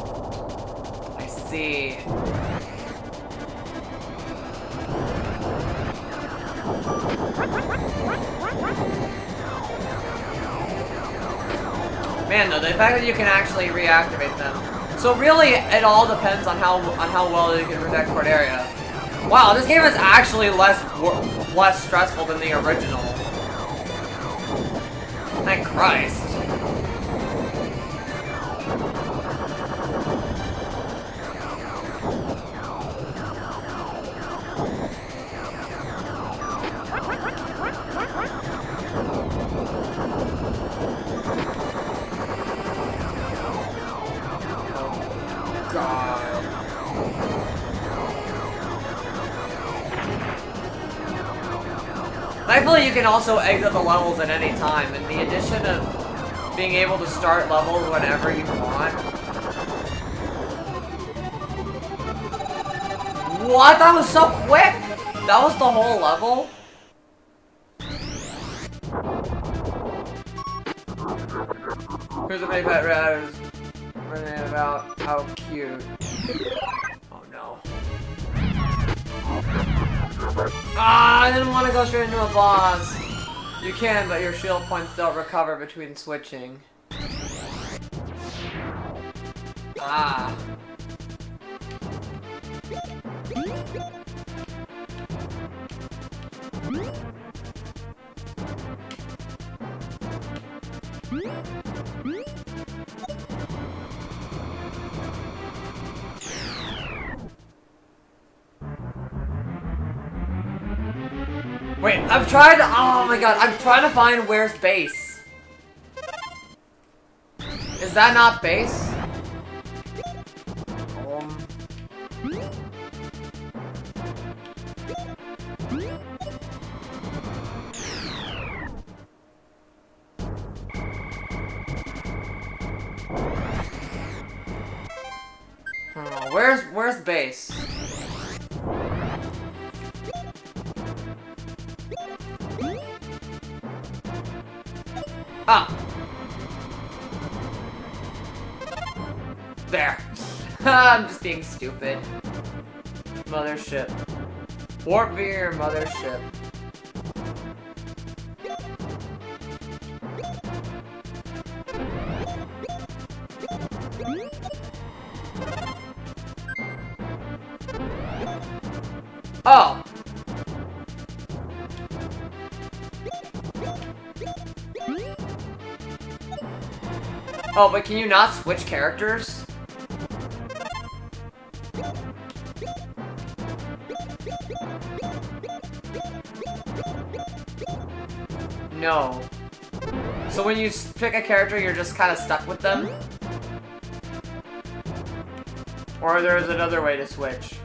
I see. Man, though, the fact that you can actually reactivate them. So really, it all depends on how well you can protect Cordelia. Wow, this game is actually less stressful than the original. Thank Christ. Thankfully, you can also exit the levels at any time, and the addition of being able to start levels whenever you want. What? That was so quick! That was the whole level? Here's a mini pet rat who's running about. How cute. Oh no. Ah, I didn't want to go straight into a boss. You can, but your shield points don't recover between switching. Ah. Wait, I'm trying to. Oh my god, I'm trying to find where's base. Is that not base? Oh, where's base? Ah! There. I'm just being stupid. Mothership. Warp Veer Mothership. Oh! Oh, but can you not switch characters? No. So when you pick a character, you're just kind of stuck with them? Or there's another way to switch?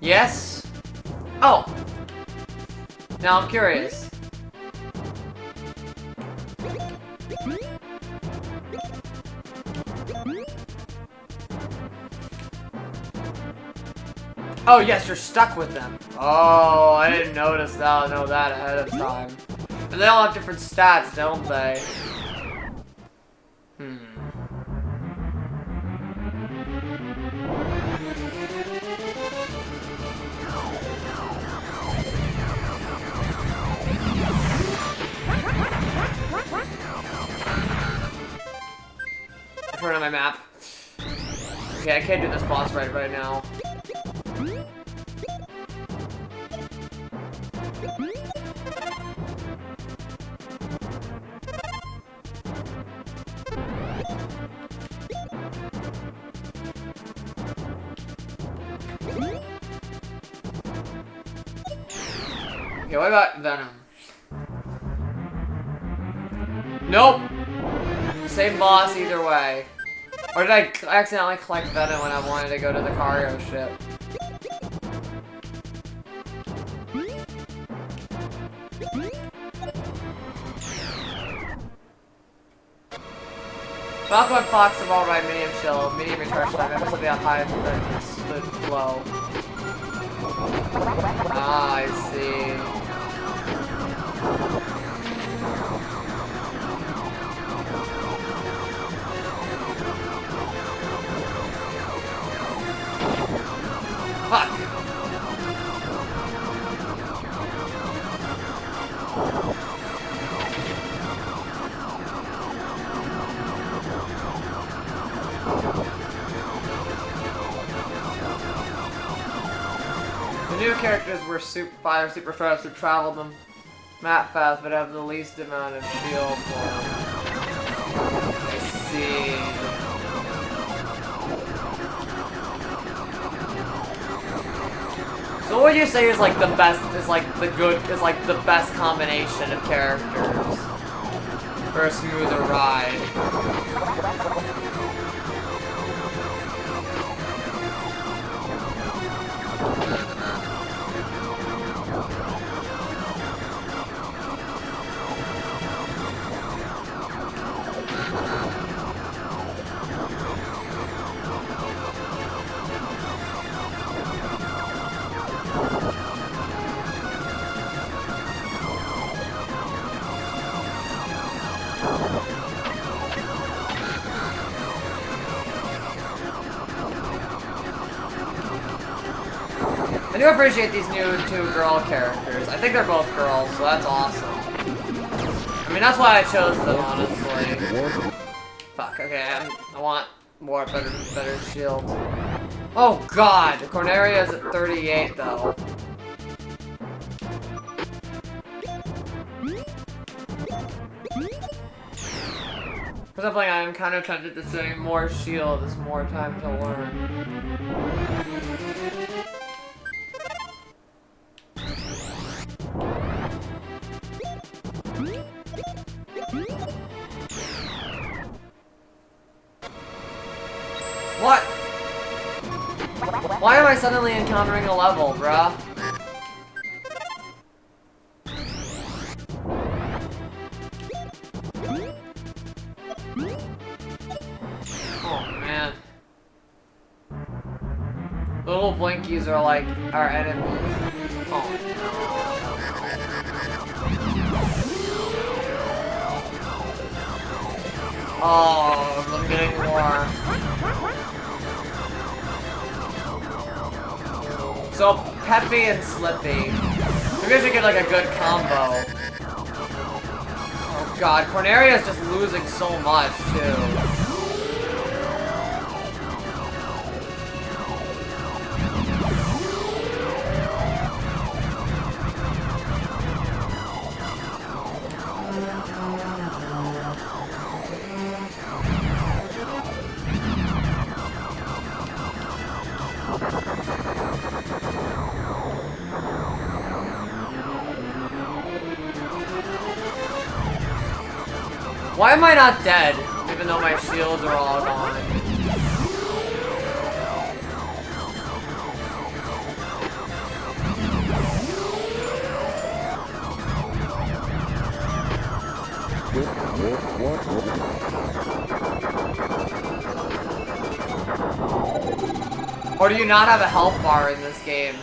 Yes? Oh! Now I'm curious. Oh yes, you're stuck with them. Oh, I didn't notice that. Know that ahead of time. And they all have different stats, don't they? Turn on my map. Okay, I can't do this boss right now. Okay, what about Venom? Nope. same boss either way. Or did I accidentally collect Venom when I wanted to go to the cargo ship? Falcon Fox evolved by medium shield, medium recharge time, members will be on high but low. Ah, I see. Fuck! The new characters were fire super fast who travel them map fast but have the least amount of shield for them. I see. So what would you say is like the best, is like the best combination of characters for a smoother ride? I do appreciate these new 2 girl characters. I think they're both girls, so that's awesome. I mean, that's why I chose them, honestly. Fuck, okay, I want more, better shield. Oh god, Corneria's at 38 though. For something I'm kind of tempted to say more shield is more time to learn. What? Why am I suddenly encountering a level, bruh? Oh, man. The little blinkies are like our enemies. Oh, oh, I'm getting more. So, Peppy and Slippy. Maybe I should get like a good combo. Oh god, Corneria's just losing so much, too. Why am I not dead, even though my shields are all gone? Or do you not have a health bar in this game?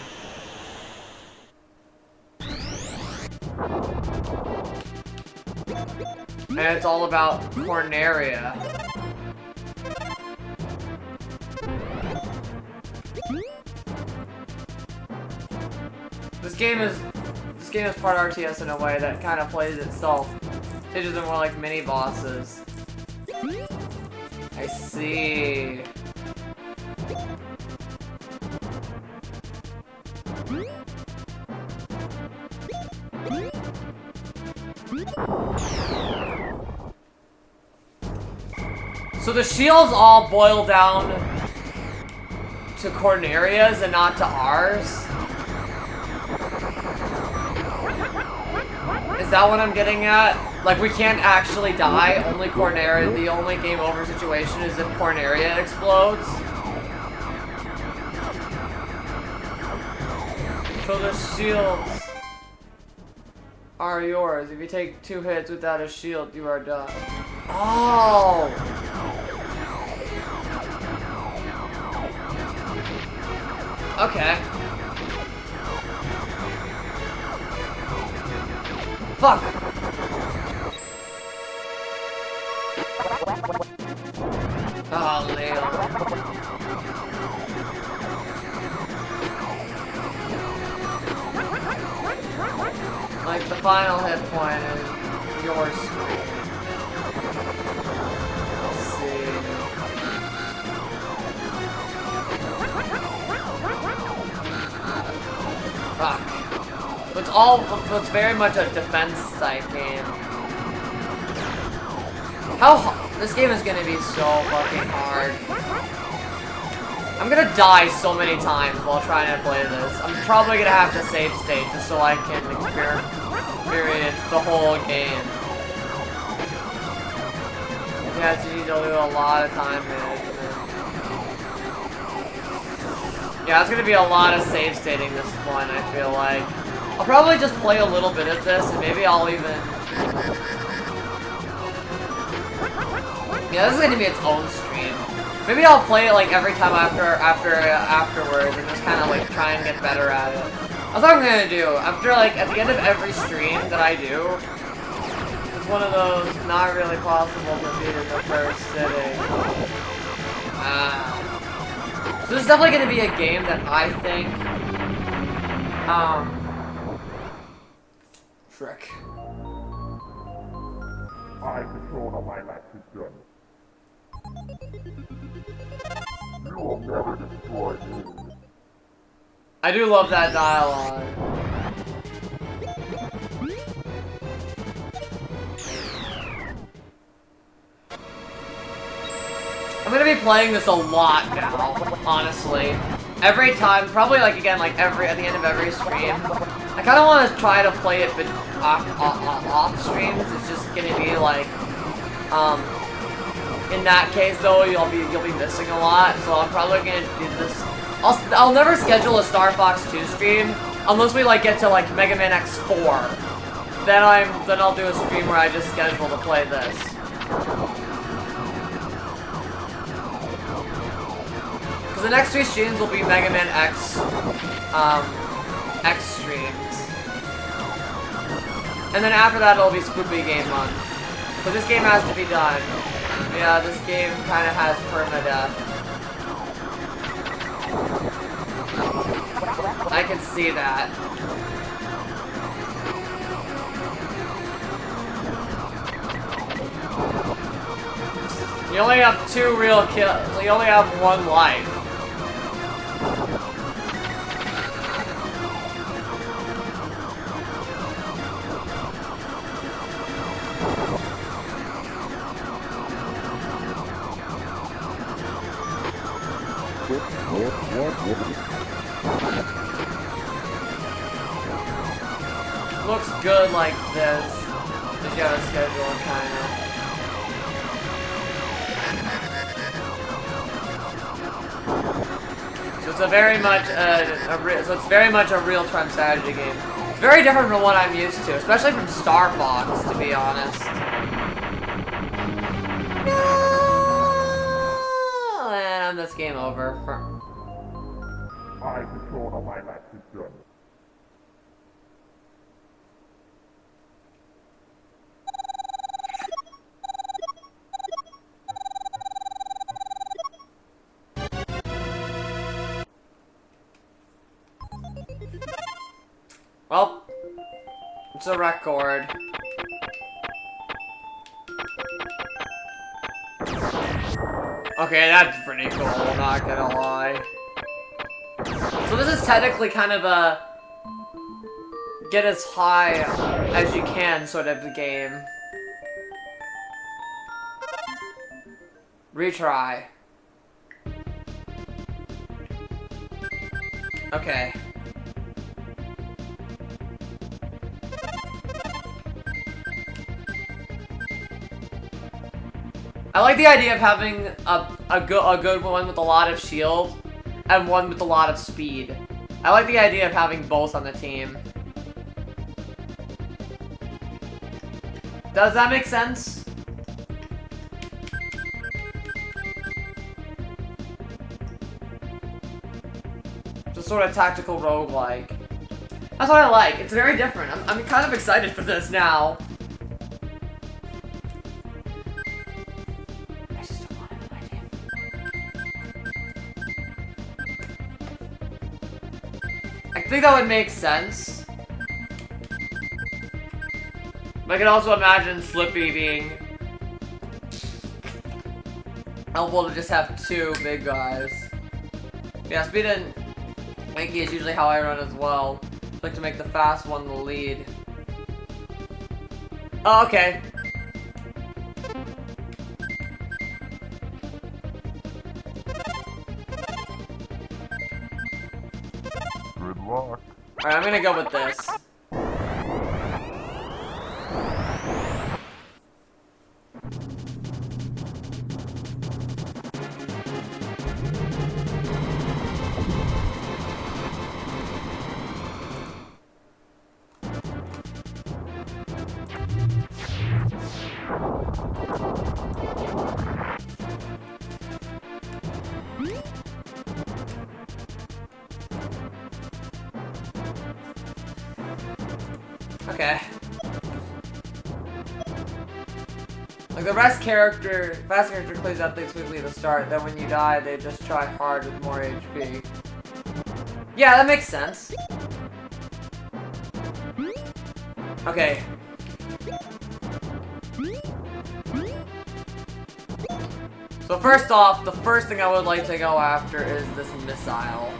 And it's all about Corneria. This game is part RTS in a way that kind of plays itself. Stages are more like mini bosses. I see. So the shields all boil down to Corneria's and not to ours? Is that what I'm getting at? Like, we can't actually die. Only Corneria, the only game over situation is if Corneria explodes. So the shields are yours. If you take 2 hits without a shield, you are done. Oh! Okay. Fuck! Oh, Leo. Like, the final hit point is your screen. Let's see. Fuck. It's very much a defense-type game. This game is gonna be so fucking hard. I'm gonna die so many times while trying to play this. I'm probably gonna have to save state just so I can experience the whole game. Yeah, so you need to do a lot of time management. Yeah, it's gonna be a lot of save stating this point, I feel like. I'll probably just play a little bit of this, and maybe I'll even... Yeah, this is gonna be its own stream. Maybe I'll play it like every time afterwards, and just kind of like try and get better at it. That's what I'm gonna do. After like at the end of every stream that I do, it's one of those not really possible to beat in the first sitting. So this is definitely gonna be a game that I think, frick. I control how my match is done. You will never destroy me. I do love that dialogue. I'm gonna be playing this a lot now, honestly. Every time, probably like again, like at the end of every stream. I kind of want to try to play it, but off streams. It's just gonna be like, in that case though, you'll be missing a lot. So I'm probably gonna do this. I'll never schedule a Star Fox 2 stream unless we like get to like Mega Man X4. Then I'll do a stream where I just schedule to play this. Because the next 3 streams will be Mega Man X streams. And then after that it'll be Spoopy Game Month. But this game has to be done. Yeah, this game kind of has permadeath. I can see that. You only have 2 real kills. So you only have 1 life. Looks good like this. Just gotta schedule it kinda. So it's it's very much a real-time strategy game. It's very different from what I'm used to, especially from Star Fox, to be honest. No! And this game over. I control how my match is done. Well, it's a record. Okay, that's pretty cool, not gonna lie. So this is technically kind of a get as high as you can sort of game. Retry. Okay. I like the idea of having a good one with a lot of shield and one with a lot of speed. I like the idea of having both on the team. Does that make sense? Just sort of tactical roguelike. That's what I like. It's very different. I'm kind of excited for this now. I just don't want it on my team. I think that would make sense. But I can also imagine Slippy being helpful to just have two big guys. Yeah, speed and Lanky is usually how I run as well. I like to make the fast one the lead. Oh, okay. Good luck. Alright, I'm gonna go with this. Okay. Like the fast character clears out things quickly at the start, then when you die, they just try hard with more HP. Yeah, that makes sense. Okay. So first off, the first thing I would like to go after is this missile.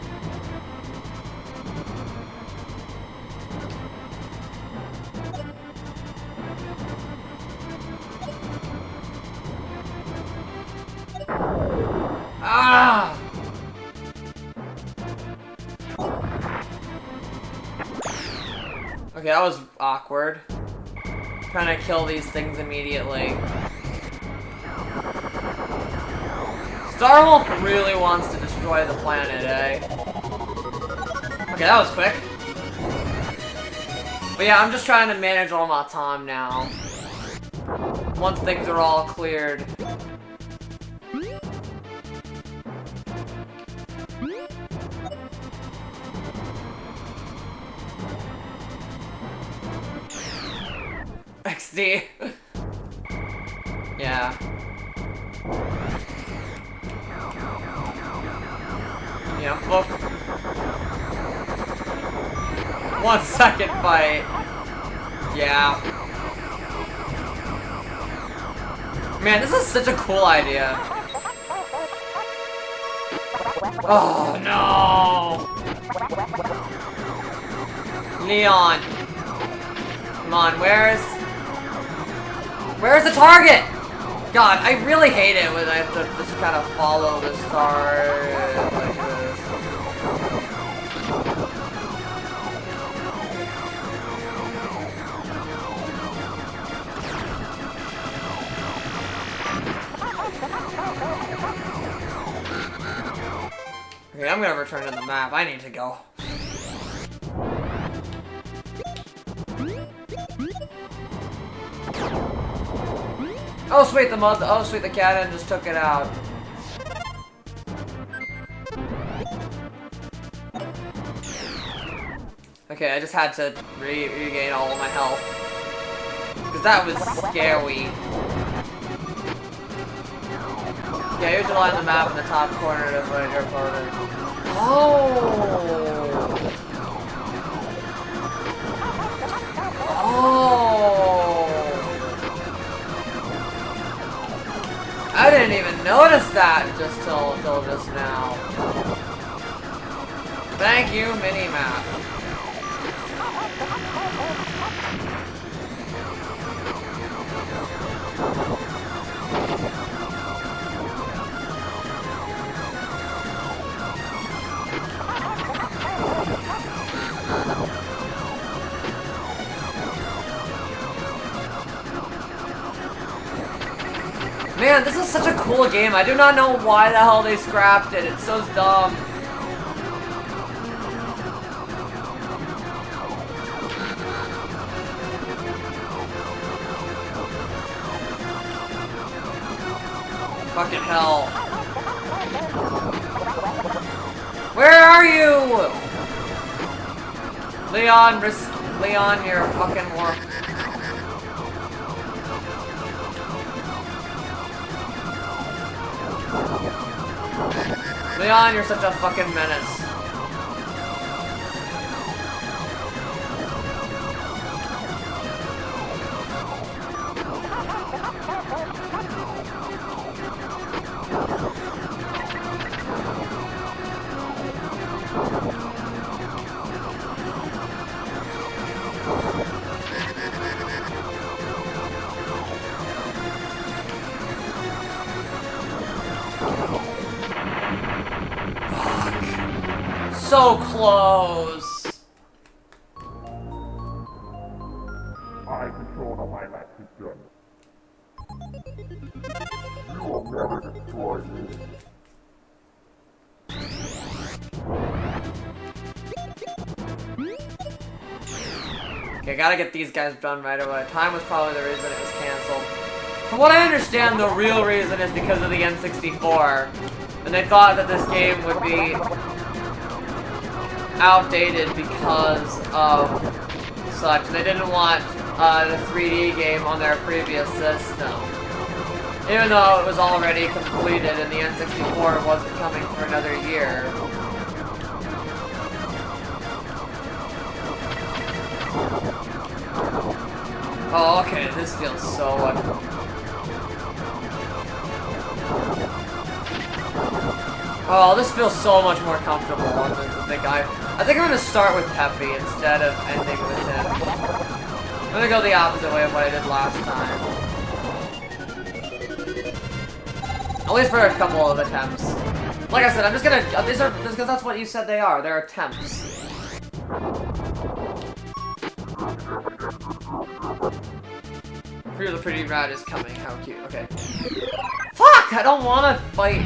Ah! Okay, that was awkward. Trying to kill these things immediately. Starwolf really wants to destroy the planet, eh? Okay, that was quick. But yeah, I'm just trying to manage all my time now. Once things are all cleared. XD. Yeah. Yeah, look. 1 second fight. Yeah. Man, this is such a cool idea. Oh no! Leon. Come on, where's the target? God, I really hate it when I have to just kind of follow this target like this. Okay, I'm gonna return to the map. I need to go. Oh sweet, the cannon just took it out. Okay, I just had to regain all of my health. Because that was scary. Yeah, use the line on the map in the top corner to find your opponent. Oh! Oh! I didn't even notice that just till just now. Thank you, mini-map. Man, this is such a cool game. I do not know why the hell they scrapped it. It's so dumb. Fucking hell. Where are you? Leon, you're a fucking war. Leon, you're such a fucking menace. So close. I control how my life is done. You will never destroy me. Okay, gotta get these guys done right away. Time was probably the reason it was canceled. From what I understand, the real reason is because of the N64. And they thought that this game would be outdated because of such. They didn't want the 3D game on their previous system. Even though it was already completed and the N64 wasn't coming for another year. Oh, okay, this feels so Oh, this feels so much more comfortable on the big guy. I think I'm gonna start with Peppy instead of ending with him. I'm gonna go the opposite way of what I did last time. At least for a couple of attempts. Like I said, I'm just gonna. These are because that's what you said they are. They're attempts. Fear the Pretty Rat is coming. How cute. Okay. Fuck! I don't wanna fight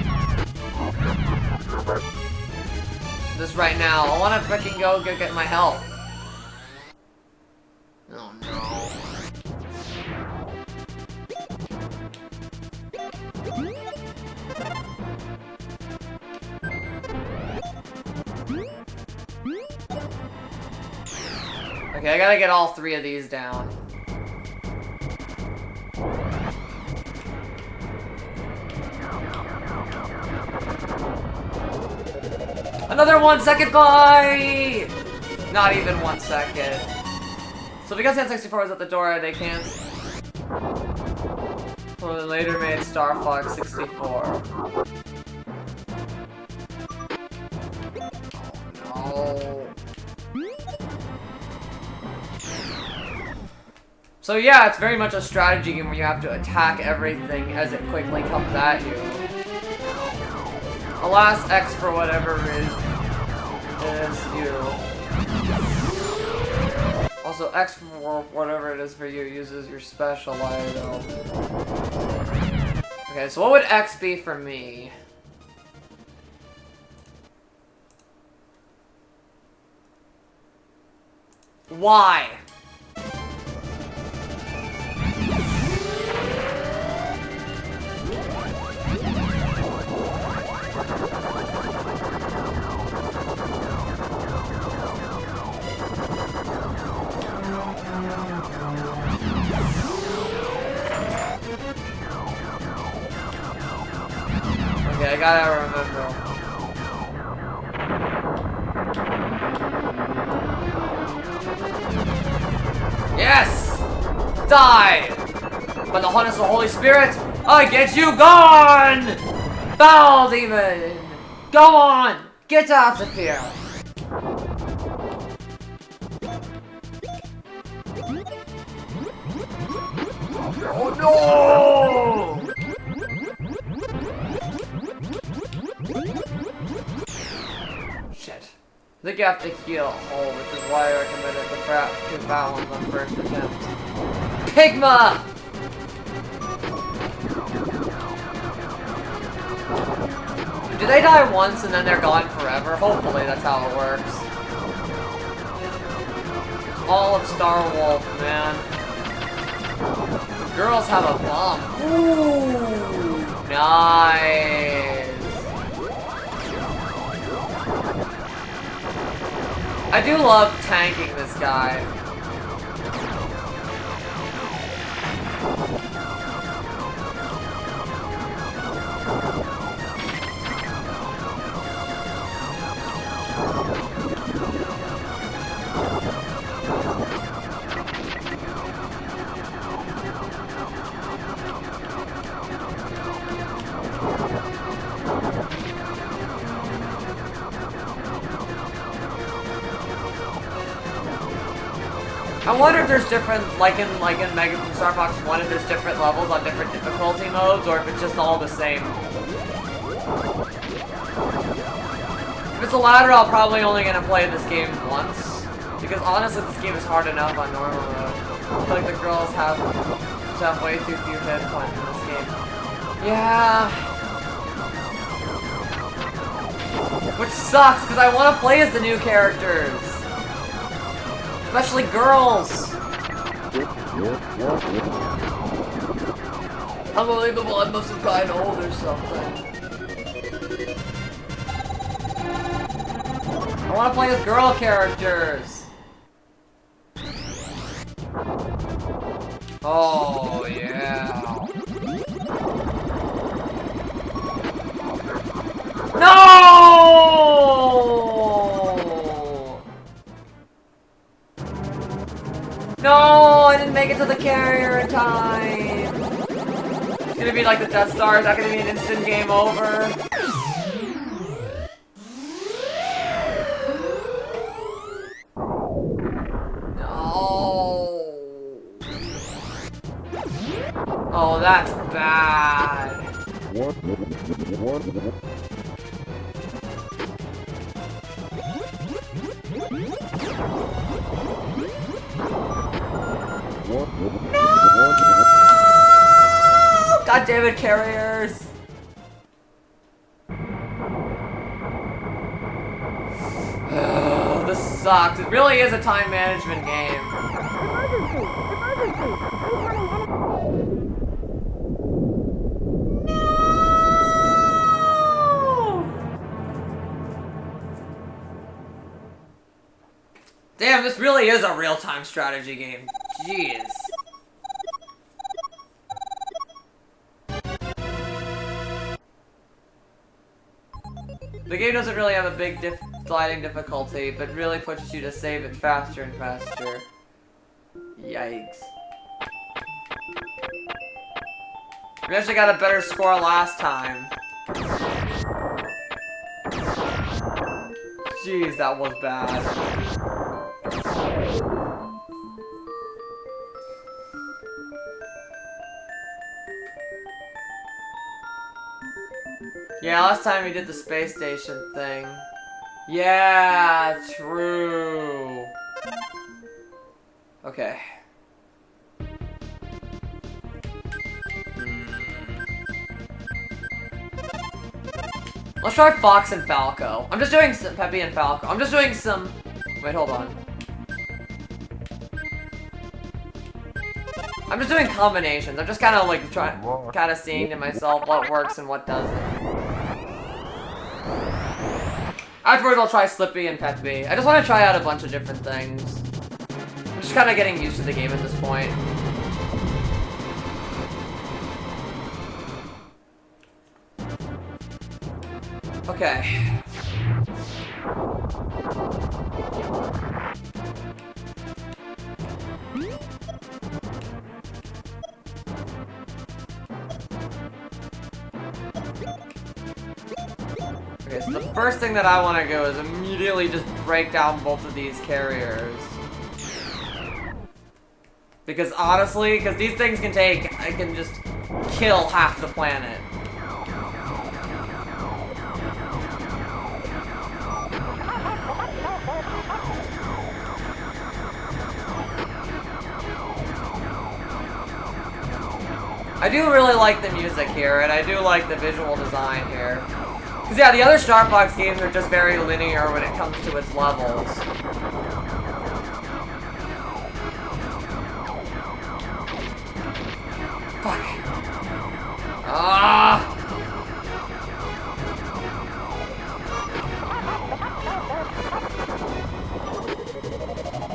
this right now. I wanna freaking go get my health. Oh no. Okay, I gotta get all three of these down. Another 1 second fight! Not even 1 second. So because N64 was at the door, they can't. Well, they later made Star Fox 64. Oh no. So yeah, it's very much a strategy game where you have to attack everything as it quickly comes at you. Alas, X for whatever is you. Also, X for whatever it is for you uses your special item. Okay, so what would X be for me? Why? Okay, I gotta remember. Yes! Die! By the holiness of the Holy Spirit, I get you gone! Foul demon! Go on! Get out of here! Oh no! Shit. I think you have to heal a hole, which is why I recommended the two foul ones on first attempt. Pigma! Do they die once and then they're gone forever? Hopefully that's how it works. All of Star Wolf, man. Girls have a bomb. Ooh, nice. I do love tanking this guy. I wonder if there's different, like in Star Fox 1, if there's different levels on different difficulty modes, or if it's just all the same. If it's the latter, I'll probably only gonna play this game once, because honestly, this game is hard enough on normal mode. I feel like the girls have way too few hit points in this game. Yeah. Which sucks, because I want to play as the new characters. Especially girls! Unbelievable, I must have gotten old or something. I want to play as girl characters! Oh, yeah. No! No, I didn't make it to the carrier in time. It's gonna be like the Death Star. Is that gonna be an instant game over? No. Oh, that's bad. No! God damn it, carriers! This sucks. It really is a time management game. Damn, this really is a real-time strategy game. Jeez. The game doesn't really have a big sliding difficulty, but really pushes you to save it faster and faster. Yikes. We actually got a better score last time. Jeez, that was bad. Yeah, last time we did the space station thing. Yeah, true. Okay. Let's try Fox and Falco. I'm just doing some Peppy and Falco. I'm just doing some... Wait, hold on. I'm just doing combinations. I'm just kind of like trying, kind of seeing to myself what works and what doesn't. Afterwards, I'll try Slippy and Peppy. I just want to try out a bunch of different things. I'm just kind of getting used to the game at this point. Okay. Okay, so the first thing that I want to go is immediately just break down both of these carriers. Because honestly, because these things can I can just kill half the planet. I do really like the music here, and I do like the visual design here. Because yeah, the other Star Fox games are just very linear when it comes to its levels. Fuck. Ah!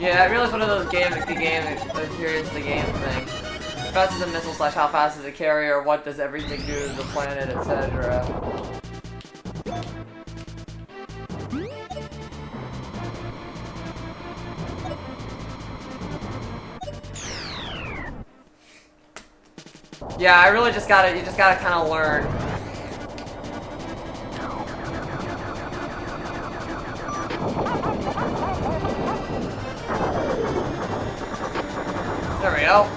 Yeah, it really is one of those experience the game thing. How fast is a missile / how fast is a carrier, what does everything do to the planet, etc. Yeah, I really you just gotta kind of learn. There we go.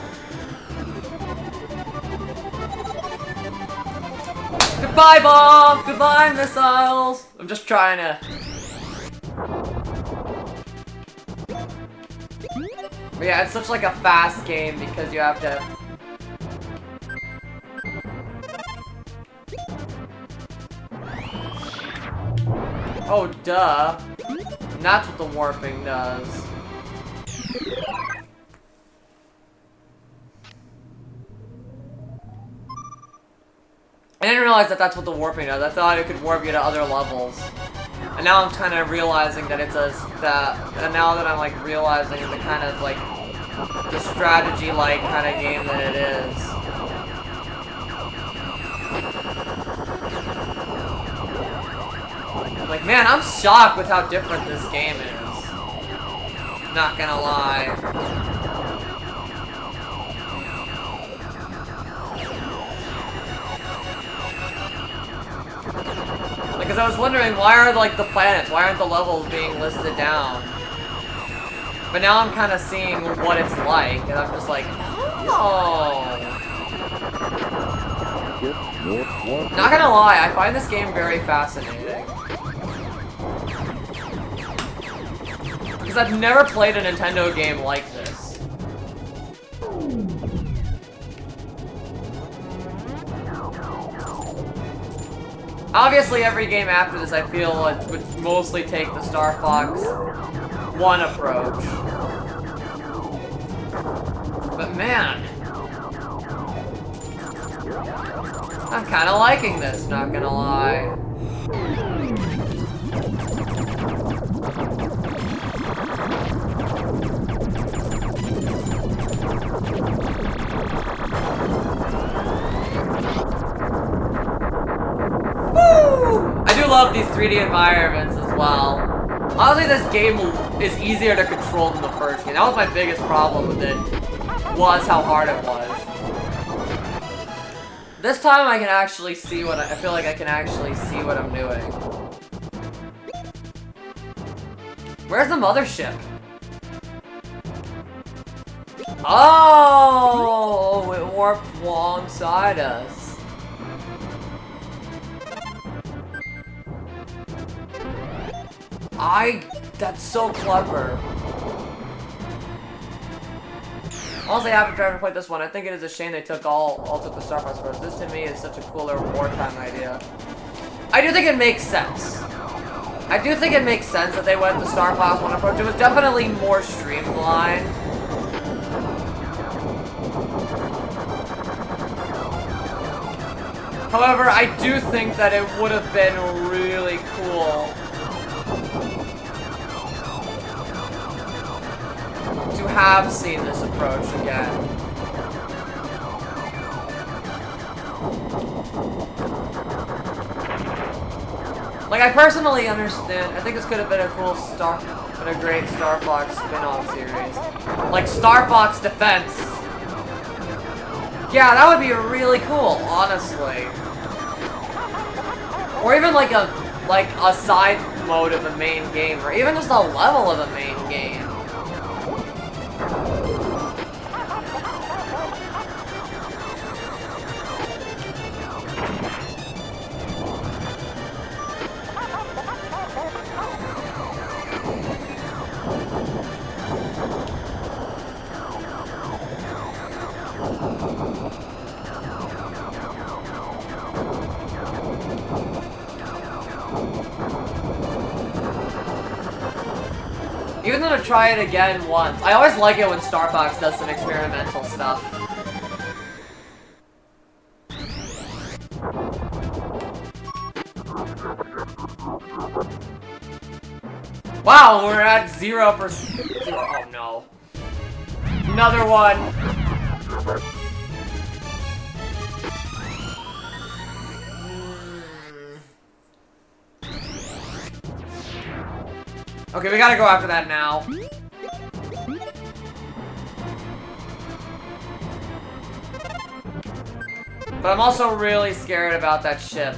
Goodbye, bomb! Goodbye, missiles! I'm just trying to... But yeah, it's such like a fast game because you have to... Oh, duh. And that's what the warping does. I didn't realize that that's what the warping does. I thought it could warp you to other levels. And now I'm kind of realizing that it's and now that I'm like realizing the kind of like, the strategy-like kind of game that it is. Like, man, I'm shocked with how different this game is. Not gonna lie. Because I was wondering, why are like the planets, why aren't the levels being listed down? But now I'm kind of seeing what it's like, and I'm just like, oh. Not gonna lie, I find this game very fascinating. Because I've never played a Nintendo game like this. Obviously, every game after this, I feel it would mostly take the Star Fox 1 approach. But man, I'm kind of liking this, not gonna lie. I do love these 3D environments as well. Honestly, this game is easier to control than the first game. That was my biggest problem with it, was how hard it was. This time I can actually see what I feel like I can actually see what I'm doing. Where's the mothership? Oh, it warped alongside us. That's so clever. Honestly, I haven't tried to play this one. I think it is a shame they took took the Star Fox first. This to me is such a cooler wartime idea. I do think it makes sense. I do think it makes sense that they went the Star Fox 1 approach. It was definitely more streamlined. However, I do think that it would have been really cool to have seen this approach again. Like, I personally understand. I think this could have been a great Star Fox spin-off series. Like Star Fox Defense. Yeah, that would be really cool, honestly. Or even like a side mode of the main game, or even just a level of the main game. try it again once. I always like it when Star Fox does some experimental stuff. Wow, we're at 0%. Oh no. Another one. Okay, we gotta go after that now. But I'm also really scared about that ship.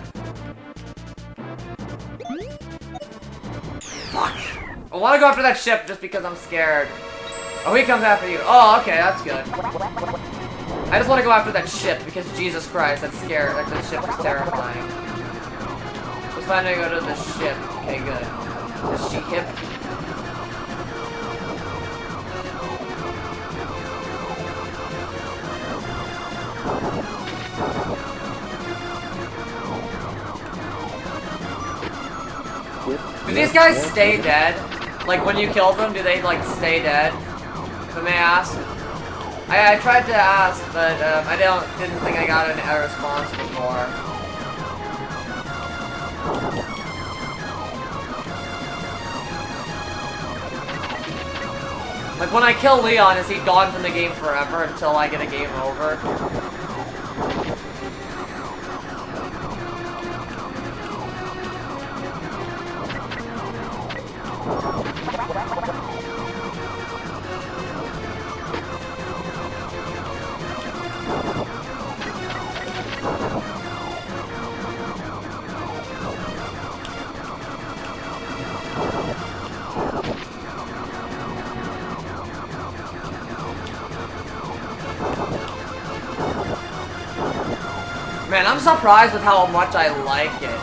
Fuck. I want to go after that ship just because I'm scared. Oh, he comes after you. Oh, okay, that's good. I just want to go after that ship because Jesus Christ, that's scary. Like, that ship is terrifying. Let's finally go to the ship. Okay, good. The ship. Do these guys stay dead? Like, when you kill them, do they, like, stay dead? If I may ask. I tried to ask, but I didn't think I got a response before. Like, when I kill Leon, is he gone from the game forever until I get a game over? Man, I'm surprised with how much I like it.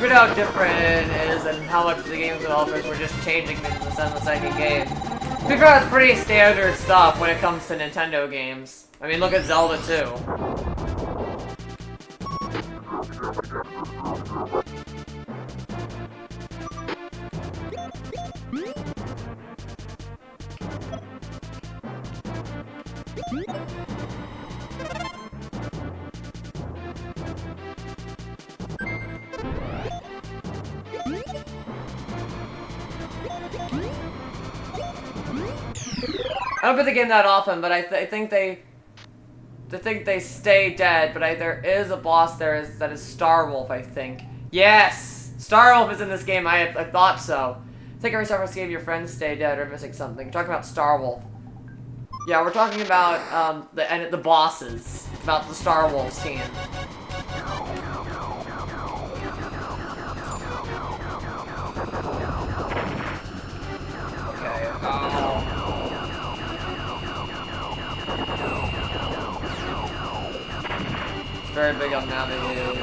How different it is and how much the game developers were just changing things in the second game. To be fair, that's pretty standard stuff when it comes to Nintendo games. I mean, look at Zelda 2. I don't play the game that often, but I think they stay dead. But there is a boss there that is Starwolf, I think. Yes, Starwolf is in this game. I thought so. Take every Star Fox game, your friends stay dead or missing something. We're talking about Starwolf. Yeah, we're talking about the bosses. About the Starwolf team. Okay. Oh. Very big on navigation.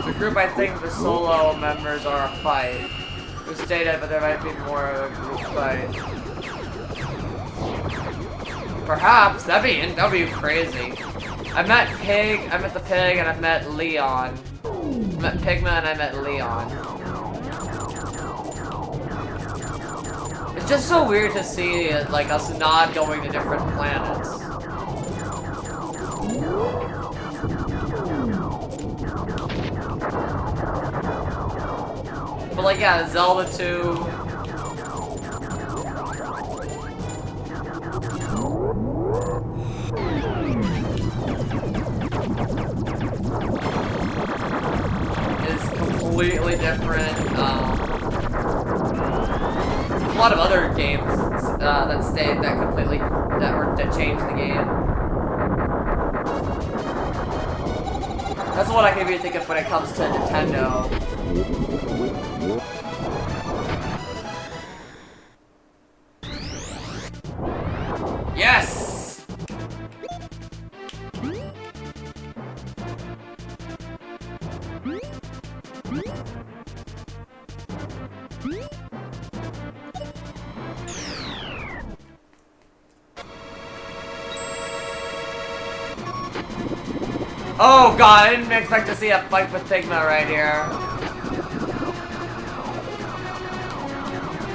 The group, I think the solo members are a fight. Who stay dead, but there might be more of a group fight. Perhaps that'd be crazy. I met the pig, and I met Leon. I met Pigma, and I met Leon. It's just so weird to see like us not going to different planets. But like, yeah, Zelda 2. Is completely different. A lot of other games that changed the game. That's what I can be thinking when it comes to Nintendo. Yes! Oh god, I didn't expect to see a fight with Pigma right here.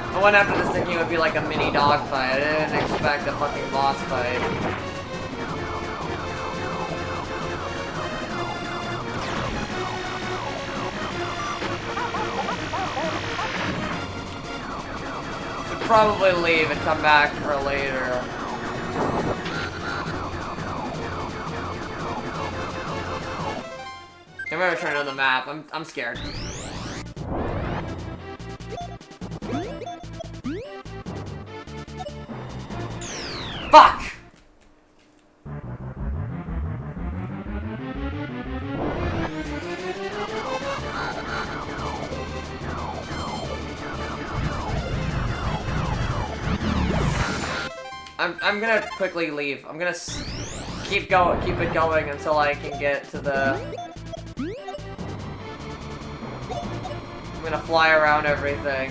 I went after this thinking it would be like a mini dog fight. I didn't expect a fucking boss fight. Should probably leave and come back for later. I'm gonna turn on the map. I'm scared. Fuck! I'm gonna quickly leave. I'm gonna keep it going until I can get to the. I'm gonna fly around everything.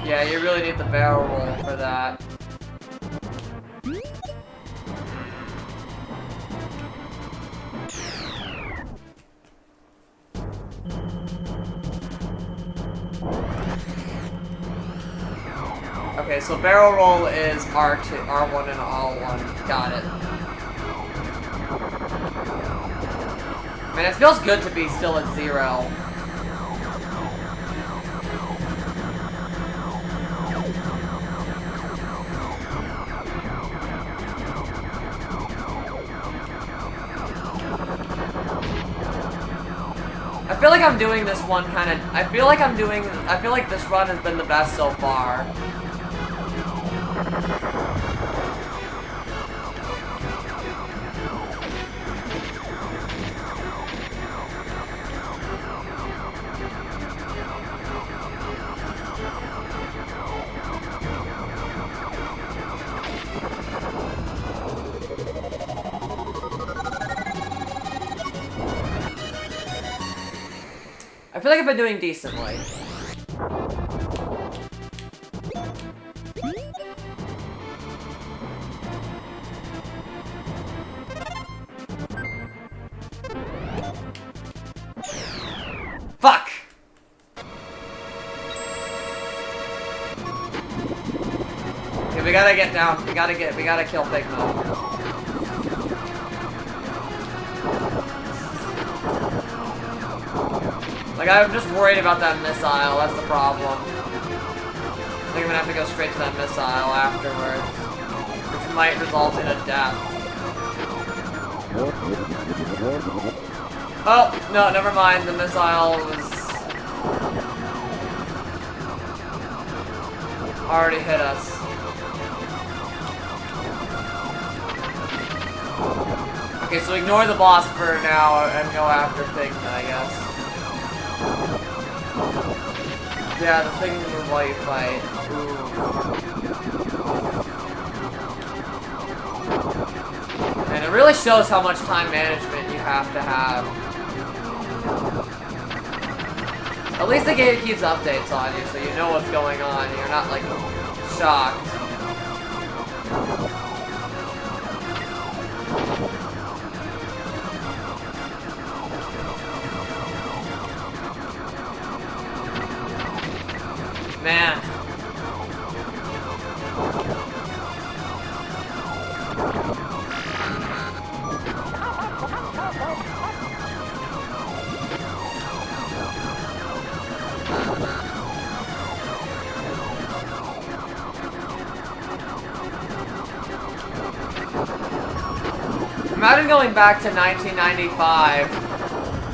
Yeah, you really need the barrel roll for that. Okay, so barrel roll is R2, R1 and R1. Got it. Man, it feels good to be still at 0. I feel like I'm doing this one kind of. I feel like this run has been the best so far. I feel like I've been doing decently. Fuck! Okay, we gotta get down. We gotta kill Pigma. Like, I'm just worried about that missile, that's the problem. I think I'm gonna have to go straight to that missile afterwards, which might result in a death. Oh, no, never mind, the missile was... already hit us. Okay, so ignore the boss for now and go after Pigma, I guess. Yeah, the thing with while you fight. Ooh. And it really shows how much time management you have to have. At least the game keeps updates on you, so you know what's going on. You're not, like, shocked. Man. Imagine going back to 1995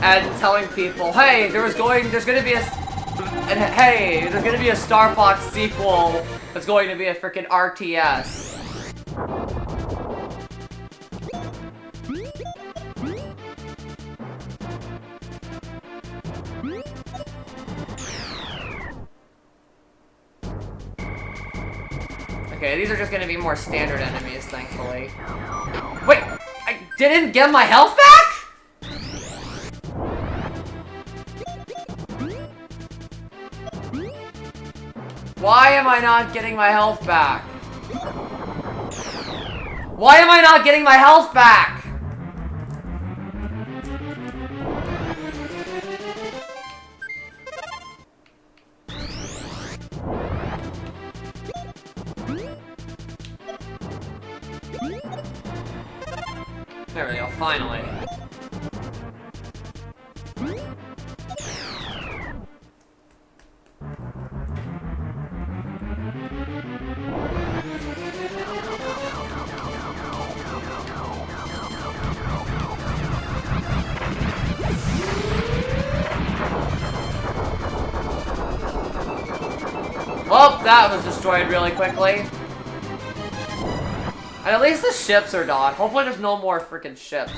and telling people, hey, there's gonna be a Star Fox sequel that's going to be a freaking RTS. Okay, these are just gonna be more standard enemies, thankfully. Wait, I didn't get my health back?! Why am I not getting my health back? Why am I not getting my health back? There we go, finally. Well, that was destroyed really quickly. And at least the ships are not. Hopefully there's no more freaking ships.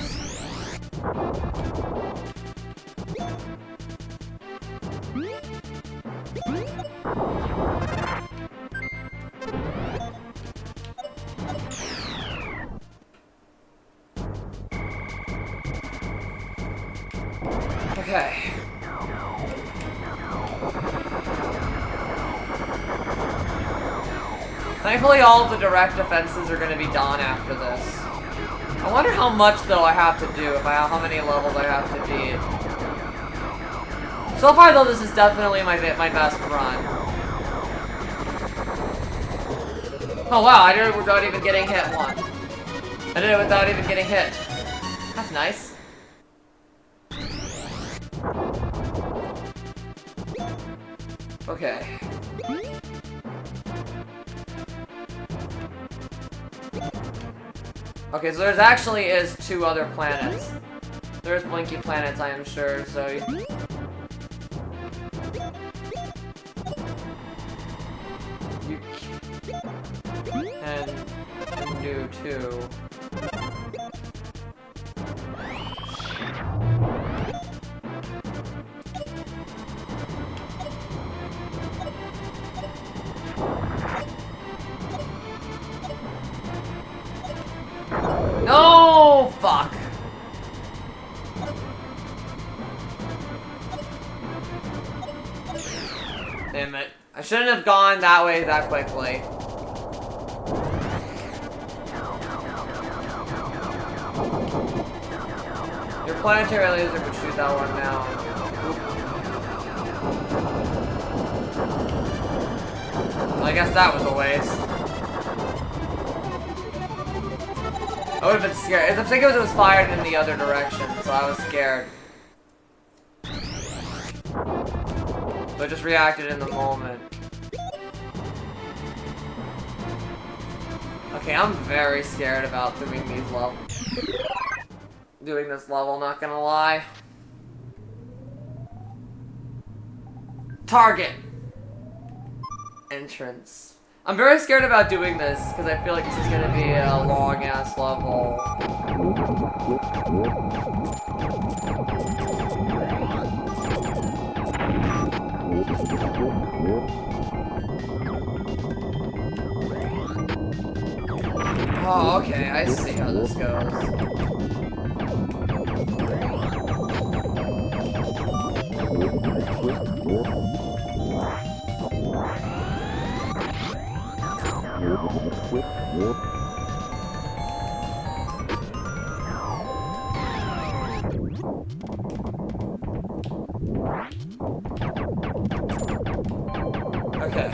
Okay. Thankfully, all of the direct defenses are going to be done after this. I wonder how much, though, I have to do, how many levels I have to beat. So far, though, this is definitely my best run. Oh, wow, I did it without even getting hit once. I did it without even getting hit. That's nice. Okay. Okay, so there's actually is 2 other planets. There's Blinky planets, I am sure, so... You can do too. No! Fuck! Damn it. I shouldn't have gone that way that quickly. Your planetary laser could shoot that one down. Well, I guess that was a waste. I would have been scared. I think it was fired in the other direction, so I was scared. But I just reacted in the moment. Okay, I'm very scared about doing these levels. Doing this level, not gonna lie. Target! Entrance. I'm very scared about doing this, because I feel like this is gonna be a long-ass level. Oh, okay, I see how this goes. Okay.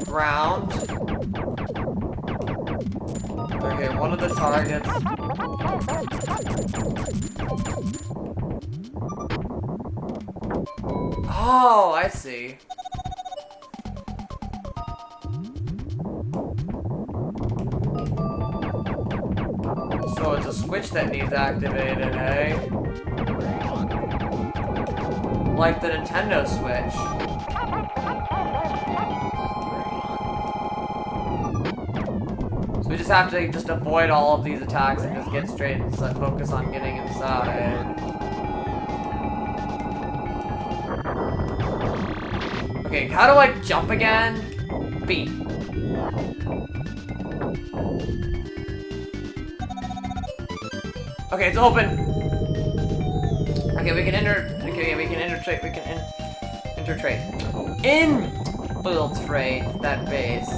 Ground. Okay, one of the targets. Oh, I see. a switch that needs activated, eh? Like the Nintendo Switch. So we just have to just avoid all of these attacks and just get straight and focus on getting inside. Okay, how do I jump again? B. Okay, it's open. Okay, we can infiltrate that base.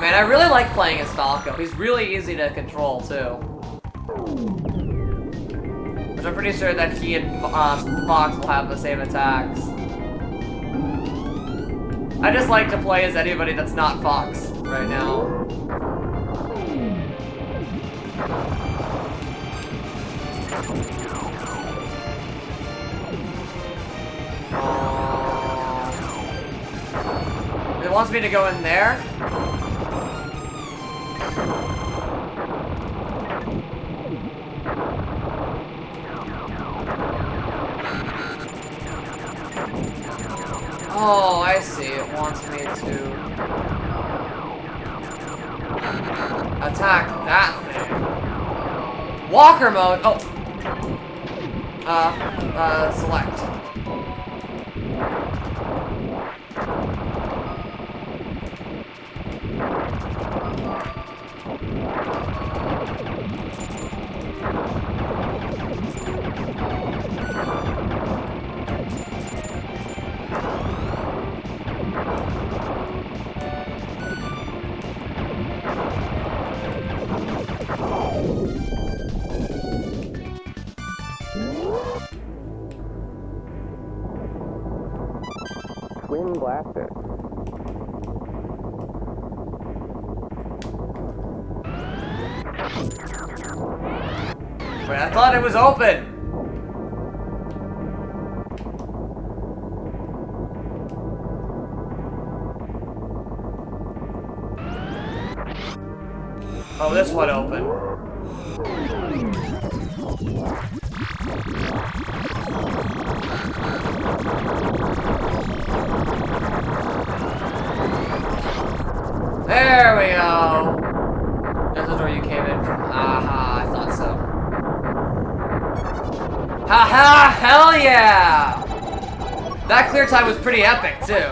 Man, I really like playing as Falco. He's really easy to control too. Which I'm pretty sure that he and Fox will have the same attacks. I just like to play as anybody that's not Fox right now. It wants me to go in there? Oh, I see. It wants me to attack that thing. Walker mode. Oh. Select. Twin blaster. Wait, I thought it was open. Oh, this one open. There we go. This is where you came in from. Aha, I thought so. Haha, hell yeah! That clear time was pretty epic, too.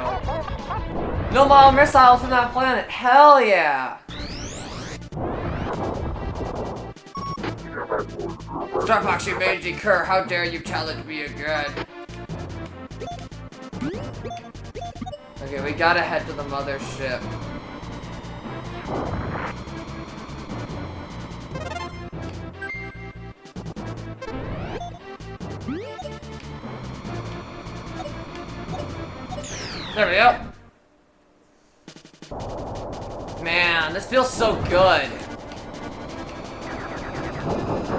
No model missiles from that planet. Hell yeah! Star Fox, you mangy cur, how dare you challenge me again? Okay, we gotta head to the mothership. There we go. Man, this feels so good.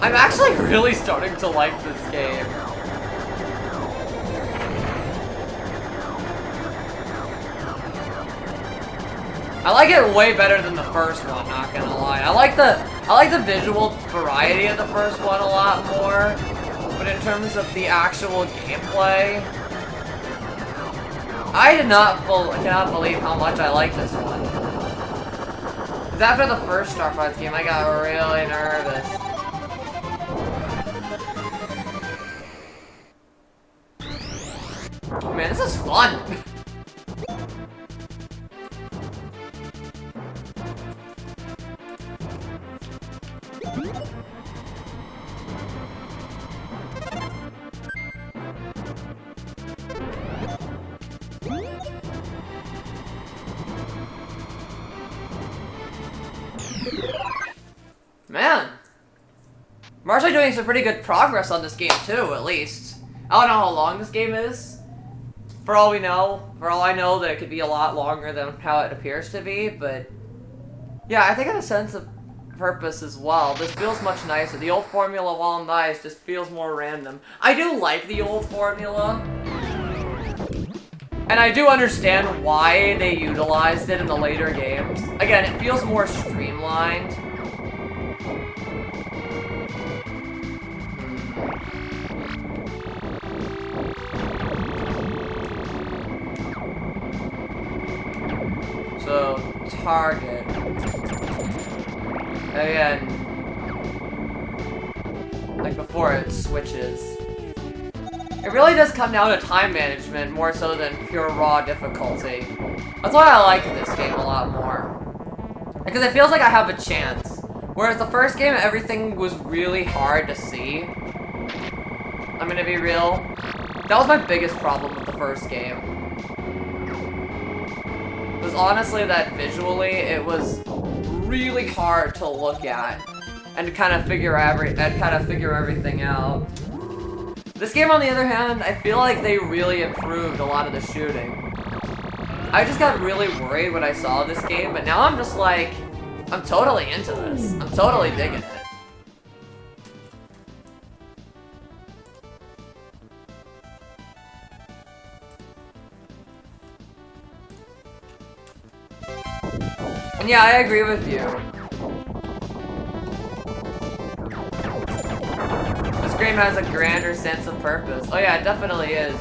I'm actually really starting to like this game. I like it way better than the first one, not gonna lie. I like the visual variety of the first one a lot more, but in terms of the actual gameplay, I cannot believe how much I like this one. Because after the first Star Fox game, I got really nervous. Man, this is fun! Man! We're actually doing some pretty good progress on this game too, at least. I don't know how long this game is. For all I know that it could be a lot longer than how it appears to be, but yeah, I think in a sense of purpose as well, this feels much nicer. The old formula, while nice, just feels more random. I do like the old formula, and I do understand why they utilized it in the later games. Again, it feels more streamlined. target. Again, like before it switches. It really does come down to time management more so than pure raw difficulty. That's why I like this game a lot more. Because it feels like I have a chance. Whereas the first game, everything was really hard to see. I'm gonna be real. That was my biggest problem with the first game. It was honestly that visually, it was really hard to look at and to kind of figure everything out. This game, on the other hand, I feel like they really improved a lot of the shooting. I just got really worried when I saw this game, but now I'm just like, I'm totally into this. I'm totally digging it. And yeah, I agree with you. This game has a grander sense of purpose. Oh yeah, it definitely is.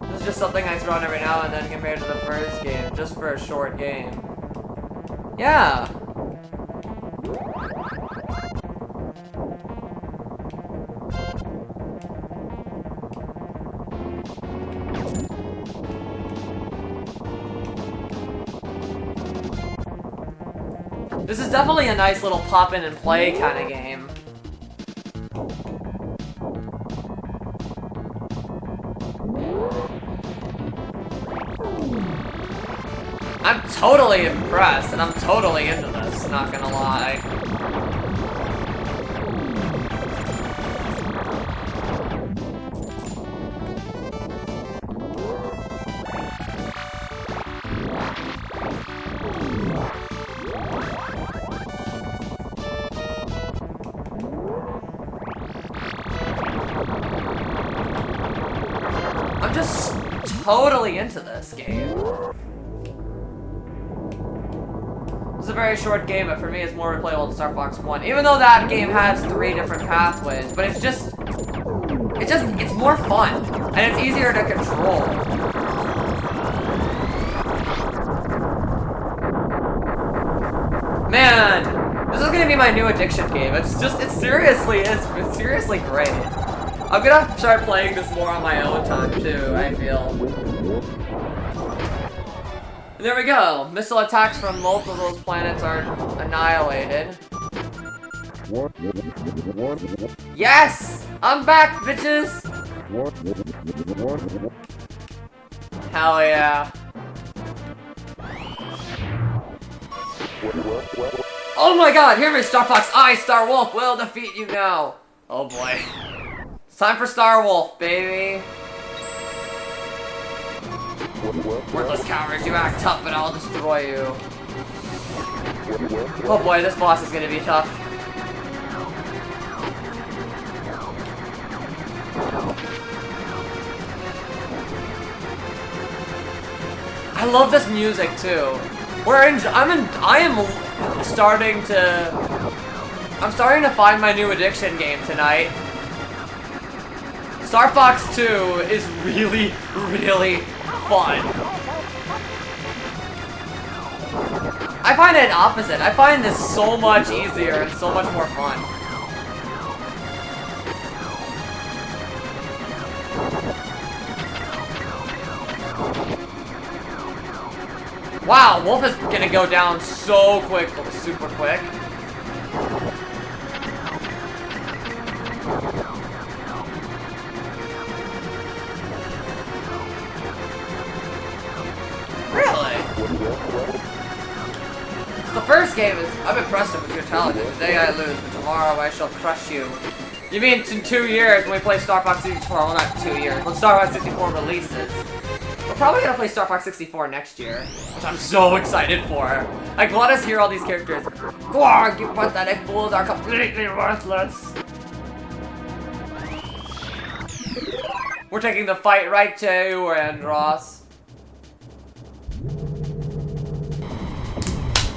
This is just something I throw on every now and then compared to the first game, just for a short game. Yeah. This is definitely a nice little pop in and play kind of game. I'm totally impressed, and I'm totally into this, not gonna lie. I'm just totally into this game. It's a very short game, but for me it's more replayable than Star Fox 1. Even though that game has 3 different pathways, but it's more fun. And it's easier to control. Man, this is gonna be my new addiction game. It's seriously great. I'm gonna start playing this more on my own time too, I feel. And there we go. Missile attacks from multiple of those planets are annihilated. Yes! I'm back, bitches! Hell yeah. Oh my god, hear me, Star Fox! I, Star Wolf, will defeat you now! Oh boy. It's time for Star Wolf, baby! Worthless cowards, you act tough and I'll destroy you. Oh boy, this boss is gonna be tough. I love this music too. I'm starting to find my new addiction game tonight. Star Fox 2 is really, really fun. I find it opposite. I find this so much easier and so much more fun. Wow, Wolf is gonna go down so quick, super quick. The first game is, I'm impressed with your talent. Today I lose, but tomorrow I shall crush you. You mean in 2 years when we play Star Fox 64? Well, not 2 years. When Star Fox 64 releases. We're probably gonna play Star Fox 64 next year, which I'm so excited for. Like, let us hear all these characters. Gwarg, you pathetic fools are completely worthless. We're taking the fight right to you, Andross.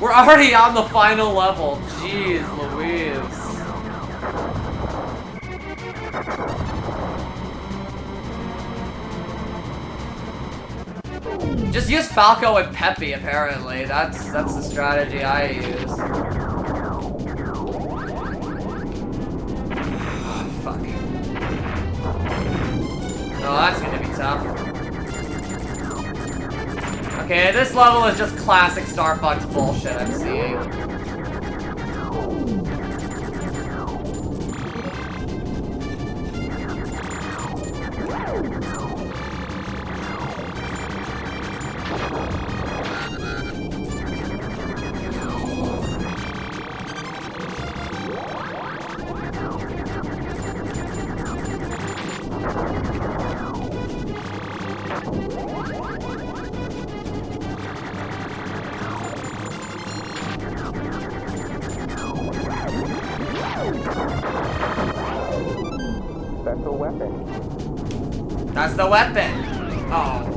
We're already on the final level. Jeez Louise. Just use Falco and Peppy, apparently. That's the strategy I use. Oh, fuck. Oh, that's gonna be tough. Okay, this level is just classic Star Fox bullshit I'm seeing. Special weapon. That's the weapon. Oh.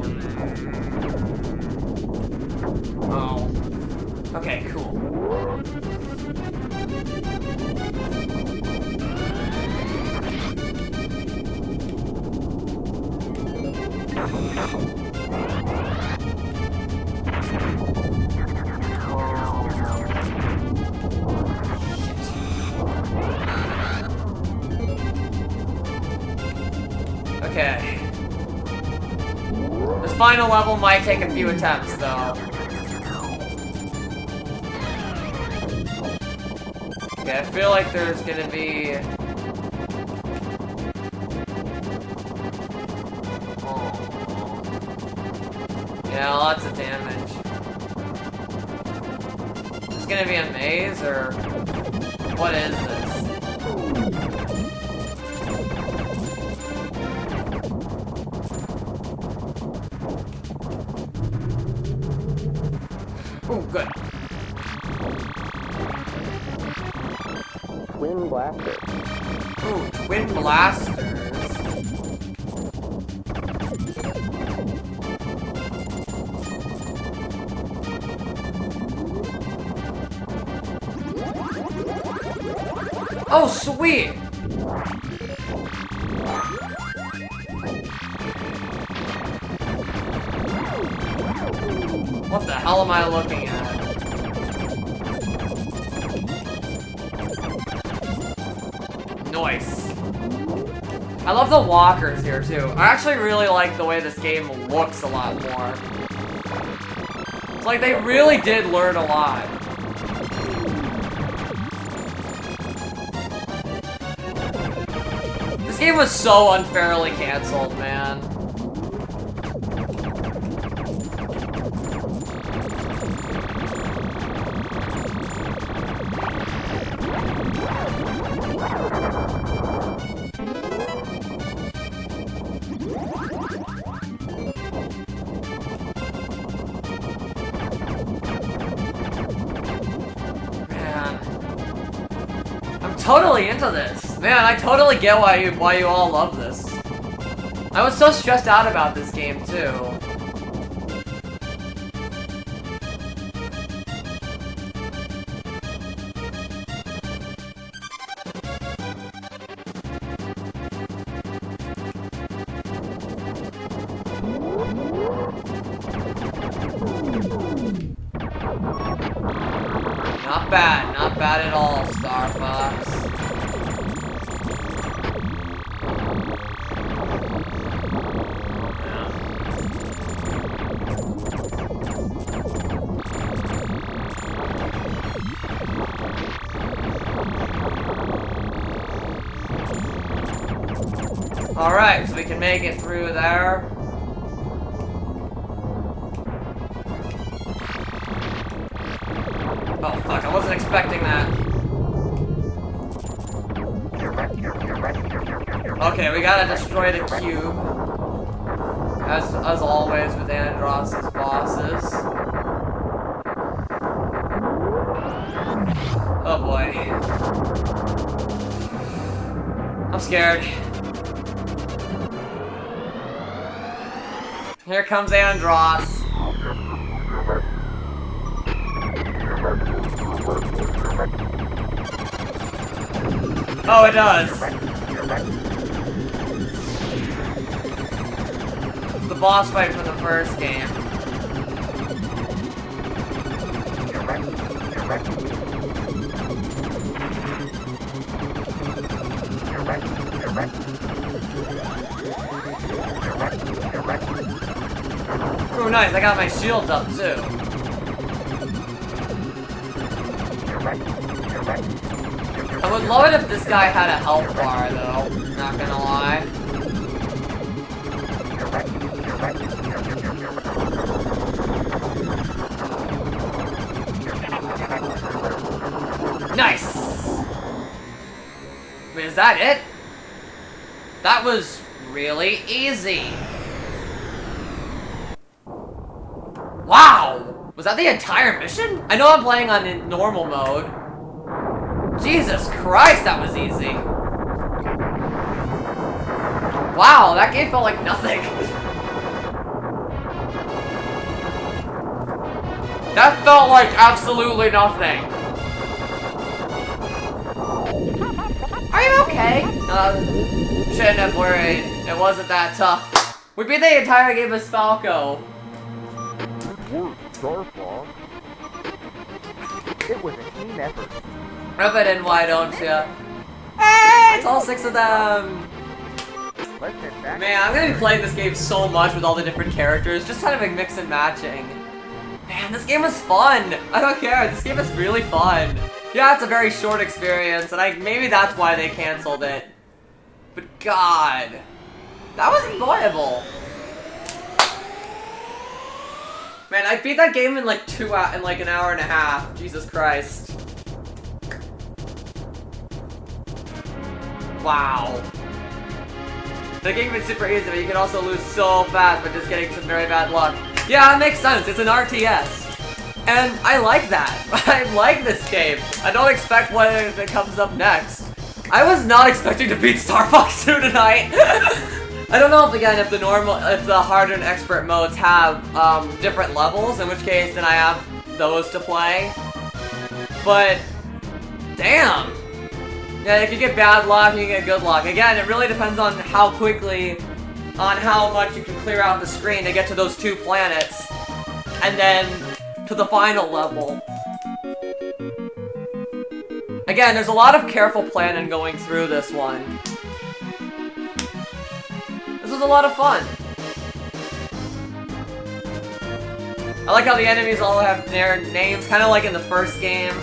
Oh. Okay, cool. Okay. This final level might take a few attempts, though. Okay, I feel like there's gonna be... Oh. Yeah, lots of damage. Is this gonna be a maze, or... What is this? Oh, good. Twin blaster. Ooh, twin blasters. Oh, sweet! What the hell am I looking at? Nice. I love the walkers here, too. I actually really like the way this game looks a lot more. It's like they really did learn a lot. This game was so unfairly canceled, man. Totally into this. Man, I totally get why you all love this. I was so stressed out about this game too. Not bad at all, Star Fox. Alright, so we can make it through there. Oh fuck, I wasn't expecting that. Okay, we gotta destroy the cube. As always with Andross's bosses. Oh boy. I'm scared. Here comes Andross. Oh, it does. It's the boss fight from the first game. Oh, nice, I got my shields up too. I would love it if this guy had a health bar though, not gonna lie. Nice! Wait, is that it? That was really easy. Wow! Was that the entire mission? I know I'm playing on in normal mode. Jesus Christ, that was easy. Wow, that game felt like nothing. That felt like absolutely nothing. Are you okay? Shouldn't have worried. It wasn't that tough. We beat the entire game of Falco. Star Fox. It was a team effort. Rub it in, why don't ya? It's all 6 of them. Let's get back. Man, I'm gonna be playing this game so much with all the different characters, just kind of like mix and matching. Man, this game was fun. I don't care. This game is really fun. Yeah, it's a very short experience, and maybe that's why they canceled it. But God, that was enjoyable. Man, I beat that game in like an hour and a half. Jesus Christ. Wow. The game is super easy, but you can also lose so fast by just getting some very bad luck. Yeah, it makes sense. It's an RTS. And I like that. I like this game. I don't expect what it comes up next. I was not expecting to beat Star Fox 2 tonight. I don't know if the hard and expert modes have different levels, in which case then I have those to play. But damn. Yeah, if you get bad luck, you get good luck. Again, it really depends on how much you can clear out the screen to get to those 2 planets. And then to the final level. Again, there's a lot of careful planning going through this one. This was a lot of fun. I like how the enemies all have their names, kind of like in the first game.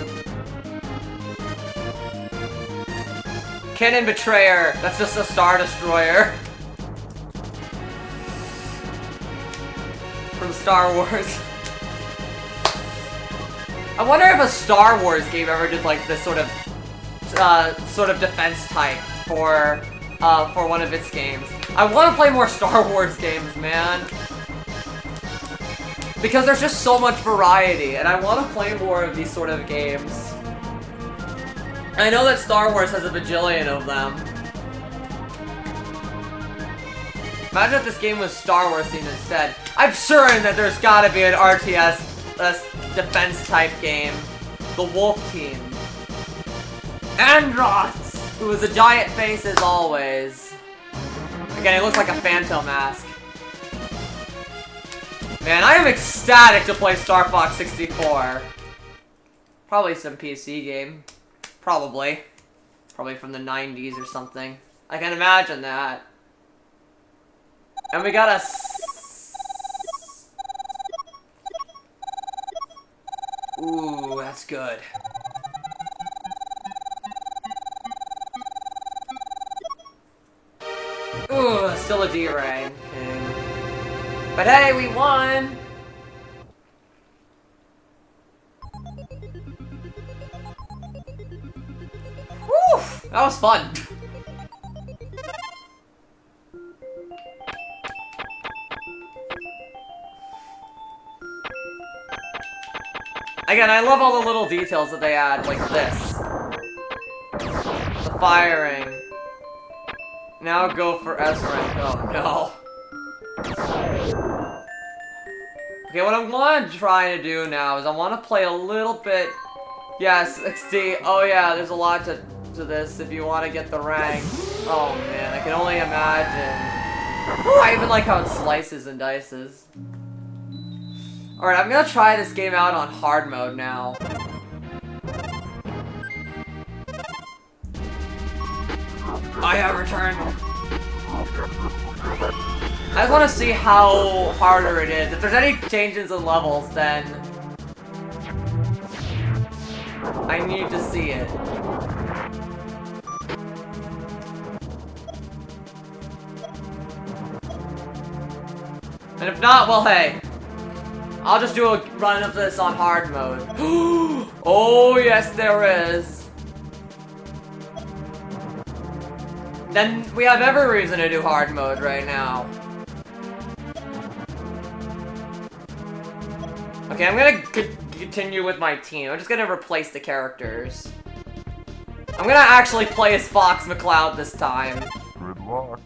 Cannon Betrayer, that's just a Star Destroyer. From Star Wars. I wonder if a Star Wars game ever did like this sort of defense type for one of its games. I want to play more Star Wars games, man. Because there's just so much variety, and I want to play more of these sort of games. I know that Star Wars has a bajillion of them. Imagine if this game was Star Wars themed instead. I'm sure that there's gotta be an RTS defense type game. The Wolf Team. Andross, who is a giant face as always. Again, he looks like a Phantom mask. Man, I am ecstatic to play Star Fox 64. Probably some PC game. Probably from the 90s or something. I can imagine that. And we got a... Ooh, that's good. Ooh, still a D-Ray. Okay. But hey, we won! Woo! That was fun. Again, I love all the little details that they add, like this. The firing. Now go for S rank. Oh no. Okay, what I'm going to try to do now is I want to play a little bit. Yes, XD. Oh yeah, there's a lot to this if you want to get the rank. Oh man, I can only imagine. Ooh, I even like how it slices and dices. Alright, I'm gonna try this game out on hard mode now. I have returned. I just want to see how harder it is. If there's any changes in levels, then I need to see it. And if not, well, hey. I'll just do a run of this on hard mode. Oh, yes, there is. Then we have every reason to do hard mode right now. Okay, I'm gonna continue with my team. I'm just gonna replace the characters. I'm gonna actually play as Fox McCloud this time. Good luck.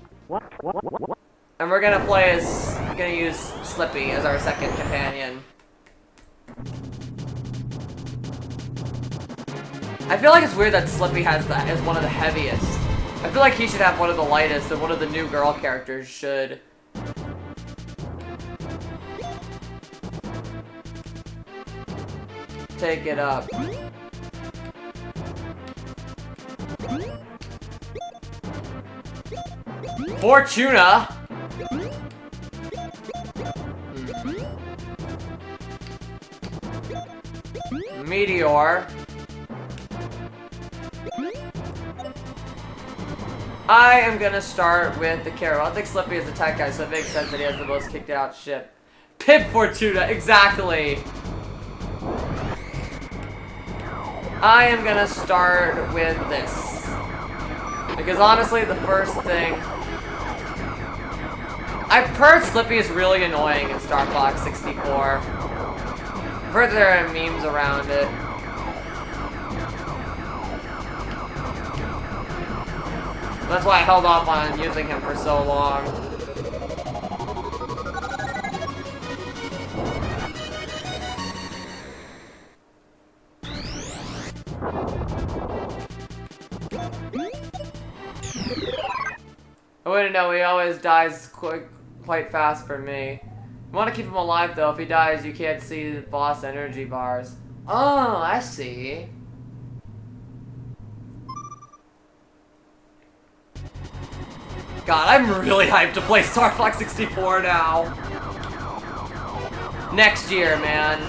And we're gonna play as... gonna use Slippy as our second companion. I feel like it's weird that Slippy is one of the heaviest. I feel like he should have one of the lightest, and one of the new girl characters should. Take it up. Fortuna! Meteor. I am gonna start with the Carol. I'll take Slippy as the tech guy, so it makes sense that he has the most kicked out ship. Pip Fortuna, exactly! I am gonna start with this. Because honestly, the first thing... I've heard Slippy is really annoying in Star Fox 64. I've heard there are memes around it. That's why I held off on using him for so long. I wouldn't know, he always dies quite fast for me. You want to keep him alive though. If he dies, you can't see the boss energy bars. Oh, I see. God, I'm really hyped to play Star Fox 64 now. Next year, man.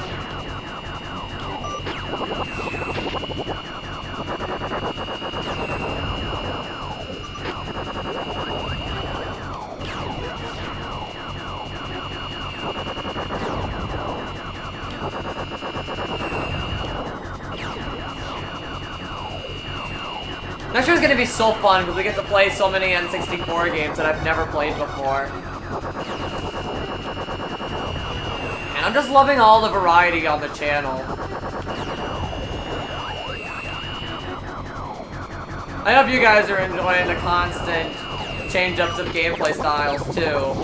Next year's gonna be so fun because we get to play so many N64 games that I've never played before. And I'm just loving all the variety on the channel. I hope you guys are enjoying the constant change-ups of gameplay styles too.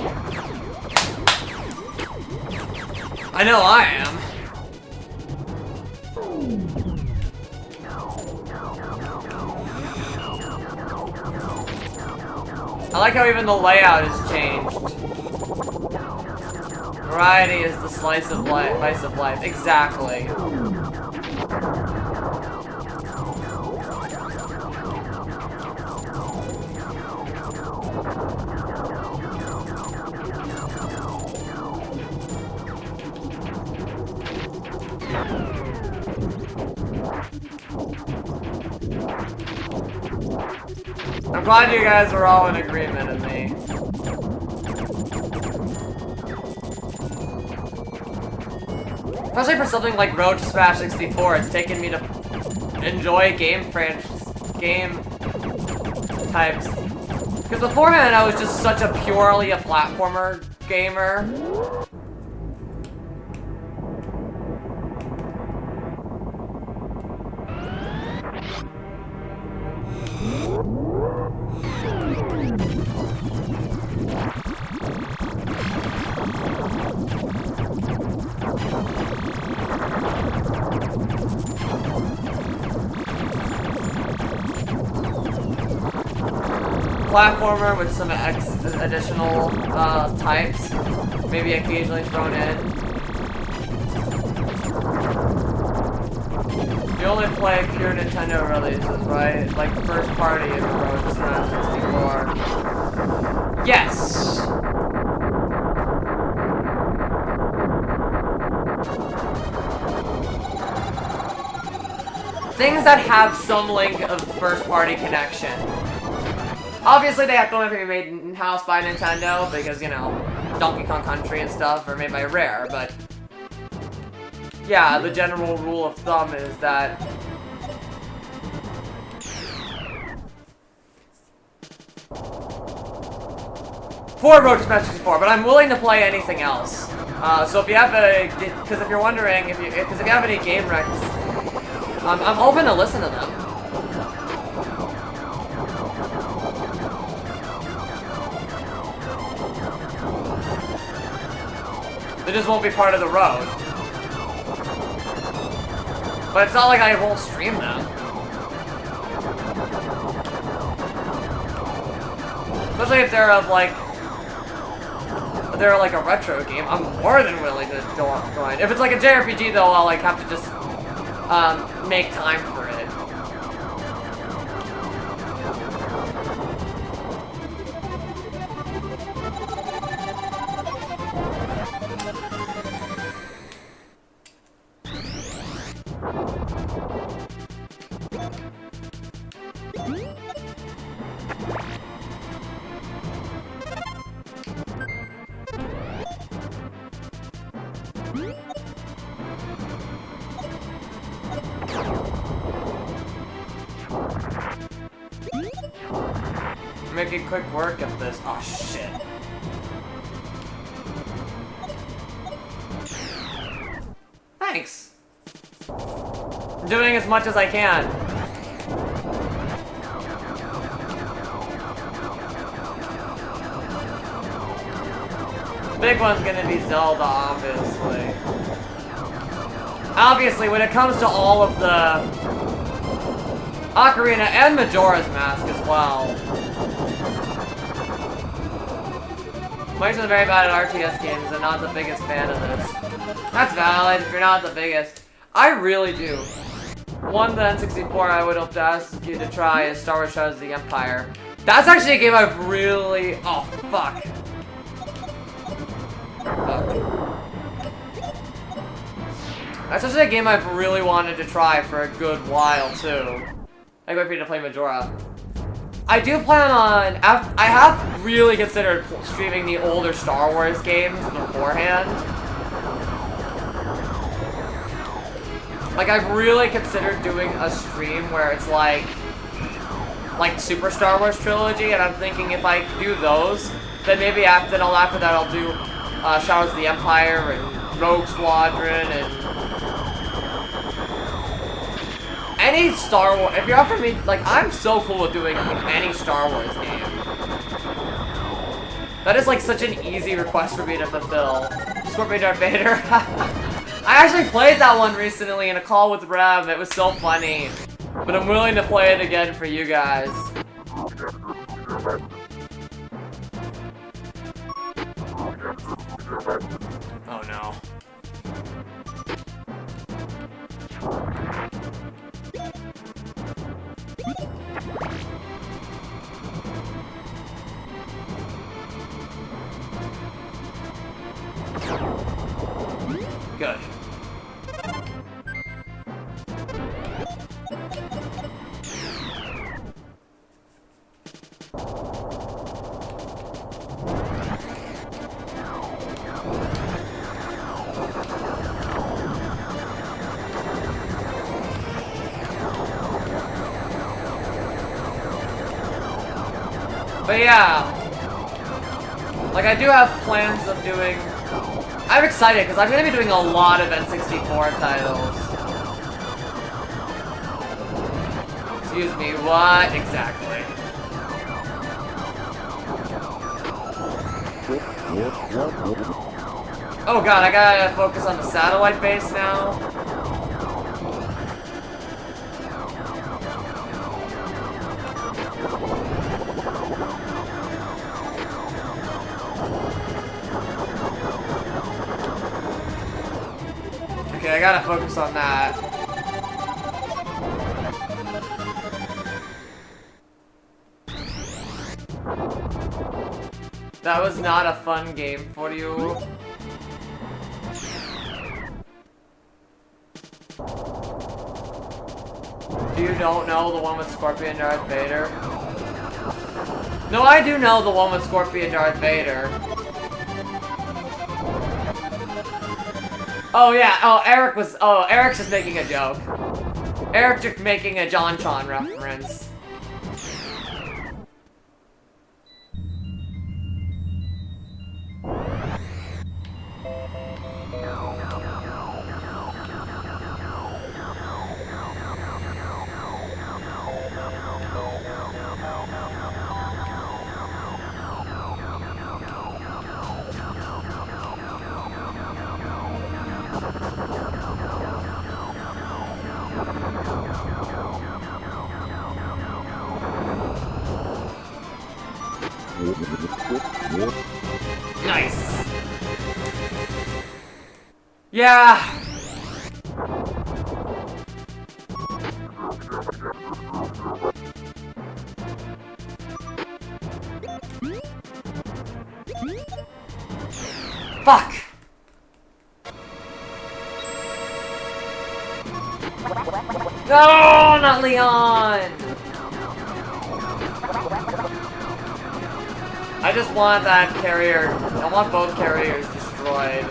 I know I am. I like how even the layout has changed. Variety is the slice of life. Exactly. I'm glad you guys are all in agreement with me. Especially for something like Road to Smash 64, it's taken me to enjoy game types. Because beforehand I was just such a purely a platformer gamer. Platformer with some additional types, maybe occasionally thrown in. You only play pure Nintendo releases, right? Like first party in the road, Smash 64. Yes! Things that have some link of first party connection. Obviously they have to only be made in-house by Nintendo because, you know, Donkey Kong Country and stuff are made by Rare, but yeah, the general rule of thumb is that for Road to Smash 64, but I'm willing to play anything else. So if you have because if you're wondering, if you have any game recs, I'm open to listen to them. They just won't be part of the road. But it's not like I won't stream them. Especially if they're of like, a retro game, I'm more than willing to join. If it's like a JRPG though, I'll like have to just make time for it. Making quick work of this. Oh shit. Thanks. I'm doing as much as I can. The big one's gonna be Zelda, obviously. Obviously, when it comes to all of the Ocarina and Majora's Mask as well. Mike's is very bad at RTS games and not the biggest fan of this. That's valid if you're not the biggest. I really do. One, the N64 I would hope to ask you to try is Star Wars Shadows of the Empire. That's actually a game I've really... Oh, fuck. That's actually a game I've really wanted to try for a good while, too. I wait for you to play Majora. I do plan on... I have really considered streaming the older Star Wars games beforehand. Like, I've really considered doing a stream where it's like Super Star Wars Trilogy, and I'm thinking if I do those, then maybe after that I'll do Shadows of the Empire and Rogue Squadron and any Star Wars. If you're offering me, like, I'm so cool with doing any Star Wars game. That is like such an easy request for me to fulfill. Scorpion Darth Vader. I actually played that one recently in a call with Rev. It was so funny. But I'm willing to play it again for you guys. Oh no. Good. But yeah, like I do have plans of doing. I'm excited because I'm going to be doing a lot of N64 titles. Excuse me, what exactly? Oh god, I gotta focus on the satellite base now. Okay, I gotta focus on that. That was not a fun game for you. You don't know the one with Scorpion Darth Vader? No, I do know the one with Scorpion Darth Vader. Oh yeah, Eric's just making a joke. Eric's just making a JonTron reference. Nice. Yeah. Fuck. No, not Leon. I just want that carrier. I want both carriers destroyed.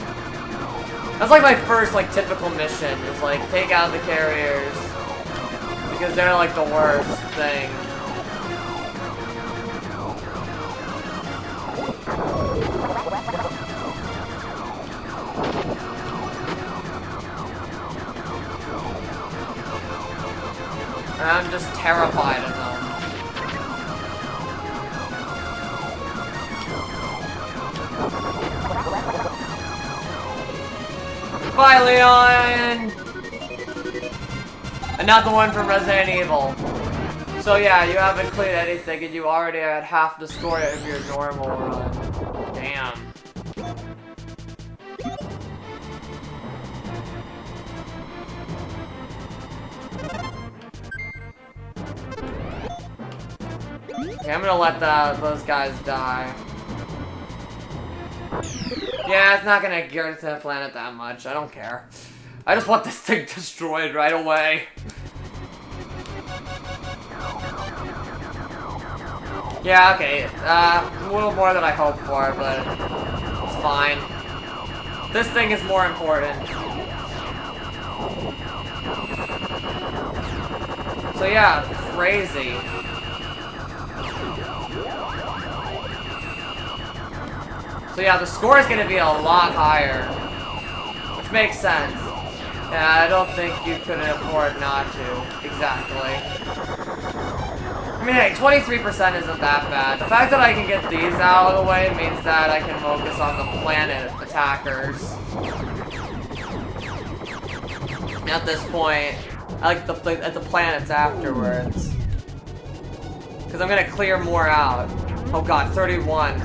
That's like my first like typical mission is like take out the carriers because they're like the worst thing. And I'm just terrified of them. Bye, Leon! And not the one from Resident Evil. So yeah, you haven't cleared anything and you already had half the score of your normal run. Damn. Okay, I'm gonna let those guys die. Yeah, it's not gonna get to the planet that much. I don't care. I just want this thing destroyed right away. Yeah, okay. A little more than I hoped for, but it's fine. This thing is more important. So yeah, crazy. So yeah, the score is gonna be a lot higher, which makes sense. Yeah, I don't think you could afford not to. Exactly. I mean, hey, 23% isn't that bad. The fact that I can get these out of the way means that I can focus on the planet attackers. At this point, I like the planets afterwards. Because I'm gonna clear more out. Oh god, 31.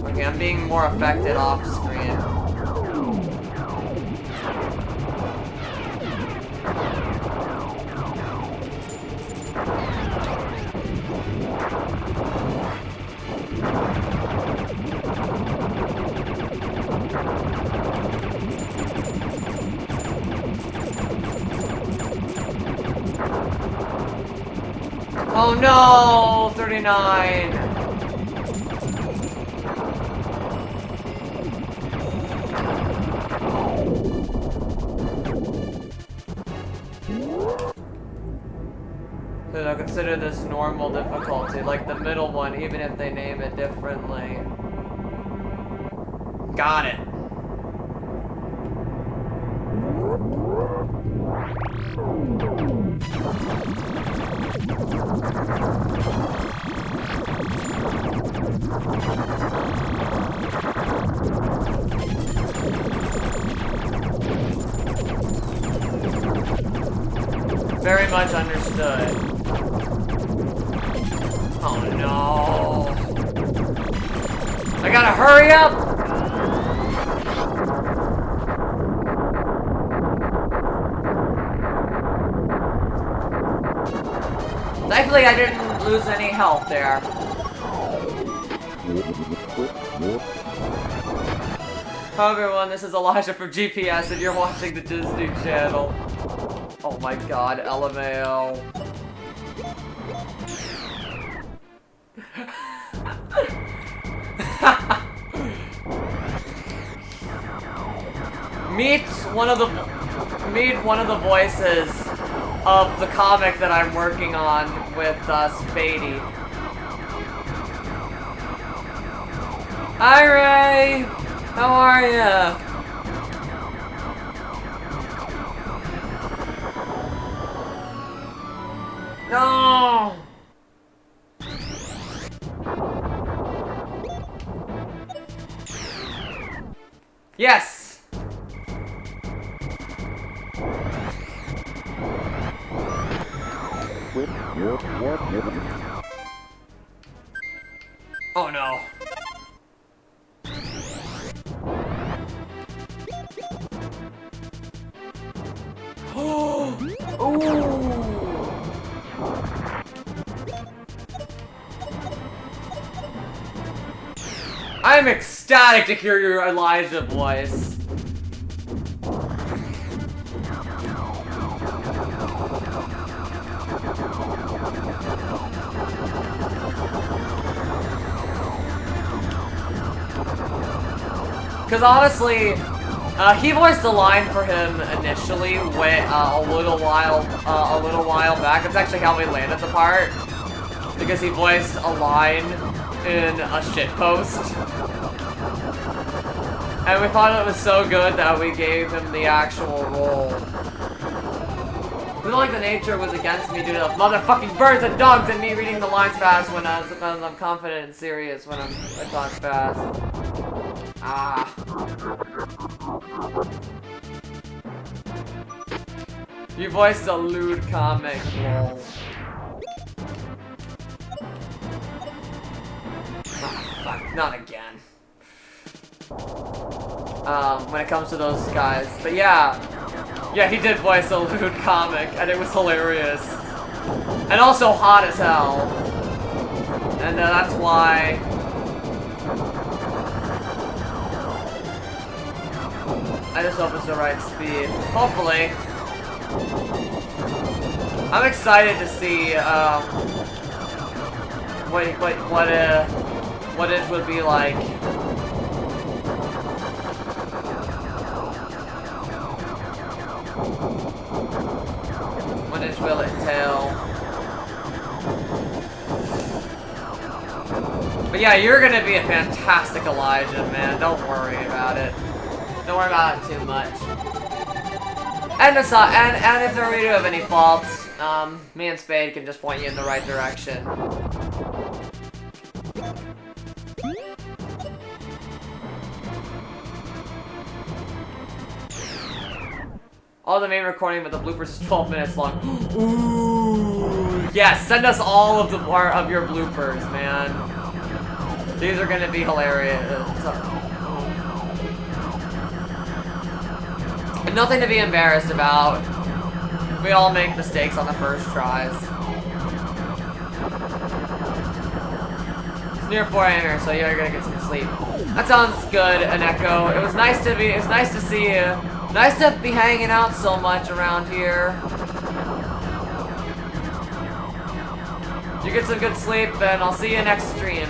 Okay, I'm being more affected off screen. Oh no! 39! So I'll consider this normal difficulty, like the middle one, even if they name it differently. Got it. Very much understood. Oh no. I gotta hurry up! Thankfully, I didn't lose any health there. Hello everyone, this is Elijah from GPS and you're watching the Disney Channel. Oh my god, LMAO. Meet one of the voices of the comic that I'm working on with Spady. Hi Ray! How are ya? No! Yes! Oh no. I'm ecstatic to hear your Elijah voice. Because honestly, he voiced a line for him initially a little while back. It's actually how we landed the part, because he voiced a line in a shitpost, and we thought it was so good that we gave him the actual role. I feel like the nature was against me due to motherfucking birds and dogs and me reading the lines fast when I'm confident and serious when I talk fast. Ah. You voiced a lewd comic, lol. Ah, fuck, not again. When it comes to those guys. But yeah. Yeah, he did voice a lewd comic, and it was hilarious. And also hot as hell. And that's why... I just hope it's the right speed. Hopefully. I'm excited to see what it would be like. What it will entail. But yeah, you're gonna be a fantastic Elijah, man. Don't worry about it. Don't worry about it too much. And if there really do have any faults, me and Spade can just point you in the right direction. All the main recording, but the bloopers is 12 minutes long. Ooh, yes, send us all of your bloopers, man. These are gonna be hilarious. Nothing to be embarrassed about. We all make mistakes on the first tries. It's near 4 a.m. so you're gonna get some sleep. That sounds good, Aneko. It was nice to see you. Nice to be hanging out so much around here. You get some good sleep, and I'll see you next stream.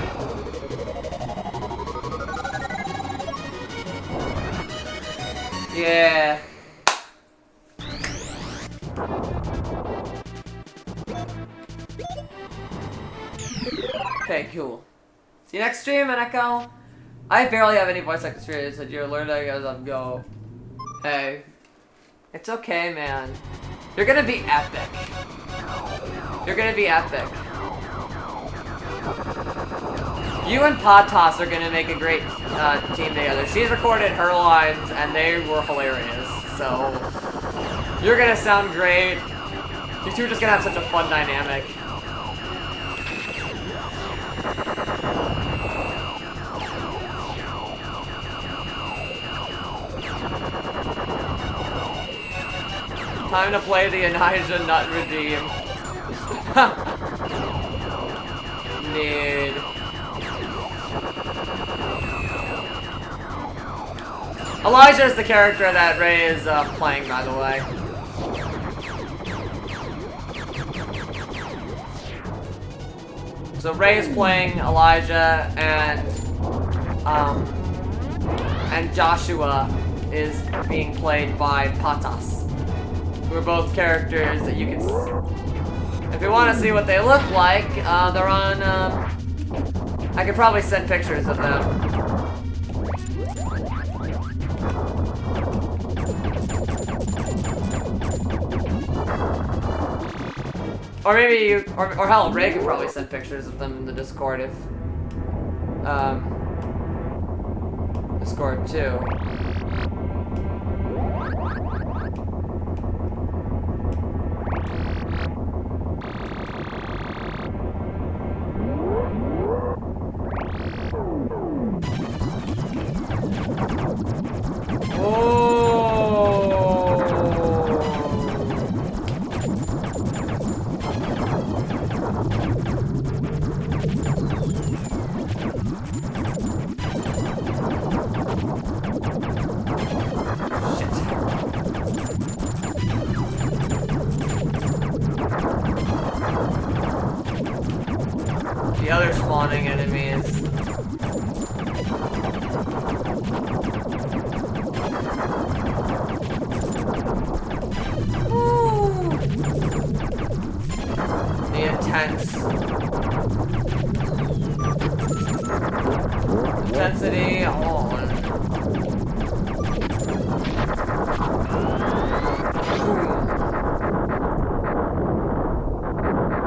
Yeah. Okay, cool. See you next stream, Aneko. I barely have any voice acting experience, and you're learning as I go. Hey. It's okay, man. You're gonna be epic. You're gonna be epic. You and Podtoss are gonna make a great team together. She's recorded her lines, and they were hilarious. So, you're gonna sound great. You two are just gonna have such a fun dynamic. Time to play the Anijah Nut Redeem. Elijah is the character that Ray is playing, by the way. So Ray is playing Elijah, and Joshua is being played by Patas, who are both characters that you can. If you want to see what they look like, they're on. I could probably send pictures of them. Or maybe you, or hell, Ray could probably send pictures of them in the Discord if, Discord too. The other spawning enemies. Ooh. The intense intensity.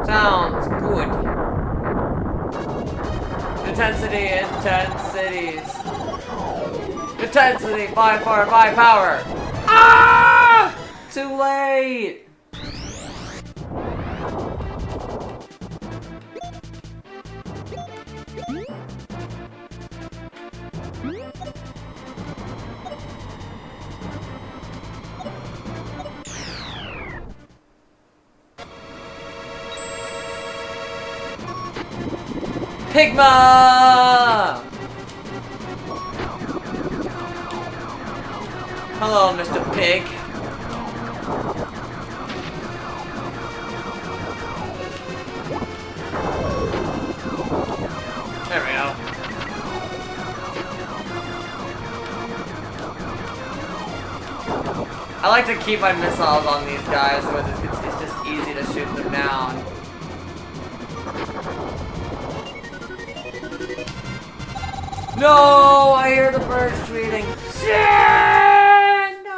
Sounds good. Intensities. Intensity, 5 power. Ah! Too late. Pigma! Hello, Mr. Pig. There we go. I like to keep my missiles on these guys so it's just easy to shoot them down. No! I hear the birds tweeting. Shit! No!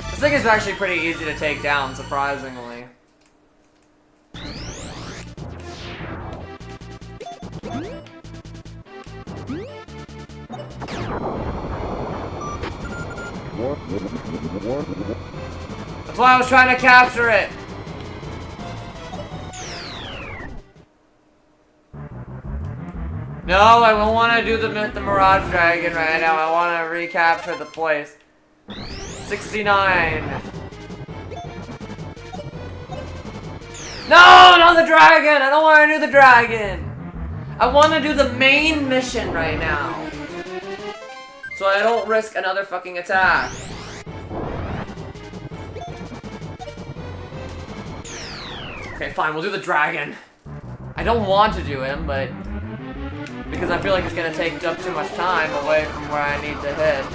This thing is actually pretty easy to take down, surprisingly. That's why I was trying to capture it. No, I don't want to do the Mirage Dragon right now. I want to recapture the place. 69. No, not the dragon. I don't want to do the dragon. I want to do the main mission right now. So I don't risk another fucking attack. Okay, fine, we'll do the dragon. I don't want to do him, but because I feel like it's gonna take up too much time away from where I need to hit.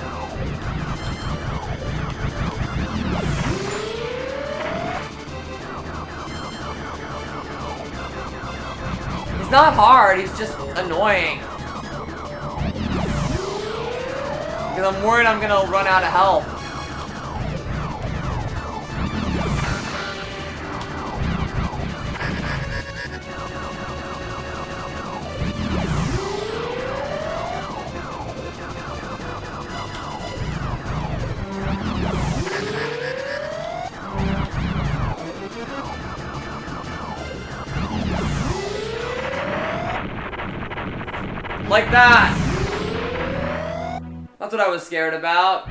He's not hard, he's just annoying. Because I'm worried I'm gonna run out of health. Like that! That's what I was scared about.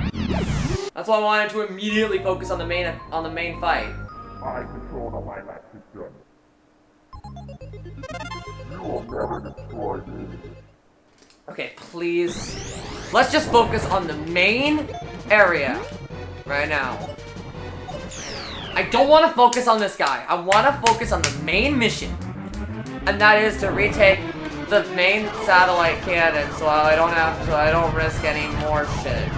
That's why I wanted to immediately focus on the main fight. I control the lilac system. You will never destroy me. Okay, please. Let's just focus on the main area right now. I don't want to focus on this guy. I want to focus on the main mission. And that is to retake the main satellite cannon so I don't risk any more shit.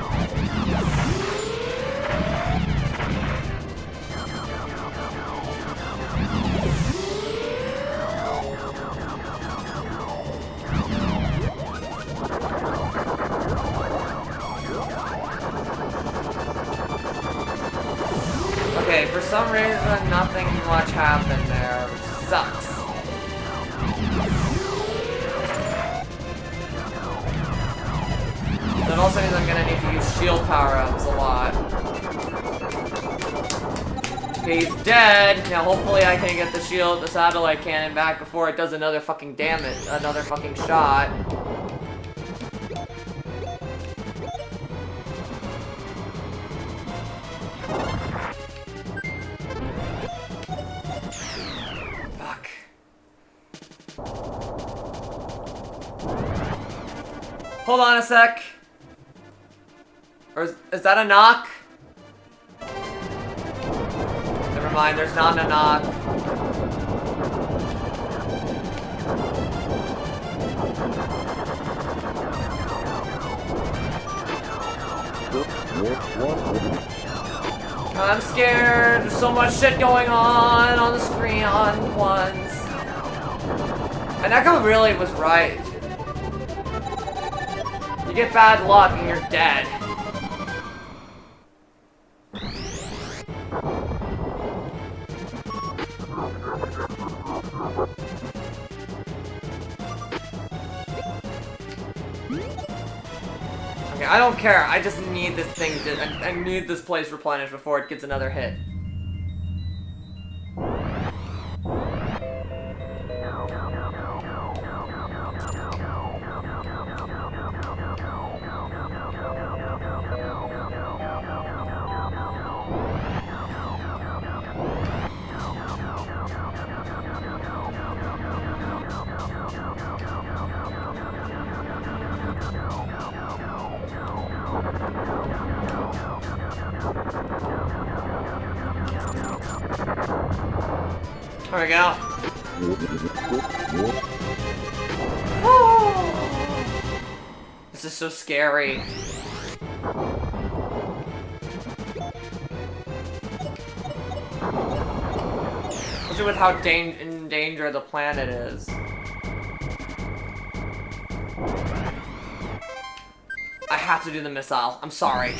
Okay, for some reason, nothing much happened there, which sucks. That also means I'm gonna need to use shield power-ups a lot. Okay, he's dead. Now hopefully I can get the satellite cannon back before it does another fucking damage, another fucking shot. Hold on a sec. Or is that a knock? Never mind, there's not a knock. I'm scared. There's so much shit going on the screen on once. And Echo really was right. You get bad luck and you're dead. Okay, I don't care. I just need this thing I need this place replenished before it gets another hit. There we go. This is so scary. Especially with how in danger the planet is. I have to do the missile. I'm sorry.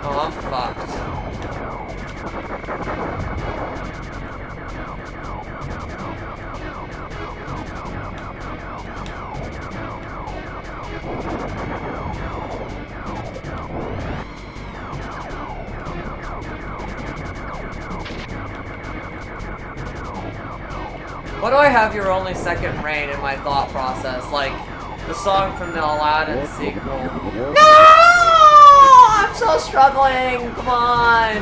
Oh, I'm fucked. Why do I have Your Only Second Rain in my thought process? Like, the song from the Aladdin sequel. No! I'm so struggling! Come on!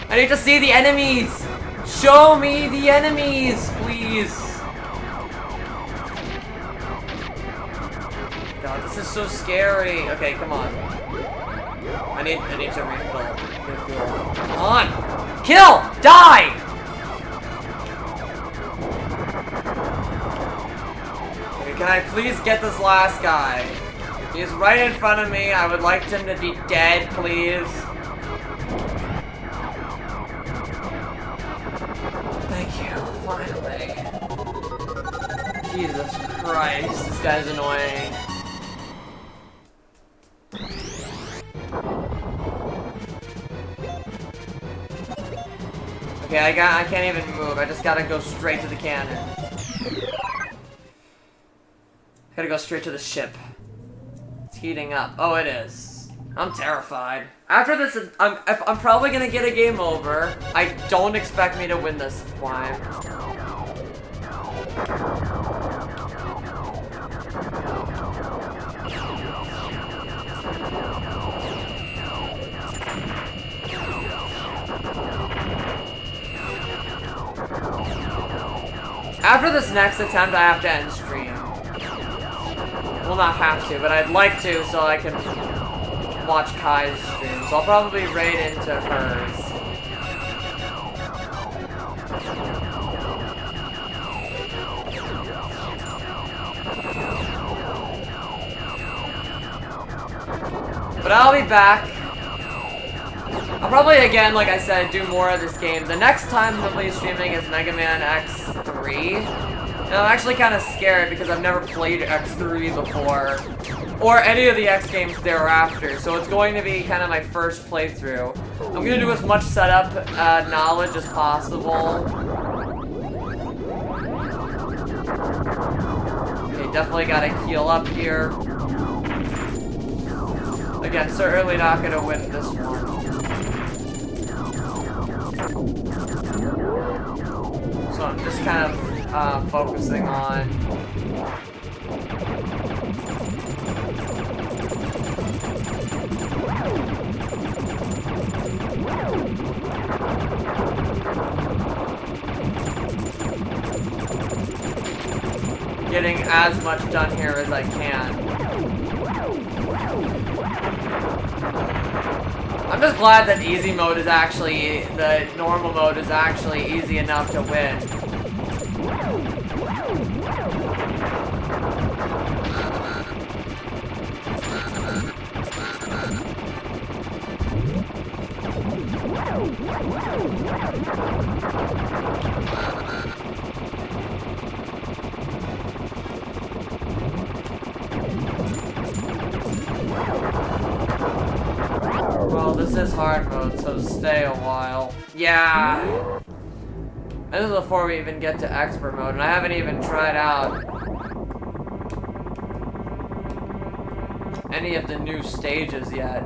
I need to see the enemies! Show me the enemies, please! God, this is so scary. Okay, come on. I need to refill. Come on! Kill! Die! Okay, can I please get this last guy? He's right in front of me. I would like him to be dead, please. Thank you, finally. Jesus Christ, this guy's annoying. Okay, I can't even move. I just gotta go straight to the cannon. Gotta go straight to the ship. It's heating up. Oh, it is. I'm terrified. After this, I'm probably gonna get a game over. I don't expect me to win this time. After this next attempt, I have to end stream. Well, not have to, but I'd like to so I can watch Kai's stream. So I'll probably raid into hers. But I'll be back. I'll probably, again, like I said, do more of this game. The next time I'll be streaming is Mega Man X3. And I'm actually kind of scared because I've never played X3 before. Or any of the X games thereafter. So it's going to be kind of my first playthrough. I'm going to do as much setup knowledge as possible. Okay, definitely got to heal up here. Again, certainly not going to win this one. So I'm just kind of focusing on getting as much done here as I can. I'm just glad that easy mode is actually, the normal mode is actually easy enough to win. Well, this is hard mode, so stay a while. Yeah. This is before we even get to expert mode, and I haven't even tried out any of the new stages yet.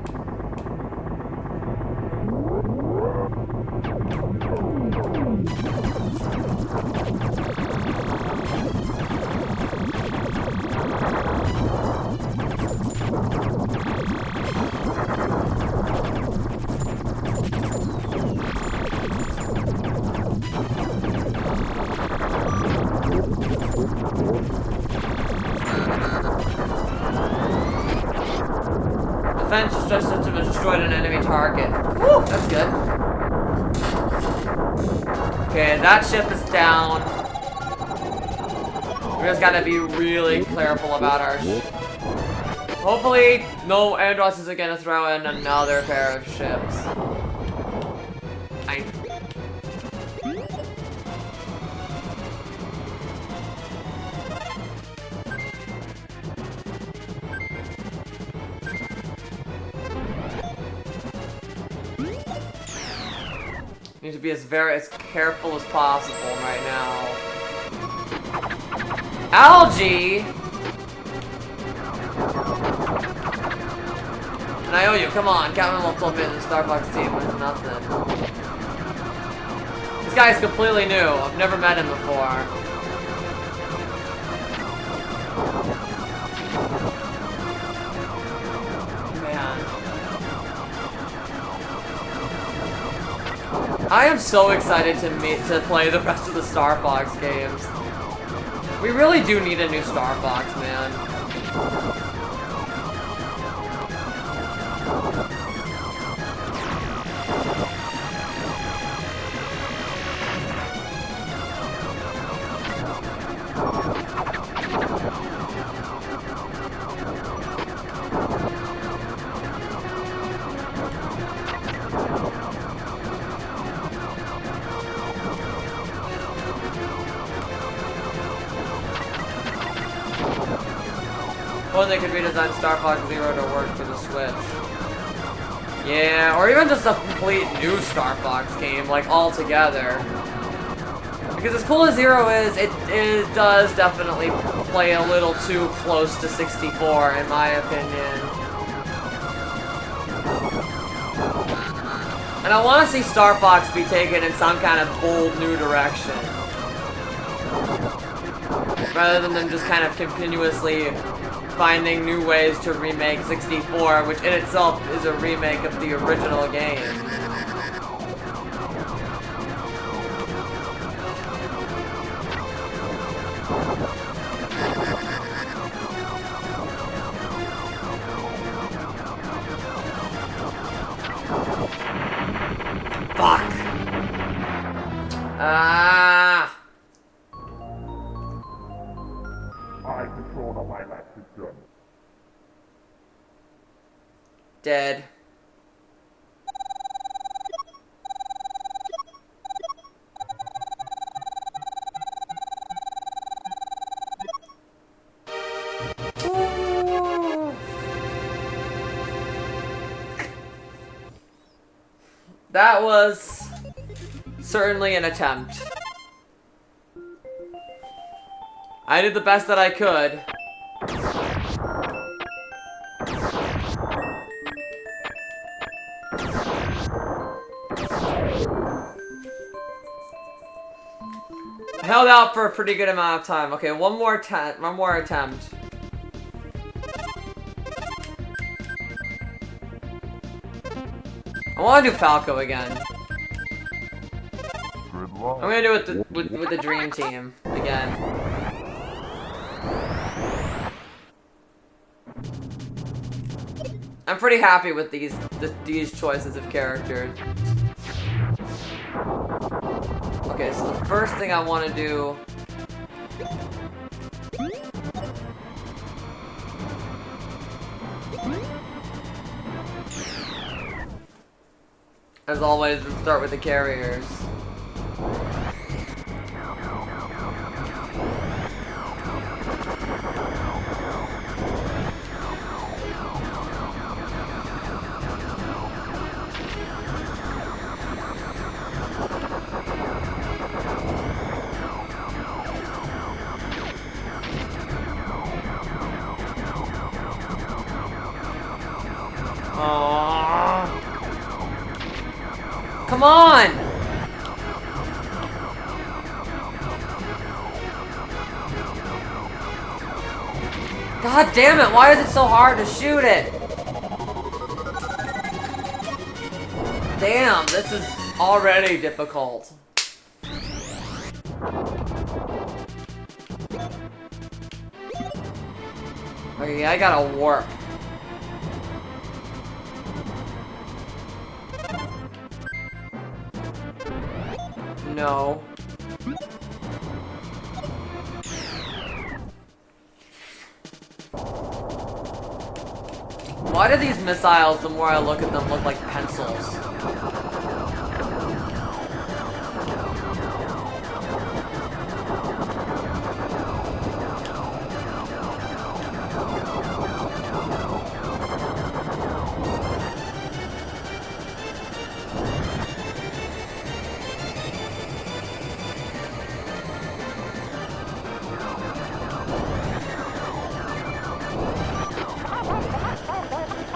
Defense system has destroyed an enemy target. Woo, that's good. Okay, that ship is down. We just gotta be really careful about our hopefully, no Andros isn't gonna throw in another pair of ships. Need to be as careful as possible right now. Algae! And I owe you, come on, Captain Wolf told me the Star Fox team was nothing. This guy's completely new, I've never met him before. I am so excited to play the rest of the Star Fox games. We really do need a new Star Fox, man. Or they could redesign Star Fox Zero to work for the Switch. Yeah, or even just a complete new Star Fox game, like, altogether. Because as cool as Zero is, it does definitely play a little too close to 64, in my opinion. And I want to see Star Fox be taken in some kind of bold new direction. Rather than them just kind of continuously finding new ways to remake 64, which in itself is a remake of the original game. Fuck! Ah! I control the lilac system. Dead. That was certainly an attempt. I did the best that I could. I held out for a pretty good amount of time. Okay, one more attempt. I want to do Falco again. Good luck. I'm gonna do it with the Dream Team again. I'm pretty happy with these choices of characters. Okay, so the first thing I want to do. As always, we start with the carriers. Come on! God damn it, why is it so hard to shoot it? Damn, this is already difficult. Okay, I gotta warp. No. Why do these missiles, the more I look at them, look like pencils?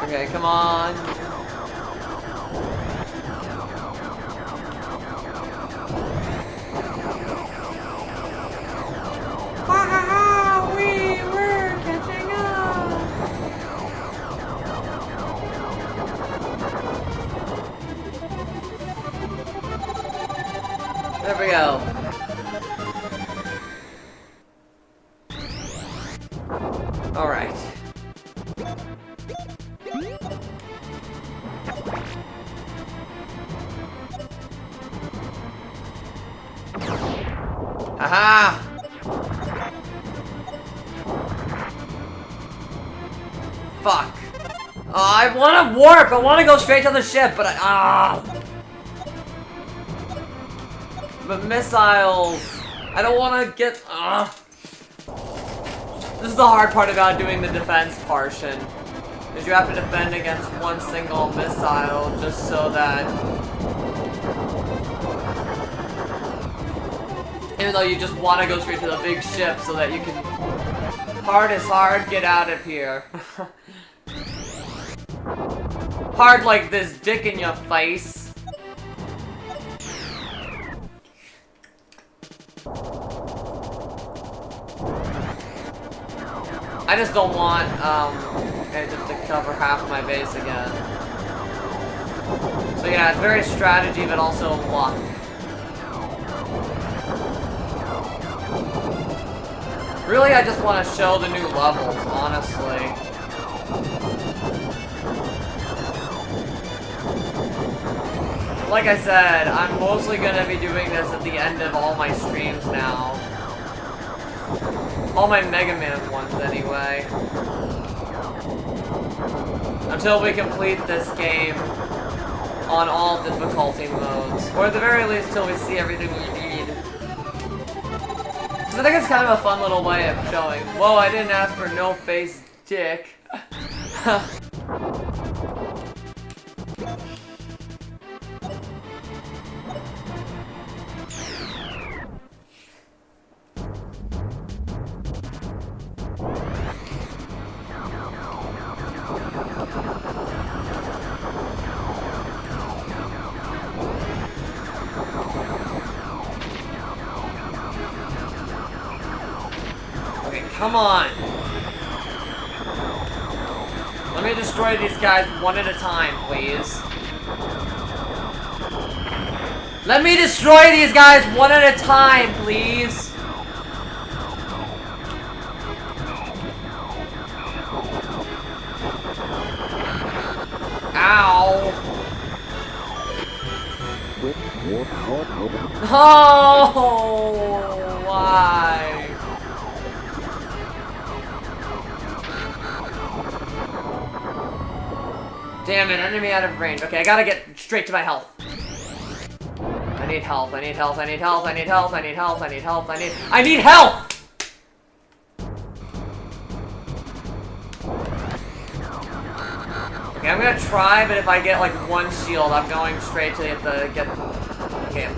Okay, come on. Ha we were catching up. There we go. All right. Aha! Fuck. I want to warp! I want to go straight to the ship, but But missiles... I don't want to get... This is the hard part about doing the defense portion. Is you have to defend against one single missile just so that... Even though you just want to go straight to the big ship so that you can... Hard is hard, get out of here. Hard like this dick in your face. I just don't want it to cover half of my base again. So yeah, it's very strategy, but also luck. Really, I just want to show the new levels, honestly. Like I said, I'm mostly gonna be doing this at the end of all my streams now. All my Mega Man ones, anyway. Until we complete this game on all difficulty modes. Or at the very least, till we see everything we need. I think it's kind of a fun little way of showing. Whoa, I didn't ask for no face dick. Come on! Let me destroy these guys one at a time, please. Let me destroy these guys one at a time, please! Ow! Oh, why? Damn it, enemy out of range. Okay, I gotta get straight to my health. I need health, I need health, I need health, I need health, I need health, I need health, I need health! Okay, I'm gonna try, but if I get like one shield, I'm going straight to get. Okay.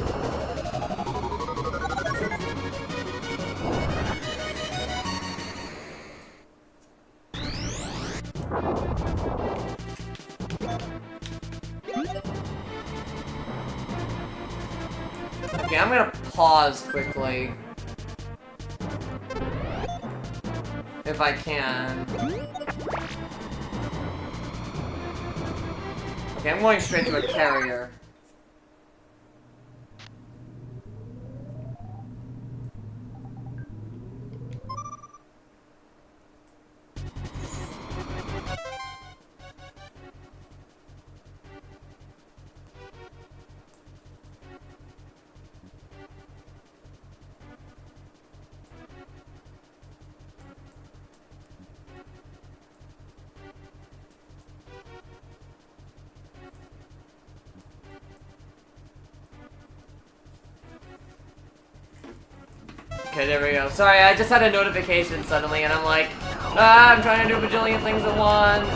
Okay, I'm gonna pause quickly. If I can. Okay, I'm going straight to a carrier. Okay, there we go. Sorry, I just had a notification suddenly, and I'm like, I'm trying to do a bajillion things at once.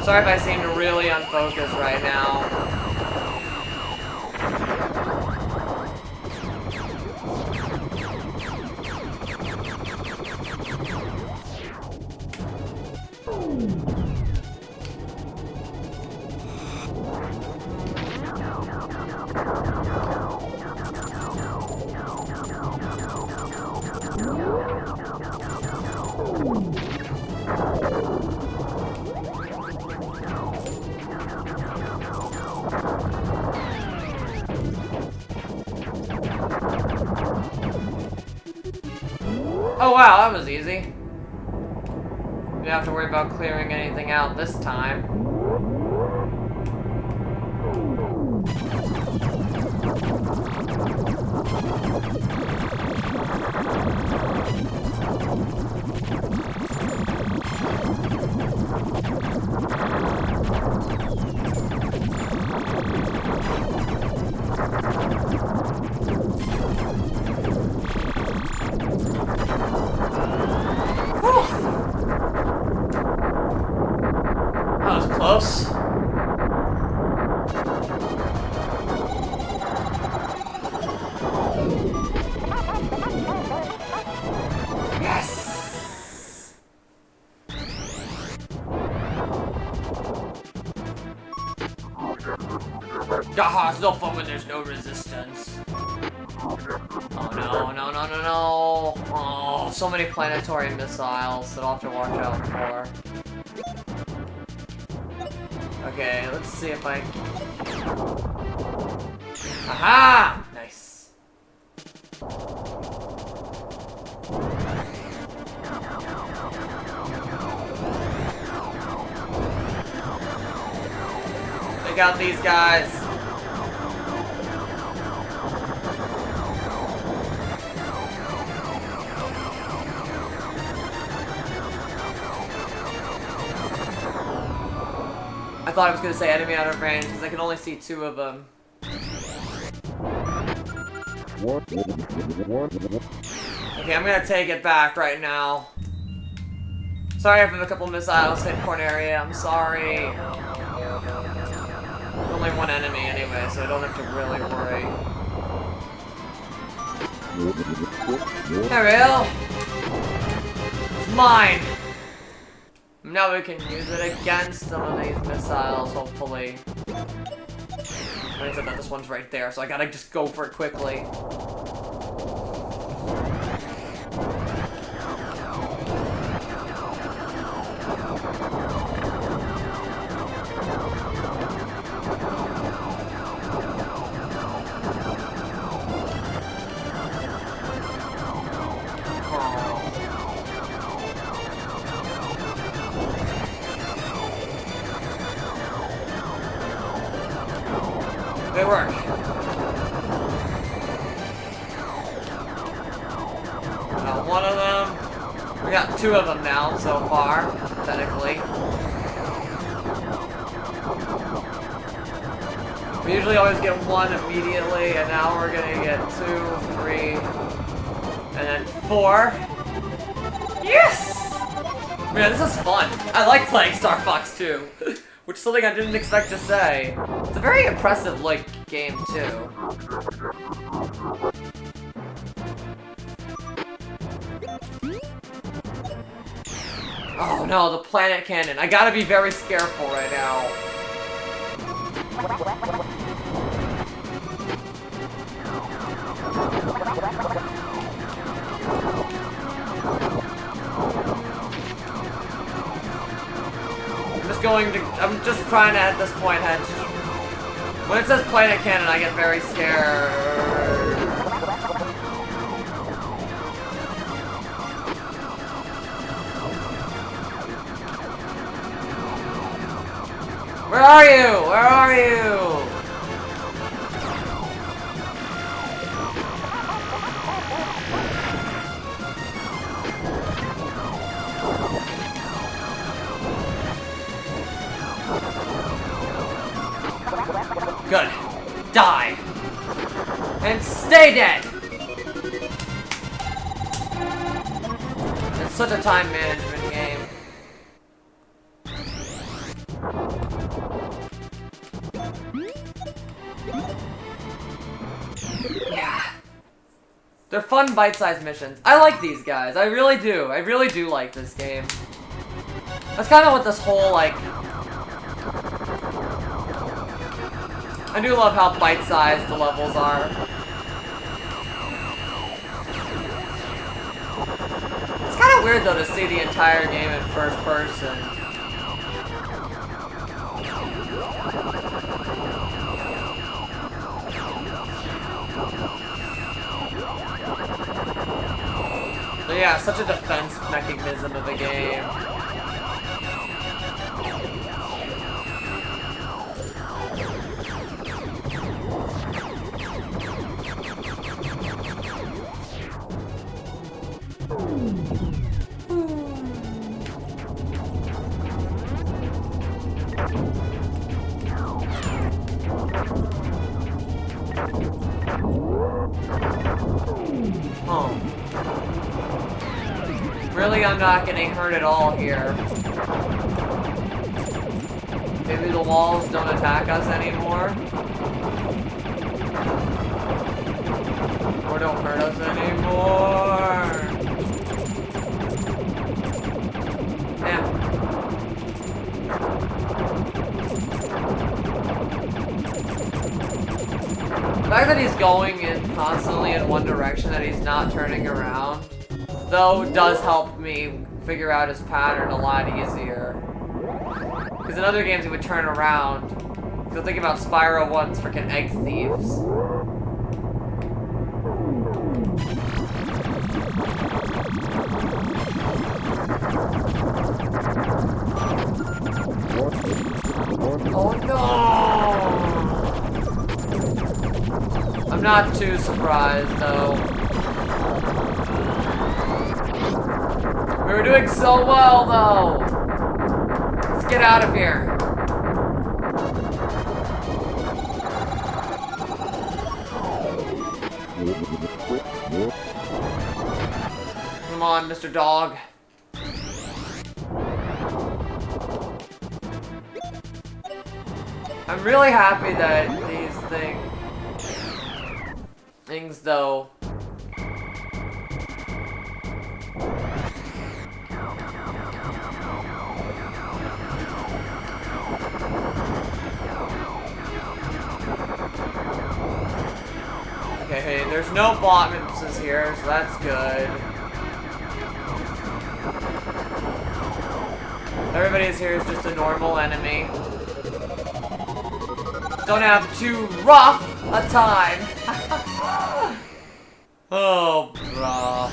Sorry if I seem really unfocused right now. Oh wow, that was easy. You don't have to worry about clearing anything out this time. That was close. Yes! Haha, it's no fun when there's no resistance. Oh no, no, no, no, no. Oh, so many planetary missiles that I'll have to watch out for. Okay, let's see if I... Aha! Nice. Take out these guys. I thought I was gonna say enemy out of range because I can only see 2 of them. Okay, I'm gonna take it back right now. Sorry if a couple missiles hit Corneria, I'm sorry. Only 1 enemy anyway, so I don't have to really worry. Ariel! It's mine! Now we can use it against some of these missiles, hopefully. I said that this one's right there, so I gotta just go for it quickly. They work. Got 1 of them. We got 2 of them now so far, technically. We usually always get 1 immediately, and now we're gonna get 2, 3, and then 4. Yes! Man, this is fun. I like playing Star Fox 2. Which is something I didn't expect to say. It's a very impressive, like, game, too. Oh no, the planet cannon. I gotta be very careful right now. I'm just trying to, at this point, when it says planet cannon, I get very scared. Where are you? Where are you? Good. Die. And stay dead! It's such a time management game. Yeah. They're fun bite-sized missions. I like these guys. I really do. I really do like this game. That's kind of what this whole, like... I do love how bite-sized the levels are. It's kind of weird, though, to see the entire game in first person. So yeah, such a defense mechanism of a game. Oh. Really, I'm not getting hurt at all here. Maybe the walls don't attack us anymore? Or don't hurt us anymore? Yeah. The fact that he's going in constantly in one direction that he's not turning around, though, does help me figure out his pattern a lot easier. Because in other games he would turn around. If you're thinking about Spyro 1's freaking egg thieves. Oh no! I'm not too surprised though. We were doing so well though! Let's get out of here. Come on, Mr. Dog. I'm really happy that these things though. Okay, hey, there's no bottoms here, so that's good. Everybody here is just a normal enemy. Don't have too rough a time. Oh, bruh.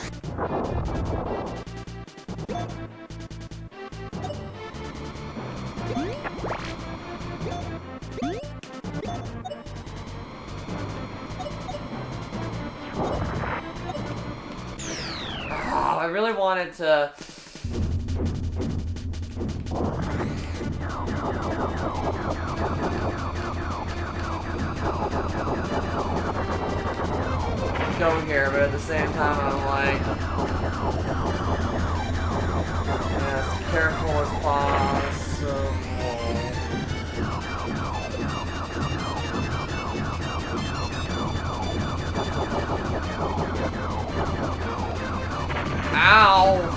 Oh, I really wanted to... go here, but at the same time I'm like, as careful as possible. Ow!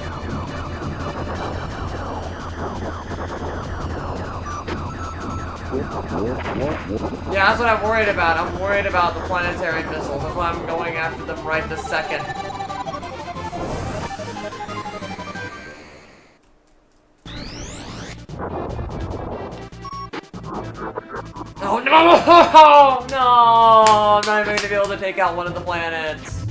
Yeah, that's what I'm worried about. I'm worried about the planetary missiles. That's why I'm going after them right this second. Oh no! No! I'm not even going to be able to take out one of the planets.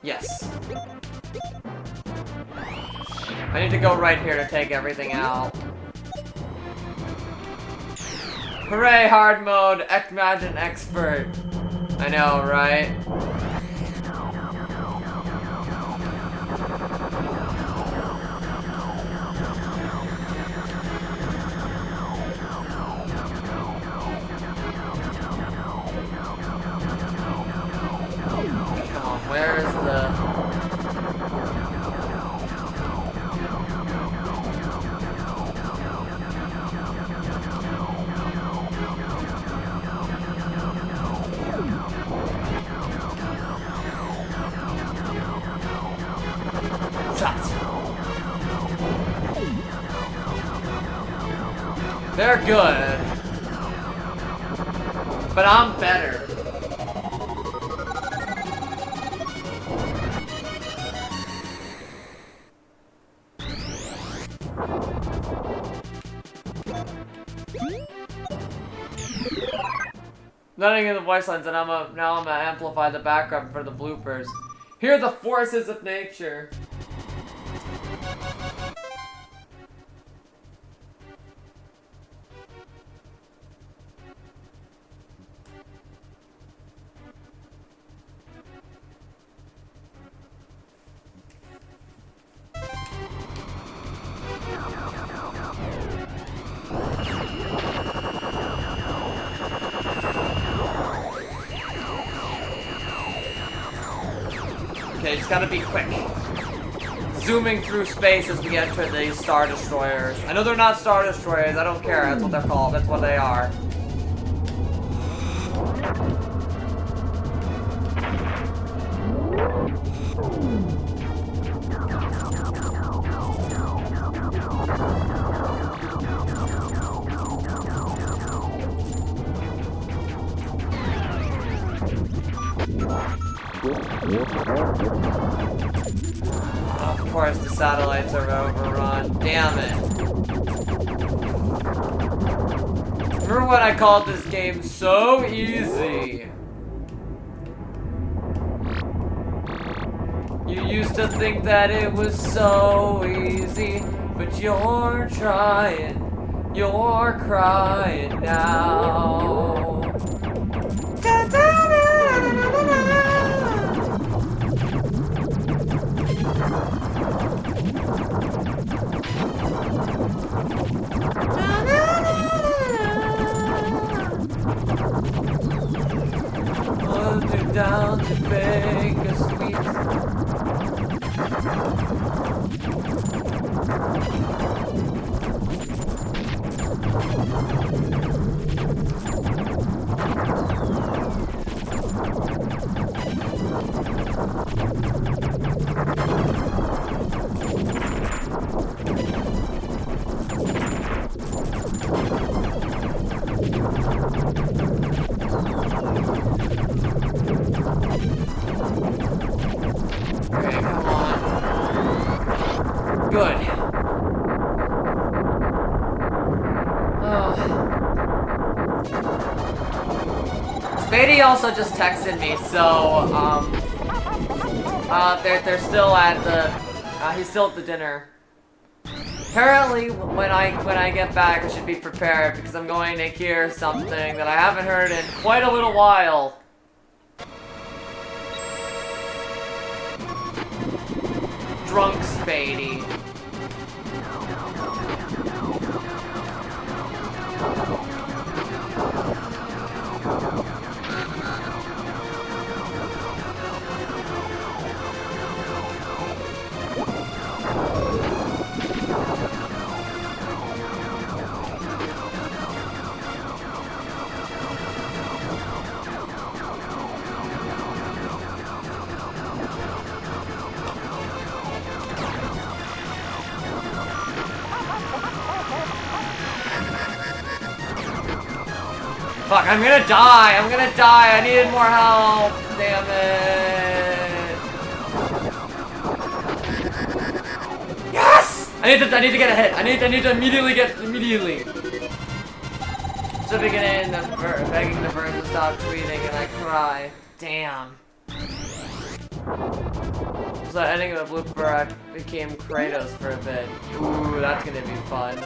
Yes. I need to go right here to take everything out. Hooray, hard mode, Imagine expert. I know, right? Come on, where is the... They're good, but I'm better. Nothing in the voice lines, and now I'm gonna amplify the background for the bloopers. Hear the forces of nature. Okay, just gotta be quick. Zooming through space as we enter these Star Destroyers. I know they're not Star Destroyers, I don't care, that's what they're called, that's what they are. Of course, the satellites are overrun. Damn it. Remember when I called this game so easy? You used to think that it was so easy, but you're trying, you're crying now. Da, da, da, da, da, da. Under down to beg a sweet. Okay, come on. Good. Spady also just texted me, so they're still at the he's still at the dinner. Apparently, when I get back, I should be prepared because I'm going to hear something that I haven't heard in quite a little while. Drunk Spady. Fuck, I'm gonna die! I'm gonna die! I needed more help! Damn it! Yes! I need to get a hit! I need to immediately get So beginning begging the bird to stop tweeting and I cry. Damn. So ending of the blooper I became Kratos for a bit. Ooh, that's gonna be fun.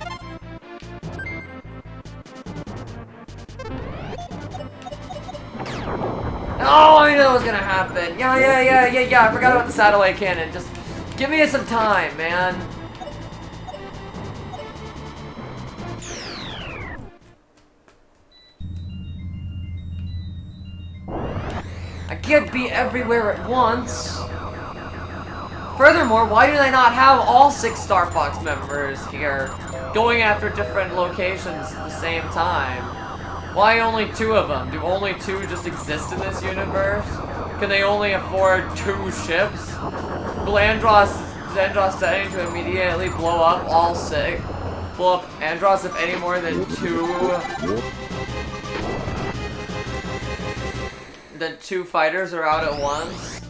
Oh, I knew that was gonna happen. Yeah. I forgot about the satellite cannon. Just give me some time, man. I can't be everywhere at once. Furthermore, why do they not have all 6 Star Fox members here going after different locations at the same time? Why only 2 of them? Do only 2 just exist in this universe? Can they only afford 2 ships? Will Andross setting to immediately blow up all 6? Blow up Andross if any more than 2 fighters are out at once?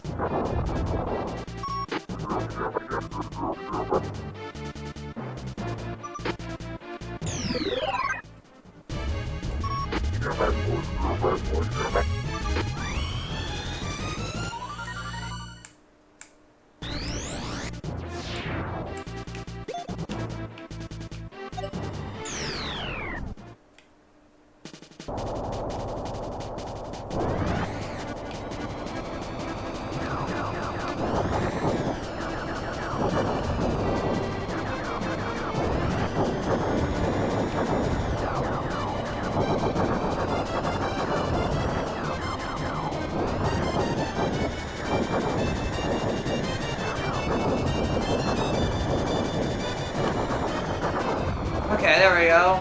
Okay, there we go.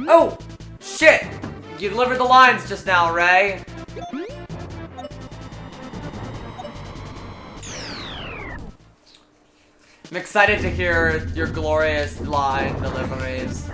Oh! Shit! You delivered the lines just now, Ray. I'm excited to hear your glorious line deliveries.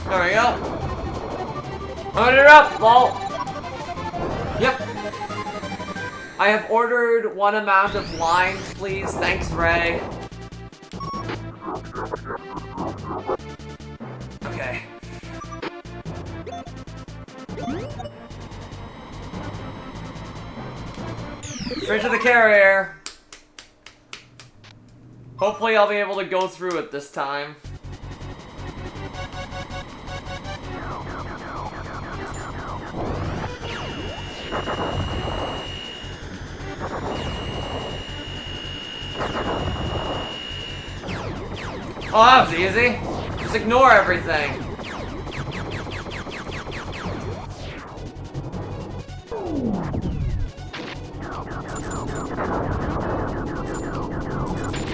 There we go. Order it up, lol. Yep. I have ordered one amount of lines, please. Thanks, Ray. Okay. Straight to the carrier. Hopefully I'll be able to go through it this time. Oh, that was easy. Just ignore everything.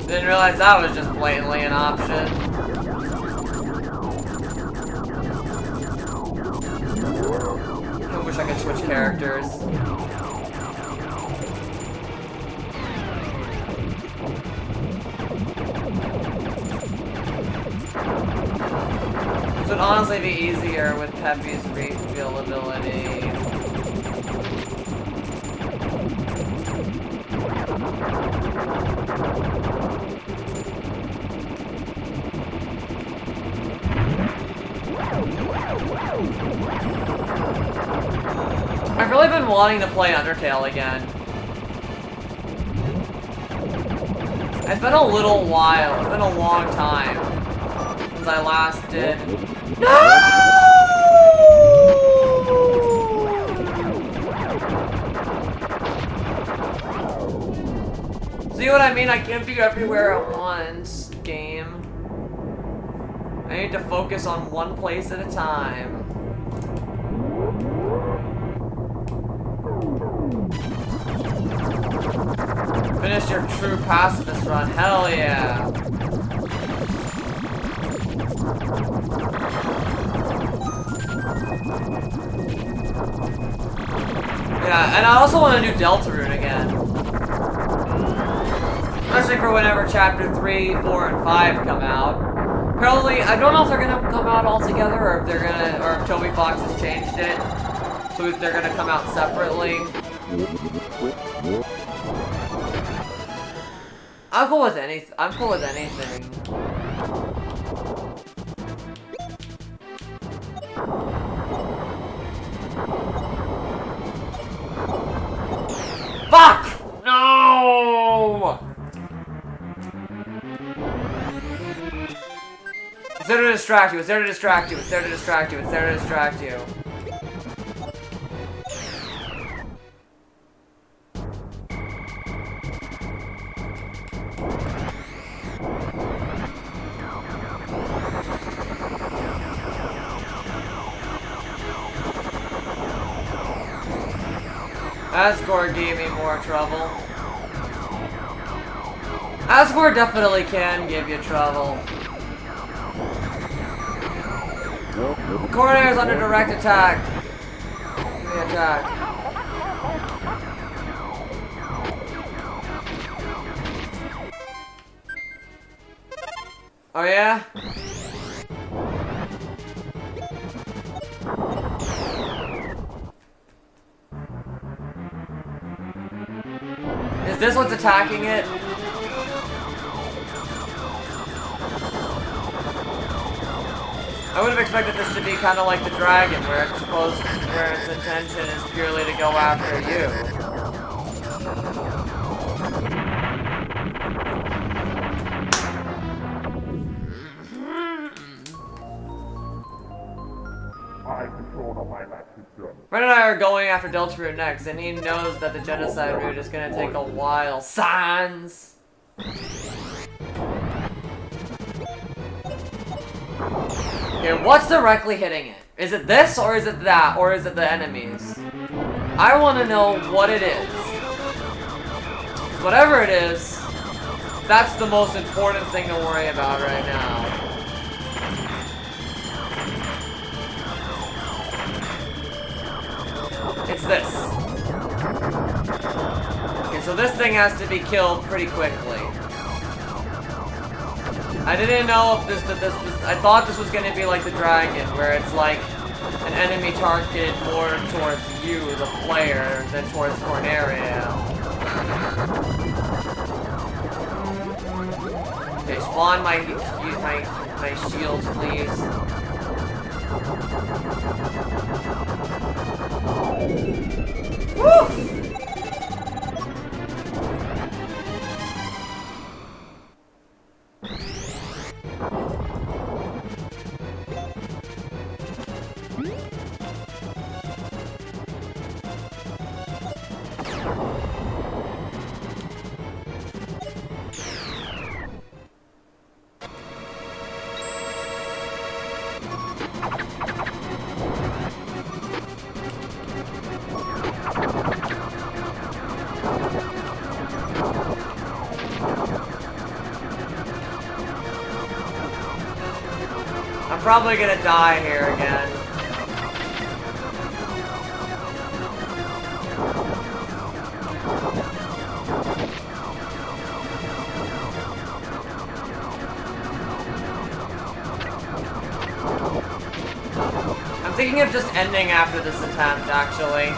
Didn't realize that was just blatantly an option. I wish I could switch characters. This would honestly be easier with Peppy's refill ability. I've really been wanting to play Undertale again. It's been a little while, it's been a long time since I last did. No! See what I mean? I can't be everywhere at once, game. I need to focus on one place at a time. Finish your true pacifist run, hell yeah! Yeah, and I also want to do Deltarune again. Especially for whenever Chapter 3, 4, and 5 come out. Apparently, I don't know if they're gonna come out all together, or if they're gonna, or if Toby Fox has changed it, so if they're gonna come out separately. I'm cool with anything. I'm cool with anything. Fuck! No! It's there to distract you. It's there to distract you. It's there to distract you. It's there to distract you. Asgore gave me more trouble. Asgore definitely can give you trouble. Coronair is under direct attack. Give me attack. Oh yeah? Is this what's attacking it? I would have expected this to be kind of like the dragon, where its intention is purely to go after you. I control the Lilac system. Ren and I are going after Deltarune next, and he knows that the genocide route is gonna take a while. Sans! Okay, what's directly hitting it? Is it this, or is it that, or is it the enemies? I want to know what it is. Whatever it is, that's the most important thing to worry about right now. It's this. Okay, so this thing has to be killed pretty quickly. I didn't know if I thought this was gonna be like the dragon, where it's like an enemy targeted more towards you, the player, than towards Corneria. Okay, spawn my shields, please. Woo! I'm probably gonna die here again. I'm thinking of just ending after this attempt, actually.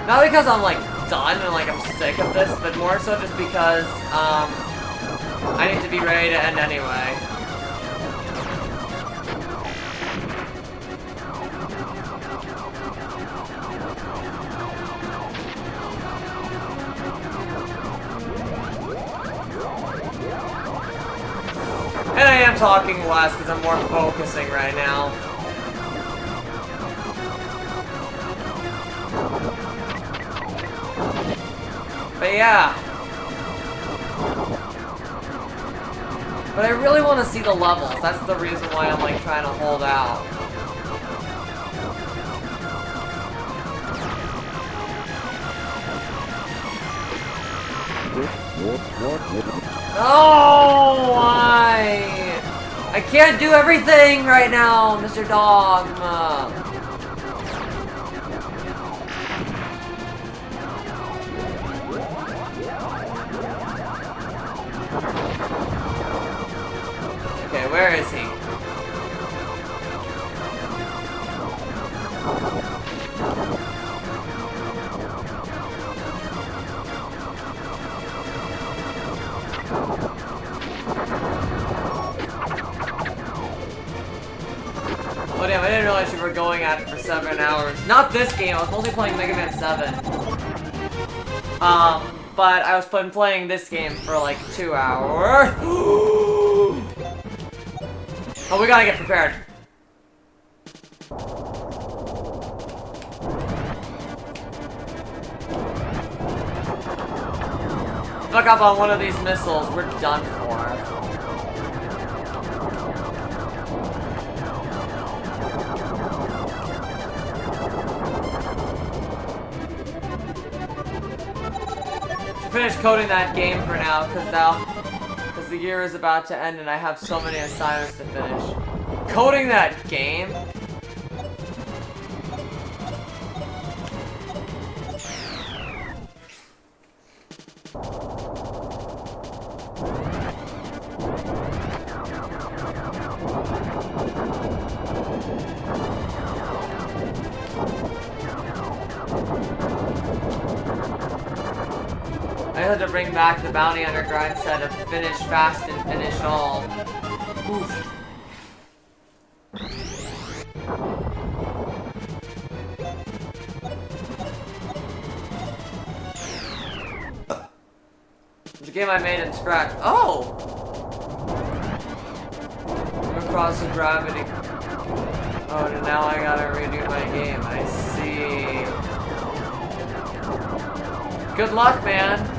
Not because I'm like done and like I'm sick of this, but more so just because I need to be ready to end anyway. And I am talking less because I'm more focusing right now. But yeah. But I really want to see the levels. That's the reason why I'm like trying to hold out. Oh, why? I can't do everything right now, Mr. Dogma. Okay, where is he? Oh damn, I didn't realize you were going at it for 7 hours. Not this game, I was mostly playing Mega Man 7. But I was playing this game for like 2 hours. Oh, we gotta get prepared. Fuck up on one of these missiles, we're done for. Finish coding that game for now, because the year is about to end and I have so many assignments to finish. Coding that game? I had to bring back the Bounty Hunter grind set of finish fast and finish all. Oof. It's a game I made in Scratch. Oh! I'm across the gravity. Oh, and now I gotta redo my game. I see. Good luck, man.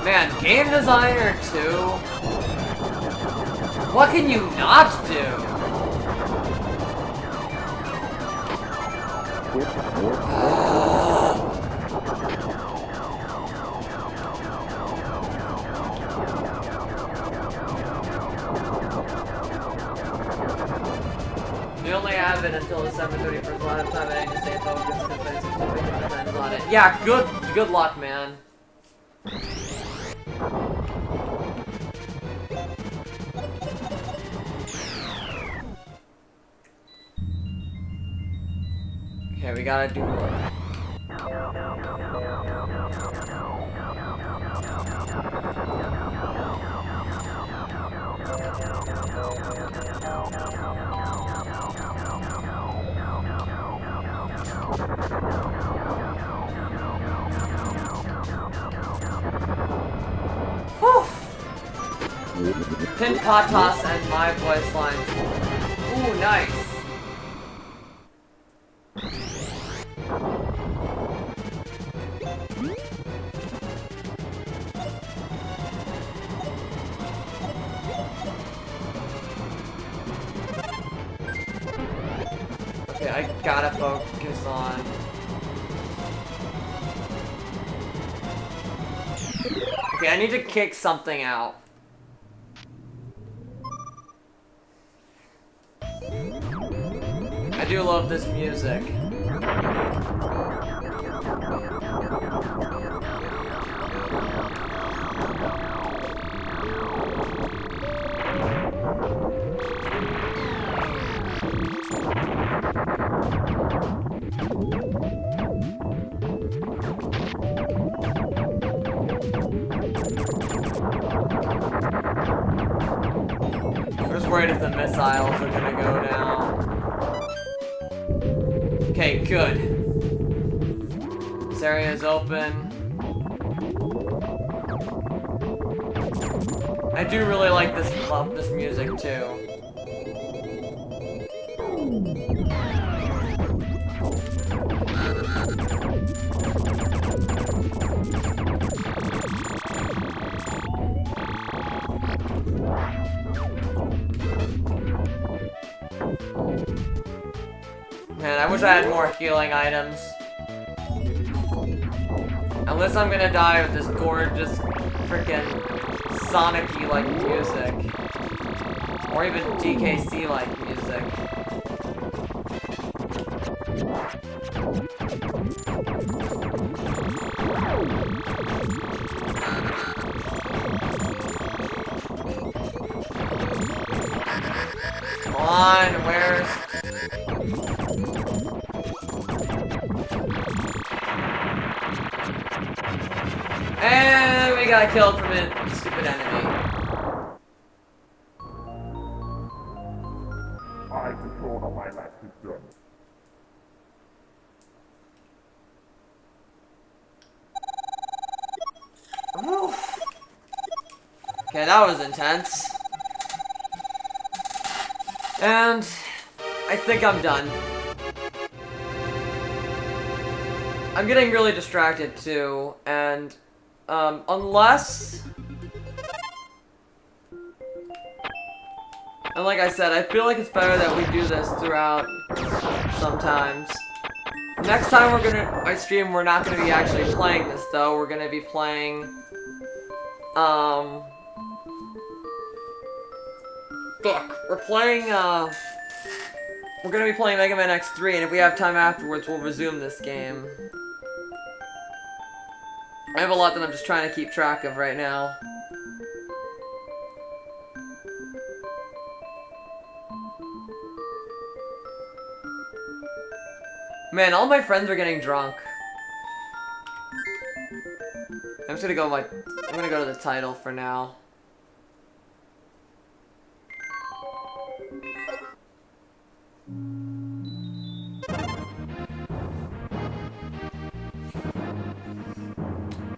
Man, game designer too? What can you not do? We only have it until December 31st. A lot of time I need to stay focused because there's something depends on it. Yeah, good luck, man. Okay, we gotta do more. Pin Patas and my voice lines. Ooh, nice. Okay, I gotta focus on... Okay, I need to kick something out. I do love this music. I'm just worried if the missiles are gonna go down. Okay, good. This area is open. I do really like this music too. Man, I wish I had more healing items. Unless I'm gonna die with this gorgeous freaking Sonic-y like music. Or even DKC like music. Come on, where's... And we got killed from a stupid enemy. I control how my life is done. Oof. Okay, that was intense. And I think I'm done. I'm getting really distracted too, and unless... And like I said, I feel like it's better that we do this throughout sometimes. Next time I stream, we're not gonna be actually playing this though, we're gonna be playing, we're gonna be playing Mega Man X3, and if we have time afterwards, we'll resume this game. I have a lot that I'm just trying to keep track of right now. Man, all my friends are getting drunk. I'm just gonna go I'm gonna go to the title for now.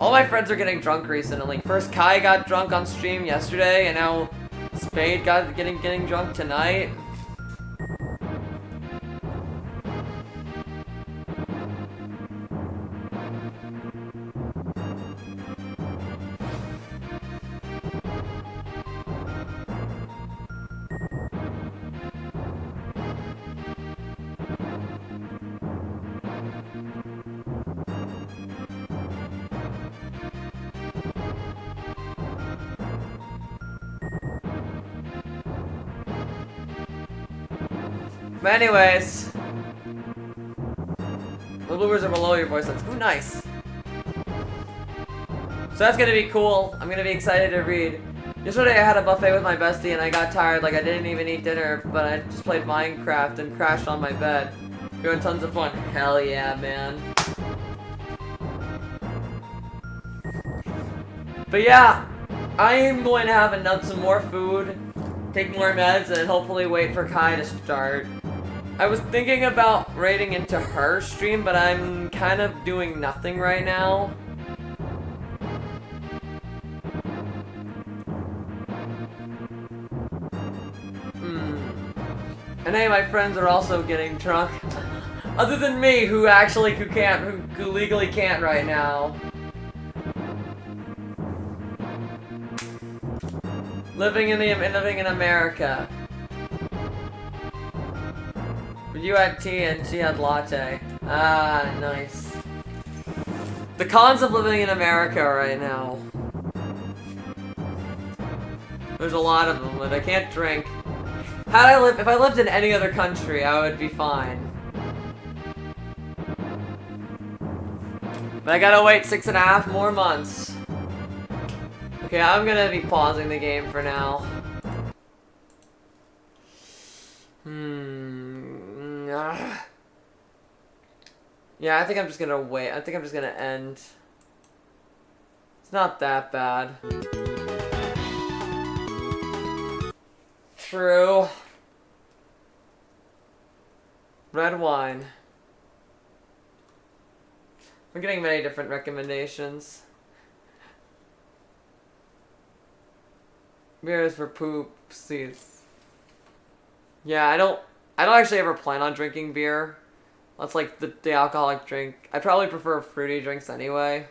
All my friends are getting drunk recently. First Kai got drunk on stream yesterday, and now Spade getting drunk tonight. But anyways, the bloopers are below your voice lines. Ooh, nice. So that's gonna be cool. I'm gonna be excited to read. Yesterday I had a buffet with my bestie and I got tired, like I didn't even eat dinner, but I just played Minecraft and crashed on my bed. We had tons of fun. Hell yeah, man. But yeah, I am going to have some more food, take more meds, and hopefully wait for Kai to start. I was thinking about raiding into her stream, but I'm kind of doing nothing right now. And hey, my friends are also getting drunk. Other than me, who legally can't right now. Living in America. But you had tea and she had latte. Ah, nice. The cons of living in America right now. There's a lot of them, but I can't drink. If I lived in any other country, I would be fine. But I gotta wait 6.5 more months. Okay, I'm gonna be pausing the game for now. Yeah, I think I'm just gonna wait. I think I'm just gonna end. It's not that bad. True. Red wine. We're getting many different recommendations. Beers for poopsies. Yeah, I don't actually ever plan on drinking beer. That's like the alcoholic drink. I probably prefer fruity drinks anyway.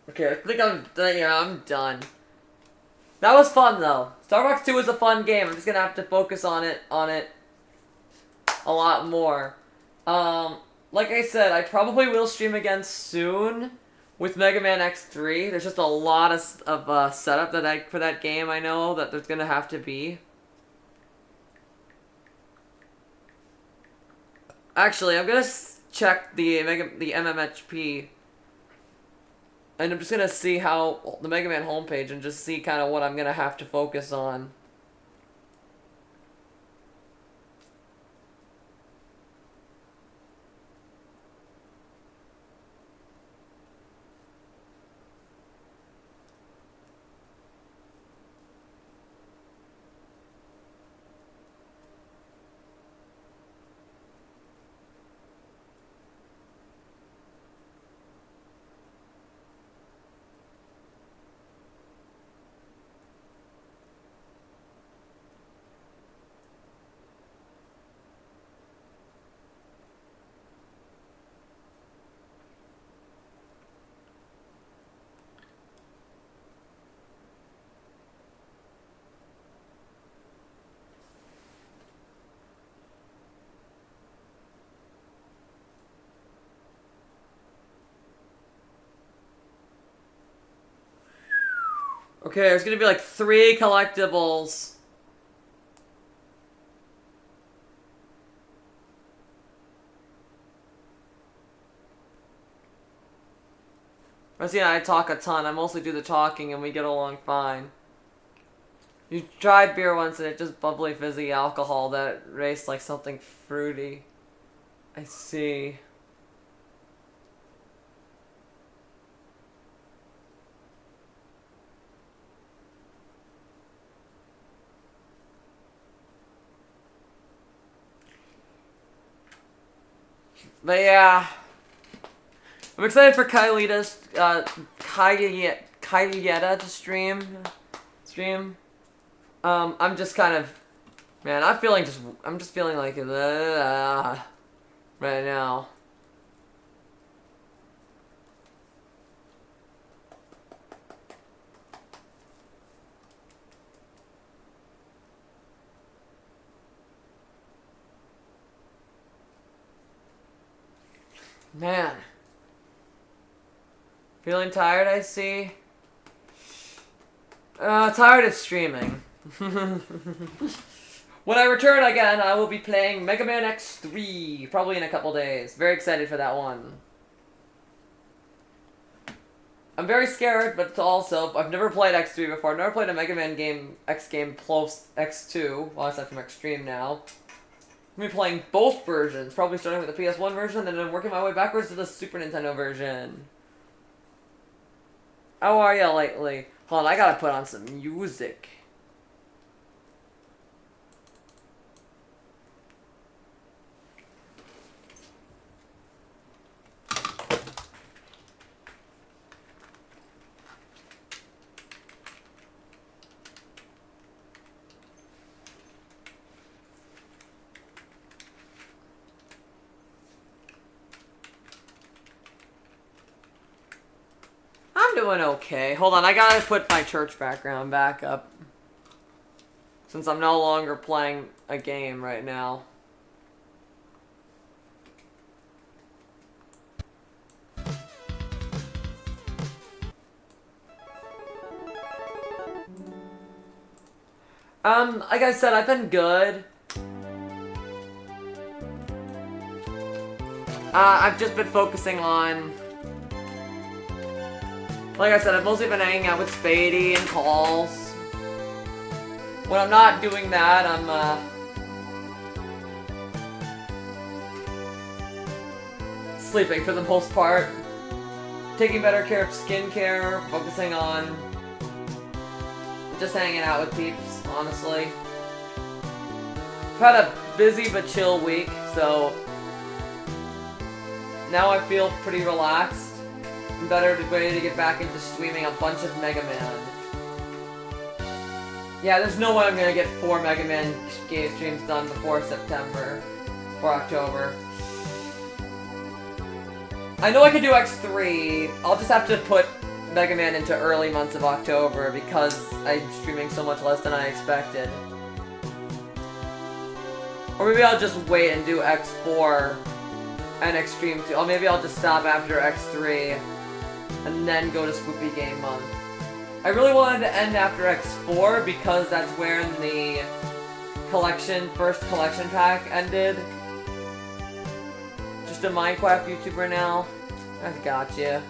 Okay, I think I'm done. Yeah, I'm done. That was fun though. Starbucks 2 was a fun game. I'm just gonna have to focus on it a lot more. Like I said, I probably will stream again soon with Mega Man X3. There's just a lot of setup for that game. I know that there's gonna have to be. Actually, I'm gonna check the MMHP. And I'm just gonna see how the Mega Man homepage and just see kind of what I'm gonna have to focus on. Okay, there's gonna be like 3 collectibles. Rosie and I talk a ton. I mostly do the talking and we get along fine. You tried beer once and it's just bubbly fizzy alcohol that tastes like something fruity. I see. But yeah, I'm excited for Kylieta to stream. I'm just kind of, man, I'm just feeling like right now. Man. Feeling tired, I see. Tired of streaming. When I return again, I will be playing Mega Man X3, probably in a couple days. Very excited for that one. I'm very scared, but also, I've never played X3 before. I've never played a Mega Man game, X game plus X2, well, aside from Extreme now. I'm going to be playing both versions, probably starting with the PS1 version, and then working my way backwards to the Super Nintendo version. How are you lately? Hold on, I gotta put on some music. I'm doing okay. Hold on, I gotta put my church background back up. Since I'm no longer playing a game right now. Like I said, I've been good. I've just been focusing on... Like I said, I've mostly been hanging out with Spady and calls. When I'm not doing that, I'm, sleeping for the most part. Taking better care of skincare, focusing on just hanging out with peeps, honestly. I've had a busy but chill week, so now I feel pretty relaxed. I'm better ready to get back into streaming a bunch of Mega Man. Yeah, there's no way I'm gonna get 4 Mega Man game streams done before September. Or October. I know I could do X3. I'll just have to put Mega Man into early months of October because I'm streaming so much less than I expected. Or maybe I'll just wait and do X4 and Extreme 2. Or maybe I'll just stop after X3 and then go to Spoopy Game Month. I really wanted to end after X4 because that's where the first collection pack ended. Just a Minecraft YouTuber now. I gotcha.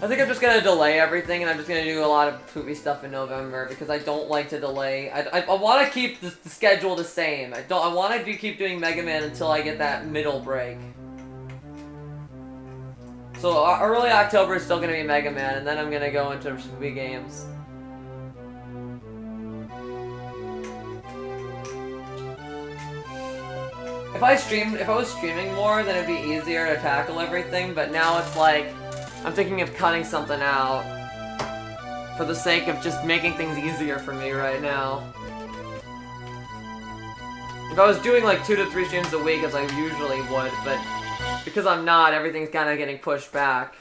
I think I'm just gonna delay everything and I'm just gonna do a lot of poopy stuff in November because I don't like to delay. I want to keep the schedule the same. I want to keep doing Mega Man until I get that middle break. So early October is still gonna be Mega Man, and then I'm gonna go into Spoopy games. If I was streaming more, then it'd be easier to tackle everything. But now it's like I'm thinking of cutting something out for the sake of just making things easier for me right now. If I was doing like 2 to 3 streams a week, as I usually would, but because I'm not, everything's kind of getting pushed back.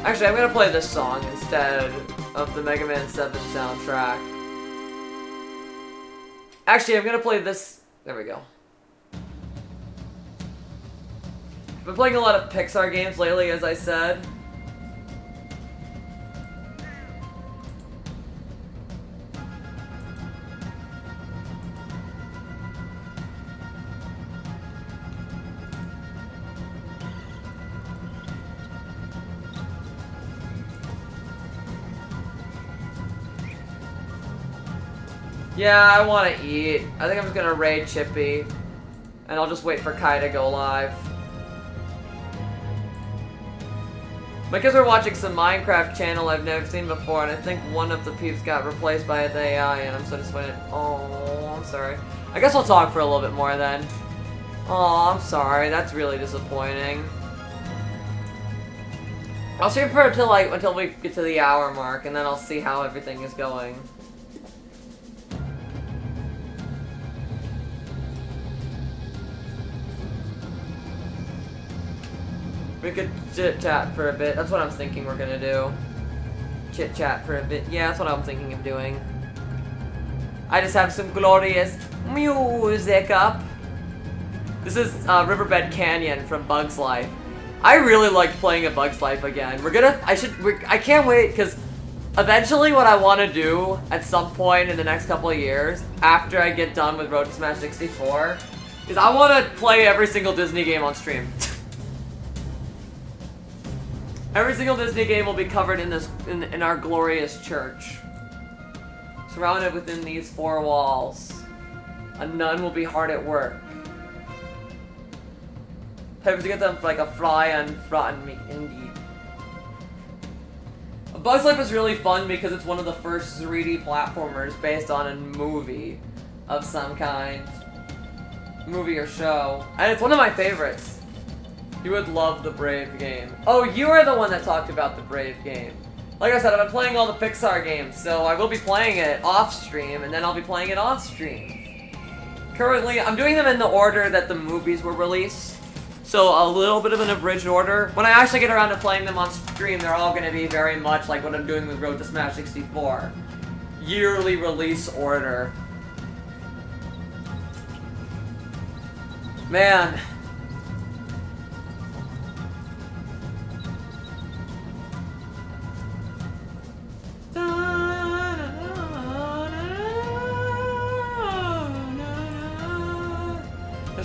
Actually, I'm gonna play this song instead of the Mega Man 7 soundtrack. Actually, I'm gonna play this... There we go. I've been playing a lot of Pixar games lately, as I said. Yeah, I want to eat. I think I'm just gonna raid Chippy. And I'll just wait for Kai to go live. My kids are watching some Minecraft channel I've never seen before, and I think one of the peeps got replaced by the AI, and I'm so disappointed. Oh, I'm sorry. I guess I'll talk for a little bit more then. Oh, I'm sorry. That's really disappointing. I'll stream for until we get to the hour mark, and then I'll see how everything is going. We could chit-chat for a bit. That's what I'm thinking we're gonna do. chit chat for a bit. Yeah, that's what I'm thinking of doing. I just have some glorious music up. This is Riverbed Canyon from Bug's Life. I really like playing a Bug's Life again. I can't wait, because eventually what I want to do at some point in the next couple of years, after I get done with Road to Smash 64, is I want to play every single Disney game on stream. Every single Disney game will be covered in our glorious church. Surrounded within these four walls. A nun will be hard at work. Time to get them like a fly on rotten meat, indeed. A Bug's Life is really fun because it's one of the first 3D platformers based on a movie of some kind. Movie or show. And it's one of my favorites. You would love the Brave game. Oh, you are the one that talked about the Brave game. Like I said, I've been playing all the Pixar games, so I will be playing it off stream, and then I'll be playing it on stream. Currently, I'm doing them in the order that the movies were released. So a little bit of an abridged order. When I actually get around to playing them on stream, they're all going to be very much like what I'm doing with Road to Smash 64. Yearly release order. Man.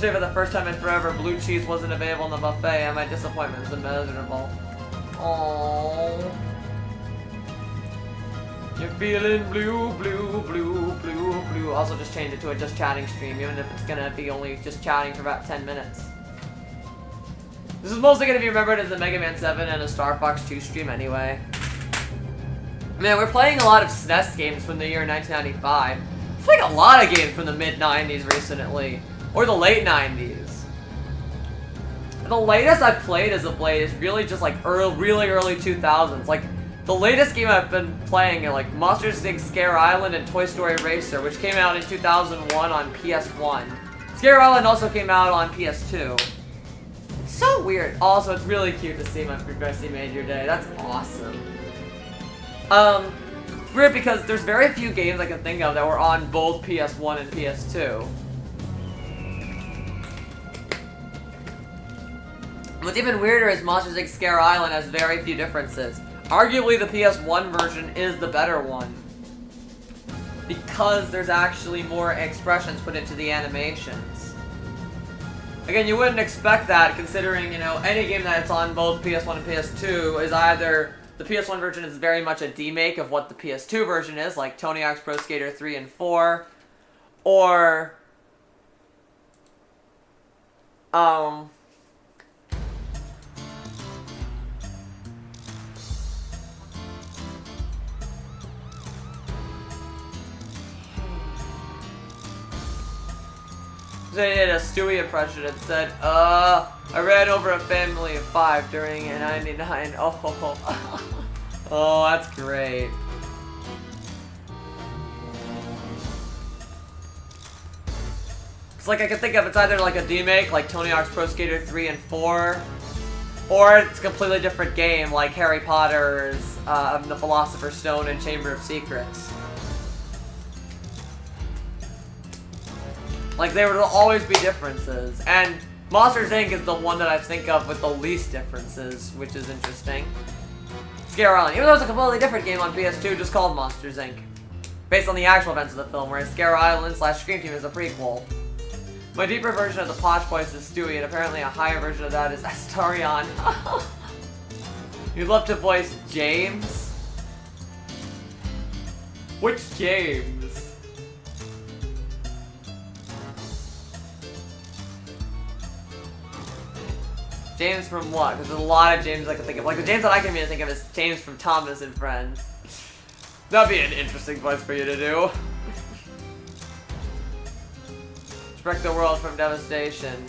For the first time in forever, blue cheese wasn't available in the buffet, and my disappointment was immeasurable. Aww. You're feeling blue, blue, blue, blue, blue. Also, just change it to a just chatting stream, even if it's gonna be only just chatting for about 10 minutes. This is mostly gonna be remembered as a Mega Man 7 and a Star Fox 2 stream anyway. Man, we're playing a lot of SNES games from the year 1995. We're playing a lot of games from the mid-90s recently. Or the late 90s. The latest I've played as of late is really just like really early 2000s. Like, the latest game I've been playing are like Monsters Inc. Scare Island and Toy Story Racer, which came out in 2001 on PS1. Scare Island also came out on PS2. It's so weird. Also, it's really cute to see my Progressy made your day. That's awesome. It's weird because there's very few games I can think of that were on both PS1 and PS2. What's even weirder is Monsters Inc. Scare Island has very few differences. Arguably, the PS1 version is the better one. Because there's actually more expressions put into the animations. Again, you wouldn't expect that considering, you know, any game that's on both PS1 and PS2 is either... The PS1 version is very much a demake of what the PS2 version is, like Tony Hawk's Pro Skater 3 and 4. Or... They did a Stewie impression and said, I ran over a family of 5 during a 99. Oh, oh, that's great. It's like I can think of it's either like a remake, like Tony Hawk's Pro Skater 3 and 4, or it's a completely different game, like Harry Potter's The Philosopher's Stone and Chamber of Secrets. Like, there would always be differences, and Monsters Inc. is the one that I think of with the least differences, which is interesting. Scare Island, even though it's a completely different game on PS2, just called Monsters Inc. Based on the actual events of the film, whereas Scare Island / Scream Team is a prequel. My deeper version of the Posh voice is Stewie, and apparently a higher version of that is Astarion. You'd love to voice James? Which James? James from what? Because there's a lot of James I can think of. Like, the James that I can even think of is James from Thomas and Friends. That'd be an interesting voice for you to do. Protect the world from devastation.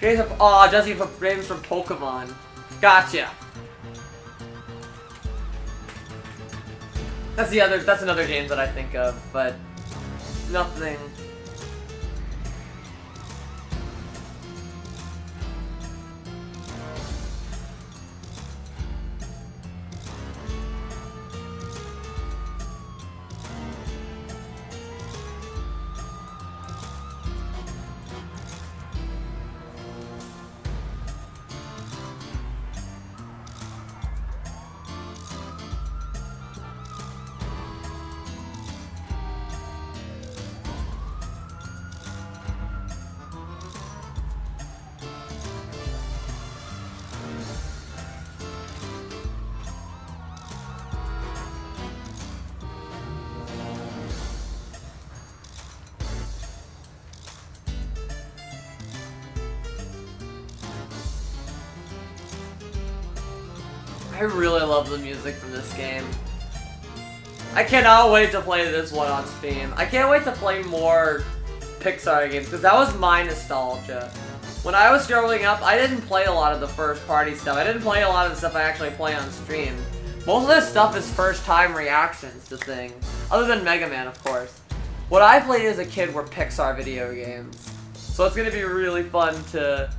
Aw, Jesse from James from Pokemon. Gotcha. That's another game that I think of, but nothing. I really love the music from this game. I cannot wait to play this one on Steam. I can't wait to play more Pixar games, because that was my nostalgia. When I was growing up, I didn't play a lot of the first-party stuff. I didn't play a lot of the stuff I actually play on stream. Most of this stuff is first-time reactions to things. Other than Mega Man, of course. What I played as a kid were Pixar video games. So it's going to be really fun to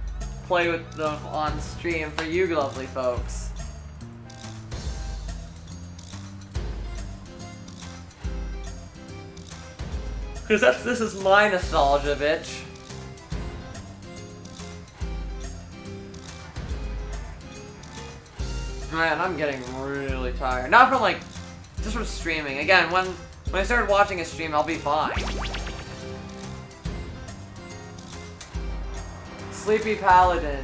play with them on stream for you lovely folks. Because this is my nostalgia, bitch. Man, I'm getting really tired. Not from like, just from streaming. Again, when I started watching a stream, I'll be fine. Sleepy Paladin.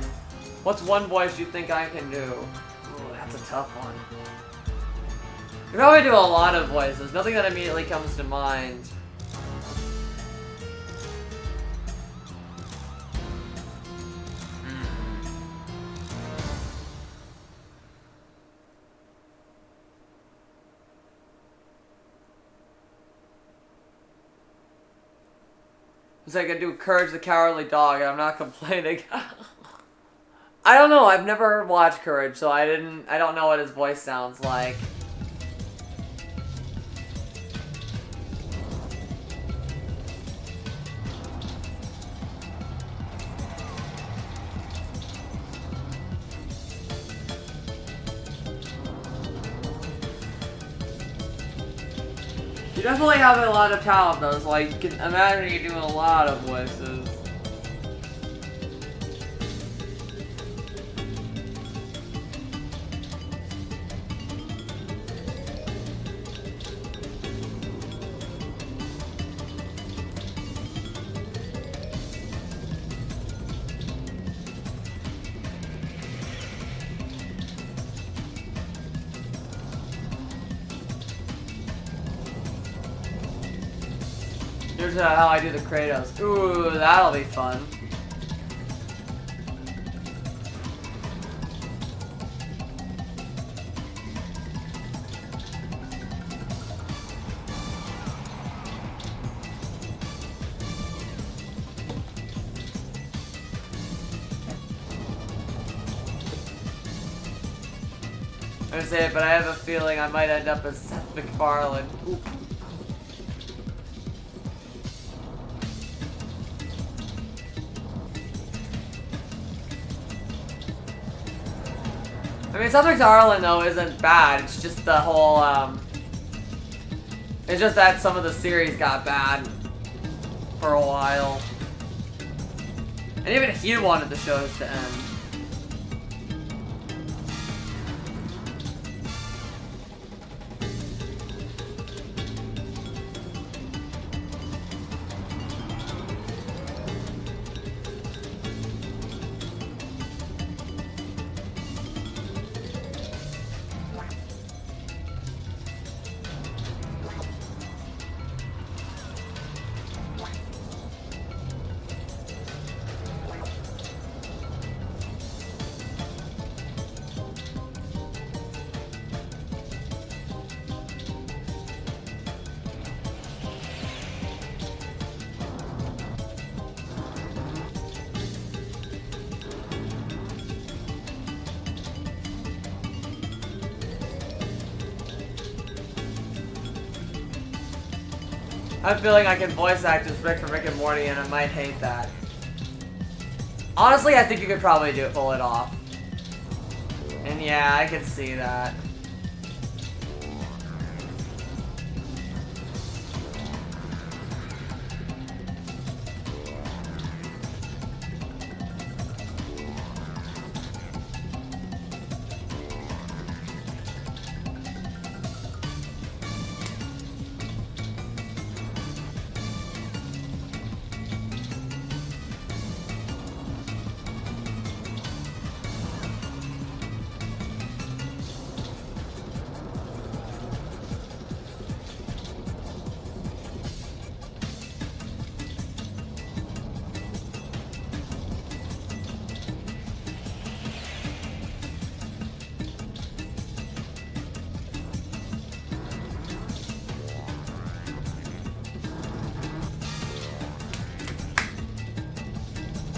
What's one voice you think I can do? Ooh, that's a tough one. I could probably do a lot of voices. Nothing that immediately comes to mind. I could do Courage the Cowardly Dog, and I'm not complaining. I don't know, I've never watched Courage, so I don't know what his voice sounds like. You definitely have a lot of talent though, so you can imagine you doing a lot of voices. Here's how I do the Kratos. Ooh, that'll be fun. I'm gonna say it, but I have a feeling I might end up as Seth MacFarlane. Ooh. I mean, Seth MacFarlane though isn't bad. It's just the whole, it's just that some of the series got bad for a while. And even he wanted the shows to end. I'm feeling I can voice act as Rick from Rick and Morty, and I might hate that. Honestly, I think you could probably pull it off. And yeah, I can see that.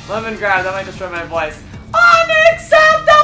Lemon grab, that might destroy my voice. Unacceptable!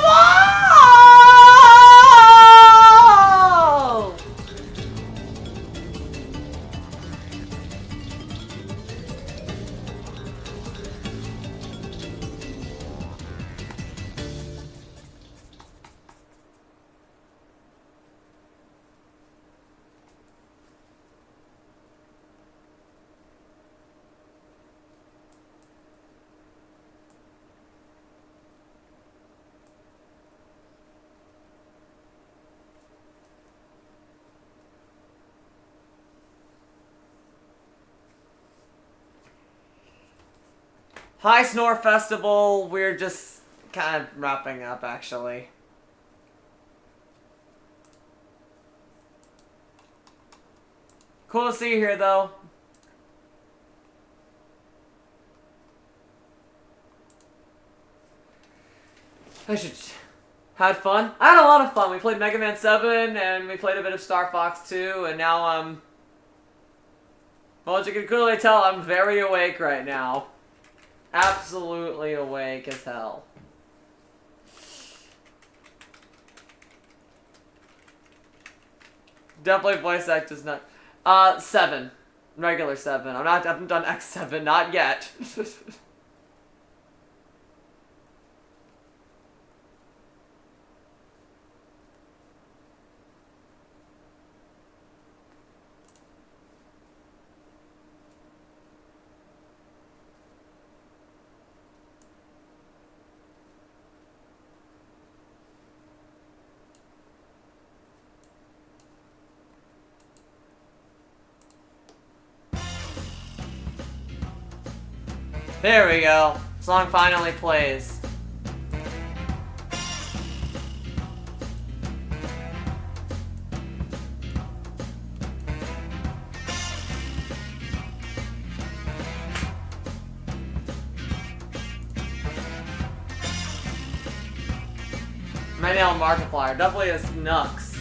Hi, Snore Festival. We're just kind of wrapping up, actually. Cool to see you here, though. Had fun? I had a lot of fun. We played Mega Man 7, and we played a bit of Star Fox 2, and now well, as you can clearly tell, I'm very awake right now. Absolutely awake as hell. Definitely voice act is not. 7. Regular 7. I haven't done X7, not yet. There we go. Song finally plays. My nail Markiplier definitely is Nux.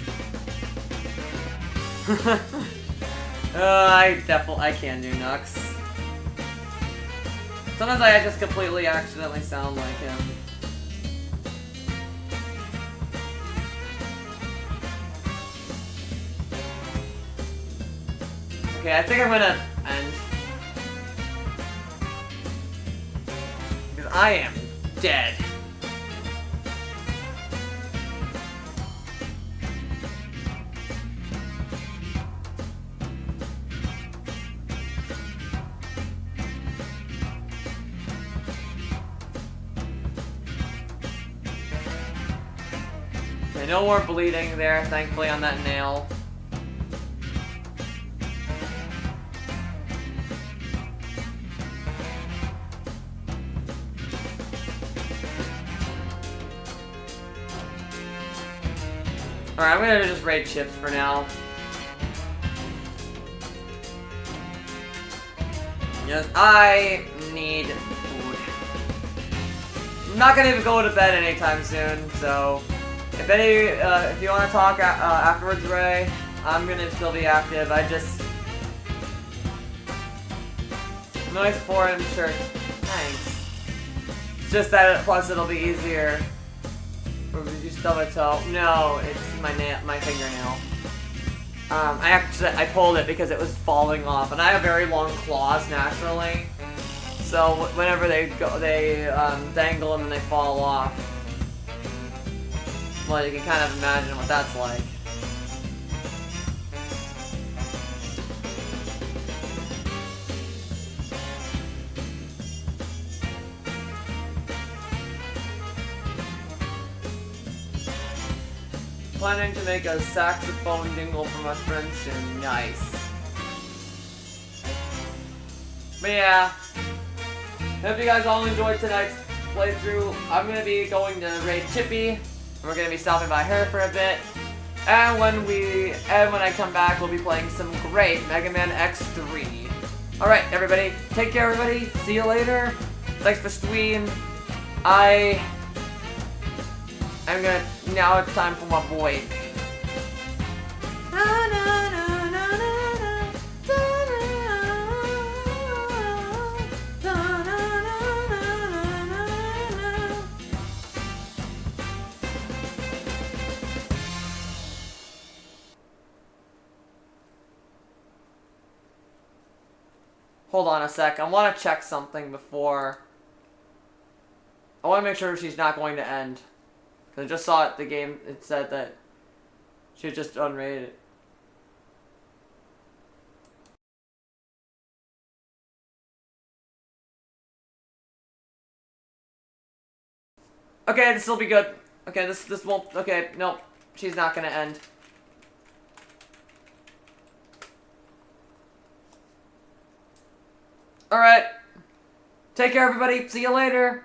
I can do Nux. Sometimes I just completely accidentally sound like him. Okay, I think I'm gonna end. Because I am dead. No more bleeding there, thankfully, on that nail. Alright, I'm gonna just raid chips for now. Yes, I need food. I'm not gonna even go to bed anytime soon, so... If you want to talk afterwards, Ray, I'm gonna still be active. Nice foreign shirt. Thanks. It's just that, plus it'll be easier. Or did you stub a toe? No, it's my fingernail. I pulled it because it was falling off, and I have very long claws naturally. So whenever they dangle and then they fall off, well, you can kind of imagine what that's like. Planning to make a saxophone jingle for my friends soon. Nice. But yeah, hope you guys all enjoyed tonight's playthrough. I'm gonna be going to raid Chippy, and we're gonna be stopping by her for a bit. And when I come back, we'll be playing some great Mega Man X3. All right, everybody, take care, everybody. See you later. Thanks for streaming. Now it's time for my break. Hold on a sec, I want to check something before. I want to make sure she's not going to end. I just saw it, the game, it said that she had just unrated. Okay, this will be good. Okay, this won't, okay, nope, she's not gonna end. Alright. Take care, everybody. See you later.